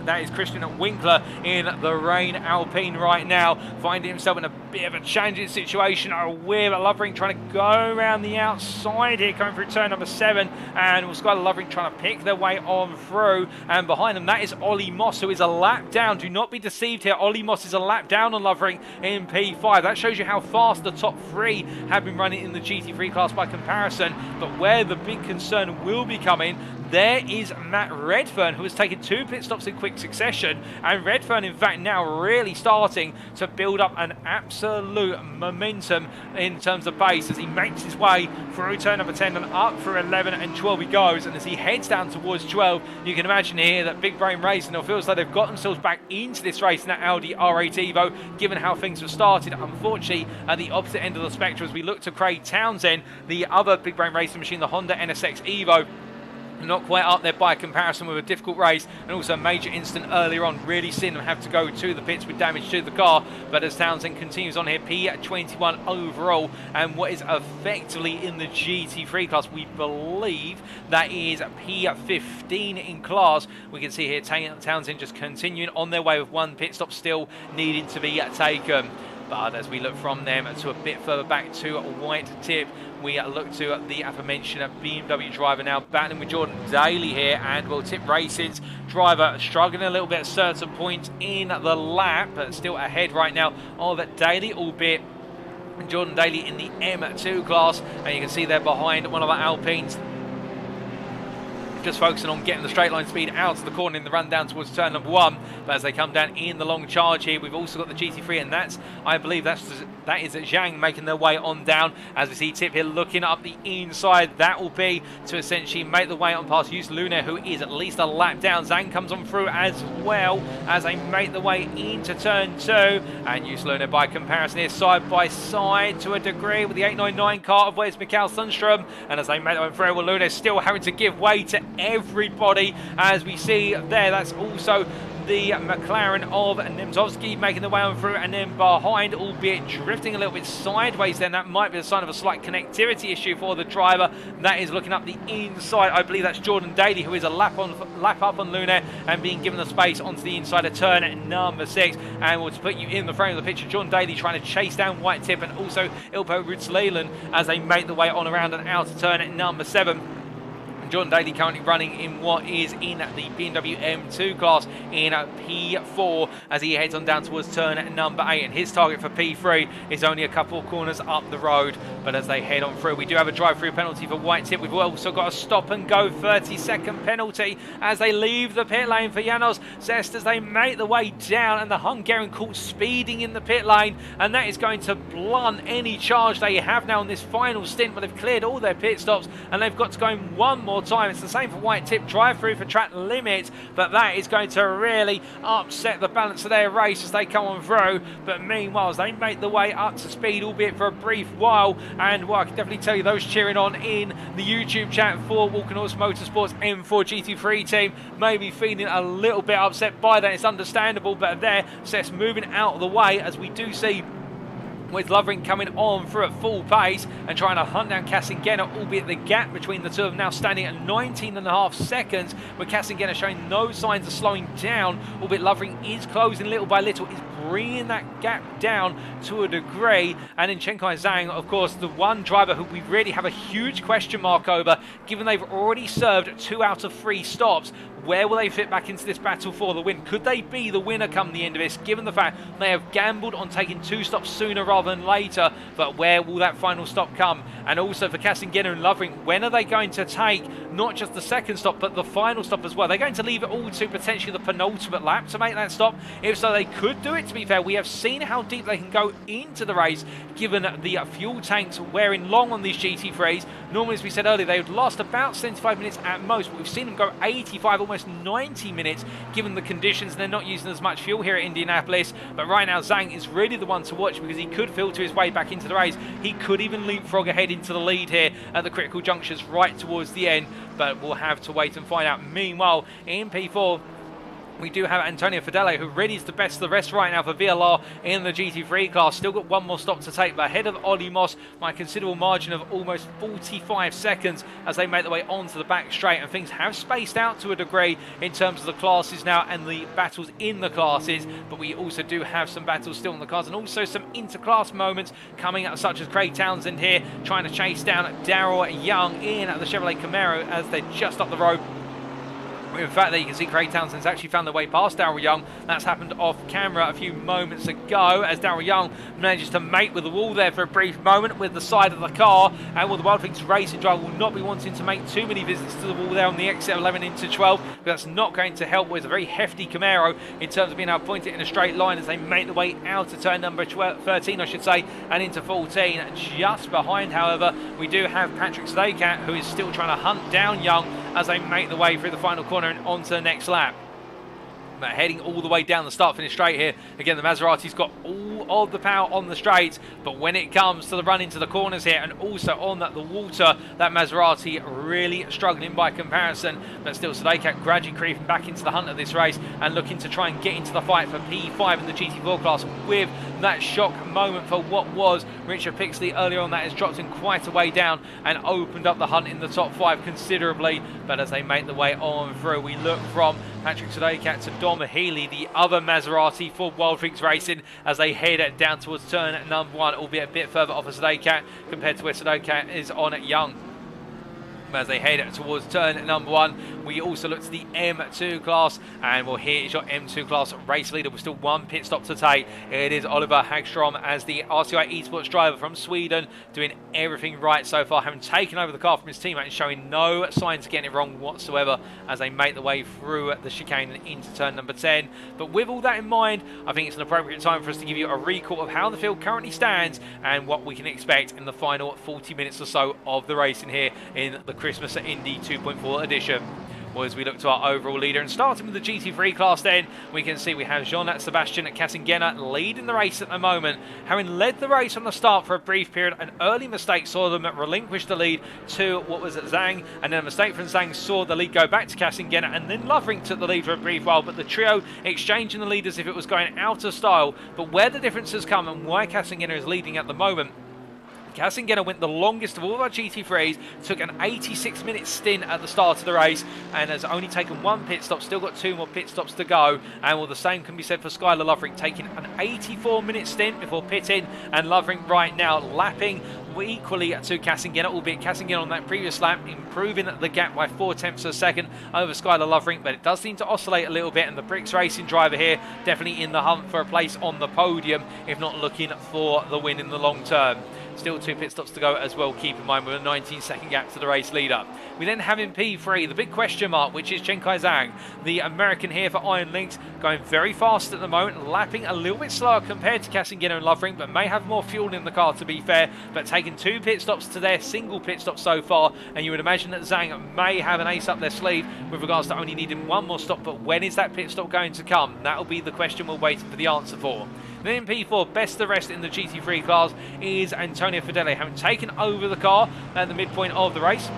S1: that is Christian Winkler in the Rain Alpine right now, finding himself in a bit of a challenging situation with Lovering trying to go around the outside here, coming through turn number 7, and we'll Skylar Lovering trying to pick their way on through, and behind them that is Ollie Moss, who is a lap down. Do not be deceived here, Ollie Moss is a lap down on Lovering in P5. That shows you how fast the top 3 have been running in the GT3 class by comparison. But where the big concern will be coming, there is Matt Redfern, who has taken 2 pit stops in quick succession, and Redfern in fact now really starting to build up an absolute momentum in terms of pace as he makes his way through turn number 10 and up through 11 and 12 he goes. And as he heads down towards 12, you can imagine here that Big Brain Racing, it feels like they've got themselves back into this race in that Audi R8 Evo, given how things have started. Unfortunately, at the opposite end of the spectrum, as we look to Craig Townsend, the other Big Brain Racing machine, the Honda NSX Evo, not quite up there by comparison with a difficult race, and also a major incident earlier on, really seeing them have to go to the pits with damage to the car. But as Townsend continues on here, P21 overall, and what is effectively in the GT3 class, we believe that is P15 in class. We can see here Townsend just continuing on their way with one pit stop still needing to be taken. But as we look from them to a bit further back to white tip, we look to the aforementioned BMW driver now battling with Jordan Daly here, and will tip Racing's driver struggling a little bit at certain points in the lap, but still ahead right now of Daly, albeit Jordan Daly in the M2 class, and you can see there behind one of our Alpines, just focusing on getting the straight line speed out of the corner in the run down towards turn number 1. But as they come down in the long charge here, we've also got the GT3, and that's, I believe that is Zhang making their way on down. As we see Tip here looking up the inside, that will be to essentially make the way on past Yus Luna, who is at least a lap down. Zhang comes on through as well as they make the way into turn 2, and Yus Luna by comparison is side by side to a degree with the 899 car of Wes Mikael Sundstrom. And as they make their way through, well, Luna is still having to give way to everybody, as we see there. That's also the McLaren of Nemzowski making the way on through, and then behind, albeit drifting a little bit sideways, then that might be a sign of a slight connectivity issue for the driver that is looking up the inside. I believe that's Jordan Daly, who is a lap up on Luna and being given the space onto the inside of turn number 6. And we'll put you in the frame of the picture, Jordan Daly trying to chase down White Tip and also Ilpo Rutslelen as they make the way on around and out of turn number 7. Jordan Daly currently running in what is in the BMW M2 class in P4 as he heads on down towards turn number 8, and his target for P3 is only a couple of corners up the road. But as they head on through, we do have a drive-through penalty for White Tip. We've also got a stop-and-go 30-second penalty as they leave the pit lane for Janos Zest as they make the way down, and the Hungarian caught speeding in the pit lane, and that is going to blunt any charge they have now in this final stint, but they've cleared all their pit stops and they've got to go in one more time. It's the same for White Tip, drive through for track limits, but that is going to really upset the balance of their race as they come on through. But meanwhile, as they make the way up to speed, albeit for a brief while, and well, I can definitely tell you those cheering on in the YouTube chat for Walkenhorst Motorsports M4 GT3 team may be feeling a little bit upset by that. It's understandable, but there, Seth's moving out of the way as we do see with Lovering coming on through at full pace and trying to hunt down Kassengena, albeit the gap between the two of them now standing at 19.5 seconds, with Kassengena showing no signs of slowing down, albeit Lovering is closing little by little, is bringing that gap down to a degree. And in Chenkai Zhang, of course, the one driver who we really have a huge question mark over, given they've already served 2 out of 3 stops. Where will they fit back into this battle for the win? Could they be the winner come the end of this, given the fact they have gambled on taking 2 stops sooner rather than later? But where will that final stop come? And also for Kassengena and Lovering, when are they going to take not just the second stop, but the final stop as well? They're going to leave it all to potentially the penultimate lap to make that stop. If so, they could do it, to be fair. We have seen how deep they can go into the race, given the fuel tanks wearing long on these GT3s. Normally, as we said earlier, they would last about 75 minutes at most, but we've seen them go 85, almost 90 minutes, given the conditions. They're not using as much fuel here at Indianapolis, but right now Zhang is really the one to watch because he could filter his way back into the race. He could even leapfrog ahead into the lead here at the critical junctures right towards the end, but we'll have to wait and find out. Meanwhile, in P4, we do have Antonio Fidele, who really is the best of the rest right now for VLR in the GT3 class. Still got one more stop to take, but ahead of Ollie Moss by a considerable margin of almost 45 seconds as they make their way onto the back straight. And things have spaced out to a degree in terms of the classes now and the battles in the classes, but we also do have some battles still in the cars and also some interclass moments coming up, such as Craig Townsend here trying to chase down Daryl Young in the Chevrolet Camaro as they're just up the road. In fact, there you can see Craig Townsend's actually found their way past Daryl Young. That's happened off camera a few moments ago as Daryl Young manages to mate with the wall there for a brief moment with the side of the car. And well, the Wild Things Racing driver will not be wanting to make too many visits to the wall there on the exit 11 into 12, but that's not going to help with a very hefty Camaro in terms of being able to point it in a straight line as they make the way out of turn number 13, I should say, and into 14. Just behind, however, we do have Patrick Stakat, who is still trying to hunt down Young as they make the way through the final corner and onto the next lap. heading all the way down the start-finish straight here. Again, the Maserati's got all of the power on the straights, but when it comes to the run into the corners here and also on the water, that Maserati really struggling by comparison. But still, Sudeikis gradually creeping back into the hunt of this race and looking to try and get into the fight for P5 in the GT4 class with that shock moment for what was Richard Pixley earlier on. That has dropped him quite a way down and opened up the hunt in the top 5 considerably. But as they make the way on through, we look from Patrick Sudeikis to Dom Healy, the other Maserati for Wildwings Racing, as they head down towards turn number 1, albeit a bit further off of Sudeikis compared to where Sudeikis is on Young. As they head towards turn number 1, we also look to the M2 class, and well, here is your M2 class race leader with still one pit stop to take. It is Oliver Hagstrom as the RCI Esports driver from Sweden, doing everything right so far, having taken over the car from his teammate and showing no signs of getting it wrong whatsoever as they make the way through the chicane and into turn number 10. But with all that in mind, I think it's an appropriate time for us to give you a recall of how the field currently stands and what we can expect in the final 40 minutes or so of the racing here in the Christmas Indy 2.4 edition. Well, as we look to our overall leader, and starting with the GT3 class then, we can see we have Jean-Sebastian Kassengena leading the race at the moment. Having led the race from the start for a brief period, an early mistake saw them relinquish the lead to what was Zhang, and then a mistake from Zhang saw the lead go back to Kassengena, and then Lovering took the lead for a brief while, but the trio exchanging the lead as if it was going out of style. But where the difference has come and why Kassengena is leading at the moment, Kassengena went the longest of all of our GT3s, took an 86-minute stint at the start of the race, and has only taken one pit stop, still got 2 more pit stops to go. And well, the same can be said for Skylar Lovering, taking an 84-minute stint before pitting, and Lovering right now lapping equally to Kassengena, albeit Kassengena on that previous lap improving the gap by 0.4 of a second over Skylar Lovering, but it does seem to oscillate a little bit, and the Bricks Racing driver here definitely in the hunt for a place on the podium, if not looking for the win in the long term. Still 2 pit stops to go as well, keep in mind, with a 19-second gap to the race leader. We then have in P3 the big question mark, which is Chen Kai Zhang, the American here for Iron Lynx, going very fast at the moment, lapping a little bit slower compared to Kassengena and Lovering, but may have more fuel in the car to be fair, but taking 2 pit stops to their single pit stop so far, and you would imagine that Zhang may have an ace up their sleeve with regards to only needing one more stop, but when is that pit stop going to come? That'll be the question we're waiting for the answer for. Then in P4, best of the rest in the GT3 class is Antonio Fedele, having taken over the car at the midpoint of the race.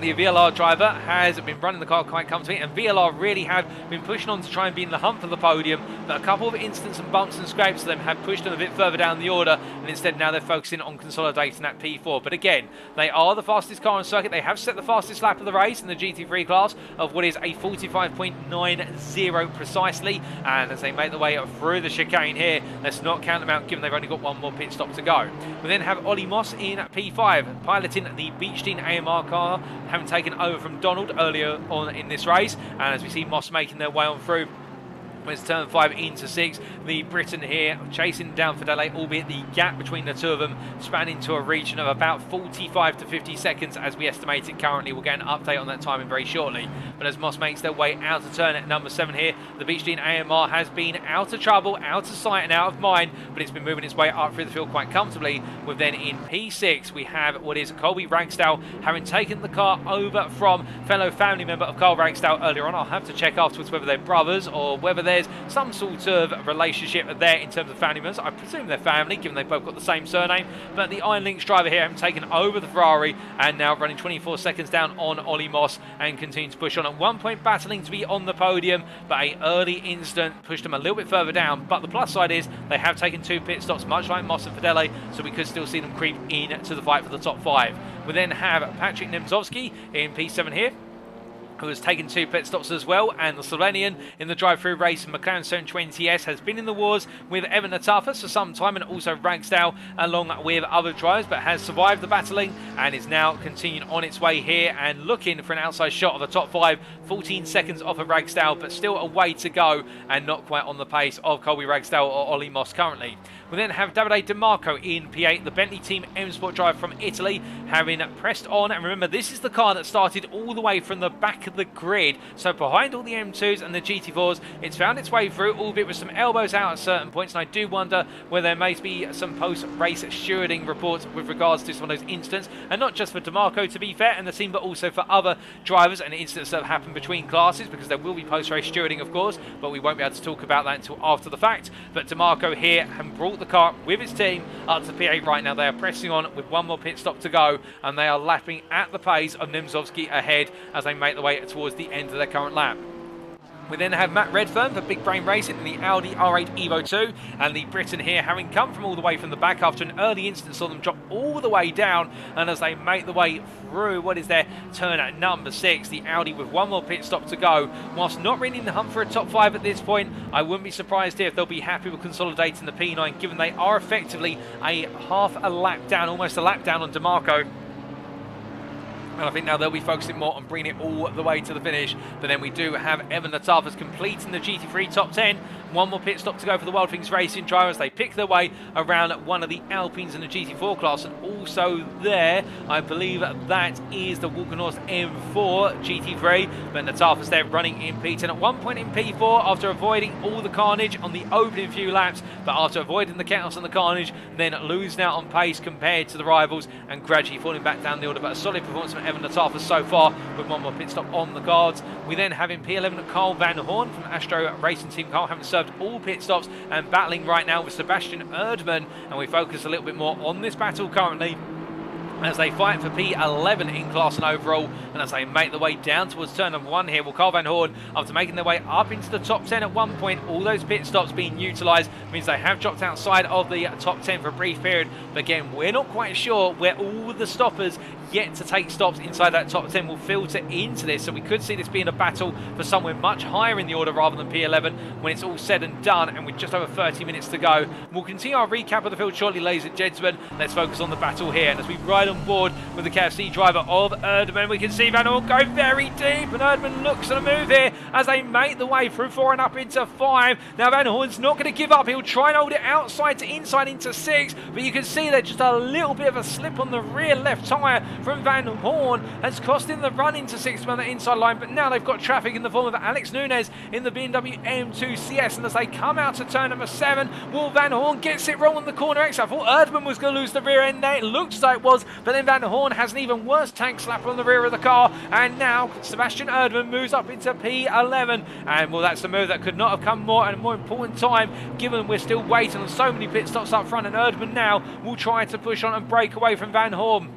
S1: The VLR driver has been running the car quite comfortably, and VLR really have been pushing on to try and be in the hunt for the podium, but a couple of incidents and bumps and scrapes of them have pushed them a bit further down the order, and instead now they're focusing on consolidating that P4. But again, they are the fastest car on circuit. They have set the fastest lap of the race in the GT3 class of what is a 45.90 precisely, and as they make the way through the chicane here, let's not count them out given they've only got one more pit stop to go. We then have Ollie Moss in P5, piloting the Beechstein AMR car, having taken over from Donald earlier on in this race, and as we see Moss making their way on through It's turn 5 into 6. The Briton here chasing down Fedele, albeit the gap between the two of them spanning to a region of about 45 to 50 seconds as we estimate it currently. We'll get an update on that timing very shortly. But as Moss makes their way out of turn at number 7 here, the Beechstein AMR has been out of trouble, out of sight and out of mind, but it's been moving its way up through the field quite comfortably. With then in P6 we have what is Colby Ragsdale, having taken the car over from fellow family member of Carl Ragsdale earlier on. I'll have to check afterwards whether they're brothers or whether there's some sort of relationship there in terms of family members. I presume they're family, given they've both got the same surname. But the Iron Lynx driver here having taken over the Ferrari and now running 24 seconds down on Ollie Moss and continue to push on. At one point battling to be on the podium, but an early incident pushed them a little bit further down. But the plus side is they have taken 2 pit stops, much like Moss and Fedele, so we could still see them creep into the fight for the top 5. We then have Patrick Nemzowski in P7 here, who has taken 2 pit stops as well, and the Slovenian in the drive-through race McLaren 720S has been in the wars with Evan Natafas for some time, and also Ragsdale along with other drivers, but has survived the battling and is now continuing on its way here and looking for an outside shot of the top 5, 14 seconds off of Ragsdale, but still a way to go and not quite on the pace of Colby Ragsdale or Ollie Moss currently. We We then have Davide Di Marco in P8, the Bentley Team M Sport driver from Italy, having pressed on. And remember, this is the car that started all the way from the back of the grid. So behind all the M2s and the GT4s, it's found its way through, albeit with some elbows out at certain points. And I do wonder whether there may be some post-race stewarding reports with regards to some of those incidents. And not just for Di Marco, to be fair, and the team, but also for other drivers and incidents that have happened between classes, because there will be post-race stewarding, of course, but we won't be able to talk about that until after the fact. But Di Marco here have brought the car with his team up to P8 right now. They are pressing on with one more pit stop to go, and they are lapping at the pace of Nimzowski ahead as they make their way towards the end of their current lap. We then have Matt Redfern for Big Brain Racing in the Audi R8 Evo 2, and the Briton here, having come from all the way from the back after an early incident, saw them drop all the way down, and as they make the way through what is their turn at number 6, the Audi with one more pit stop to go. Whilst not really in the hunt for a top 5 at this point, I wouldn't be surprised here if they'll be happy with consolidating the P9, given they are effectively a half a lap down, almost a lap down on Di Marco. And I think now they'll be focusing more on bringing it all the way to the finish. But then we do have Evan Latafas completing the GT3 top 10. One more pit stop to go for the Wild Things Racing drivers. They pick their way around one of the Alpines in the GT4 class. And also there, I believe that is the Walkenhorst M4 GT3. But Latafas there running in P10 at one point in P4 after avoiding all the carnage on the opening few laps. But after avoiding the chaos and the carnage, then losing out on pace compared to the rivals and gradually falling back down the order. But a solid performance from Evan Latafas so far with one more pit stop on the cards. We then have in P11 Carl Van Horn from Astro Racing Team. Carl having served all pit stops and battling right now with Sebastian Erdmann, and we focus a little bit more on this battle currently as they fight for P11 in class and overall, and as they make their way down towards turn number 1 here, well, Carl Van Horn, after making their way up into the top 10 at one point, all those pit stops being utilised means they have dropped outside of the top 10 for a brief period. But again, we're not quite sure where all the stoppers yet to take stops inside that top 10 will filter into this, so we could see this being a battle for somewhere much higher in the order rather than P11 when it's all said and done, and with just over 30 minutes to go. We'll continue our recap of the field shortly, ladies and gentlemen. Let's focus on the battle here, and as we ride on board with the KFC driver of Erdmann, we can see Van Horn go very deep, and Erdmann looks at a move here as they make the way through 4 and up into 5. Now Van Horn's not going to give up. He'll try and hold it outside to inside into 6, but you can see there's just a little bit of a slip on the rear left tyre from Van Horn has cost him the run into 6th on the inside line. But now they've got traffic in the form of Alex Nunes in the BMW M2 CS, and as they come out to turn number 7, Will Van Horn gets it wrong on the corner exit. I thought Erdmann was going to lose the rear end there. It looked like it was, but then Van Horn has an even worse tank slapper on the rear of the car, and now Sebastian Erdmann moves up into P11, and well, that's the move that could not have come more at a more important time, given we're still waiting on so many pit stops up front, and Erdmann now will try to push on and break away from Van Horn.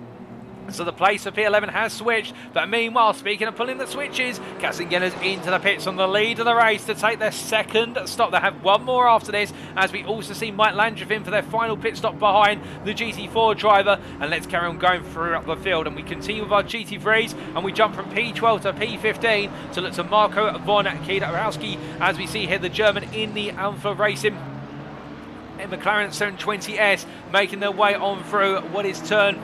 S1: So the place for P11 has switched, but meanwhile, speaking of pulling the switches, Kassingeners into the pits on the lead of the race to take their second stop. They have one more after this, as we also see Mike Landreth in for their final pit stop behind the GT4 driver. And let's carry on going throughout the field, and we continue with our GT3s, and we jump from P12 to P15 to look to Marco von Kiedorowski, as we see here the German in the Alpha Racing McLaren 720S making their way on through what is turn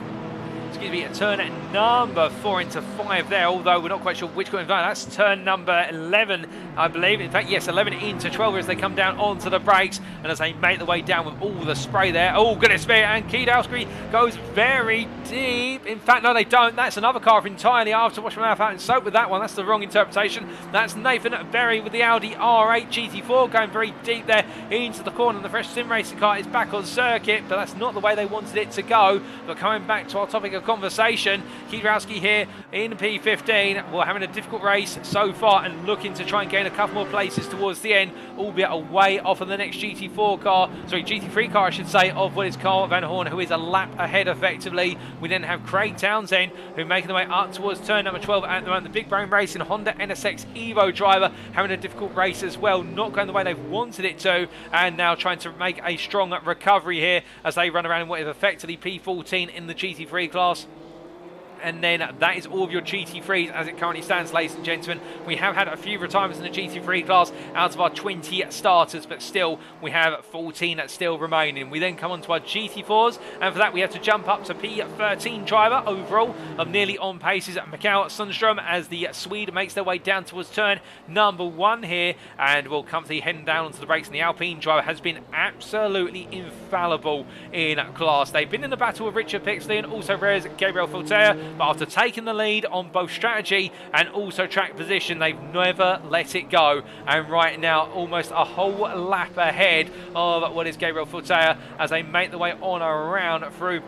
S1: number 4 into 5 there, although we're not quite sure which going down. That's turn number 11, I believe. In fact, yes, 11 into 12 as they come down onto the brakes, and as they make their way down with all the spray there. Oh, goodness me, and Kiedowski goes very deep. In fact, no, they don't. That's another car entirely. I have to wash my mouth out in soap with that one. That's the wrong interpretation. That's Nathan Berry with the Audi R8 GT4 going very deep there into the corner. The fresh sim racing car is back on circuit, but that's not the way they wanted it to go. But coming back to our topic of conversation, Kiedrowski here in P15, well, having a difficult race so far and looking to try and gain a couple more places towards the end, albeit away off of the next GT3 car, I should say, of what is Carl Van Horn, who is a lap ahead effectively. We then have Craig Townsend, who making their way up towards turn number 12 at the moment. The Big Brain Racing Honda NSX Evo driver having a difficult race as well, not going the way they've wanted it to, and now trying to make a strong recovery here as they run around in what is effectively P14 in the GT3 class. And then that is all of your GT3s as it currently stands, ladies and gentlemen. We have had a few retirements in the GT3 class out of our 20 starters, but still we have 14 still remaining. We then come on to our GT4s, and for that we have to jump up to P13 driver overall of nearly on paces at Mikael Sundström as the Swede makes their way down towards turn number 1 here, and will comfortably heading down onto the brakes. And the Alpine driver has been absolutely infallible in class. They've been in the battle with Richard Pixley and also Reyes Gabriel Fortea, but after taking the lead on both strategy and also track position, they've never let it go. And right now, almost a whole lap ahead of what is Gabriel Fortea as they make their way on around through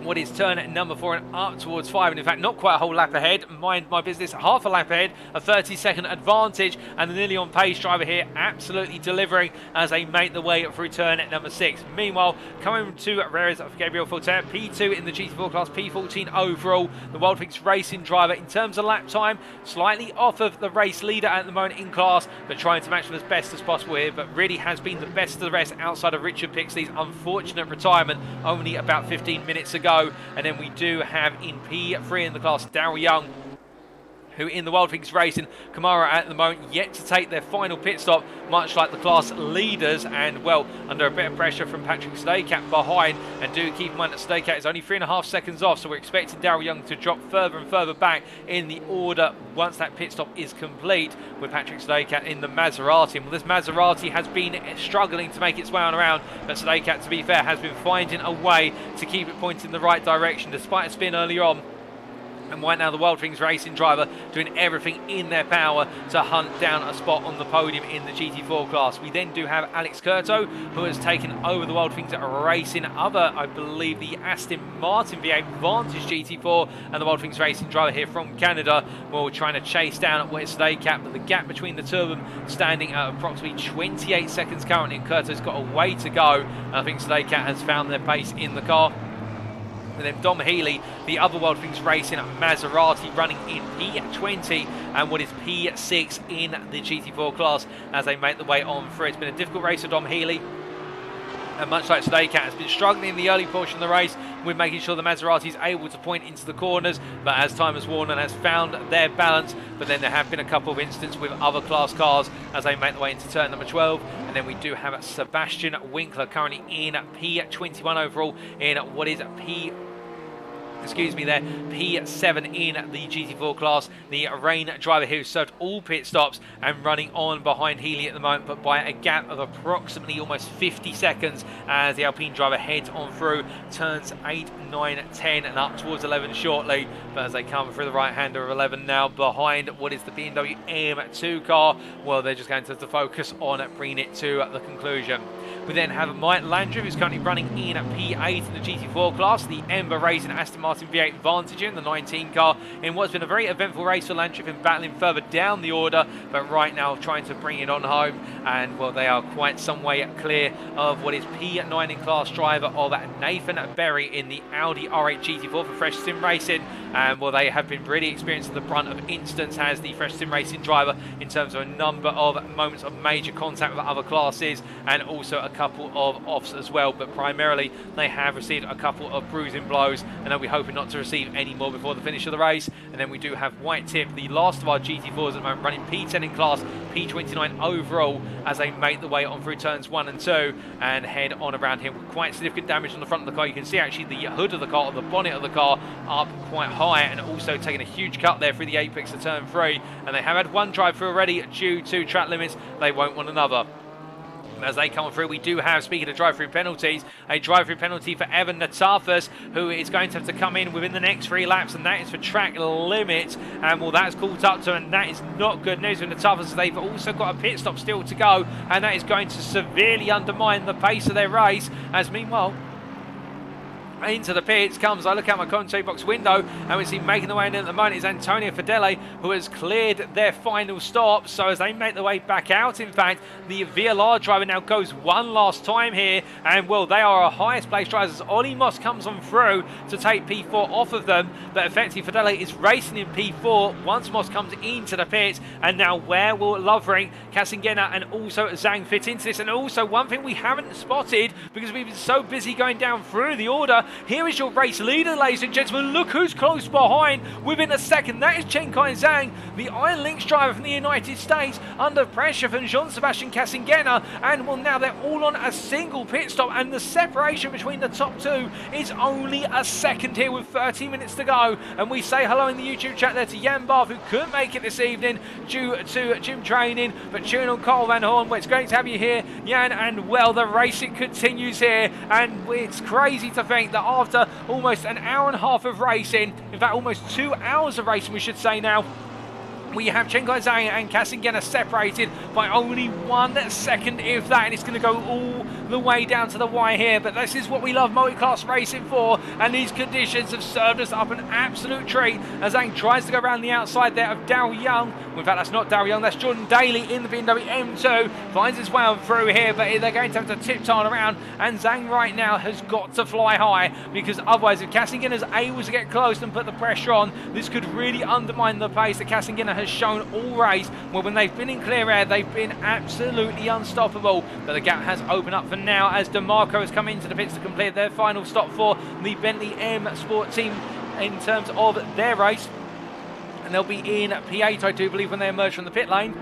S1: what is turn number 4 and up towards 5, and in fact not quite a whole lap ahead, mind my business, half a lap ahead, a 30-second advantage, and the nearly on pace driver here absolutely delivering as they make the way through turn number 6. Meanwhile, coming to Reyes of Gabriel Fortea, P2 in the GT4 class, P14 overall, the Wildwings racing driver in terms of lap time, slightly off of the race leader at the moment in class, but trying to match them as best as possible here, but really has been the best of the rest outside of Richard Pixley's unfortunate retirement only about 15 minutes ago. And then we do have in P3 in the class Daryl Young, who in the Wildwings Racing Camaro at the moment yet to take their final pit stop, much like the class leaders, and well, under a bit of pressure from Patrick Stadecat behind. And do keep in mind that Stadecat is only 3.5 seconds off, so we're expecting Daryl Young to drop further and further back in the order once that pit stop is complete, with Patrick Stadecat in the Maserati. Well, this Maserati has been struggling to make its way on around, but Stadecat, to be fair, has been finding a way to keep it pointing in the right direction despite a spin earlier on. And right now the Wildwings racing driver doing everything in their power to hunt down a spot on the podium in the GT4 class. We then do have Alex Curto, who has taken over the Wildwings racing other, I believe, the Aston Martin V8 Vantage GT4, and the Wildwings racing driver here from Canada, well, trying to chase down at West Stadecat, but the gap between the two of them standing at approximately 28 seconds currently, and Curto's got a way to go. And I think Stadecat has found their pace in the car. And then Dom Healy, the other Wildwings racing Maserati, running in P20 and what is P6 in the GT4 class as they make the way on through. It's been a difficult race for Dom Healy, and much like Stadecat has been struggling in the early portion of the race with making sure the Maserati is able to point into the corners, but as time has worn and has found their balance. But then there have been a couple of instances with other class cars as they make their way into turn number 12. And then we do have Sebastian Winkler currently in P21 overall in what is P7 in the GT4 class. The Rain driver who served all pit stops and running on behind Healy at the moment, but by a gap of approximately almost 50 seconds as the Alpine driver heads on through turns 8, 9, 10 and up towards 11 shortly. But as they come through the right-hander of 11 now behind what is the BMW M2 car, well, they're just going to have to focus on bringing it to the conclusion. We then have Mike Landry, who's currently running in P8 in the GT4 class, the Ember racing Aston Martin V8 Vantage in the 19 car, in what's been a very eventful race for Landry, been battling further down the order, but right now trying to bring it on home. And well, they are quite some way clear of what is P9 in class driver of Nathan Berry in the Audi R8 GT4 for Fresh Sim Racing. And well, they have been really experienced at the brunt of instance as the Fresh Sim Racing driver in terms of a number of moments of major contact with other classes, and also a couple of offs as well, but primarily they have received a couple of bruising blows, and they'll be hoping not to receive any more before the finish of the race. And then we do have White Tip, the last of our GT4s at the moment, running P10 in class, P29 overall, as they make the way on through turns 1 and 2 and head on around here with quite significant damage on the front of the car. You can see actually the hood of the car, or the bonnet of the car, up quite high, and also taking a huge cut there through the apex of turn 3. And they have had one drive through already due to track limits. They won't want another. As they come through, we do have, speaking of drive-through penalties, a drive-through penalty for Evan Natafas, who is going to have to come in within the next 3 laps, and that is for track limits. And well, that's caught up to, and that is not good news for Natafas. They've also got a pit stop still to go, and that is going to severely undermine the pace of their race. As meanwhile, into the pits comes, I look out my commentary box window, and we see making the way in at the moment is Antonio Fedele, who has cleared their final stop. So as they make their way back out, in fact, the VLR driver now goes one last time here, and well, they are our highest placed drivers as Ollie Moss comes on through to take P4 off of them, but effectively Fedele is racing in P4 once Moss comes into the pits. And now where will Lovering, Kasingena and also Zhang fit into this? And also one thing we haven't spotted, because we've been so busy going down through the order, Here is your race leader, ladies and gentlemen. Look who's close behind within a second. That is Chen Kai-Zhang, the Iron Lynx driver from the United States, under pressure from Jean-Sebastian Kassengena. And well, now they're all on a single pit stop, and the separation between the top two is only a second here with 30 minutes to go. And we say hello in the YouTube chat there to Jan Barth, who couldn't make it this evening due to gym training, but tuning on Carl Van Horn. Well, it's great to have you here, Jan, and well, the racing continues here, and it's crazy to think that after almost an hour and a half of racing, in fact almost 2 hours of racing we should say now, we have Chen Kai-Zhang and Kassengena separated by only 1 second, if that, and it's going to go all the way down to the wire here. But this is what we love multi-class racing for, and these conditions have served us up an absolute treat as Zhang tries to go around the outside there of Daryl Young. Well, in fact, that's not Daryl Young, that's Jordan Daly in the BMW M2. Finds his way on through here, but they're going to have to tiptoe around, and Zhang right now has got to fly high, because otherwise, if Kassengena is able to get close and put the pressure on, this could really undermine the pace that Kassengena has shown all race. Well, when they've been in clear air, they've been absolutely unstoppable, but the gap has opened up for now as DeMarco has come into the pits to complete their final stop for the Bentley M Sport team in terms of their race, and they'll be in P8, I do believe, when they emerge from the pit lane.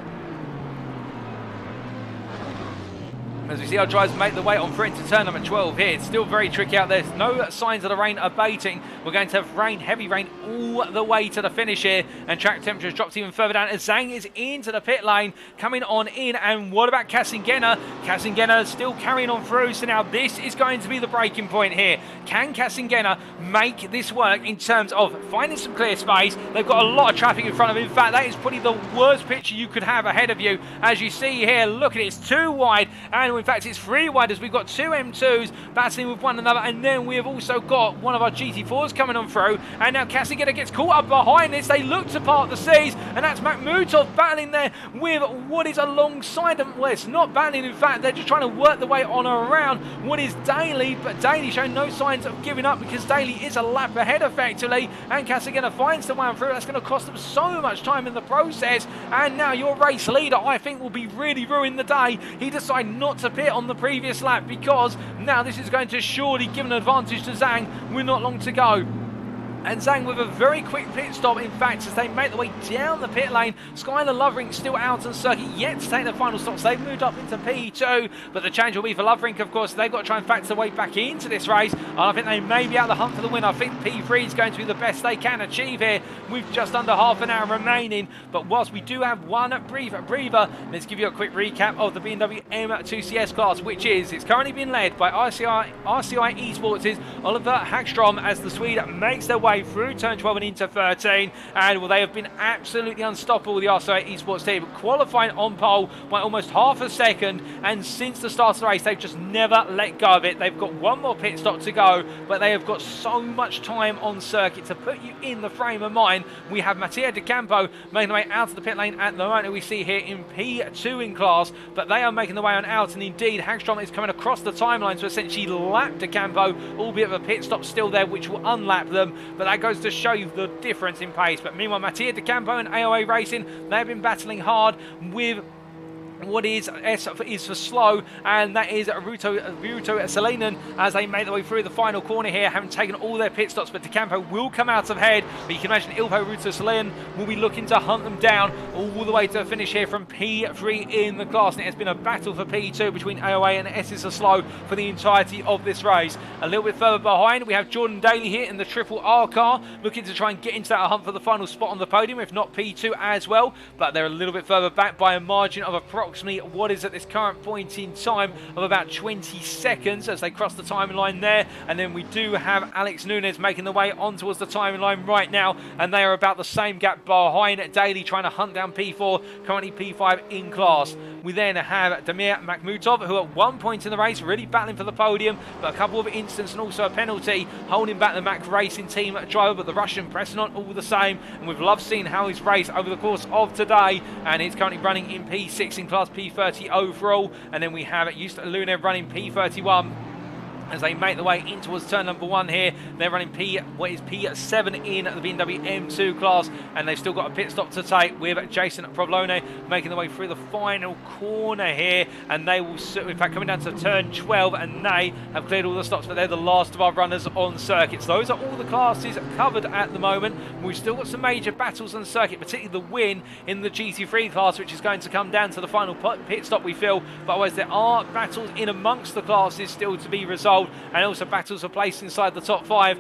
S1: As we see our drivers make the way on through into turn number 12 here. It's still very tricky out there. There's no signs of the rain abating. We're going to have rain, heavy rain, all the way to the finish here. And track temperatures dropped even further down as Zhang is into the pit lane, coming on in. And what about Kassengena? Kassengena still carrying on through. So now this is going to be the breaking point here. Can Kassengena make this work in terms of finding some clear space? They've got a lot of traffic in front of them. In fact, that is probably the worst picture you could have ahead of you. As you see here, look at it, it's too wide. And in fact, it's 3 wide as we've got 2 M2s battling with one another, and then we have also got one of our GT4s coming on through, and now Kassengena gets caught up behind this. They look to part the seas, and that's Makhmutov battling there with what is alongside them. Well, it's not battling, in fact, they're just trying to work the way on around what is Daly, but Daly showing no signs of giving up because Daly is a lap ahead effectively, and Kassengena finds the way through. That's going to cost them so much time in the process, and now your race leader, I think, will be really ruined the day. He decided not to pit on the previous lap because now this is going to surely give an advantage to Zhang with not long to go. And Zhang with a very quick pit stop, in fact, as they make their way down the pit lane. Skylar Loverink still out on circuit, yet to take the final stops. They've moved up into P2, but the change will be for Loverink, of course. They've got to try and factor their way back into this race, and I think they may be out of the hunt for the win. I think P3 is going to be the best they can achieve here with just under half an hour remaining. But whilst we do have one breather, let's give you a quick recap of the BMW M2 CS class, which is, it's currently being led by RCI Esports' Oliver Hagstrom as the Swede makes their way through turn 12 and into 13, and well, they have been absolutely unstoppable, the RCI Esports team, qualifying on pole by almost half a second, and since the start of the race they've just never let go of it. They've got one more pit stop to go, but they have got so much time on circuit. To put you in the frame of mind, we have Mattia De Campo making their way out of the pit lane at the moment, we see here in P2 in class, but they are making their way on out, and indeed Hagstrom is coming across the timeline to essentially lap De Campo, albeit with a pit stop still there which will unlap them, but that goes to show you the difference in pace. But meanwhile, Mattia De Campo and AOA Racing, they have been battling hard with what is S is for slow, and that is Ruto Salinan as they make their way through the final corner here, having taken all their pit stops. But De Campo will come out ahead, but you can imagine Ilpo Ruto Salinan will be looking to hunt them down all the way to the finish here from P3 in the class. And it has been a battle for P2 between AOA and S is for slow for the entirety of this race. A little bit further behind, we have Jordan Daly here in the Triple R car, looking to try and get into that hunt for the final spot on the podium, if not P2 as well. But they're a little bit further back by a margin of approximately what is at this current point in time of about 20 seconds as they cross the timeline there. And then we do have Alex Nunes making the way on towards the timeline right now, and they are about the same gap behind Daly, trying to hunt down P4, currently P5 in class. We then have Damir Makhmutov, who at one point in the race really battling for the podium, but a couple of incidents and also a penalty holding back the Mac Racing team driver, but the Russian pressing on all the same. And we've loved seeing how he's raced over the course of today, and he's currently running in P6 in class, P30 overall. And then we have Just Lunev running P31 as they make their way in towards turn number 1 here. They're running P7 in the BMW M2 class, and they've still got a pit stop to take with Jason Provolone making their way through the final corner here, and they will, in fact, coming down to turn 12, and they have cleared all the stops, but they're the last of our runners on circuits. Those are all the classes covered at the moment. We've still got some major battles on circuit, particularly the win in the GT3 class, which is going to come down to the final pit stop, we feel, but otherwise there are battles in amongst the classes still to be resolved, and also battles are placed inside the top 5.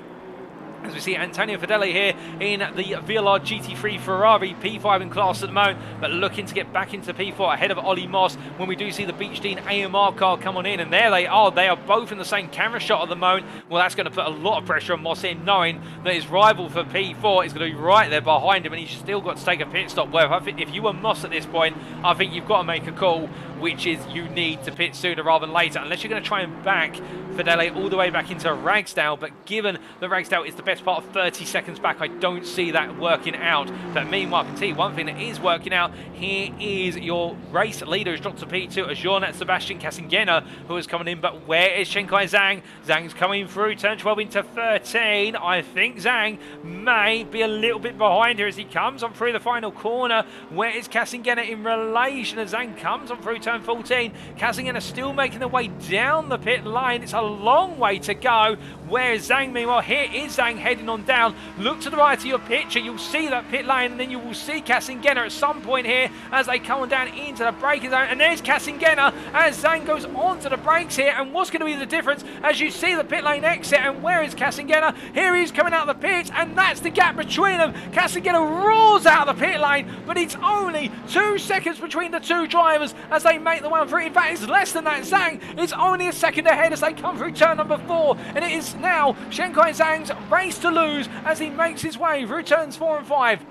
S1: As we see Antonio Fedele here in the VLR GT3 Ferrari P5 in class at the moment, but looking to get back into P4 ahead of Ollie Moss when we do see the Beach Dean AMR car come on in, and there they are. They are both in the same camera shot at the moment. Well, that's going to put a lot of pressure on Moss in, knowing that his rival for P4 is going to be right there behind him, and he's still got to take a pit stop. Well, if you were Moss at this point, I think you've got to make a call, which is you need to pit sooner rather than later, unless you're going to try and back Fedele all the way back into Ragsdale. But given that Ragsdale is the best part of 30 seconds back, I don't see that working out. But meanwhile, I can tell you one thing that is working out. Here is your race leader who's dropped to P2, Ajorn Sebastian Casingena, who is coming in. But where is Shenkai Zhang? Zhang's coming through turn 12 into 13. I think Zhang may be a little bit behind here as he comes on through the final corner. Where is Casingena in relation as Zhang comes on through turn 14? Casingena still making their way down the pit lane. It's a long way to go. Where is Zhang? Meanwhile, here is Zhang heading on down. Look to the right of your picture. You'll see that pit lane, and then you will see Casingena at some point here as they come on down into the braking zone. And there's Casingena as Zhang goes onto the brakes here. And what's going to be the difference as you see the pit lane exit? And where is Casingena? Here he is coming out of the pits, and that's the gap between them. Casingena roars out of the pit lane, but it's only 2 seconds between the two drivers as they make the one through. In fact, it's less than that. Zhang is only a second ahead as they come through turn number 4, and it is now Shenkai Zhang's race to lose as he makes his way through turns 4 and 5.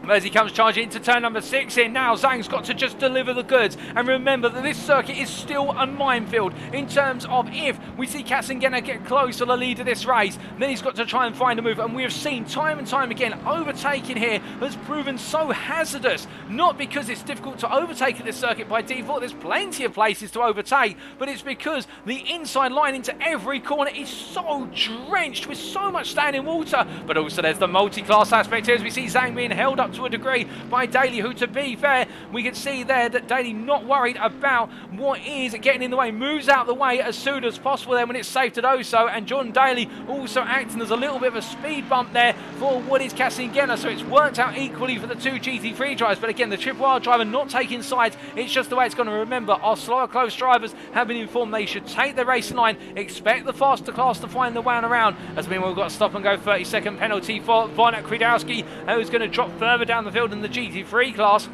S1: As he comes charging into turn number 6 in now, Zhang's got to just deliver the goods. And remember that this circuit is still a minefield in terms of if we see Casingena get close to the lead of this race, then he's got to try and find a move. And we have seen time and time again, overtaking here has proven so hazardous. Not because it's difficult to overtake at this circuit by default, there's plenty of places to overtake, but it's because the inside line into every corner is so drenched with so much standing water. But also there's the multi-class aspect here as we see Zhang being held up to a degree by Daly, who, to be fair, we can see there that Daly not worried about what is getting in the way, moves out the way as soon as possible then when it's safe to do so. And John Daly also acting as a little bit of a speed bump there for what is Casingena, so it's worked out equally for the two GT3 drivers. But again, the Triple R driver not taking sides, it's just the way it's going to. Remember, our slower close drivers have been informed they should take the racing line, expect the faster class to find the way around, as meanwhile we've got a stop and go 30-second penalty for Von Kwiatkowski, who's going to drop further down the field in the GT3 class.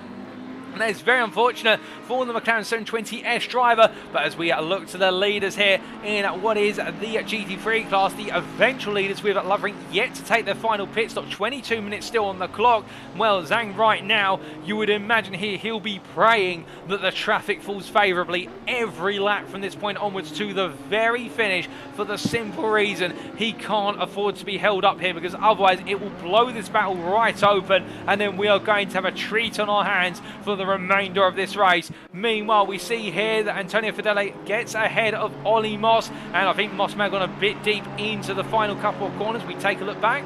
S1: And that is very unfortunate for the McLaren 720S driver. But as we look to the leaders here in what is the GT3 class, the eventual leaders with Lovering yet to take their final pit stop, 22 minutes still on the clock. Well, Zhang right now, you would imagine here he'll be praying that the traffic falls favourably every lap from this point onwards to the very finish, for the simple reason he can't afford to be held up here, because otherwise it will blow this battle right open, and then we are going to have a treat on our hands for the remainder of this race. Meanwhile, we see here that Antonio Fedele gets ahead of Ollie Moss, and I think Moss may have gone a bit deep into the final couple of corners. We take a look back.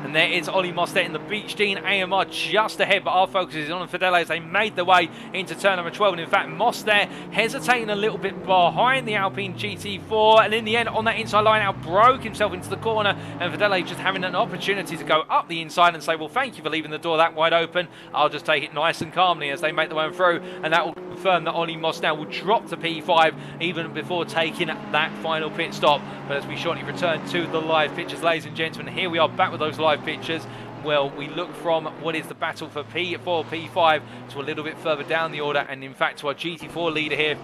S1: And there is Ollie Moss there in the Beach Dean AMR just ahead, but our focus is on Fedele as they made their way into turn number 12. And in fact, Moss there hesitating a little bit behind the Alpine GT4, and in the end on that inside line out broke himself into the corner, and Fedele just having an opportunity to go up the inside and say, well, thank you for leaving the door that wide open, I'll just take it nice and calmly, as they make their way through. And that will confirm that Ollie Moss now will drop to P5 even before taking that final pit stop. But as we shortly return to the live pictures, ladies and gentlemen, here we are back with those live pictures. Well, we look from what is the battle for P4, P5 to a little bit further down the order, and in fact to our GT4 leader here,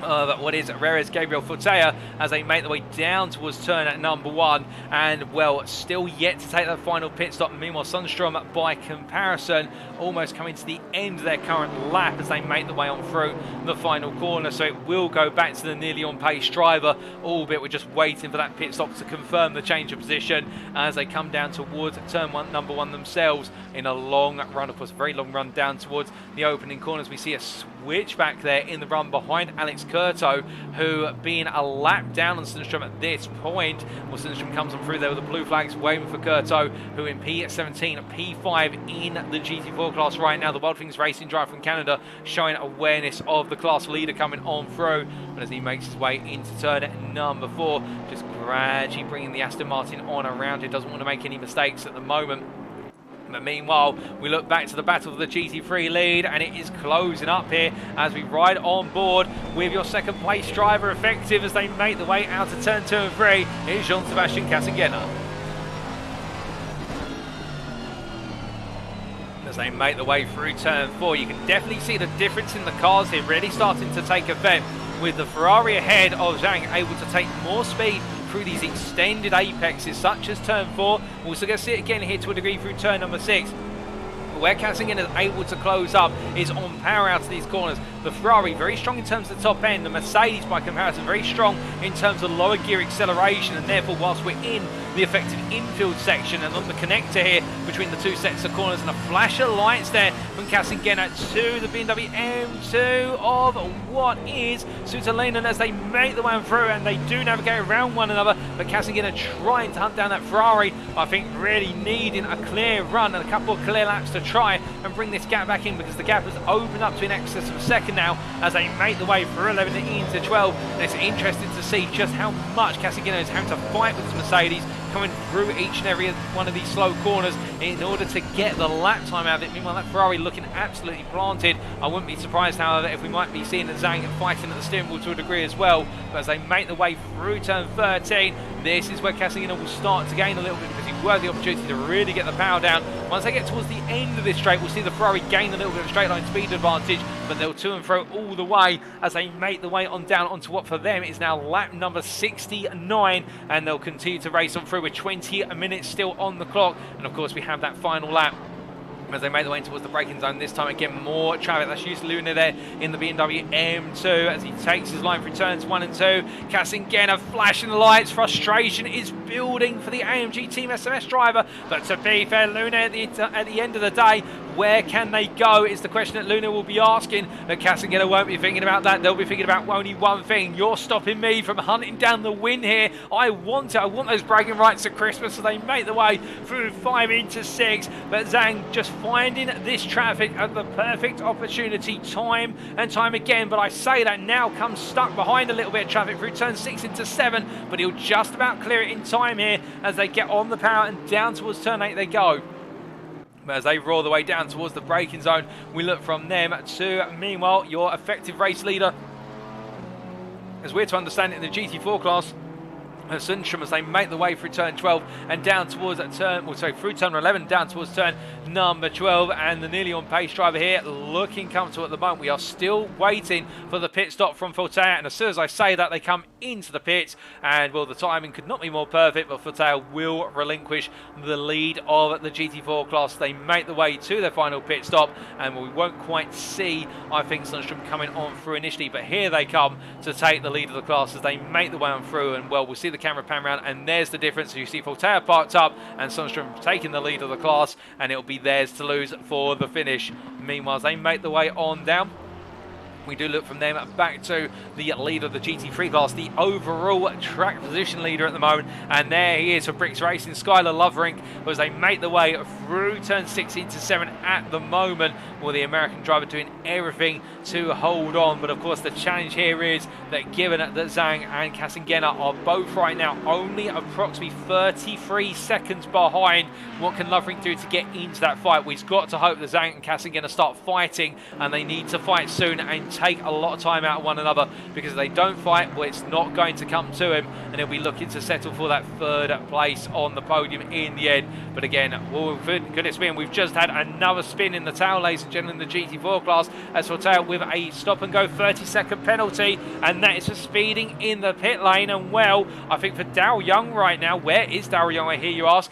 S1: what is Reyes Gabriel Fortea, as they make their way down towards turn at number 1, and well, still yet to take that final pit stop. Meanwhile, Sundstrom, by comparison, almost coming to the end of their current lap as they make their way on through the final corner, so it will go back to the nearly on pace driver, albeit we're just waiting for that pit stop to confirm the change of position as they come down towards turn number 1 themselves in a long run, of course, a very long run down towards the opening corners. We see a switchback there in the run behind Alex Curto, who being a lap down on Sundstrom at this point. Well, Sundstrom comes on through there with the blue flags waving for Curto, who in P17, P5 in the GT4 class right now. The Wild Things Racing driver from Canada showing awareness of the class leader coming on through. But as he makes his way into turn number 4, just gradually bringing the Aston Martin on around. He doesn't want to make any mistakes at the moment. But meanwhile, we look back to the battle for the GT3 lead, and it is closing up here as we ride on board with your second place driver effective as they make the way out of turn 2 and 3. Here's Jean-Sebastian Casengena. As they make the way through turn 4, you can definitely see the difference in the cars here really starting to take effect, with the Ferrari ahead of Zhang able to take more speed through these extended apexes such as turn 4. We're also going to see it again here to a degree through turn number 6. Where Casengena is able to close up is on power out of these corners. The Ferrari very strong in terms of the top end. The Mercedes by comparison very strong in terms of lower gear acceleration, and therefore whilst we're in the effective infield section and on the connector here between the two sets of corners, and a flash of lights there from Casengena to the BMW M2 of what is Sutalinen as they make the way through, and they do navigate around one another. But Casengena trying to hunt down that Ferrari, I think really needing a clear run and a couple of clear laps to try and bring this gap back in, because the gap has opened up to in excess of a second now as they make the way through 11 into 12. And it's interesting to see just how much Casengena is having to fight with his Mercedes coming through each and every one of these slow corners in order to get the lap time out of it. Meanwhile, that Ferrari looking absolutely planted. I wouldn't be surprised, however, if we might be seeing Zhang fighting at the steering wheel to a degree as well. But as they make the way through turn 13, this is where Casengena will start to gain a little bit, because he will have the opportunity to really get the power down. Once they get towards the end of this straight, we'll see the Ferrari gain a little bit of straight line speed advantage, but they'll to and fro all the way as they make the way on down onto what for them is now lap number 69, and they'll continue to race on through with 20 minutes still on the clock. And of course we have that final lap as they make the way towards the braking zone. This time again more traffic. That's used Luna there in the BMW M2 as he takes his line through turns 1 and 2. Casengena flashing the lights. Frustration is building for the AMG Team SMS driver, but to be fair, Luna at the end of the day, where can they go is the question that Luna will be asking. But Casengena won't be thinking about that. They'll be thinking about only one thing: you're stopping me from hunting down the win here. I want it. I want those bragging rights at Christmas. So they make the way through 5 into 6, but Zhang just finding this traffic at the perfect opportunity time and time again. But I say that now comes stuck behind a little bit of traffic through turn 6 into 7, but he'll just about clear it in time here as they get on the power and down towards turn 8 they go. But as they roar the way down towards the braking zone, we look from them to, meanwhile, your effective race leader, as we're to understand it in the GT4 class, Sundstrom, as they make the way through turn 12 and down towards that turn, through turn 11 down towards turn number 12, and the nearly on pace driver here looking comfortable at the moment. We are still waiting for the pit stop from Fortea, and as soon as I say that, they come into the pits, and well, the timing could not be more perfect, but Fortea will relinquish the lead of the GT4 class. They make the way to their final pit stop, and we won't quite see, I think, Sundstrom coming on through initially, but here they come to take the lead of the class as they make the way on through, and well, we'll see the camera pan around, and there's the difference. So you see Fortea parked up and Sundstrom taking the lead of the class, and it'll be theirs to lose for the finish. Meanwhile, as they make the way on down, we do look from them back to the lead of the GT3 class, the overall track position leader at the moment, and there he is for Bricks Racing, Skylar Loverink, as they make the way through turn 6 into 7 at the moment. Well, the American driver doing everything to hold on, but of course the challenge here is that given that Zhang and Casengena are both right now only approximately 33 seconds behind, what can Loverink do to get into that fight? We've got to hope that Zhang and Casengena start fighting, and they need to fight soon and take a lot of time out of one another, because if they don't fight, well, it's not going to come to him, and he'll be looking to settle for that 3rd place on the podium in the end. But again, well, goodness me, we've just had another spin in the tail, ladies and gentlemen, in the GT4 class, as Fortea with a stop and go 30-second penalty, and that is for speeding in the pit lane. And well, I think for Daryl Young right now, where is Daryl Young, I hear you ask?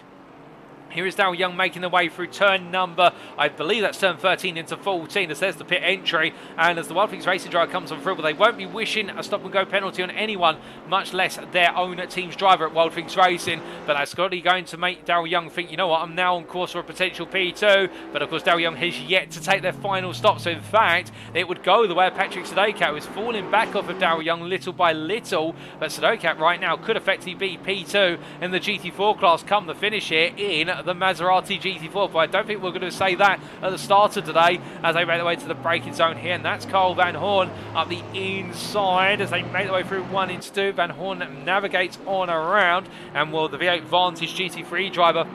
S1: Here is Daryl Young making their way through turn number, I believe that's turn 13 into 14, as there's the pit entry. And as the Wildwings Racing driver comes on through, but they won't be wishing a stop-and-go penalty on anyone, much less their own team's driver at Wildwings Racing. But that's got to be going to make Daryl Young think, you know what, I'm now on course for a potential P2. But of course, Daryl Young has yet to take their final stop. So in fact, it would go the way of Patrick Sadokat, who is falling back off of Daryl Young little by little. But Sadokat right now could effectively be P2 in the GT4 class come the finish here in the Maserati GT4, but I don't think we're going to say that at the start of today as they make their way to the braking zone here, and that's Carl Van Horn up the inside as they make their way through 1 into 2. Van Horn navigates on around, and the V8 Vantage GT3 driver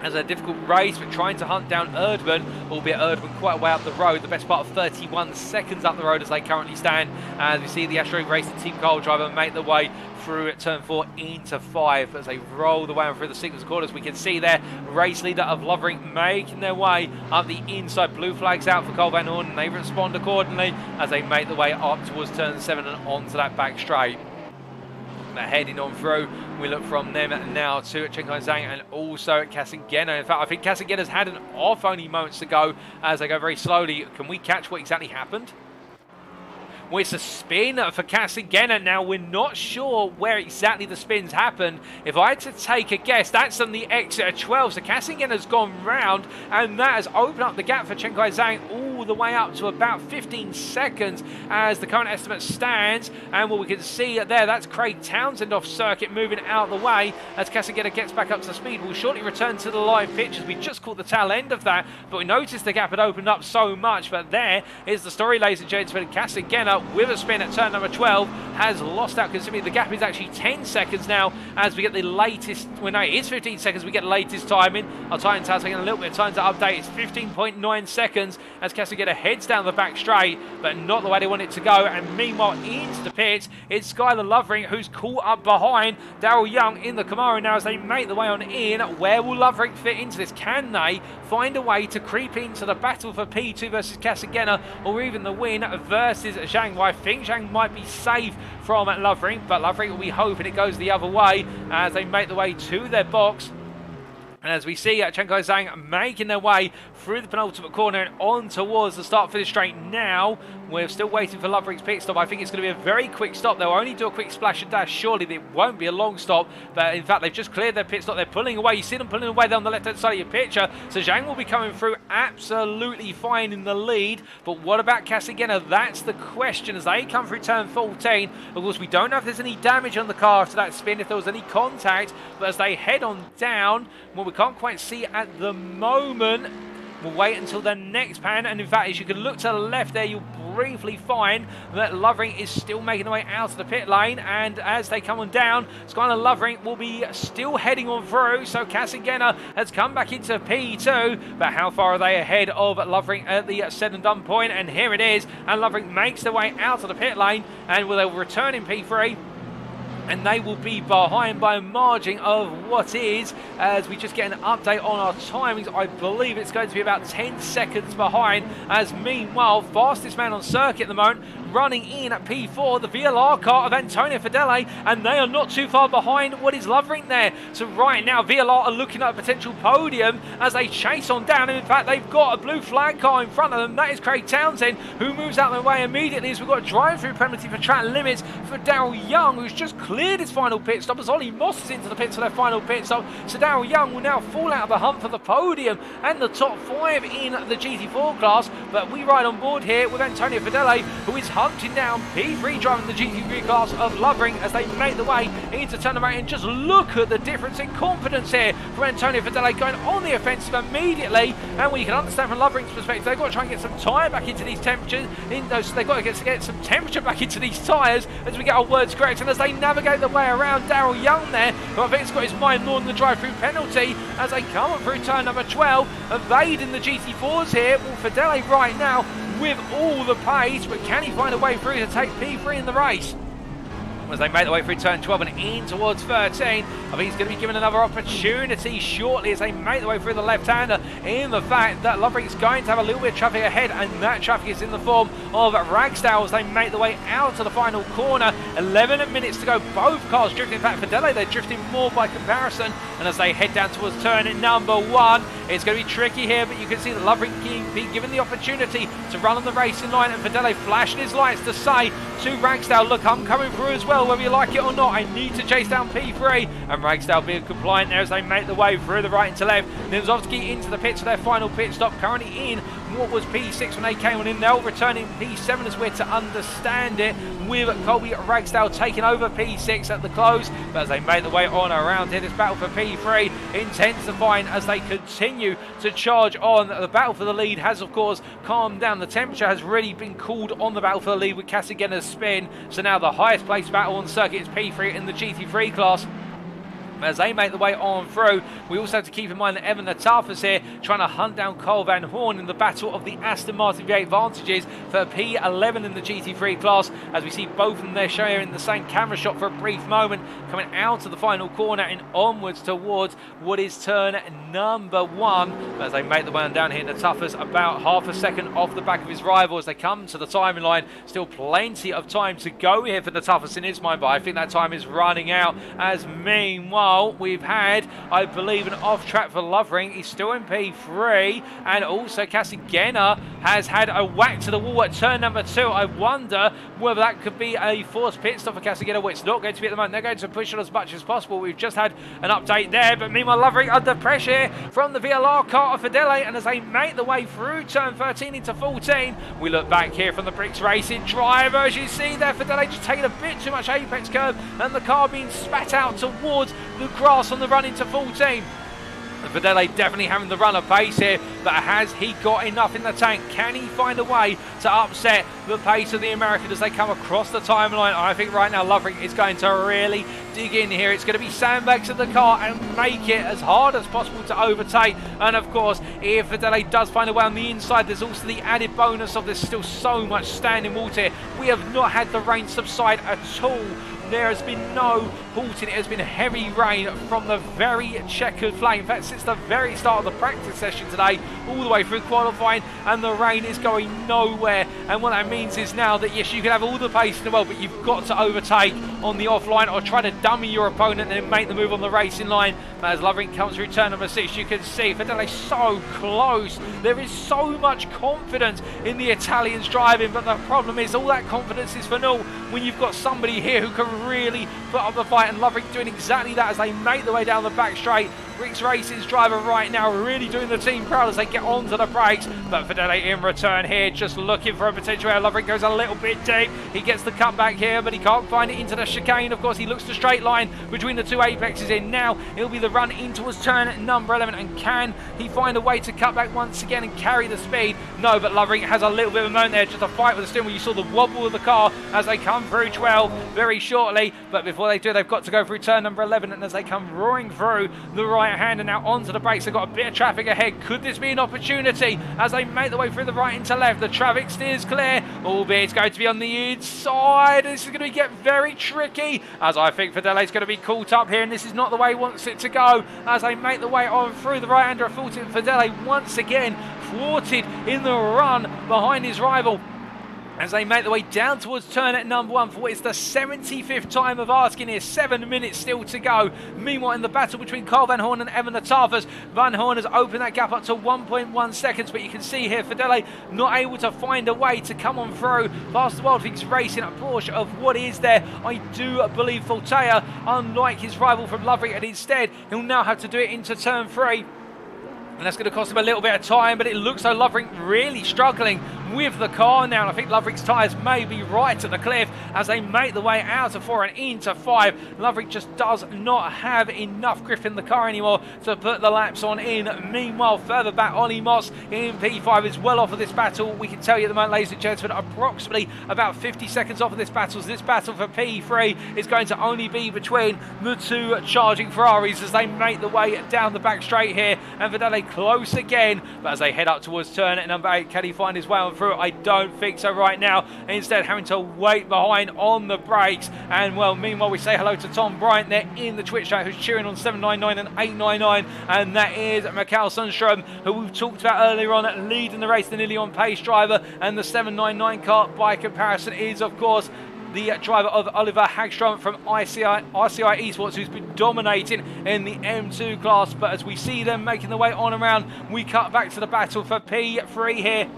S1: has a difficult race, but trying to hunt down Erdman, albeit Erdman quite a way up the road, the best part of 31 seconds up the road as they currently stand, as we see the Astro Racing Team Carl driver make their way through turn 4 into 5 as they roll the way on through the signals corners. We can see there race leader of Lovering making their way up the inside. Blue flags out for Carl Van Horn, and they respond accordingly as they make their way up towards turn 7 and onto that back straight. They're heading on through. We look from them now to Chenkai Zhang and also at Kasengena. In fact, I think Kasengena's had an off only moments to go as they go very slowly. Can we catch what exactly happened? Well, it's a spin for Kasengena. Now, we're not sure where exactly the spins happened. If I had to take a guess, that's on the exit of 12. So Kasengena's gone round, and that has opened up the gap for Chenkai Zhang all the way up to about 15 seconds as the current estimate stands. And what we can see there, that's Craig Townsend off circuit moving out of the way as Kasengena gets back up to speed. We'll shortly return to the live pitch as we just caught the tail end of that, but we noticed the gap had opened up so much. But there is the story, ladies and gentlemen. Kasengena with a spin at turn number 12 has lost out considerably. The gap is actually 10 seconds now as we get the latest, well no, it is 15 seconds, we get the latest timing. Our time tower's taking a little bit of time to update. It's 15.9 seconds as Kasengena heads down the back straight, but not the way they want it to go. And meanwhile, into the pits, it's Skylar Lovering who's caught up behind Daryl Young in the Camaro now as they make the way on in. Where will Lovering fit into this? Can they find a way to creep into the battle for P2 versus Kasengena, or even the win versus Zhang? Well, I think Zhang might be safe from Lovering, but Lovering will be hoping it goes the other way as they make the way to their box. And as we see Chenkai Zhang making their way through the penultimate corner and on towards the start-finish straight now. We're still waiting for Lovering's pit stop. I think it's going to be a very quick stop. They'll only do a quick splash and dash. Surely it won't be a long stop. But in fact, they've just cleared their pit stop. They're pulling away. You see them pulling away there on the left-hand side of your picture. So Zhang will be coming through absolutely fine in the lead. But what about Kasengena? That's the question as they come through turn 14. Of course, we don't know if there's any damage on the car after that spin, if there was any contact. But as they head on down, well, we can't quite see at the moment. We'll wait until the next pan, and in fact, as you can look to the left there, you'll briefly find that Lovering is still making their way out of the pit lane, and as they come on down, Skylar Lovering will be still heading on through, so Kasengena has come back into P2, but how far are they ahead of Lovering at the said and done point? And here it is, and Lovering makes their way out of the pit lane, and they'll return in P3. And they will be behind by a margin of what is, as we just get an update on our timings, I believe it's going to be about 10 seconds behind, as meanwhile, fastest man on circuit at the moment, running in at P4, the VLR car of Antonio Fedele, and they are not too far behind what is Lovering there. So right now, VLR are looking at a potential podium as they chase on down, and in fact, they've got a blue flag car in front of them. That is Craig Townsend, who moves out of the way immediately as we've got a drive-through penalty for track limits for Daryl Young, who's just cleared his final pit stop as Ollie Moss is into the pits for their final pit stop. So Daryl Young will now fall out of the hunt for the podium and the top 5 in the GT4 class. But we ride on board here with Antonio Fedele, who is hunting down P3 driving the GT3 class of Lovering as they make the way into turn number 8. And just look at the difference in confidence here from Antonio Fedele going on the offensive immediately. And we can understand from Lovering's perspective, they've got to try and get some tyre back into these temperatures. So they've got to get some temperature back into these tyres as we get our words correct. And as they navigate the way around Daryl Young there, who I think has got his mind more than the drive-through penalty as they come up through turn number 12, evading the GT4s here. Well, Fedele right now with all the pace, but can he find a way through to take P3 in the race? as they make their way through turn 12 and in towards 13. I think he's going to be given another opportunity shortly as they make their way through the left-hander, in the fact that Lovering's going to have a little bit of traffic ahead, and that traffic is in the form of Ragsdale as they make their way out to the final corner. 11 minutes to go. Both cars drifting. In fact, for Dele, they're drifting more by comparison, and as they head down towards turn number 1, it's going to be tricky here, but you can see that Lovering being given the opportunity to run on the racing line, and Fidele flashing his lights to say to Ragsdale, look, I'm coming through as well, whether you like it or not. I need to chase down P3, and Ragsdale being compliant there as they make the way through the right into left. Nizovsky into the pits for their final pit stop, currently in what was P6 when they came on in. They'll return in P7 as we're to understand it, with Colby Ragsdale taking over P6 at the close. But as they make the way on around here, this battle for P3 intensifying as they continue to charge on. The battle for the lead has, of course, calmed down. The temperature has really been cooled on the battle for the lead with Casagena's spin. So now the highest placed battle on circuit is P3 in the GT3 class. As they make the way on through, we also have to keep in mind that Evan Natafas here trying to hunt down Carl Van Horn in the battle of the Aston Martin V8 Vantages for P11 in the GT3 class, as we see both of them there sharing the same camera shot for a brief moment, coming out of the final corner and onwards towards what is turn number 1. As they make the way on down here, Natafas about half a second off the back of his rival as they come to the timing line. Still plenty of time to go here for Natafas in his mind, but I think that time is running out, as meanwhile we've had, I believe, an off-track for Lovering. He's still in P3, and also Casagena has had a whack to the wall at turn number 2. I wonder whether that could be a forced pit stop for Casagena, which it's not going to be at the moment. They're going to push it as much as possible. We've just had an update there, but meanwhile Lovering under pressure from the VLR car of Fidele, and as they make the way through turn 13 into 14, we look back here from the Bricks Racing driver. As you see there, Fidele just taking a bit too much apex curve, and the car being spat out towards the grass on the run into 14. Fidele definitely having the runner pace here, but has he got enough in the tank? Can he find a way to upset the pace of the American as they come across the timeline? I think right now Lovering is going to really dig in here. It's going to be sandbags of the car and make it as hard as possible to overtake. And of course, if Fidele does find a way on the inside, there's also the added bonus of there's still so much standing water here. We have not had the rain subside at all. There has been no halting. It has been heavy rain from the very checkered flag. In fact, since the very start of the practice session today, all the way through qualifying, and the rain is going nowhere. And what that means is now that, yes, you can have all the pace in the world, but you've got to overtake on the offline or try to dummy your opponent and then make the move on the racing line. But as Lovering comes through turn number 6, you can see Fidele so close. There is so much confidence in the Italians driving, but the problem is all that confidence is for naught when you've got somebody here who can really put up the fight, and Lovering doing exactly that as they make their way down the back straight. Bricks Racing's driver right now really doing the team proud as they get onto the brakes, but Fidele in return here just looking for a potential air. Lovering goes a little bit deep. He gets the cutback here, but he can't find it into the chicane. Of course, he looks to straight line between the two apexes in. Now it'll be the run in towards turn number 11, and can he find a way to cut back once again and carry the speed? No, but Lovering has a little bit of a moment there, just a fight with the steering wheel. You saw the wobble of the car as they come through 12 very shortly, but before they do, they've got to go through turn number 11, and as they come roaring through the right hand and now onto the brakes, they've got a bit of traffic ahead. Could this be an opportunity as they make their way through the right into left? The traffic steers clear, albeit it's going to be on the inside. This is going to get very tricky, as I think Fidele's going to be caught up here, and this is not the way he wants it to go as they make the way on through the right hander of Fidele once again thwarted in the run behind his rival as they make their way down towards turn at number 1 for what is the 75th time of asking here. 7 minutes still to go. Meanwhile, in the battle between Carl Van Horn and Evan Natafas, Van Horn has opened that gap up to 1.1 seconds, but you can see here Fidele not able to find a way to come on through. Fast Wild Things Racing a Porsche of what is there. I do believe Voltaire, unlike his rival from Lovering, and instead he'll now have to do it into turn 3. And that's going to cost him a little bit of time, but it looks like Lovering really struggling with the car now. And I think Lovering's tyres may be right at the cliff as they make the way out of 4 and into 5. Lovering just does not have enough grip in the car anymore to put the laps on in. Meanwhile, further back, Ollie Moss in P5 is well off of this battle. We can tell you at the moment, ladies and gentlemen, approximately about 50 seconds off of this battle. So this battle for P3 is going to only be between the two charging Ferraris as they make the way down the back straight here. And Fidele close again, but as they head up towards turn at number 8, can he find his way on through? I don't think so right now. Instead, having to wait behind on the brakes. And, well, meanwhile, we say hello to Tom Bryant there in the Twitch chat, who's cheering on 799 and 899. And that is Mikkel Sundstrom, who we've talked about earlier on, leading the race, the nearly on pace driver. And the 799 car, by comparison, is, of course, the driver of Oliver Hagstrom from RCI Esports, who's been dominating in the M2 class. But as we see them making their way on around, we cut back to the battle for P3 here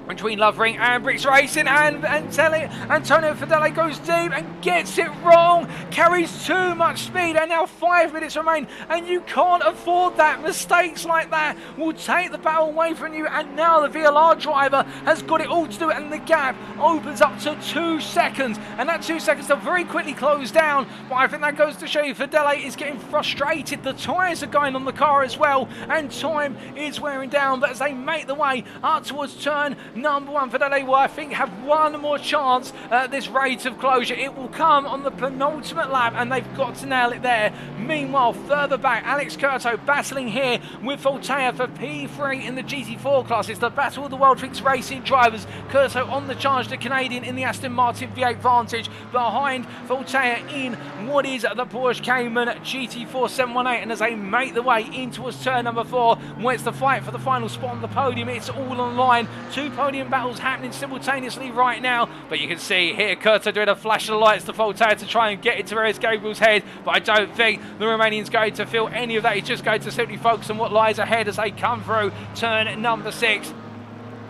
S1: between Lovering and Bricks Racing, and Antonio Fedele goes deep and gets it wrong, carries too much speed, and now 5 minutes remain, and you can't afford that. Mistakes like that will take the battle away from you, and now the VLR driver has got it all to do it, and the gap opens up to 2 seconds, and that 2 seconds will very quickly close down. But I think that goes to show you Fedele is getting frustrated. The tyres are going on the car as well, and time is wearing down. But as they make the way up towards turn number 1, Fedele will, I think, have one more chance at this rate of closure. It will come on the penultimate lap, and they've got to nail it there. Meanwhile, further back, Alex Curto battling here with Voltaire for P3 in the GT4 class. It's the battle of the World Fix Racing drivers. Curto on the charge, the Canadian in the Aston Martin V8 Vantage, behind Voltaire in what is the Porsche Cayman GT4 718. And as they make the way in towards turn number 4, where it's the fight for the final spot on the podium, it's all on line. 2 podium battles happening simultaneously right now, but you can see here Curto doing a flash of lights to Voltaire to try and get into Reyes Gabriel's head, but I don't think the Romanian's going to feel any of that. He's just going to simply focus on what lies ahead as they come through turn number 6.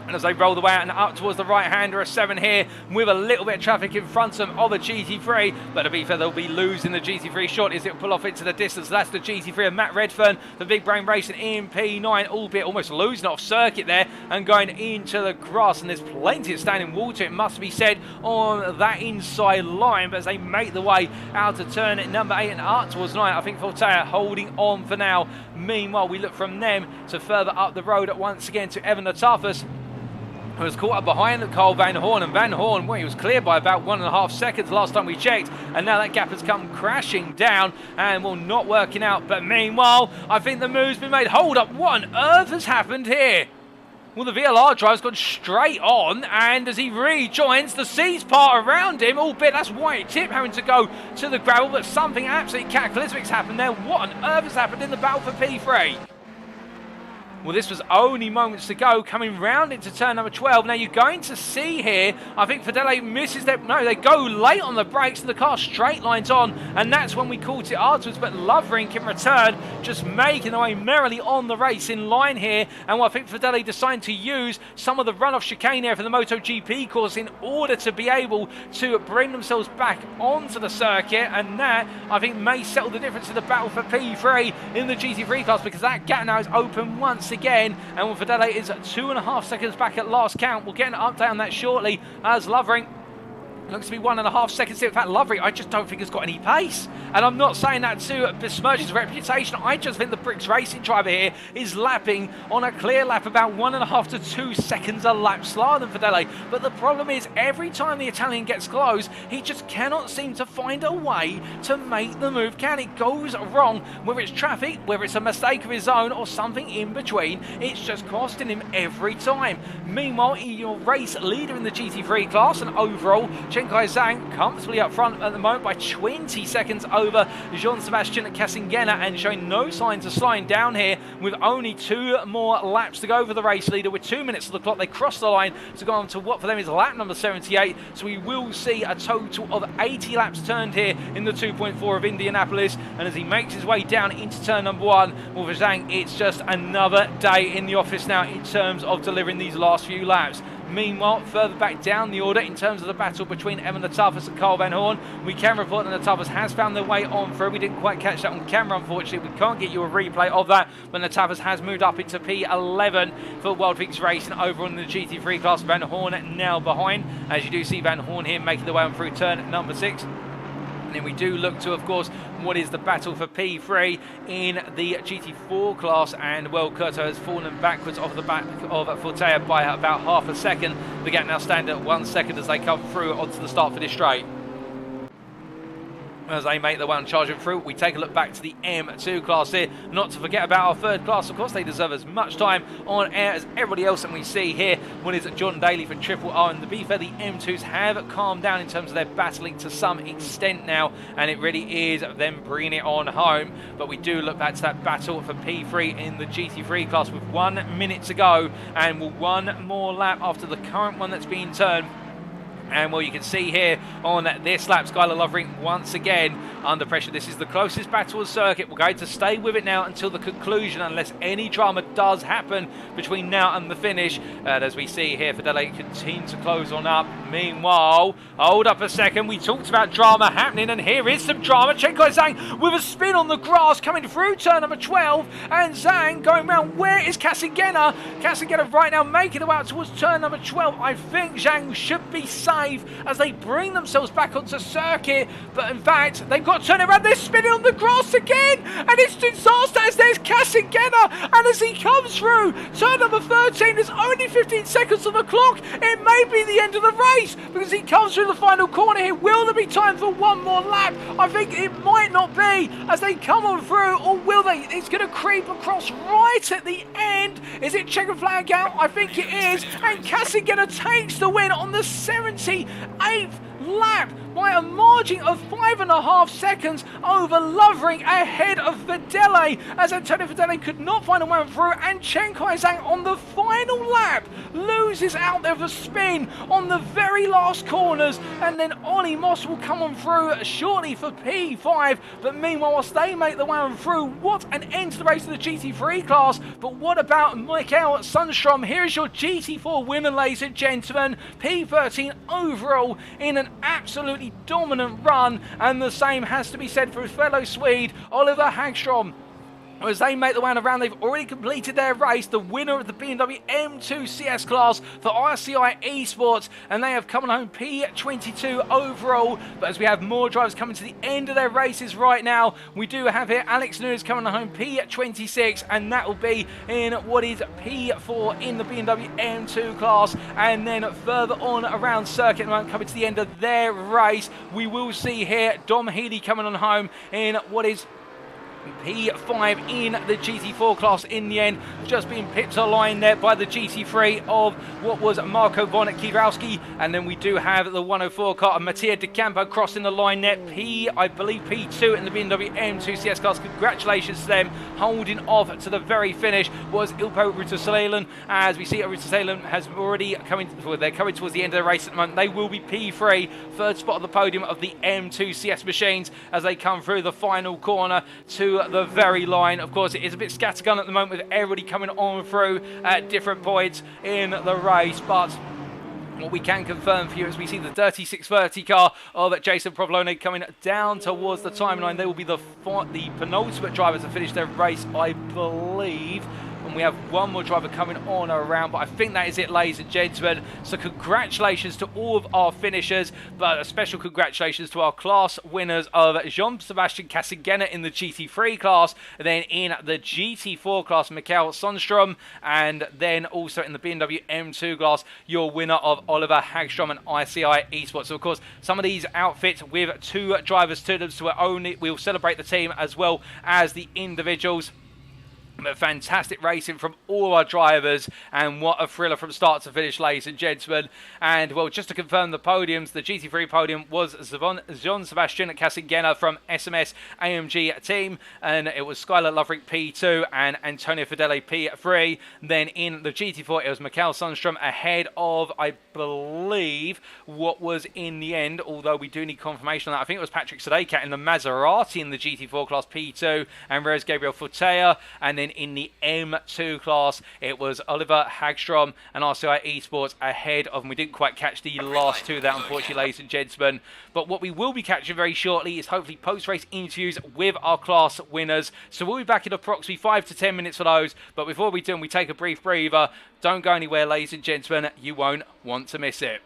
S1: And as they roll the way out and up towards the right-hander, a 7 here with a little bit of traffic in front of them of a GT3. But to be fair, they'll be losing the GT3 short as it will pull off into the distance. That's the GT3 of Matt Redfern, the Big Brain Racing in P9, albeit almost losing off circuit there and going into the grass. And there's plenty of standing water, it must be said, on that inside line. But as they make the way out to turn at number 8 and up towards 9, I think Voltaire holding on for now. Meanwhile, we look from them to further up the road once again to Evan Latafas, who was caught up behind Carl Van Horn, and Van Horn, well, he was clear by about 1.5 seconds last time we checked, and now that gap has come crashing down and will not working out. But meanwhile, I think the move's been made. Hold up, what on earth has happened here? Well, the VLR driver's gone straight on, and as he rejoins, the seats part around him, albeit that's White Tip having to go to the gravel, but something absolutely cataclysmic's happened there. What on earth has happened in the battle for P3? Well, this was only moments to go, coming round into turn number 12. Now, you're going to see here, I think Fedele misses that. No, they go late on the brakes, and the car straight lines on, and that's when we caught it afterwards. But Lovering can return, just making their way merrily on the race in line here. And well, I think Fedele decided to use some of the runoff chicane here for the MotoGP course in order to be able to bring themselves back onto the circuit. And that, I think, may settle the difference in the battle for P3 in the GT3 class, because that gap now is open once again, and when Fedele is 2.5 seconds back at last count. We'll get an update on that shortly, as Lovering looks to be 1.5 seconds. In fact, Lovering, I just don't think has got any pace. And I'm not saying that to besmirch his reputation. I just think the Bricks Racing driver here is lapping on a clear lap about 1.5 to 2 seconds a lap slower than Fedele. But the problem is, every time the Italian gets close, he just cannot seem to find a way to make the move count. It goes wrong, whether it's traffic, whether it's a mistake of his own, or something in between. It's just costing him every time. Meanwhile, your race leader in the GT3 class, and overall, Chenkai Zhang comfortably up front at the moment by 20 seconds over Jean-Sebastian Casingena, and showing no signs of slowing down here with only 2 more laps to go for the race leader. With 2 minutes to the clock, they cross the line to go on to what for them is lap number 78. So we will see a total of 80 laps turned here in the 2.4 of Indianapolis. And as he makes his way down into turn number 1, well, for Zhang, it's just another day in the office now in terms of delivering these last few laps. Meanwhile, further back down the order in terms of the battle between Evan Latafas and Carl Van Horn, we can report that Latafas has found their way on through. We didn't quite catch that on camera, unfortunately. We can't get you a replay of that, but Latafas has moved up into P11 for World Fix Racing over on the GT3 class. Van Horn now behind, as you do see Van Horn here making the way on through turn number 6. And then we do look to, of course, what is the battle for P3 in the GT4 class. And, well, Curto has fallen backwards off the back of Fortea by about half a second. The gap now standing at 1 second as they come through onto the start for this straight. as they make their way on charging through. We take a look back to the M2 class here, not to forget about our third class. Of course, they deserve as much time on air as everybody else, and we see here one is Jordan Daly for Triple R. And to be fair, the M2s have calmed down in terms of their battling to some extent now, and it really is them bringing it on home. But we do look back to that battle for P3 in the GT3 class with 1 minute to go, and one more lap after the current one that's being turned. And well, you can see here on this lap, Skylar Lovering once again under pressure. This is the closest battle of the circuit. We're going to stay with it now until the conclusion, unless any drama does happen between now and the finish. And as we see here, Fidele continue to close on up. Meanwhile, hold up a second. We talked about drama happening, and here is some drama. Chenko Zhang with a spin on the grass coming through turn number 12. And Zhang going round. Where is Kasagena? Kasagena right now making the way out towards turn number 12. I think Zhang should be safe as they bring themselves back onto circuit, but in fact they've got to turn around. They're spinning on the grass again, and it's disaster as there's Kasagena, and as he comes through turn number 13, there's only 15 seconds on the clock. It may be the end of the race because he comes through the final corner here. Will there be time for one more lap? I think it might not be as they come on through, or will they? It's going to creep across right at the end. Is it checkered flag out? I think it is, and Kasagena takes the win on the 78th lap by a margin of 5.5 seconds over Lovering ahead of Fidele, as Antonio Fidele could not find a way through, and Chen Kaizang on the final lap loses out there for spin on the very last corners, and then Ollie Moss will come on through shortly for P5. But meanwhile, whilst they make the way on through, what an end to the race of the GT3 class. But what about Mikael Sundstrom? Here is your GT4 winner, ladies and gentlemen. P13 overall in an absolutely dominant run, and the same has to be said for his fellow Swede, Oliver Hagstrom. As they make the way around, they've already completed their race, the winner of the BMW M2 CS class for RCI Esports, and they have come home P22 overall. But as we have more drivers coming to the end of their races right now, we do have here Alex Nunes coming home P26, and that will be in what is P4 in the BMW M2 class. And then further on around circuit, coming to the end of their race, we will see here Dom Healy coming on home in what is P5 in the GT4 class. In the end, just being pipped to the line there by the GT3 of what was Marco von Kiewowski. And then we do have the 104 car of Mattia De Campo crossing the line there. I believe P2 in the BMW M2 CS class. Congratulations to them. Holding off to the very finish was Ilpo Rutasalen. As we see, Rutasalen has already they're coming towards the end of the race at the moment. They will be P3, third spot on the podium of the M2 CS machines as they come through the final corner to the very line. Of course, it is a bit scattergun at the moment with everybody coming on through at different points in the race, but what we can confirm for you is we see the Dirty 630 car of Jason Provolone coming down towards the timeline. They will be the penultimate drivers to finish their race, I believe. And we have one more driver coming on around, but I think that is it, ladies and gentlemen. So congratulations to all of our finishers, but a special congratulations to our class winners of Jean-Sebastian Kasagena in the GT3 class, and then in the GT4 class, Mikael Sundstrom, and then also in the BMW M2 class, your winner of Oliver Hagstrom and ICI Esports. So of course, some of these outfits with two drivers to them, so we'll celebrate the team as well as the individuals. But fantastic racing from all our drivers, and what a thriller from start to finish, ladies and gentlemen. And well, just to confirm the podiums, the GT3 podium was Jean-Sebastian Kasagena from SMS AMG team, and it was Skylar Lovering P2 and Antonio Fidele P3. Then in the GT4 it was Mikael Sundstrom ahead of, I believe, what was in the end, although we do need confirmation on that, I think it was Patrick Sadekat in the Maserati in the GT4 class P2, and Rose Gabriel Fortea. And then in the M2 class, it was Oliver Hagstrom and RCI Esports ahead of them. We didn't quite catch the last two there, unfortunately, ladies and gentlemen. But what we will be catching very shortly is hopefully post-race interviews with our class winners. So we'll be back in approximately 5 to 10 minutes for those. But before we do, we take a brief breather. Don't go anywhere, ladies and gentlemen. You won't want to miss it.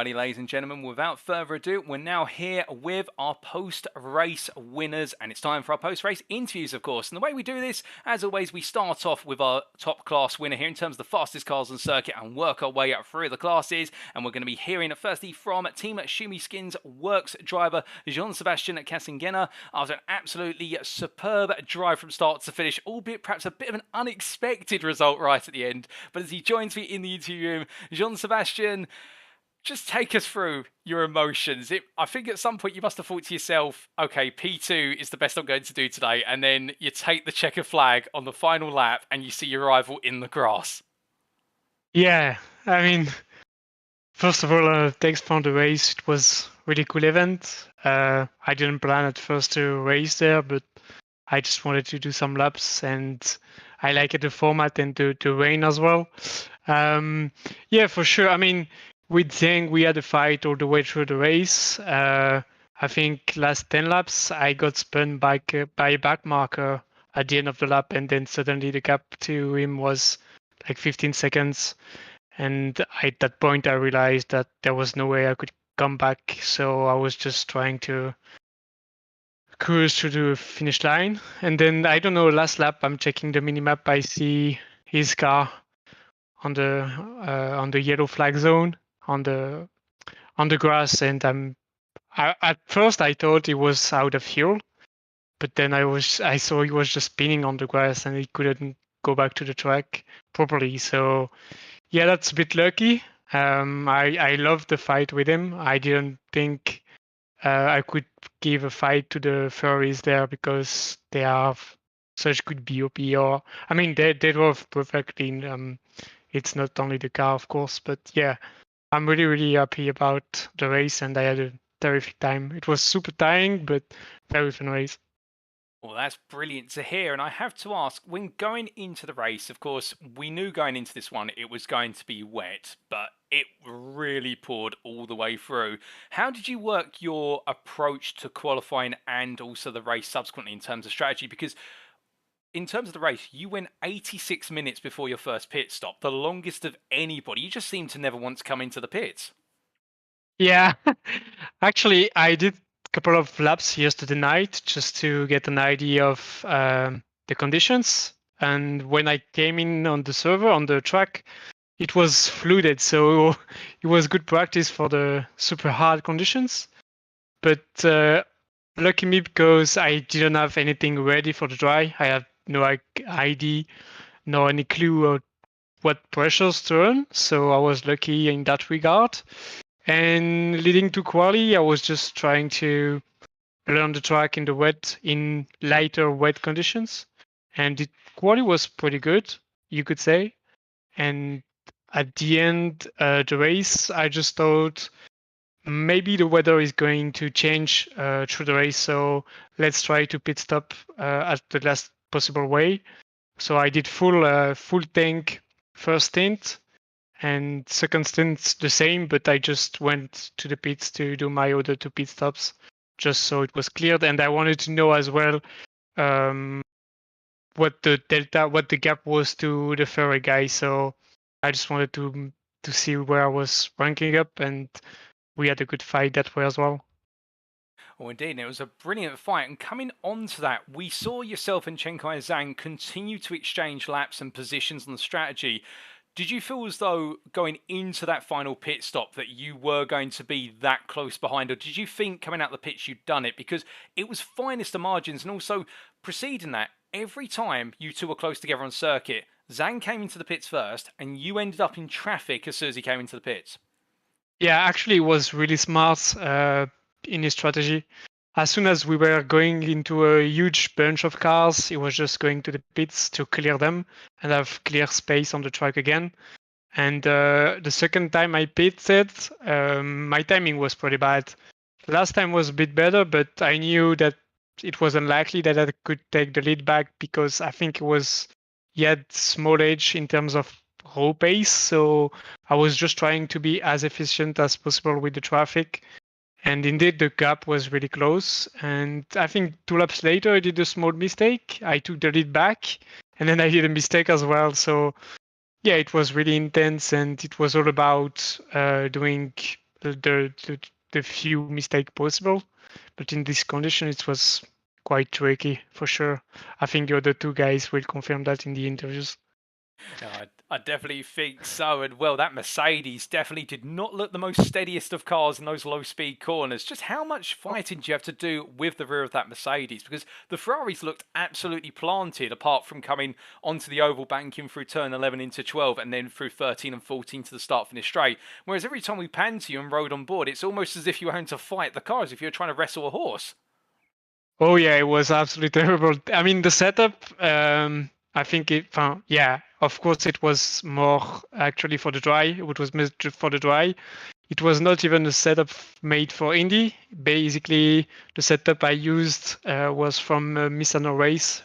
S1: Alrighty, ladies and gentlemen, without further ado, we're now here with our post-race winners, and it's time for our post-race interviews, of course. And the way we do this, as always, we start off with our top-class winner here in terms of the fastest cars on circuit and work our way up through the classes. And we're going to be hearing firstly from Team Shumi Skins Works driver Jean-Sebastian Casingena after an absolutely superb drive from start to finish, albeit perhaps a bit of an unexpected result right at the end. But as he joins me in the interview room, Jean-Sebastian, just take us through your emotions. I think at some point you must have thought to yourself, okay, P2 is the best I'm going to do today. And then you take the checker flag on the final lap and you see your rival in the grass.
S2: Yeah, I mean, first of all, thanks for the race. It was a really cool event. I didn't plan at first to race there, but I just wanted to do some laps, and I like the format and the rain as well. Yeah, for sure. I mean, with Zhang, we had a fight all the way through the race. I think last 10 laps, I got spun by a back marker at the end of the lap, and then suddenly the gap to him was like 15 seconds. And at that point, I realized that there was no way I could come back. So I was just trying to cruise to the finish line. And then, I don't know, last lap, I'm checking the minimap. I see his car on the yellow flag zone on the grass, and at first I thought he was out of fuel, but then I saw he was just spinning on the grass and he couldn't go back to the track properly. So yeah, that's a bit lucky. I loved the fight with him. I didn't think I could give a fight to the Ferraris there because they have such good BOP. Or I mean, they drove perfectly. It's not only the car, of course, but yeah, I'm really, really happy about the race, and I had a terrific time. It was super tiring, but very fun race.
S1: Well, that's brilliant to hear. And I have to ask, when going into the race, of course, we knew going into this one it was going to be wet, but it really poured all the way through. How did you work your approach to qualifying and also the race subsequently in terms of strategy? Because in terms of the race, you went 86 minutes before your first pit stop, the longest of anybody. You just seem to never want to come into the pits.
S2: Yeah, actually, I did a couple of laps yesterday night just to get an idea of the conditions. And when I came in on the server, on the track, it was flooded. So it was good practice for the super hard conditions. But lucky me, because I didn't have anything ready for the dry. I had no ID, no any clue what pressures to run. So I was lucky in that regard. And leading to quali, I was just trying to learn the track in the wet, in lighter wet conditions. And the quali was pretty good, you could say. And at the end, the race, I just thought maybe the weather is going to change through the race. So let's try to pit stop at the last possible way. So I did full tank first stint, and second stint the same, but I just went to the pits to do my other 2 pit stops just so it was cleared. And I wanted to know as well what the gap was to the Ferrari guy. So I just wanted to see where I was ranking up, and we had a good fight that way as well.
S1: Oh, indeed, and it was a brilliant fight. And coming on to that, we saw yourself and Chenkai Zhang continue to exchange laps and positions on the strategy. Did you feel as though going into that final pit stop that you were going to be that close behind, or did you think coming out the pits you'd done it? Because it was finest of margins, and also preceding that, every time you two were close together on circuit, Zhang came into the pits first, and you ended up in traffic as soon as he came into the pits.
S2: Yeah, actually, it was really smart in his strategy. As soon as we were going into a huge bunch of cars, he was just going to the pits to clear them and have clear space on the track again. And the second time I pitted, my timing was pretty bad. Last time was a bit better, but I knew that it was unlikely that I could take the lead back because I think he had small edge in terms of raw pace. So I was just trying to be as efficient as possible with the traffic. And indeed, the gap was really close. And I think 2 laps later, I did a small mistake. I took the lead back, and then I did a mistake as well. So yeah, it was really intense, and it was all about doing the few mistakes possible. But in this condition, it was quite tricky for sure. I think the other two guys will confirm that in the interviews.
S1: No, I definitely think so. And well, that Mercedes definitely did not look the most steadiest of cars in those low speed corners. Just how much fighting do you have to do with the rear of that Mercedes? Because the Ferraris looked absolutely planted, apart from coming onto the oval banking through turn 11 into 12 and then through 13 and 14 to the start finish straight. Whereas every time we panned to you and rode on board, it's almost as if you were having to fight the cars, if you were trying to wrestle a horse.
S2: Oh yeah, it was absolutely terrible. I mean, the setup. I think yeah, of course, it was more actually for the dry. It was made for the dry. It was not even a setup made for Indy. Basically, the setup I used was from a Misano race,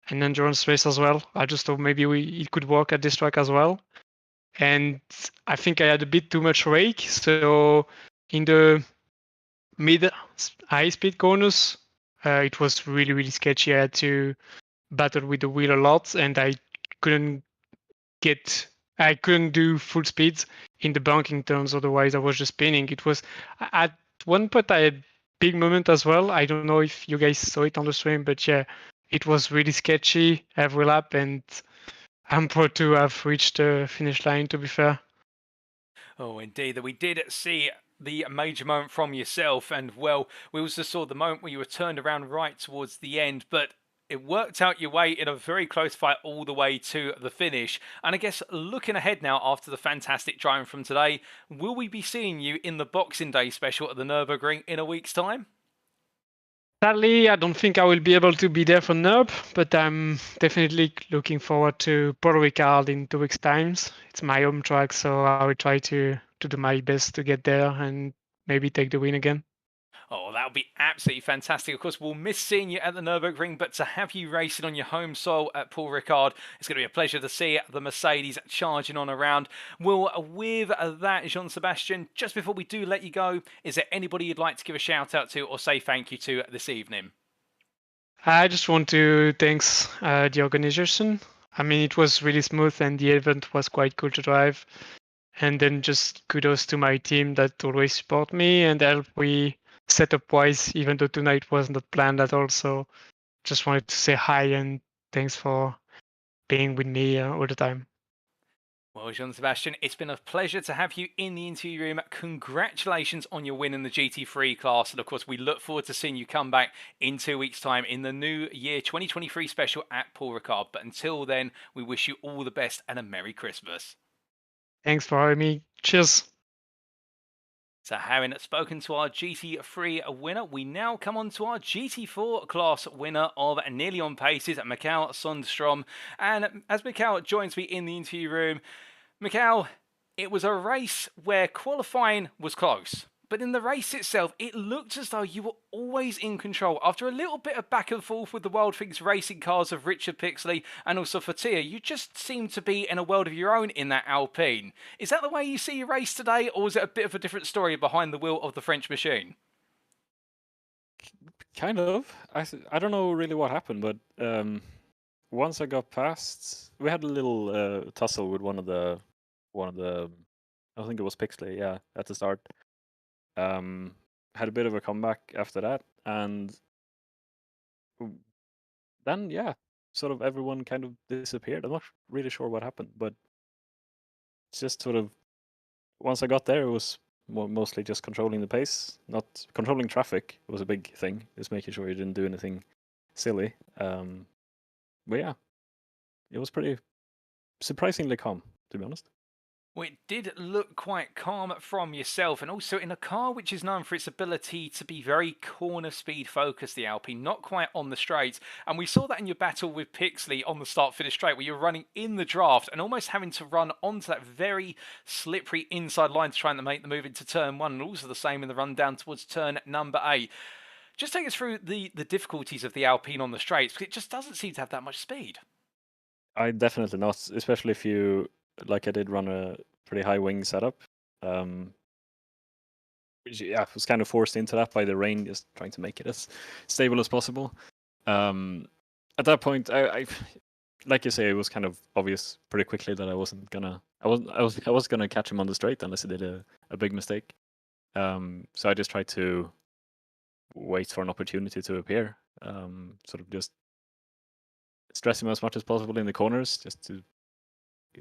S2: an endurance race as well. I just thought maybe it could work at this track as well. And I think I had a bit too much rake. So in the mid high speed corners, it was really, really sketchy. I had to battle with the wheel a lot, and couldn't I couldn't do full speeds in the banking turns. Otherwise, I was just spinning. It was at one point I had big moment as well. I don't know if you guys saw it on the stream, but yeah, it was really sketchy every lap, and I'm proud to have reached the finish line. To be fair.
S1: Oh, indeed, that we did see the major moment from yourself, and well, we also saw the moment where you were turned around right towards the end, but it worked out your way in a very close fight all the way to the finish. And I guess looking ahead now after the fantastic driving from today, will we be seeing you in the Boxing Day special at the Nürburgring in a week's time?
S2: Sadly, I don't think I will be able to be there for NURB, but I'm definitely looking forward to Brickyard in 2 weeks' time. It's my home track, so I will try to do my best to get there and maybe take the win again.
S1: Oh, that would be absolutely fantastic. Of course, we'll miss seeing you at the Nürburgring, but to have you racing on your home soil at Paul Ricard, it's going to be a pleasure to see the Mercedes charging on around. Well, with that, Jean-Sebastian, just before we do let you go, is there anybody you'd like to give a shout out to or say thank you to this evening?
S2: I just want to thank the organization. I mean, it was really smooth and the event was quite cool to drive. And then just kudos to my team that always support me and help me setup wise, even though tonight was not planned at all. So just wanted to say hi and thanks for being with me all the time.
S1: Well, Jean-Sebastian, it's been a pleasure to have you in the interview room. Congratulations on your win in the GT3 class. And of course, we look forward to seeing you come back in 2 weeks' time in the new year 2023 special at Paul Ricard. But until then, we wish you all the best and a Merry Christmas.
S2: Thanks for having me. Cheers.
S1: So having spoken to our GT3 winner, we now come on to our GT4 class winner of Nearly on Paces, Mikael Sundstrom. And as Mikael joins me in the interview room, Mikael, it was a race where qualifying was close. But in the race itself, it looked as though you were always in control. After a little bit of back and forth with the Wild Things racing cars of Richard Pixley and also Fatia, you just seemed to be in a world of your own in that Alpine. Is that the way you see your race today, or is it a bit of a different story behind the wheel of the French machine?
S3: Kind of. I don't know really what happened, but once I got past, we had a little tussle with one of the I think it was Pixley, yeah, at the start. Had a bit of a comeback after that, and then yeah, sort of everyone kind of disappeared. I'm not really sure what happened, but it's just sort of once I got there, it was mostly just controlling the pace, not controlling traffic. Was a big thing, just making sure you didn't do anything silly. But yeah, it was pretty surprisingly calm, to be honest.
S1: Well, it did look quite calm from yourself, and also in a car which is known for its ability to be very corner speed focused, the Alpine, not quite on the straight. And we saw that in your battle with Pixley on the start finish straight, where you're running in the draft and almost having to run onto that very slippery inside line to try and make the move into turn one, and also the same in the run down towards turn number 8. Just take us through the difficulties of the Alpine on the straights, because it just doesn't seem to have that much speed.
S3: I definitely not, especially if you, like I did, run a pretty high wing setup. Which, yeah, was kind of forced into that by the rain, just trying to make it as stable as possible. At that point, I like you say, it was kind of obvious pretty quickly that I was gonna catch him on the straight unless he did a big mistake. So I just try to wait for an opportunity to appear. Sort of just stress him as much as possible in the corners, just to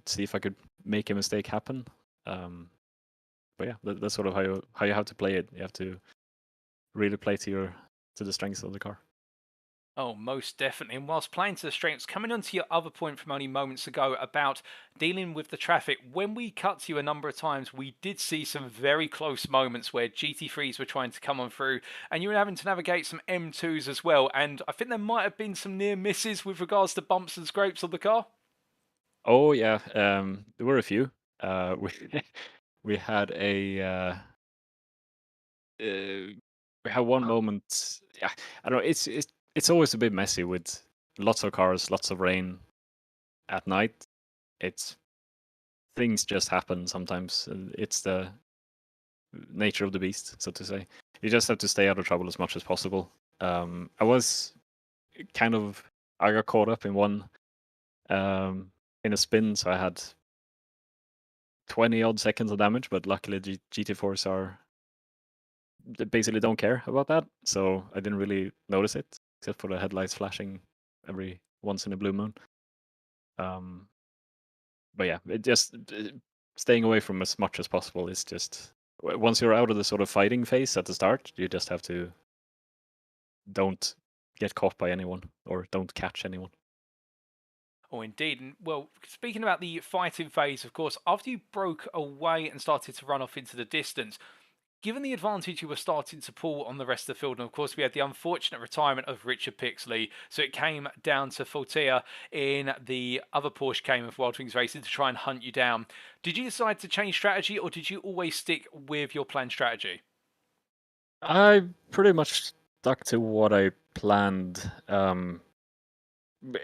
S3: see if I could make a mistake happen. But yeah, that's sort of how you have to play it. You have to really play to the strengths of the car.
S1: Oh, most definitely. And whilst playing to the strengths, coming on to your other point from only moments ago about dealing with the traffic, when we cut to you a number of times, we did see some very close moments where GT3s were trying to come on through and you were having to navigate some M2s as well. And I think there might have been some near misses with regards to bumps and scrapes on the car.
S3: Oh yeah, there were a few. We we had we had one moment. Yeah, I don't know. It's always a bit messy with lots of cars, lots of rain at night. It's things just happen sometimes. It's the nature of the beast, so to say. You just have to stay out of trouble as much as possible. I was I got caught up in one in a spin, so I had 20 odd seconds of damage, but luckily GT4s they basically don't care about that, so I didn't really notice it, except for the headlights flashing every once in a blue moon. But yeah, it just staying away from as much as possible is just once you're out of the sort of fighting phase at the start, you just have to don't get caught by anyone or don't catch anyone.
S1: Oh, indeed. And well, speaking about the fighting phase, of course, after you broke away and started to run off into the distance, given the advantage you were starting to pull on the rest of the field, and of course we had the unfortunate retirement of Richard Pixley, so it came down to Fortea in the other Porsche came of Wild Wings Racing to try and hunt you down. Did you decide to change strategy, or did you always stick with your planned strategy?
S3: I pretty much stuck to what I planned.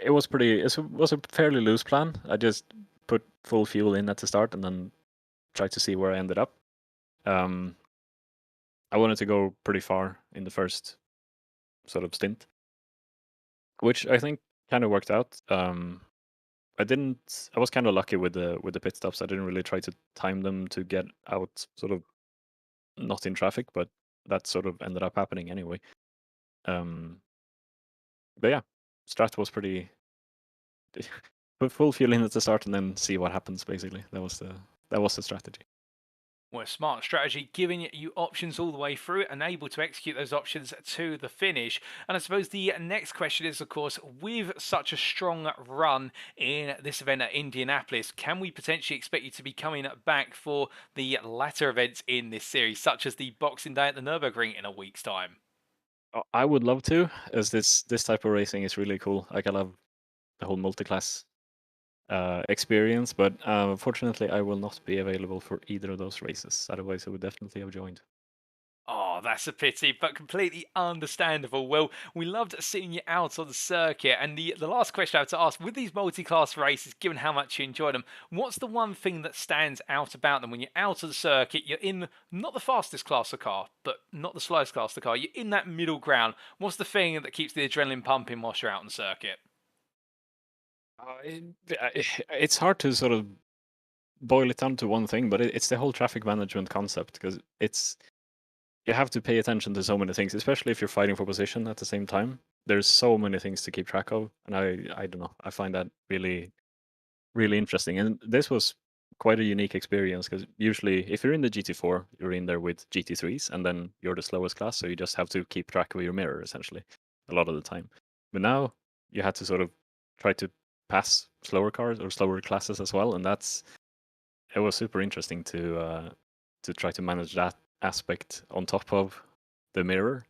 S3: It was a fairly loose plan. I just put full fuel in at the start and then tried to see where I ended up. I wanted to go pretty far in the first sort of stint, which I think kind of worked out. I didn't. I was kind of lucky with the pit stops. I didn't really try to time them to get out, sort of not in traffic, but that sort of ended up happening anyway. But yeah, strat was pretty. Put full fuel in at the start and then see what happens. Basically, that was the strategy.
S1: Well, a smart strategy, giving you options all the way through and able to execute those options to the finish. And I suppose the next question is, of course, with such a strong run in this event at Indianapolis, can we potentially expect you to be coming back for the latter events in this series, such as the Boxing Day at the Nürburgring in a week's time?
S3: I would love to, as this type of racing is really cool. Like I love the whole multi-class experience, but unfortunately, I will not be available for either of those races. Otherwise, I would definitely have joined.
S1: Oh, that's a pity, but completely understandable. Well, we loved seeing you out on the circuit. And the last question I have to ask, with these multi-class races, given how much you enjoy them, what's the one thing that stands out about them when you're out of the circuit? You're in not the fastest class of car, but not the slowest class of car. You're in that middle ground. What's the thing that keeps the adrenaline pumping whilst you're out on the circuit?
S3: It's hard to sort of boil it down to one thing, but it's the whole traffic management concept, because you have to pay attention to so many things, especially if you're fighting for position at the same time. There's so many things to keep track of, and I don't know. I find that really really interesting, and this was quite a unique experience, because usually if you're in the GT4, you're in there with GT3s, and then you're the slowest class, so you just have to keep track of your mirror essentially a lot of the time. But now you had to sort of try to pass slower cars or slower classes as well, and it was super interesting to try to manage that aspect on top of the mirror.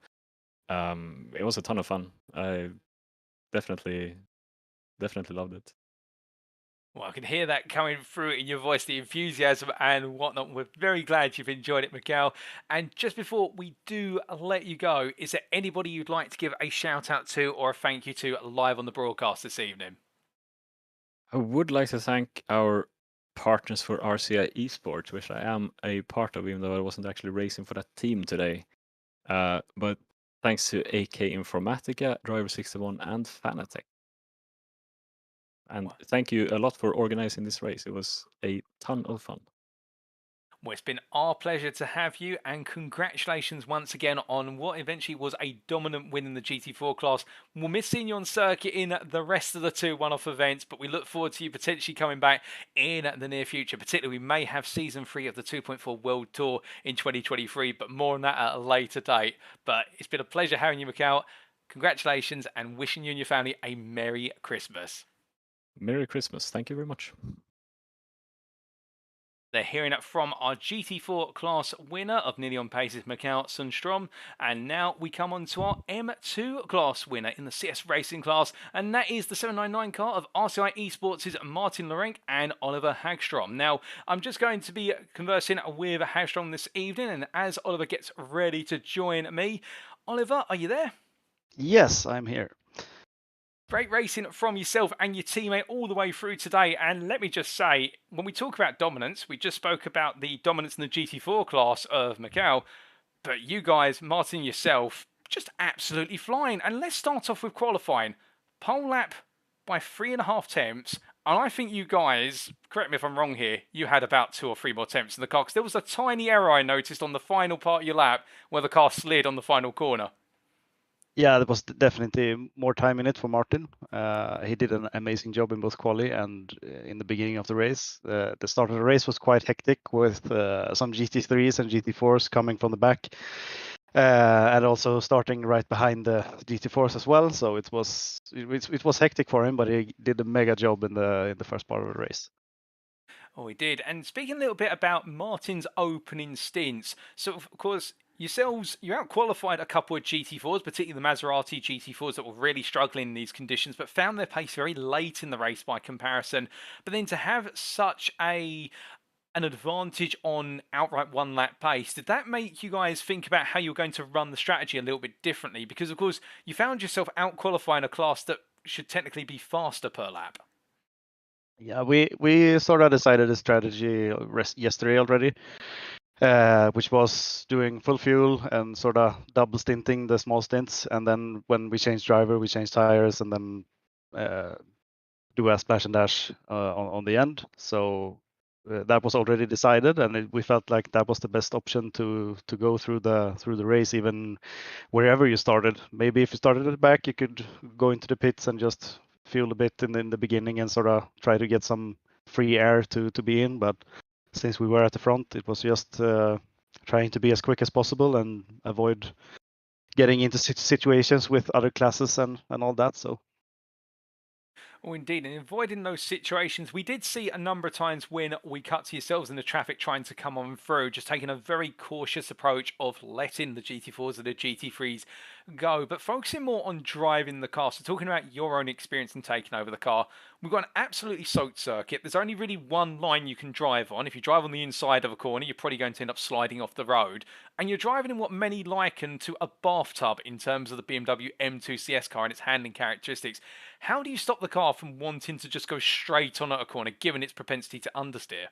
S3: It was a ton of fun. I definitely loved it.
S1: Well, I can hear that coming through in your voice, the enthusiasm and whatnot. We're very glad you've enjoyed it, Miguel. And just before we do let you go, is there anybody you'd like to give a shout out to or a thank you to live on the broadcast this evening?
S3: I would like to thank our partners for RCI Esports, which I am a part of, even though I wasn't actually racing for that team today. But thanks to AK Informatica, Driver 61, and Fanatec. And thank you a lot for organizing this race. It was a ton of fun.
S1: Well, it's been our pleasure to have you, and congratulations once again on what eventually was a dominant win in the GT4 class. We'll miss seeing you on circuit in the rest of the two one-off events, but we look forward to you potentially coming back in the near future. Particularly, we may have Season 3 of the 2.4 World Tour in 2023, but more on that at a later date. But it's been a pleasure having you, Mikhail. Congratulations, and wishing you and your family a Merry Christmas.
S3: Merry Christmas. Thank you very much.
S1: They're hearing it from our GT4 class winner of Nearly on Pace's Mikhail Sundstrom. And now we come on to our M2 class winner in the CS Racing class. And that is the 799 car of RCI Esports' Martin Lorenk and Oliver Hagstrom. Now, I'm just going to be conversing with Hagstrom this evening. And as Oliver gets ready to join me, Oliver, are you there?
S4: Yes, I'm here.
S1: Great racing from yourself and your teammate all the way through today. And let me just say, when we talk about dominance, we just spoke about the dominance in the GT4 class of Mikhail. But you guys, Martin, yourself, just absolutely flying. And let's start off with qualifying. Pole lap by 3.5 tenths. And I think you guys, correct me if I'm wrong here, you had about 2 or 3 more tenths in the car. Because there was a tiny error I noticed on the final part of your lap where the car slid on the final corner.
S4: Yeah, there was definitely more time in it for Martin. He did an amazing job in both quali and in the beginning of the race. The start of the race was quite hectic with some GT3s and GT4s coming from the back, and also starting right behind the GT4s as well. So it was hectic for him, but he did a mega job in the first part of the race.
S1: Oh, he did. And speaking a little bit about Martin's opening stints, so of course, yourselves, you out-qualified a couple of GT4s, particularly the Maserati GT4s that were really struggling in these conditions, but found their pace very late in the race by comparison. But then to have such an advantage on outright one-lap pace, did that make you guys think about how you're going to run the strategy a little bit differently? Because, of course, you found yourself out-qualifying a class that should technically be faster per lap.
S4: Yeah, we sort of decided a strategy yesterday already, which was doing full fuel and sort of double stinting the small stints, and then when we changed driver, we changed tires, and then do a splash and dash on the end. So that was already decided, and we felt like that was the best option to go through the race, even wherever you started. Maybe if you started at the back, you could go into the pits and just fuel a bit in the beginning and sort of try to get some free air to be in. But since we were at the front, it was just trying to be as quick as possible and avoid getting into situations with other classes and all that. So.
S1: Oh, indeed. And avoiding those situations, we did see a number of times when we cut to yourselves in the traffic trying to come on through, just taking a very cautious approach of letting the GT4s and the GT3s go, but focusing more on driving the car. So talking about your own experience in taking over the car, we've got an absolutely soaked circuit. There's only really one line you can drive on. If you drive on the inside of a corner, you're probably going to end up sliding off the road. And you're driving in what many liken to a bathtub in terms of the BMW M2 CS car and its handling characteristics. How do you stop the car from wanting to just go straight on at a corner, given its propensity to understeer?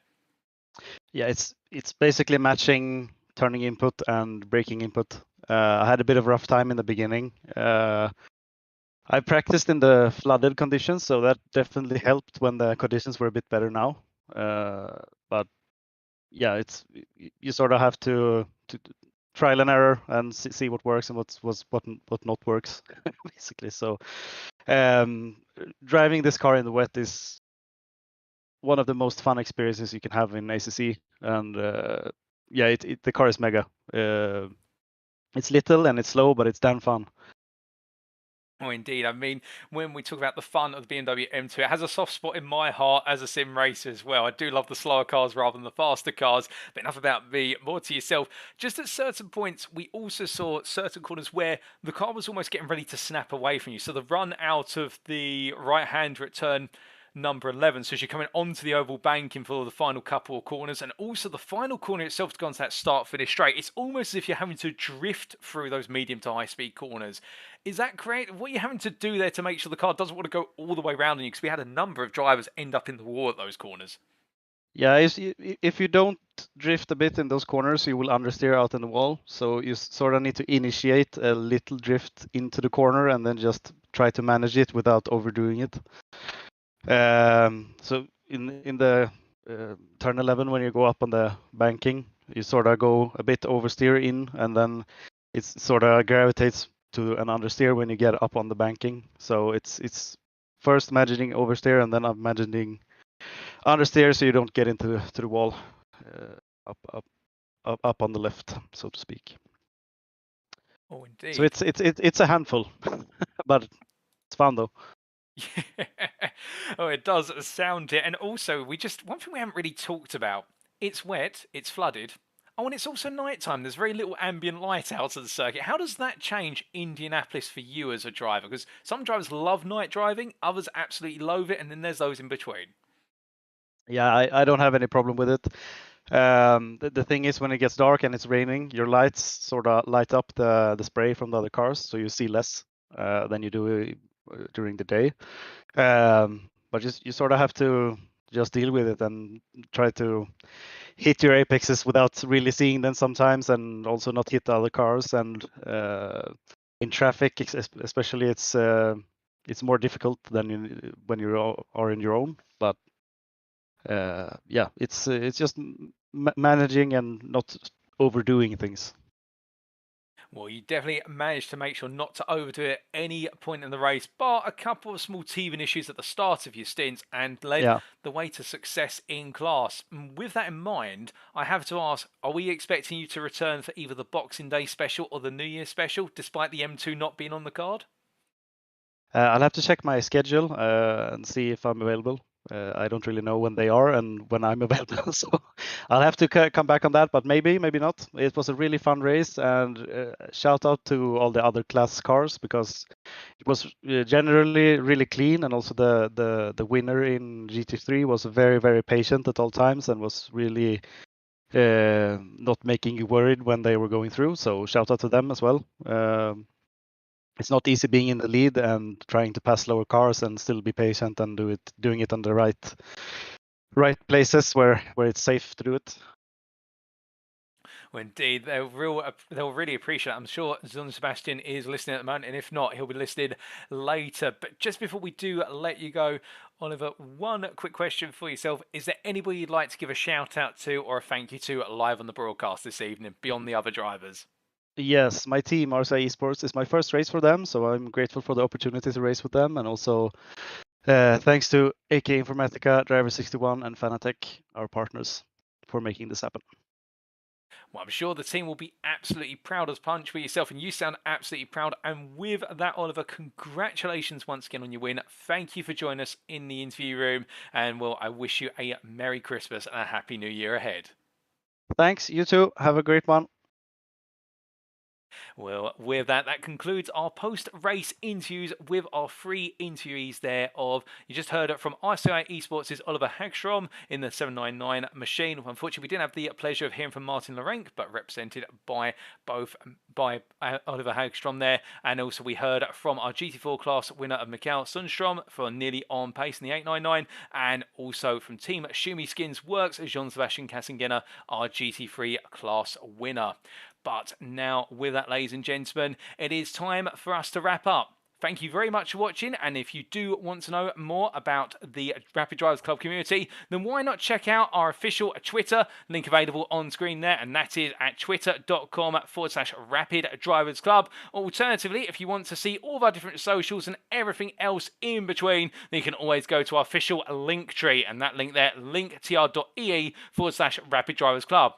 S4: Yeah, it's basically matching turning input and braking input. I had a bit of a rough time in the beginning. I practiced in the flooded conditions, so that definitely helped when the conditions were a bit better now. But yeah, you sort of have to trial and error and see what works and what not works, basically. So driving this car in the wet is one of the most fun experiences you can have in ACC, and yeah, the car is mega. It's little and it's slow, but it's damn fun.
S1: Oh, indeed. I mean, when we talk about the fun of the BMW M2, it has a soft spot in my heart as a sim racer as well. I do love the slower cars rather than the faster cars, but enough about me, more to yourself. Just at certain points, we also saw certain corners where the car was almost getting ready to snap away from you. So the run out of the right-hander at turn number 11, so as you're coming onto the oval banking for the final couple of corners, and also the final corner itself to go onto that start-finish straight, it's almost as if you're having to drift through those medium to high-speed corners. Is that correct? What are you having to do there to make sure the car doesn't want to go all the way around on you? Because we had a number of drivers end up in the wall at those corners.
S4: Yeah, if you don't drift a bit in those corners, you will understeer out in the wall. So you sort of need to initiate a little drift into the corner and then just try to manage it without overdoing it. So in the turn 11 when you go up on the banking. You sort of go a bit oversteer in, and then it sort of gravitates to an understeer when you get up on the banking. So it's first imagining oversteer, and then I'm imagining understeer, so you don't get into the wall up on the left, so to speak.
S1: Oh, indeed.
S4: So it's a handful, but it's fun though.
S1: Oh, it does sound it. And also, one thing we haven't really talked about. It's wet, it's flooded. Oh, and it's also nighttime. There's very little ambient light out of the circuit. How does that change Indianapolis for you as a driver? Because some drivers love night driving, others absolutely loathe it, and then there's those in between.
S4: Yeah, I don't have any problem with it. The thing is, when it gets dark and it's raining, your lights sort of light up the spray from the other cars, so you see less than you do during the day. But you sort of have to just deal with it and try to hit your apexes without really seeing them sometimes, and also not hit the other cars. And in traffic, especially, it's more difficult than when you are in your own. But yeah, it's just managing and not overdoing things.
S1: Well, you definitely managed to make sure not to overdo it at any point in the race, bar a couple of small teething issues at the start of your stint, and led the way to success in class. And with that in mind, I have to ask, are we expecting you to return for either the Boxing Day special or the New Year special, despite the M2 not being on the card?
S4: I'll have to check my schedule and see if I'm available. I don't really know when they are and when I'm available, so I'll have to come back on that. But maybe not. It was a really fun race, and shout out to all the other class cars, because it was generally really clean, and also the winner in GT3 was very, very patient at all times and was really not making you worried when they were going through. So shout out to them as well. It's not easy being in the lead and trying to pass slower cars and still be patient and doing it on the right places where it's safe to do it.
S1: Well, indeed, they'll really appreciate it. I'm sure Zon Sebastian is listening at the moment, and if not, he'll be listening later. But just before we do let you go, Oliver, one quick question for yourself. Is there anybody you'd like to give a shout out to or a thank you to live on the broadcast this evening, beyond the other drivers?
S4: Yes, my team, RSI Esports, is my first race for them, so I'm grateful for the opportunity to race with them. And also thanks to AK Informatica, Driver 61, and Fanatec, our partners, for making this happen.
S1: Well, I'm sure the team will be absolutely proud as punch with yourself, and you sound absolutely proud. And with that, Oliver, congratulations once again on your win. Thank you for joining us in the interview room, and well, I wish you a Merry Christmas and a Happy New Year ahead. Thanks, you too. Have a great one. Well, with that concludes our post-race interviews with our 3 interviewees there you just heard it from RCI Esports' Oliver Hagstrom in the 799 machine. Unfortunately, we didn't have the pleasure of hearing from Martin Lorenk, but represented by Oliver Hagstrom there. And also we heard from our GT4 class winner of Mikael Sundstrom for nearly on pace in the 899, and also from Team Shumi Skins Works, Jean-Sebastian Kassengena, our GT3 class winner. But now, with that, ladies and gentlemen, it is time for us to wrap up. Thank you very much for watching, and if you do want to know more about the Rapid Drivers Club community, then why not check out our official Twitter, link available on screen there, and that is at twitter.com/Rapid Drivers Club. Alternatively, if you want to see all of our different socials and everything else in between, then you can always go to our official link tree, and that link there, linktr.ee/Rapid Drivers Club.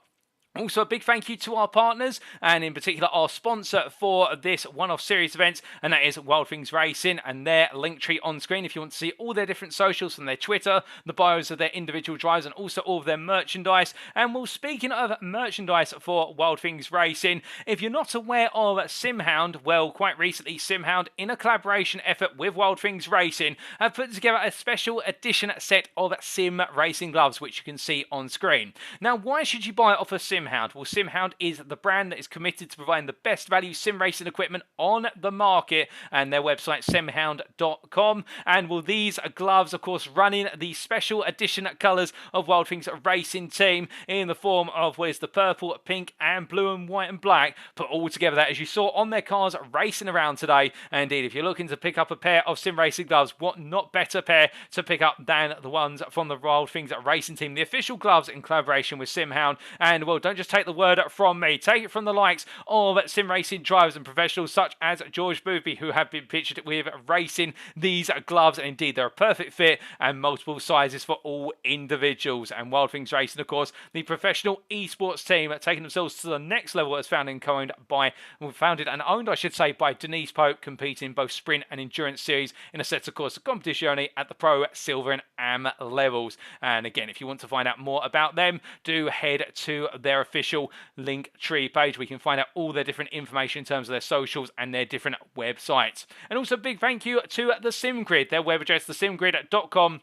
S1: Also, a big thank you to our partners, and in particular our sponsor for this one-off series event, and that is Wild Things Racing, and their link tree on screen if you want to see all their different socials from their Twitter, the bios of their individual drivers, and also all of their merchandise. And well, speaking of merchandise for Wild Things Racing, if you're not aware of SimHound, well, quite recently SimHound, in a collaboration effort with Wild Things Racing, have put together a special edition set of sim racing gloves, which you can see on screen. Now, why should you buy it off of SimHound? SimHound? Well, SimHound is the brand that is committed to providing the best value sim racing equipment on the market, and their website simhound.com. And well, these gloves, of course, running the special edition colours of Wild Things Racing Team in the form of what is the purple, pink, and blue and white and black, put all together that as you saw on their cars racing around today. And indeed, if you're looking to pick up a pair of sim racing gloves, what not better pair to pick up than the ones from the Wild Things Racing Team, the official gloves in collaboration with SimHound. And well, don't just take the word from me, take it from the likes of sim racing drivers and professionals such as George Boothby, who have been pictured with racing these gloves. And indeed, they're a perfect fit and multiple sizes for all individuals. And Wild Things Racing, of course, the professional esports team, taking themselves to the next level, as founded and owned, I should say, by Denise Pope, competing in both sprint and endurance series in a set, of course, of competizione at the pro, silver, and AM levels. And again, if you want to find out more about them, do head to their official Linktree page. We can find out all their different information in terms of their socials and their different websites. And also, big thank you to the SimGrid, their web address, thesimgrid.com.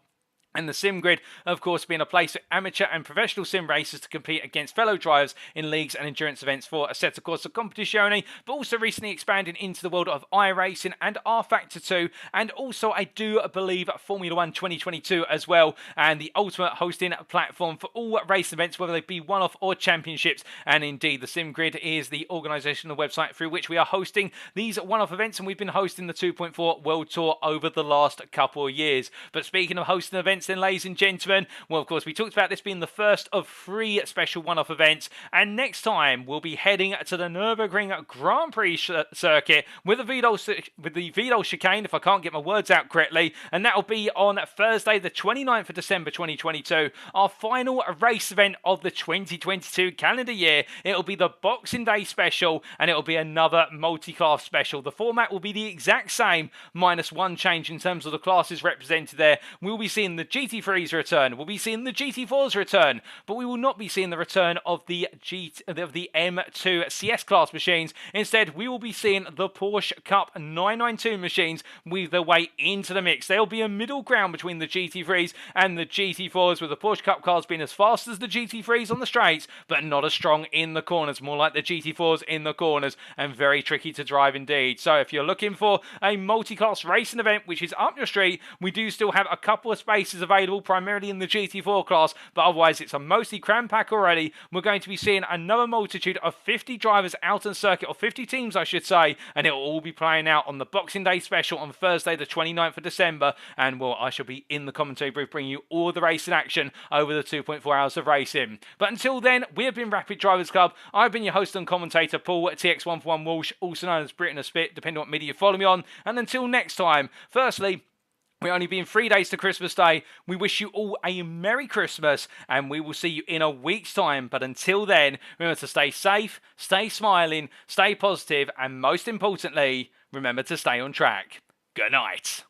S1: And the SimGrid, of course, being a place for amateur and professional sim racers to compete against fellow drivers in leagues and endurance events for a set, of course, of competizione, but also recently expanding into the world of iRacing and R-Factor 2, and also, I do believe, Formula 1 2022 as well, and the ultimate hosting platform for all race events, whether they be one-off or championships. And indeed, the SimGrid is the organisational website through which we are hosting these one-off events, and we've been hosting the 2.4 World Tour over the last couple of years. But speaking of hosting events, then, ladies and gentlemen, well, of course, we talked about this being the first of 3 special one-off events, and next time we'll be heading to the Nürburgring Grand Prix circuit with the Vidal chicane, if I can't get my words out correctly, and that'll be on Thursday, the 29th of December 2022, our final race event of the 2022 calendar year. It'll be the Boxing Day special, and it'll be another multi-class special. The format will be the exact same, minus one change in terms of the classes represented there. We'll be seeing the GT3's return, we'll be seeing the GT4's return, but we will not be seeing the return of the M2 CS class machines. Instead, we will be seeing the Porsche Cup 992 machines weave their way into the mix. There'll be a middle ground between the GT3's and the GT4's, with the Porsche Cup cars being as fast as the GT3's on the straights, but not as strong in the corners, more like the GT4's in the corners, and very tricky to drive indeed. So if you're looking for a multi-class racing event which is up your street, we do still have a couple of spaces available, primarily in the GT4 class, but otherwise it's a mostly cram pack already. We're going to be seeing another multitude of 50 drivers out on circuit, or 50 teams I should say, and it will all be playing out on the Boxing Day special on Thursday the 29th of December. And well, I shall be in the commentary booth bringing you all the racing action over the 2.4 hours of racing. But until then, we have been Rapid Drivers Club. I've been your host and commentator, Paul TX141 Walsh, also known as Britain a Spit, depending on what media you follow me on. And until next time, firstly, we're only being 3 days to Christmas Day. We wish you all a Merry Christmas, and we will see you in a week's time. But until then, remember to stay safe, stay smiling, stay positive, and most importantly, remember to stay on track. Good night.